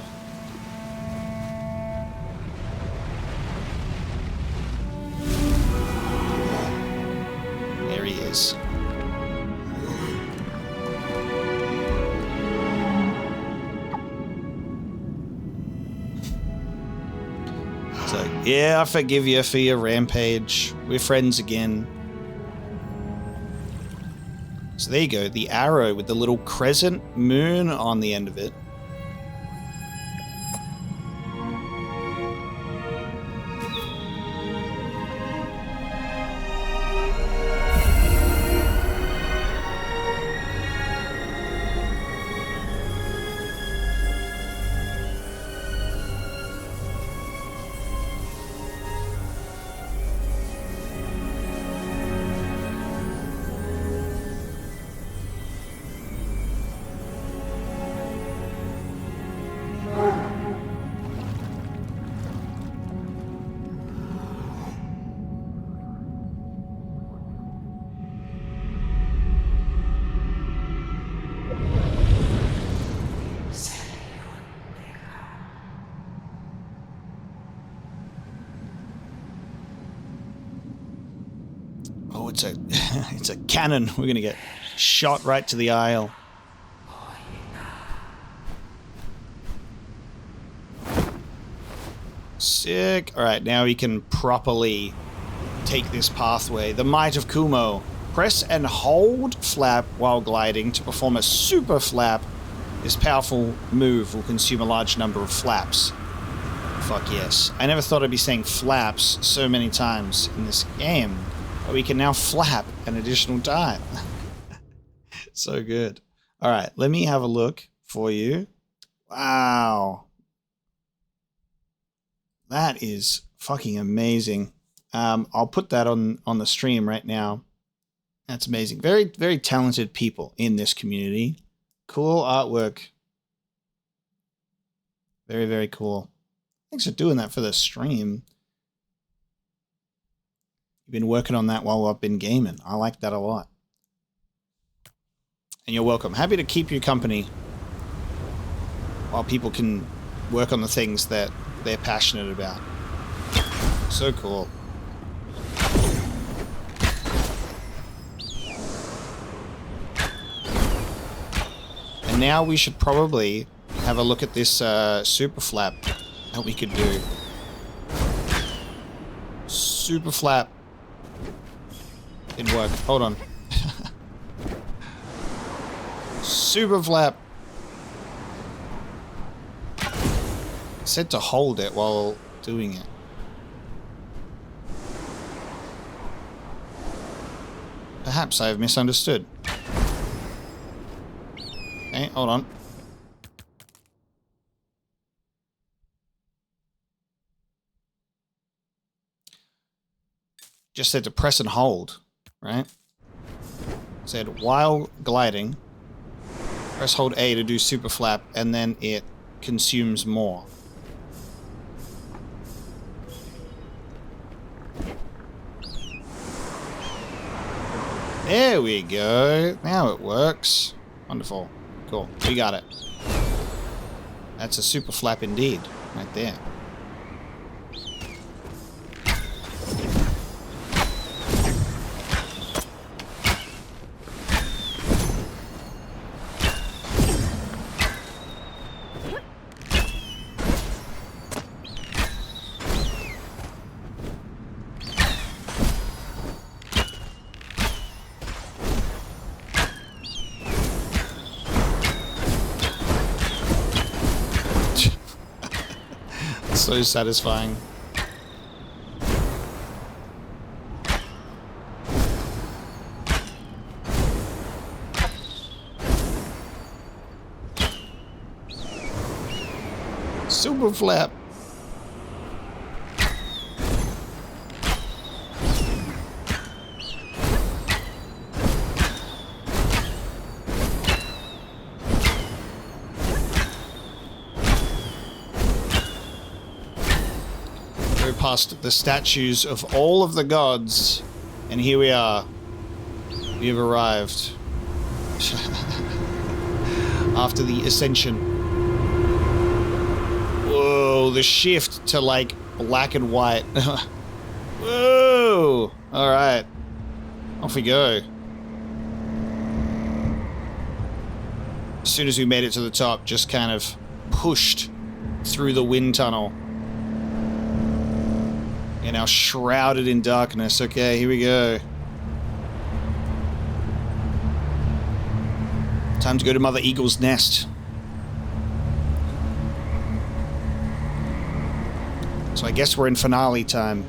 Yeah, I forgive you for your rampage. We're friends again. So there you go, the arrow with the little crescent moon on the end of it. It's a cannon. We're gonna get shot right to the aisle. Sick. Alright, now we can properly take this pathway. The Might of Kumo. Press and hold flap while gliding to perform a super flap. This powerful move will consume a large number of flaps. Fuck yes. I never thought I'd be saying flaps so many times in this game. But we can now flap an additional time. So good. Alright, let me have a look for you. Wow. That is fucking amazing. I'll put that on the stream right now. That's amazing. Very, very talented people in this community. Cool artwork. Very, very cool. Thanks for doing that for the stream. You've been working on that while I've been gaming. I like that a lot. And you're welcome. Happy to keep you company while people can work on the things that they're passionate about. So cool. And now we should probably have a look at this super flap that we could do. Super flap. Didn't work. Hold on. Super flap. It said to hold it while doing it. Perhaps I have misunderstood. Okay, hold on. Just said to press and hold, right? Said while gliding, press hold A to do super flap, and then it consumes more. There we go. Now it works. Wonderful. Cool. We got it. That's a super flap indeed, right there. So satisfying. Super flap. Past the statues of all of the gods, and here we are. We have arrived. After the ascension. Whoa, the shift to like black and white. Whoa! Alright. Off we go. As soon as we made it to the top, just kind of pushed through the wind tunnel. You're now shrouded in darkness. Okay, here we go. Time to go to Mother Eagle's nest. So I guess we're in finale time.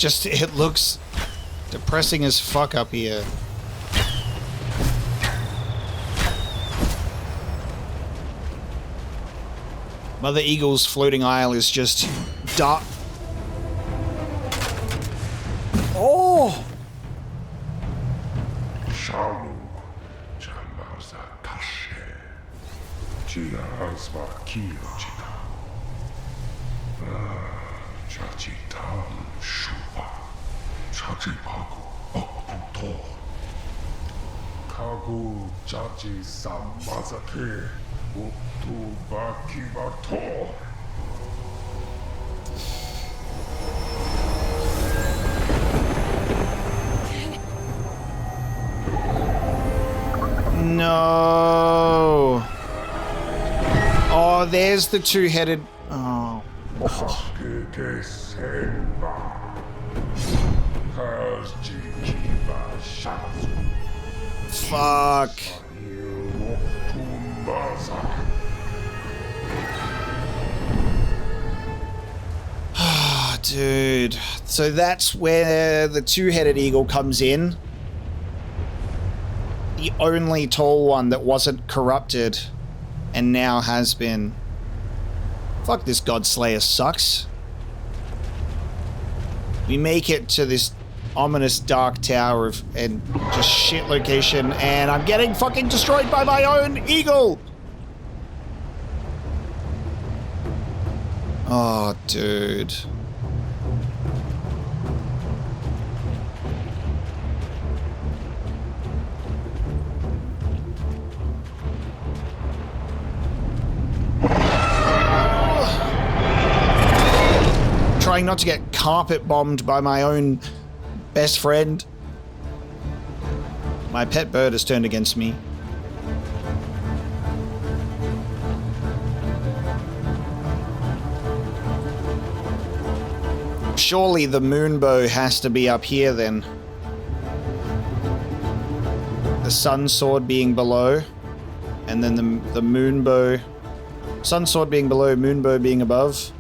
It looks depressing as fuck up here. Mother Eagle's floating isle is just dark. Oh! Kagu Jaji Samazake Utubakibato. No. Oh, there's the two-headed. Oh. Fuck. Ah, dude. So that's where the two-headed eagle comes in. The only tall one that wasn't corrupted and now has been. Fuck, this Godslayer sucks. We make it to this ominous dark tower and just shit location, and I'm getting fucking destroyed by my own eagle! Oh, dude. Trying not to get carpet bombed by my own best friend. My pet bird has turned against me. Surely the moonbow has to be up here then. The sun sword being below, and then the moonbow. Sun sword being below, moonbow being above.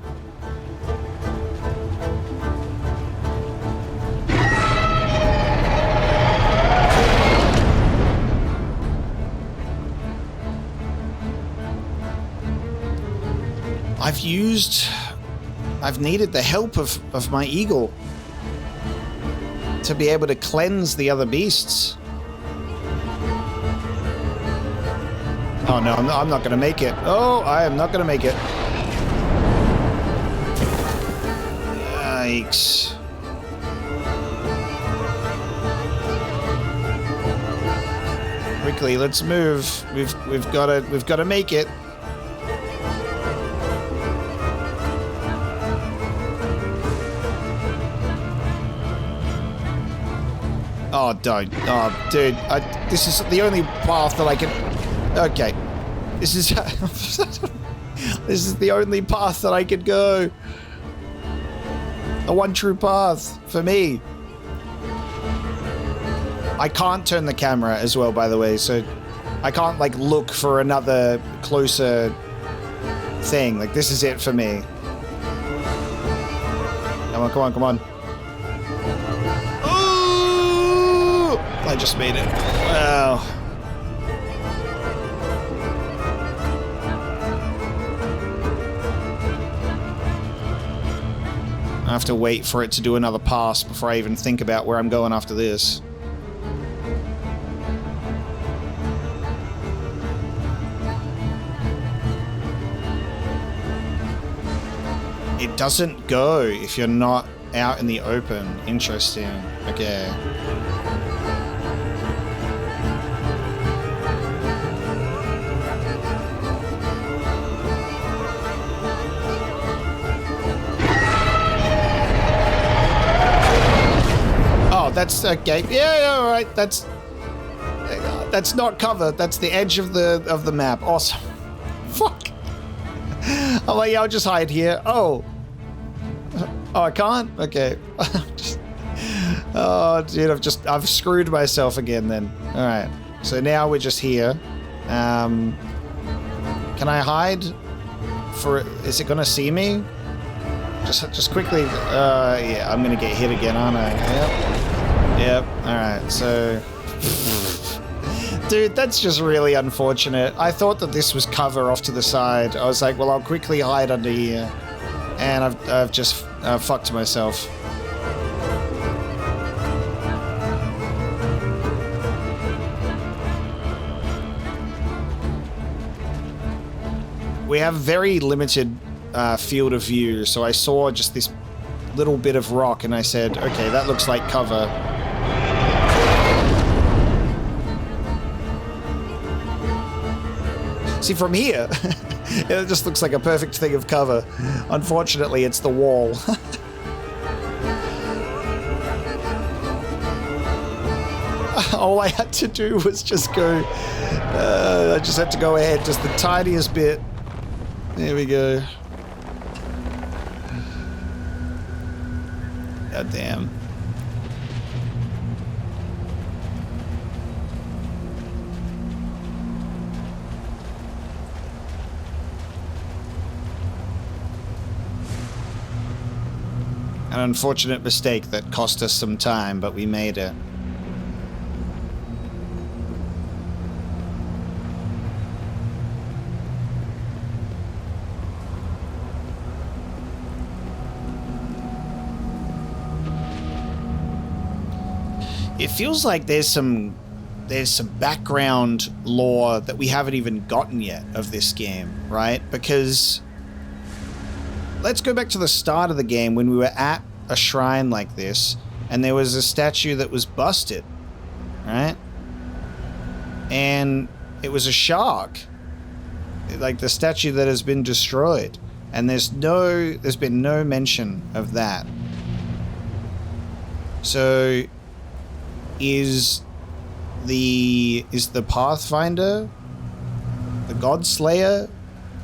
I've needed the help of my eagle to be able to cleanse the other beasts. Oh no, I'm not gonna make it. Oh, I am not gonna make it. Yikes. Quickly, let's move. We've gotta make it. Oh, don't. Oh, dude. This is the only path that I can... Okay. This is... This is the only path that I could go. The one true path for me. I can't turn the camera as well, by the way, so I can't, like, look for another closer thing. Like, this is it for me. Come on, come on, come on. I just made it. Wow. I have to wait for it to do another pass before I even think about where I'm going after this. It doesn't go if you're not out in the open. Interesting. Okay. That's okay. Yeah, all right. That's not cover. That's the edge of the map. Awesome. Fuck. I'm like, yeah, I'll just hide here. Oh, I can't. Okay. Oh, dude, I've screwed myself again. Then. All right. So now we're just here. Can I hide? Is it gonna see me? Just quickly. Yeah, I'm gonna get hit again, aren't I? Yep. Yep, alright, so... Dude, that's just really unfortunate. I thought that this was cover off to the side. I was like, well, I'll quickly hide under here. And I've just fucked myself. We have very limited field of view, so I saw just this little bit of rock and I said, okay, that looks like cover. See, from here, it just looks like a perfect thing of cover. Unfortunately, it's the wall. All I had to do was just go... I just had to go ahead, just the tiniest bit. There we go. God damn. An unfortunate mistake that cost us some time, but we made it. It feels like there's some background lore that we haven't even gotten yet of this game, right? Because let's go back to the start of the game when we were at a shrine like this and there was a statue that was busted, right? And it was a shark, like the statue that has been destroyed, and there's been no mention of that. So is the Pathfinder, the Godslayer,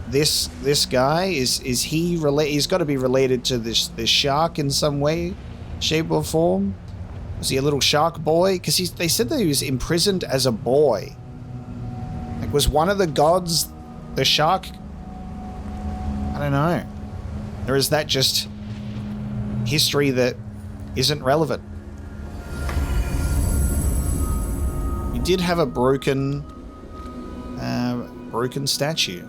this guy, is he related? He's got to be related to this shark in some way, shape or form. Was he a little shark boy? Because they said that he was imprisoned as a boy. Like, was one of the gods the shark? I don't know. Or is that just history that isn't relevant? We did have a broken statue.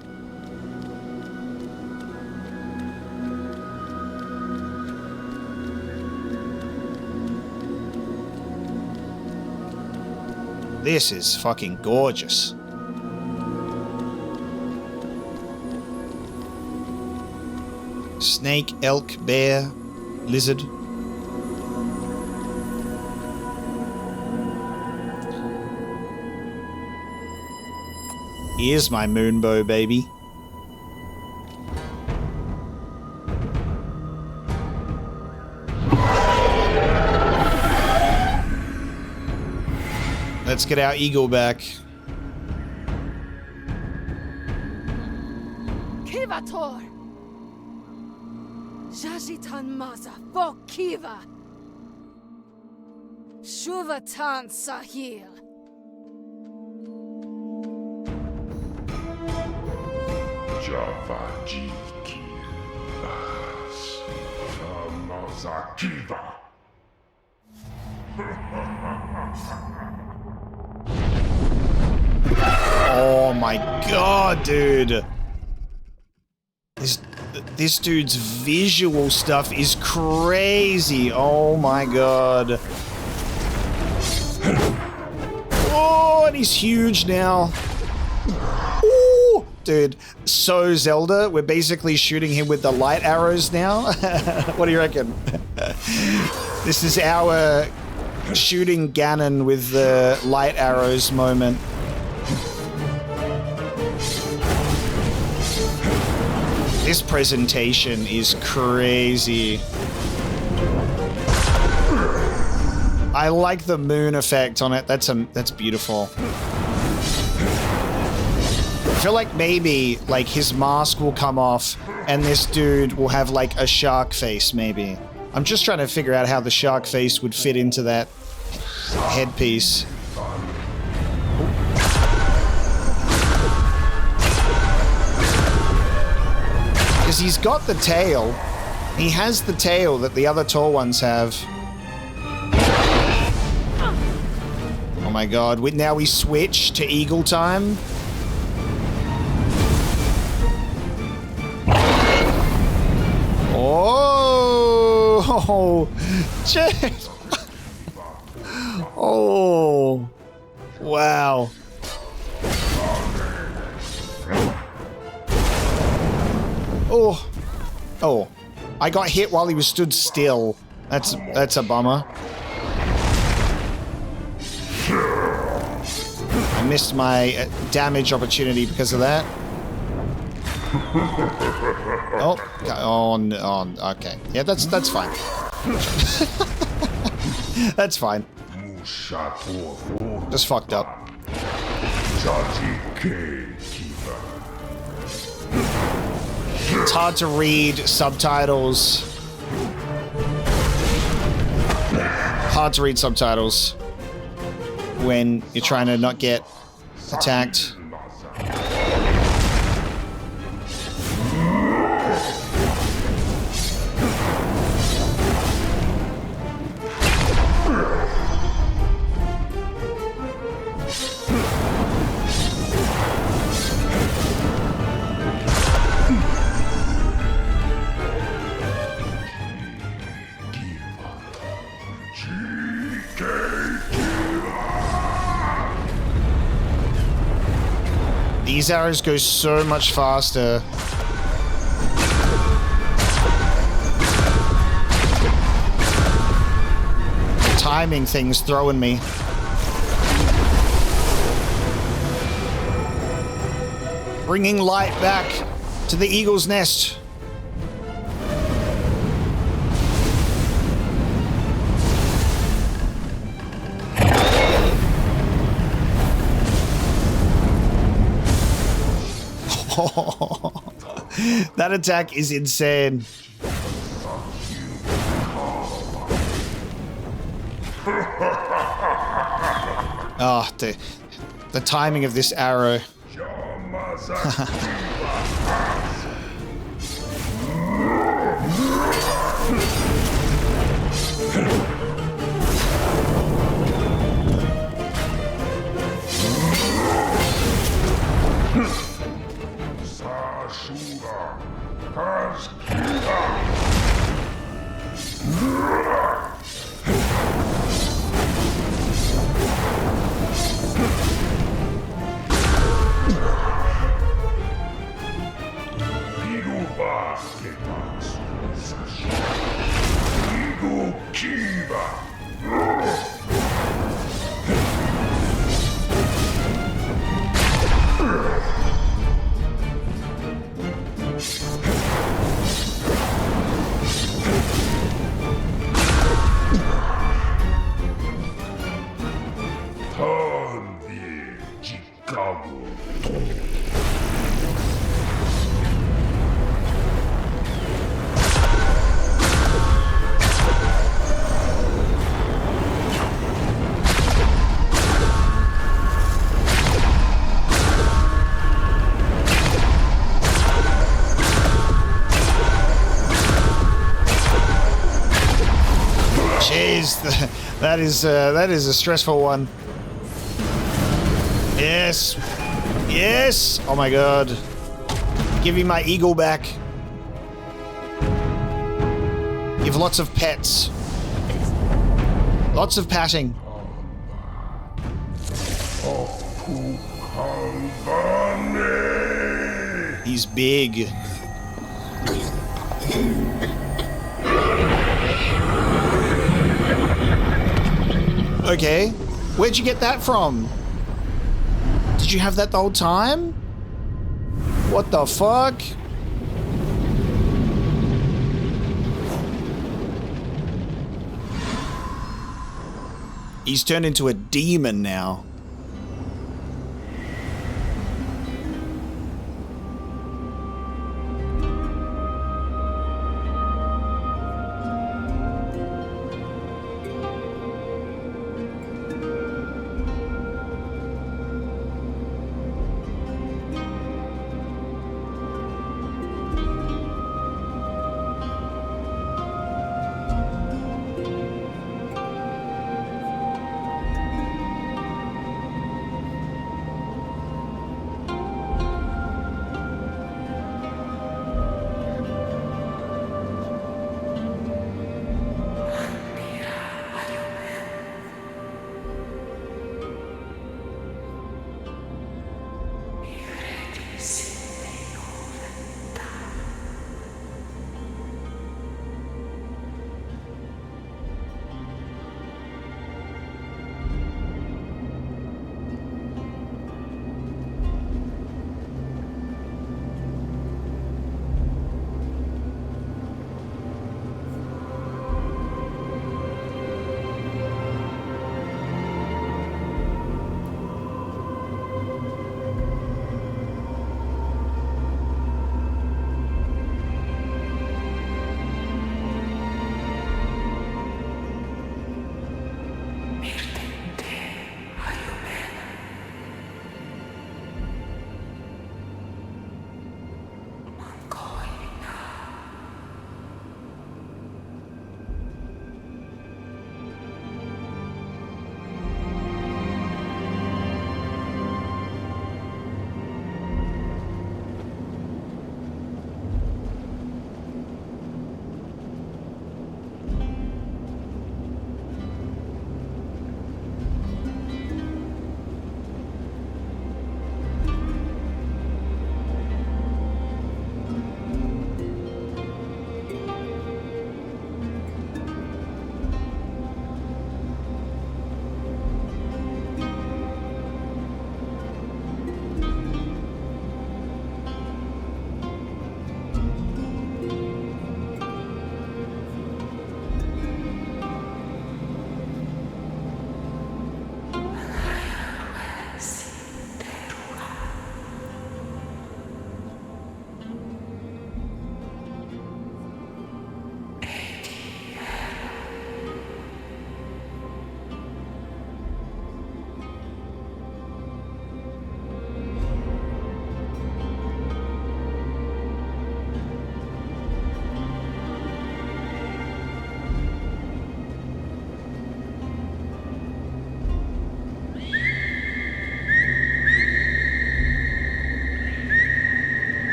This is fucking gorgeous. Snake, elk, bear, lizard. Here's my moonbow, baby. Let's get our eagle back. Kivator! Jajitan maza fo kiva! Shuvatan sahil! Javajiki Vas Mazakiva. Oh my god, dude. This dude's visual stuff is crazy. Oh my god. Oh, and he's huge now. Ooh, dude, so Zelda. We're basically shooting him with the light arrows now. What do you reckon? This is our shooting Ganon with the light arrows moment. This presentation is crazy. I like the moon effect on it. That's beautiful. I feel like maybe like his mask will come off and this dude will have like a shark face maybe. I'm just trying to figure out how the shark face would fit into that headpiece. Because he's got the tail. He has the tail that the other tall ones have. Oh my god, now we switch to eagle time. Oh, shit. Oh, wow. Oh, oh, I got hit while he was stood still. That's a bummer. I missed my damage opportunity because of that. Oh, okay. Yeah, that's fine. That's fine. Just fucked up. It's hard to read subtitles. Hard to read subtitles when you're trying to not get attacked. These arrows go so much faster. The timing thing's throwing me. Bringing light back to the eagle's nest. That attack is insane. Oh, the timing of this arrow. Jeez, that is a stressful one. Yes, yes. Oh my god, give me my eagle back. Give lots of pets, lots of patting. He's big. Okay, where'd you get that from? Did you have that the whole time? What the fuck? He's turned into a demon now.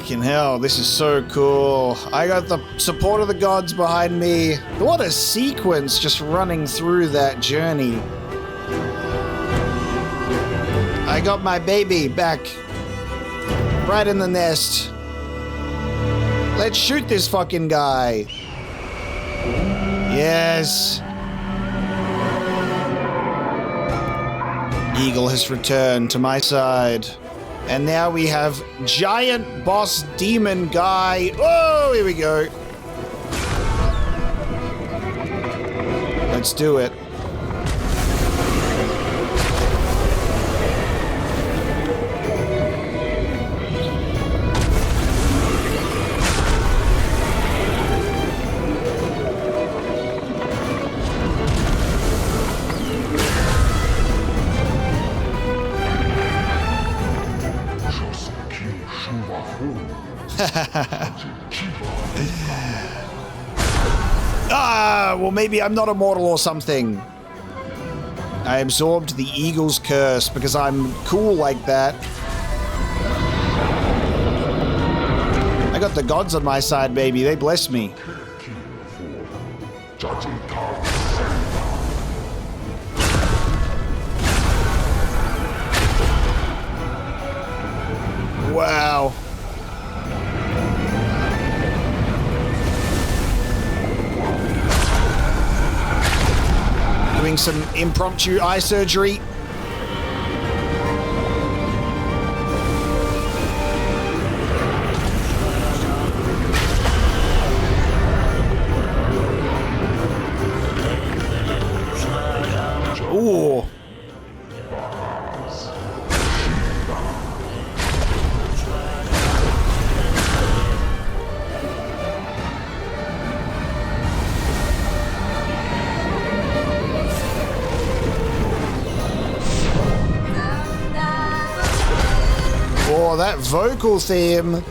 Fucking hell, this is so cool. I got the support of the gods behind me. What a sequence just running through that journey. I got my baby back right in the nest. Let's shoot this fucking guy. Yes. Eagle has returned to my side. And now we have giant boss demon guy. Oh, here we go. Let's do it. Well, maybe I'm not immortal or something. I absorbed the eagle's curse because I'm cool like that. I got the gods on my side, baby. They bless me. Wow. Doing some impromptu eye surgery. Ooh. Oh, that vocal theme.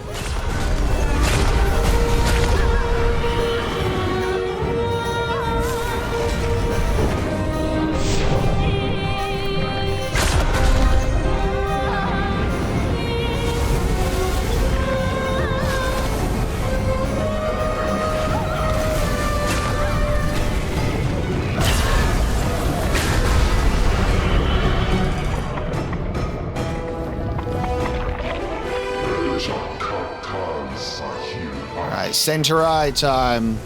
Alright, center eye time.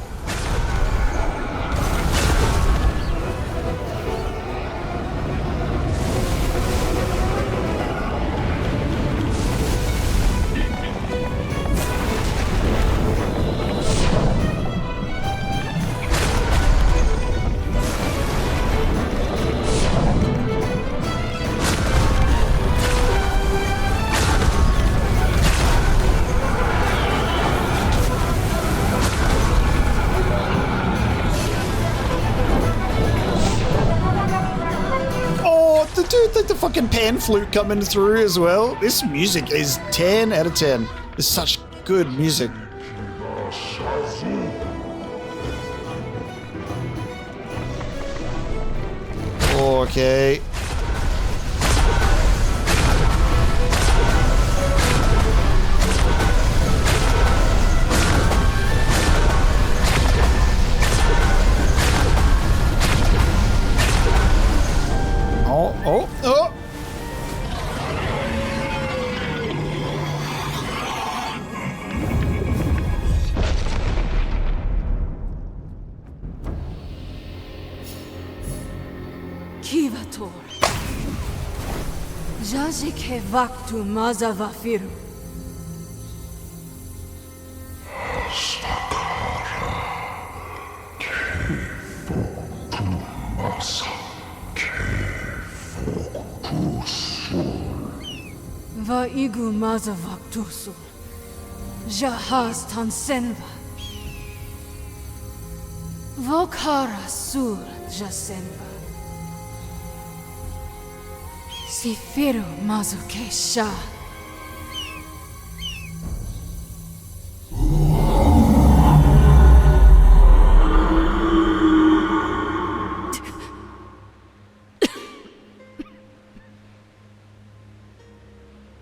The fucking pan flute coming through as well. This music is 10 out of 10. It's such good music. Okay. Oh. Kivator. Jajike vaktu mazavafiru. Va igu mazavaktusul. Jahaz tansenva. Vokara sur jasenva. Sifiru mazuke sha.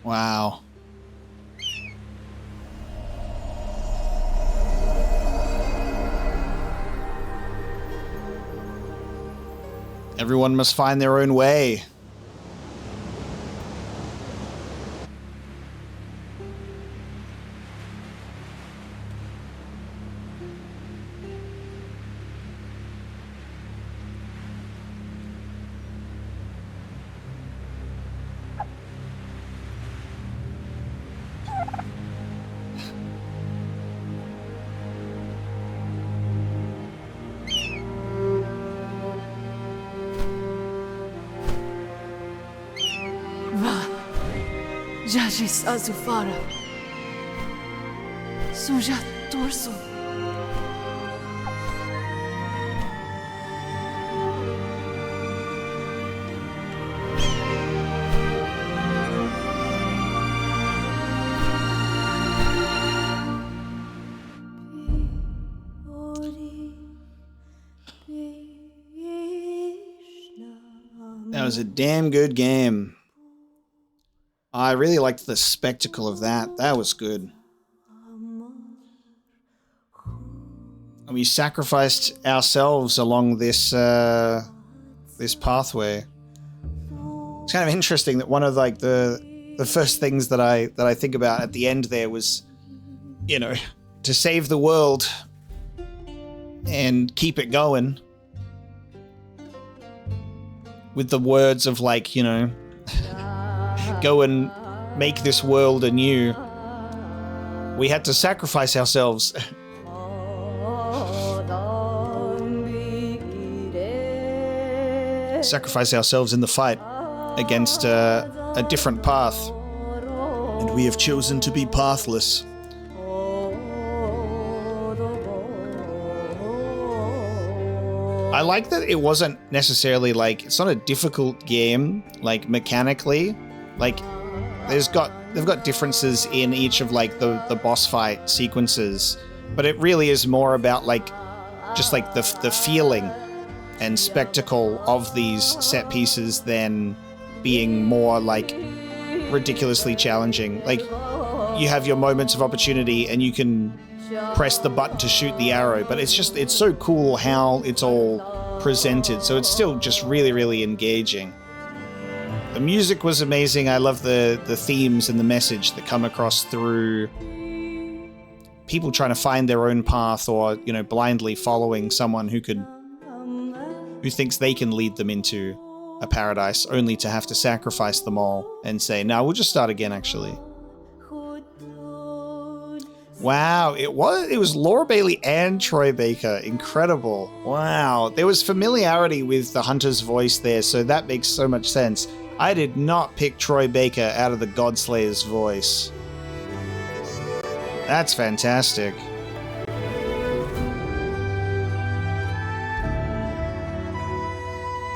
Wow. Everyone must find their own way. Jajis Azufara. Suja Torso. That was a damn good game. I really liked the spectacle of that. That was good. And we sacrificed ourselves along this this pathway. It's kind of interesting that one of like the first things that I think about at the end there was, you know, to save the world and keep it going. With the words of like, you know, go and make this world anew. We had to sacrifice ourselves. Sacrifice ourselves in the fight against a different path. And we have chosen to be pathless. I like that it wasn't necessarily like, it's not a difficult game, like mechanically. Like they've got differences in each of like the boss fight sequences, but it really is more about like just like the feeling and spectacle of these set pieces than being more like ridiculously challenging. Like you have your moments of opportunity and you can press the button to shoot the arrow, but it's so cool how it's all presented. So it's still just really, really engaging. The music was amazing. I love the themes and the message that come across through people trying to find their own path, or, you know, blindly following someone who thinks they can lead them into a paradise, only to have to sacrifice them all and say, no, we'll just start again, actually. Wow, it was Laura Bailey and Troy Baker. Incredible. Wow. There was familiarity with the Hunter's voice there, so that makes so much sense. I did not pick Troy Baker out of the Godslayer's voice. That's fantastic.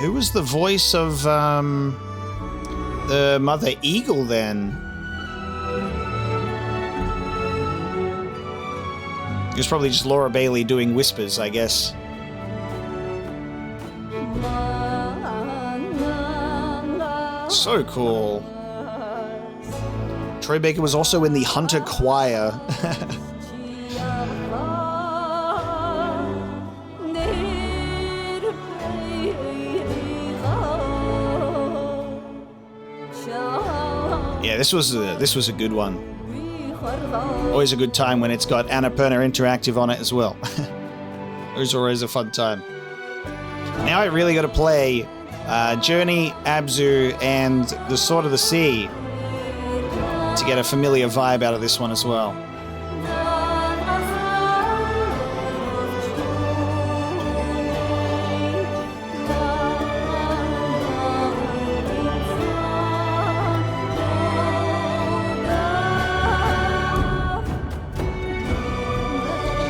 Who was the voice of the Mother Eagle then? It was probably just Laura Bailey doing whispers, I guess. So cool. Troy Baker was also in the Hunter Choir. Yeah, this was a good one. Always a good time when it's got Annapurna Interactive on it as well. It was always a fun time. Now I really got to play Journey, Abzu, and the Sword of the Sea to get a familiar vibe out of this one as well.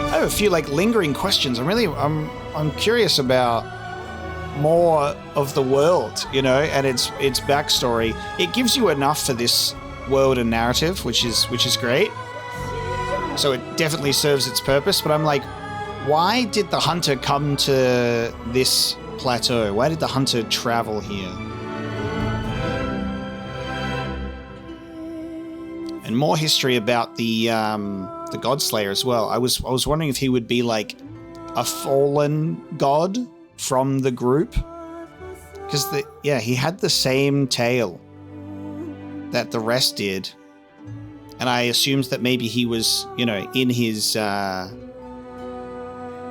I have a few like lingering questions. I'm curious about more of the world, you know, and its backstory. It gives you enough for this world and narrative, which is great. So it definitely serves its purpose, but I'm like, why did the hunter come to this plateau? Why did the hunter travel here? And more history about the Godslayer as well. I was wondering if he would be like a fallen god from the group, Because he had the same tail that the rest did. And I assumed that maybe he was, you know, in his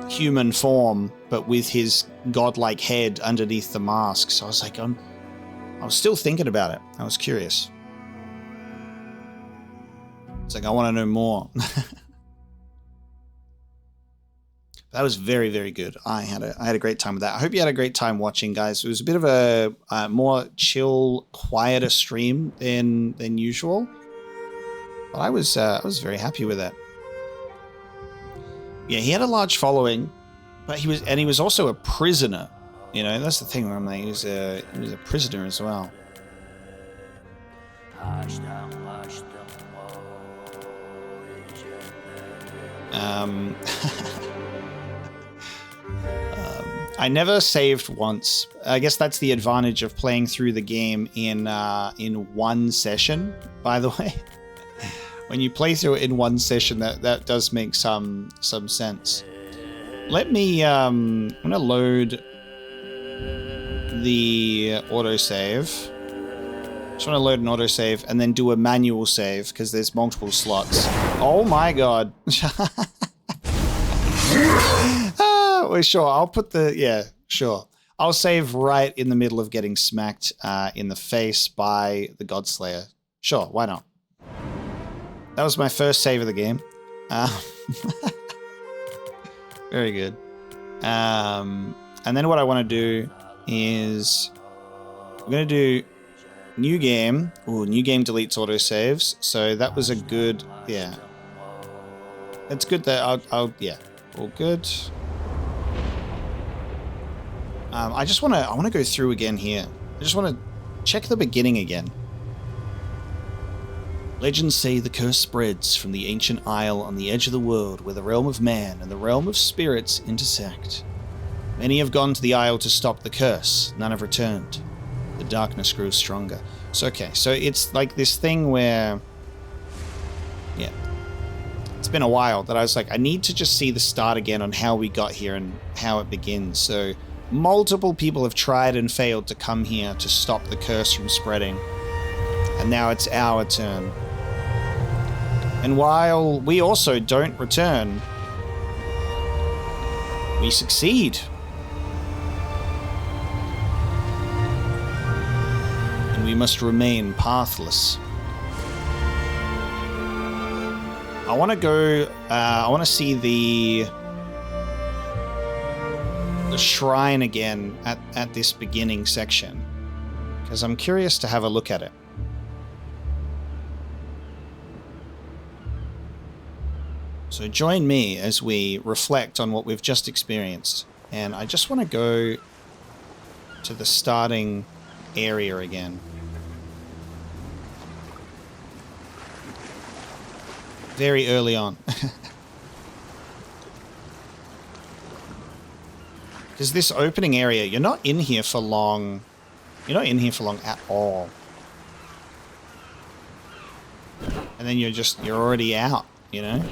human form, but with his godlike head underneath the mask. So I was like, I was still thinking about it. I was curious. It's like, I want to know more. That was very, very good. I had a great time with that. I hope you had a great time watching, guys. It was a bit of a more chill, quieter stream than usual. But I was very happy with it. Yeah, he had a large following, but he was also a prisoner. You know, that's the thing where I'm like, he was a prisoner as well. I never saved once. I guess that's the advantage of playing through the game in one session, by the way. When you play through it in one session, that does make some sense. Let me I'm gonna load the autosave. Just want to load an autosave and then do a manual save because there's multiple slots. Oh my god. Well, sure, I'll put sure. I'll save right in the middle of getting smacked in the face by the Godslayer. Sure, why not? That was my first save of the game. Very good. And then what I want to do is I'm going to do new game. Ooh, new game deletes autosaves. So that was a good, yeah. It's good that yeah, all good. I want to go through again here. I just want to check the beginning again. Legends say the curse spreads from the ancient isle on the edge of the world where the realm of man and the realm of spirits intersect. Many have gone to the isle to stop the curse. None have returned. The darkness grows stronger. So, okay, so it's like this thing where... Yeah. It's been a while that I was like, I need to just see the start again on how we got here and how it begins. So, multiple people have tried and failed to come here to stop the curse from spreading. And now it's our turn. And while we also don't return, we succeed. And we must remain pathless. I want to go, I want to see the shrine again at this beginning section, because I'm curious to have a look at it. So join me as we reflect on what we've just experienced. And I just want to go to the starting area again. Very early on. Because this opening area, you're not in here for long. You're not in here for long at all. And then you're already out, you know?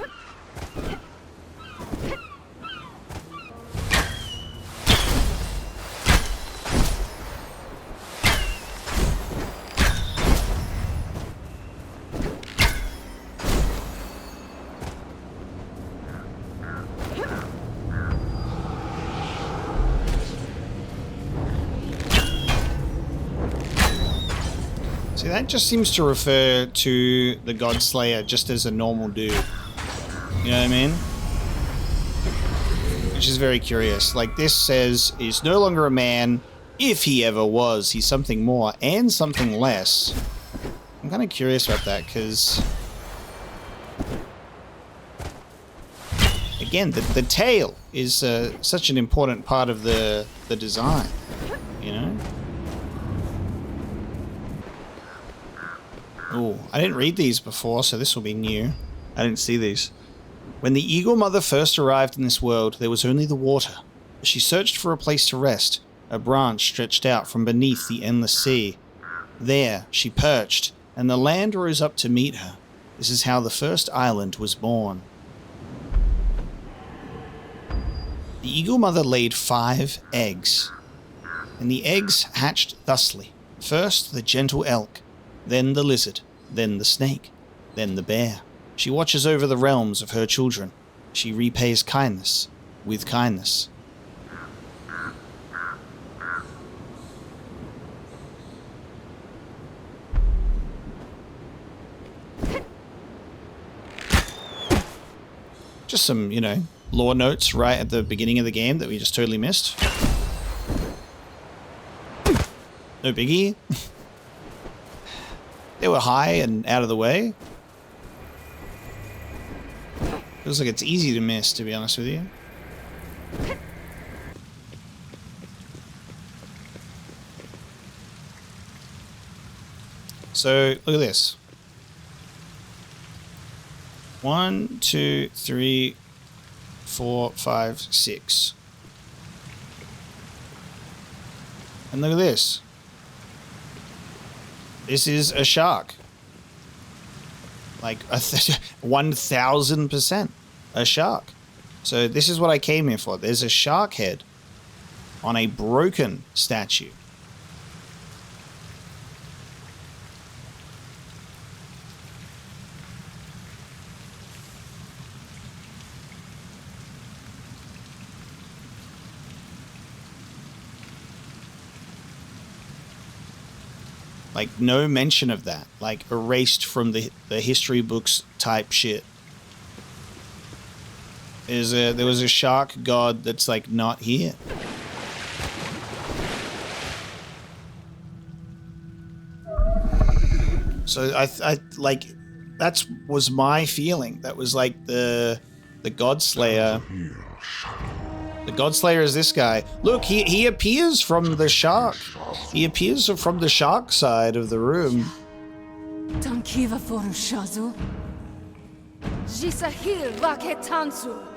See, that just seems to refer to the Godslayer just as a normal dude. You know what I mean? Which is very curious. Like, this says, he's no longer a man. If he ever was, he's something more and something less. I'm kind of curious about that, because... Again, the tail is such an important part of the design, you know? Oh, I didn't read these before, so this will be new. I didn't see these. When the Eagle Mother first arrived in this world, there was only the water. As she searched for a place to rest, a branch stretched out from beneath the endless sea. There, she perched, and the land rose up to meet her. This is how the first island was born. The Eagle Mother laid 5 eggs. And the eggs hatched thusly. First the gentle elk, then the lizard, then the snake, then the bear. She watches over the realms of her children. She repays kindness with kindness. Just some, lore notes right at the beginning of the game that we just totally missed. No biggie. They were high and out of the way. Feels like it's easy to miss, to be honest with you. So, look at this. 1, 2, 3, 4, 5, 6. And look at this. This is a shark. Like 1000% a shark. So this is what I came here for. There's a shark head on a broken statue. Like, no mention of that. Like, erased from the history books type shit. There was a shark god that's, like, not here. So, I like, that was my feeling. That was, like, the God Slayer. The God Slayer is this guy. Look, he appears from the shark. He appears from the shark side of the room. Tankiva forushazu. Jisahil vaketansu.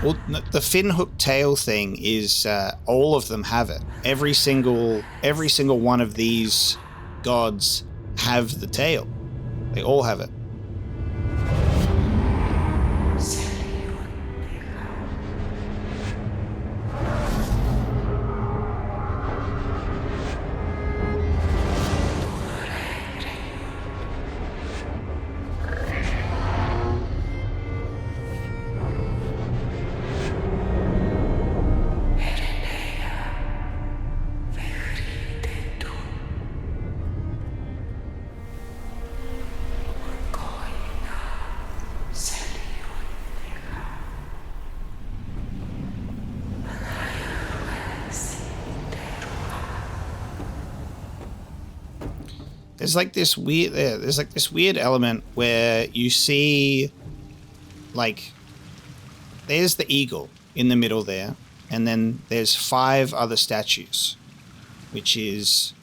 Well, the fin hook tail thing is all of them have it. Every single one of these gods have the tail. They all have it. There's like this weird element where you see, like, there's the eagle in the middle there, and then there's 5 other statues, which is,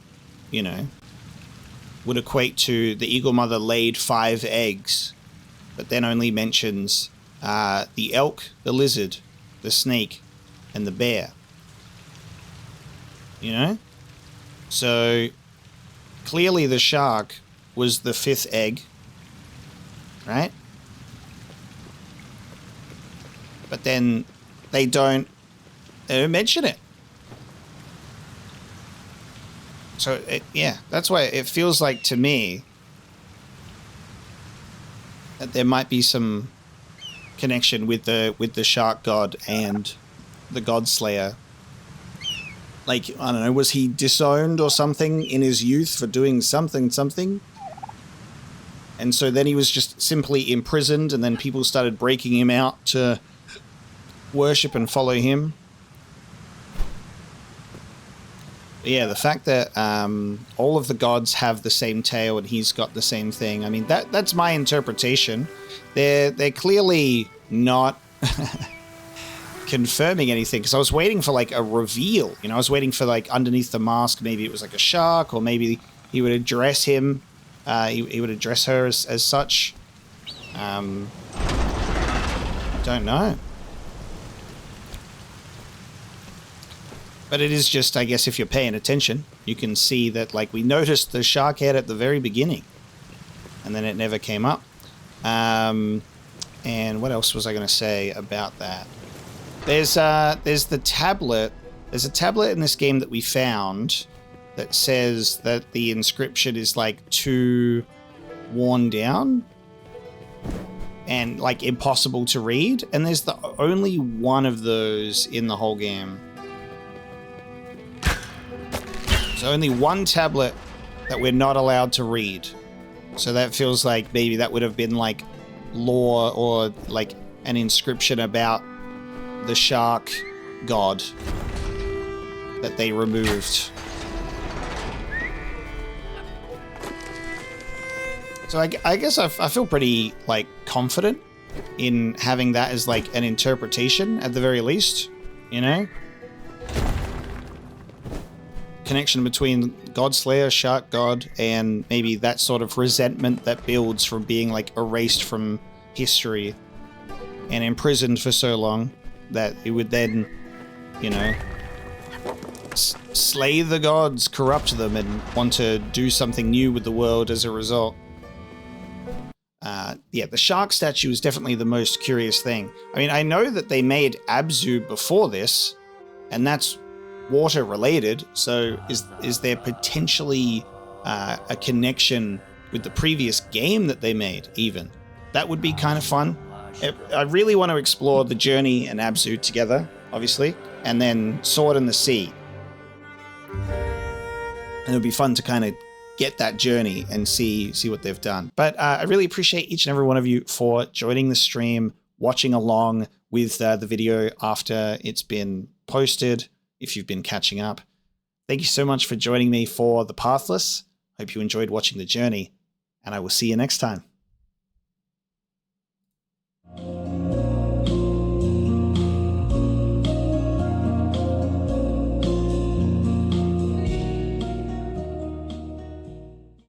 would equate to the eagle mother laid 5 eggs, but then only mentions the elk, the lizard, the snake, and the bear. So clearly the shark was the 5th egg, right? But then they don't mention it. So, that's why it feels like to me that there might be some connection with the shark god and the god slayer. Like, I don't know, was he disowned or something in his youth for doing something? And so then he was just simply imprisoned, and then people started breaking him out to worship and follow him. But yeah, the fact that all of the gods have the same tail and he's got the same thing. I mean, that's my interpretation. They're clearly not confirming anything, because I was waiting for like a reveal. You know, I was waiting for like underneath the mask, maybe it was like a shark, or maybe he would address him. He would address her as such. Don't know. But it is just, I guess, if you're paying attention, you can see that, like, we noticed the shark head at the very beginning, and then it never came up. And what else was I going to say about that? There's the tablet. There's a tablet in this game that we found that says that the inscription is like too worn down and like impossible to read. And there's the only one of those in the whole game. There's only one tablet that we're not allowed to read. So that feels like maybe that would have been like lore or like an inscription about the shark god that they removed. So I guess I feel pretty like confident in having that as like an interpretation at the very least, you know? Connection between God Slayer, Shark God, and maybe that sort of resentment that builds from being like erased from history and imprisoned for so long that it would then, you know, slay the gods, corrupt them, and want to do something new with the world as a result. Yeah, the shark statue is definitely the most curious thing. I mean, I know that they made Abzu before this, and that's water related, so is there potentially a connection with the previous game that they made even? That would be kind of fun. I really want to explore the journey and Abzu together, obviously, and then Sword in the Sea. And it would be fun to kind of get that journey and see what they've done. But I really appreciate each and every one of you for joining the stream, watching along with the video after it's been posted, if you've been catching up. Thank you so much for joining me for the Pathless. Hope you enjoyed watching the journey, and I will see you next time.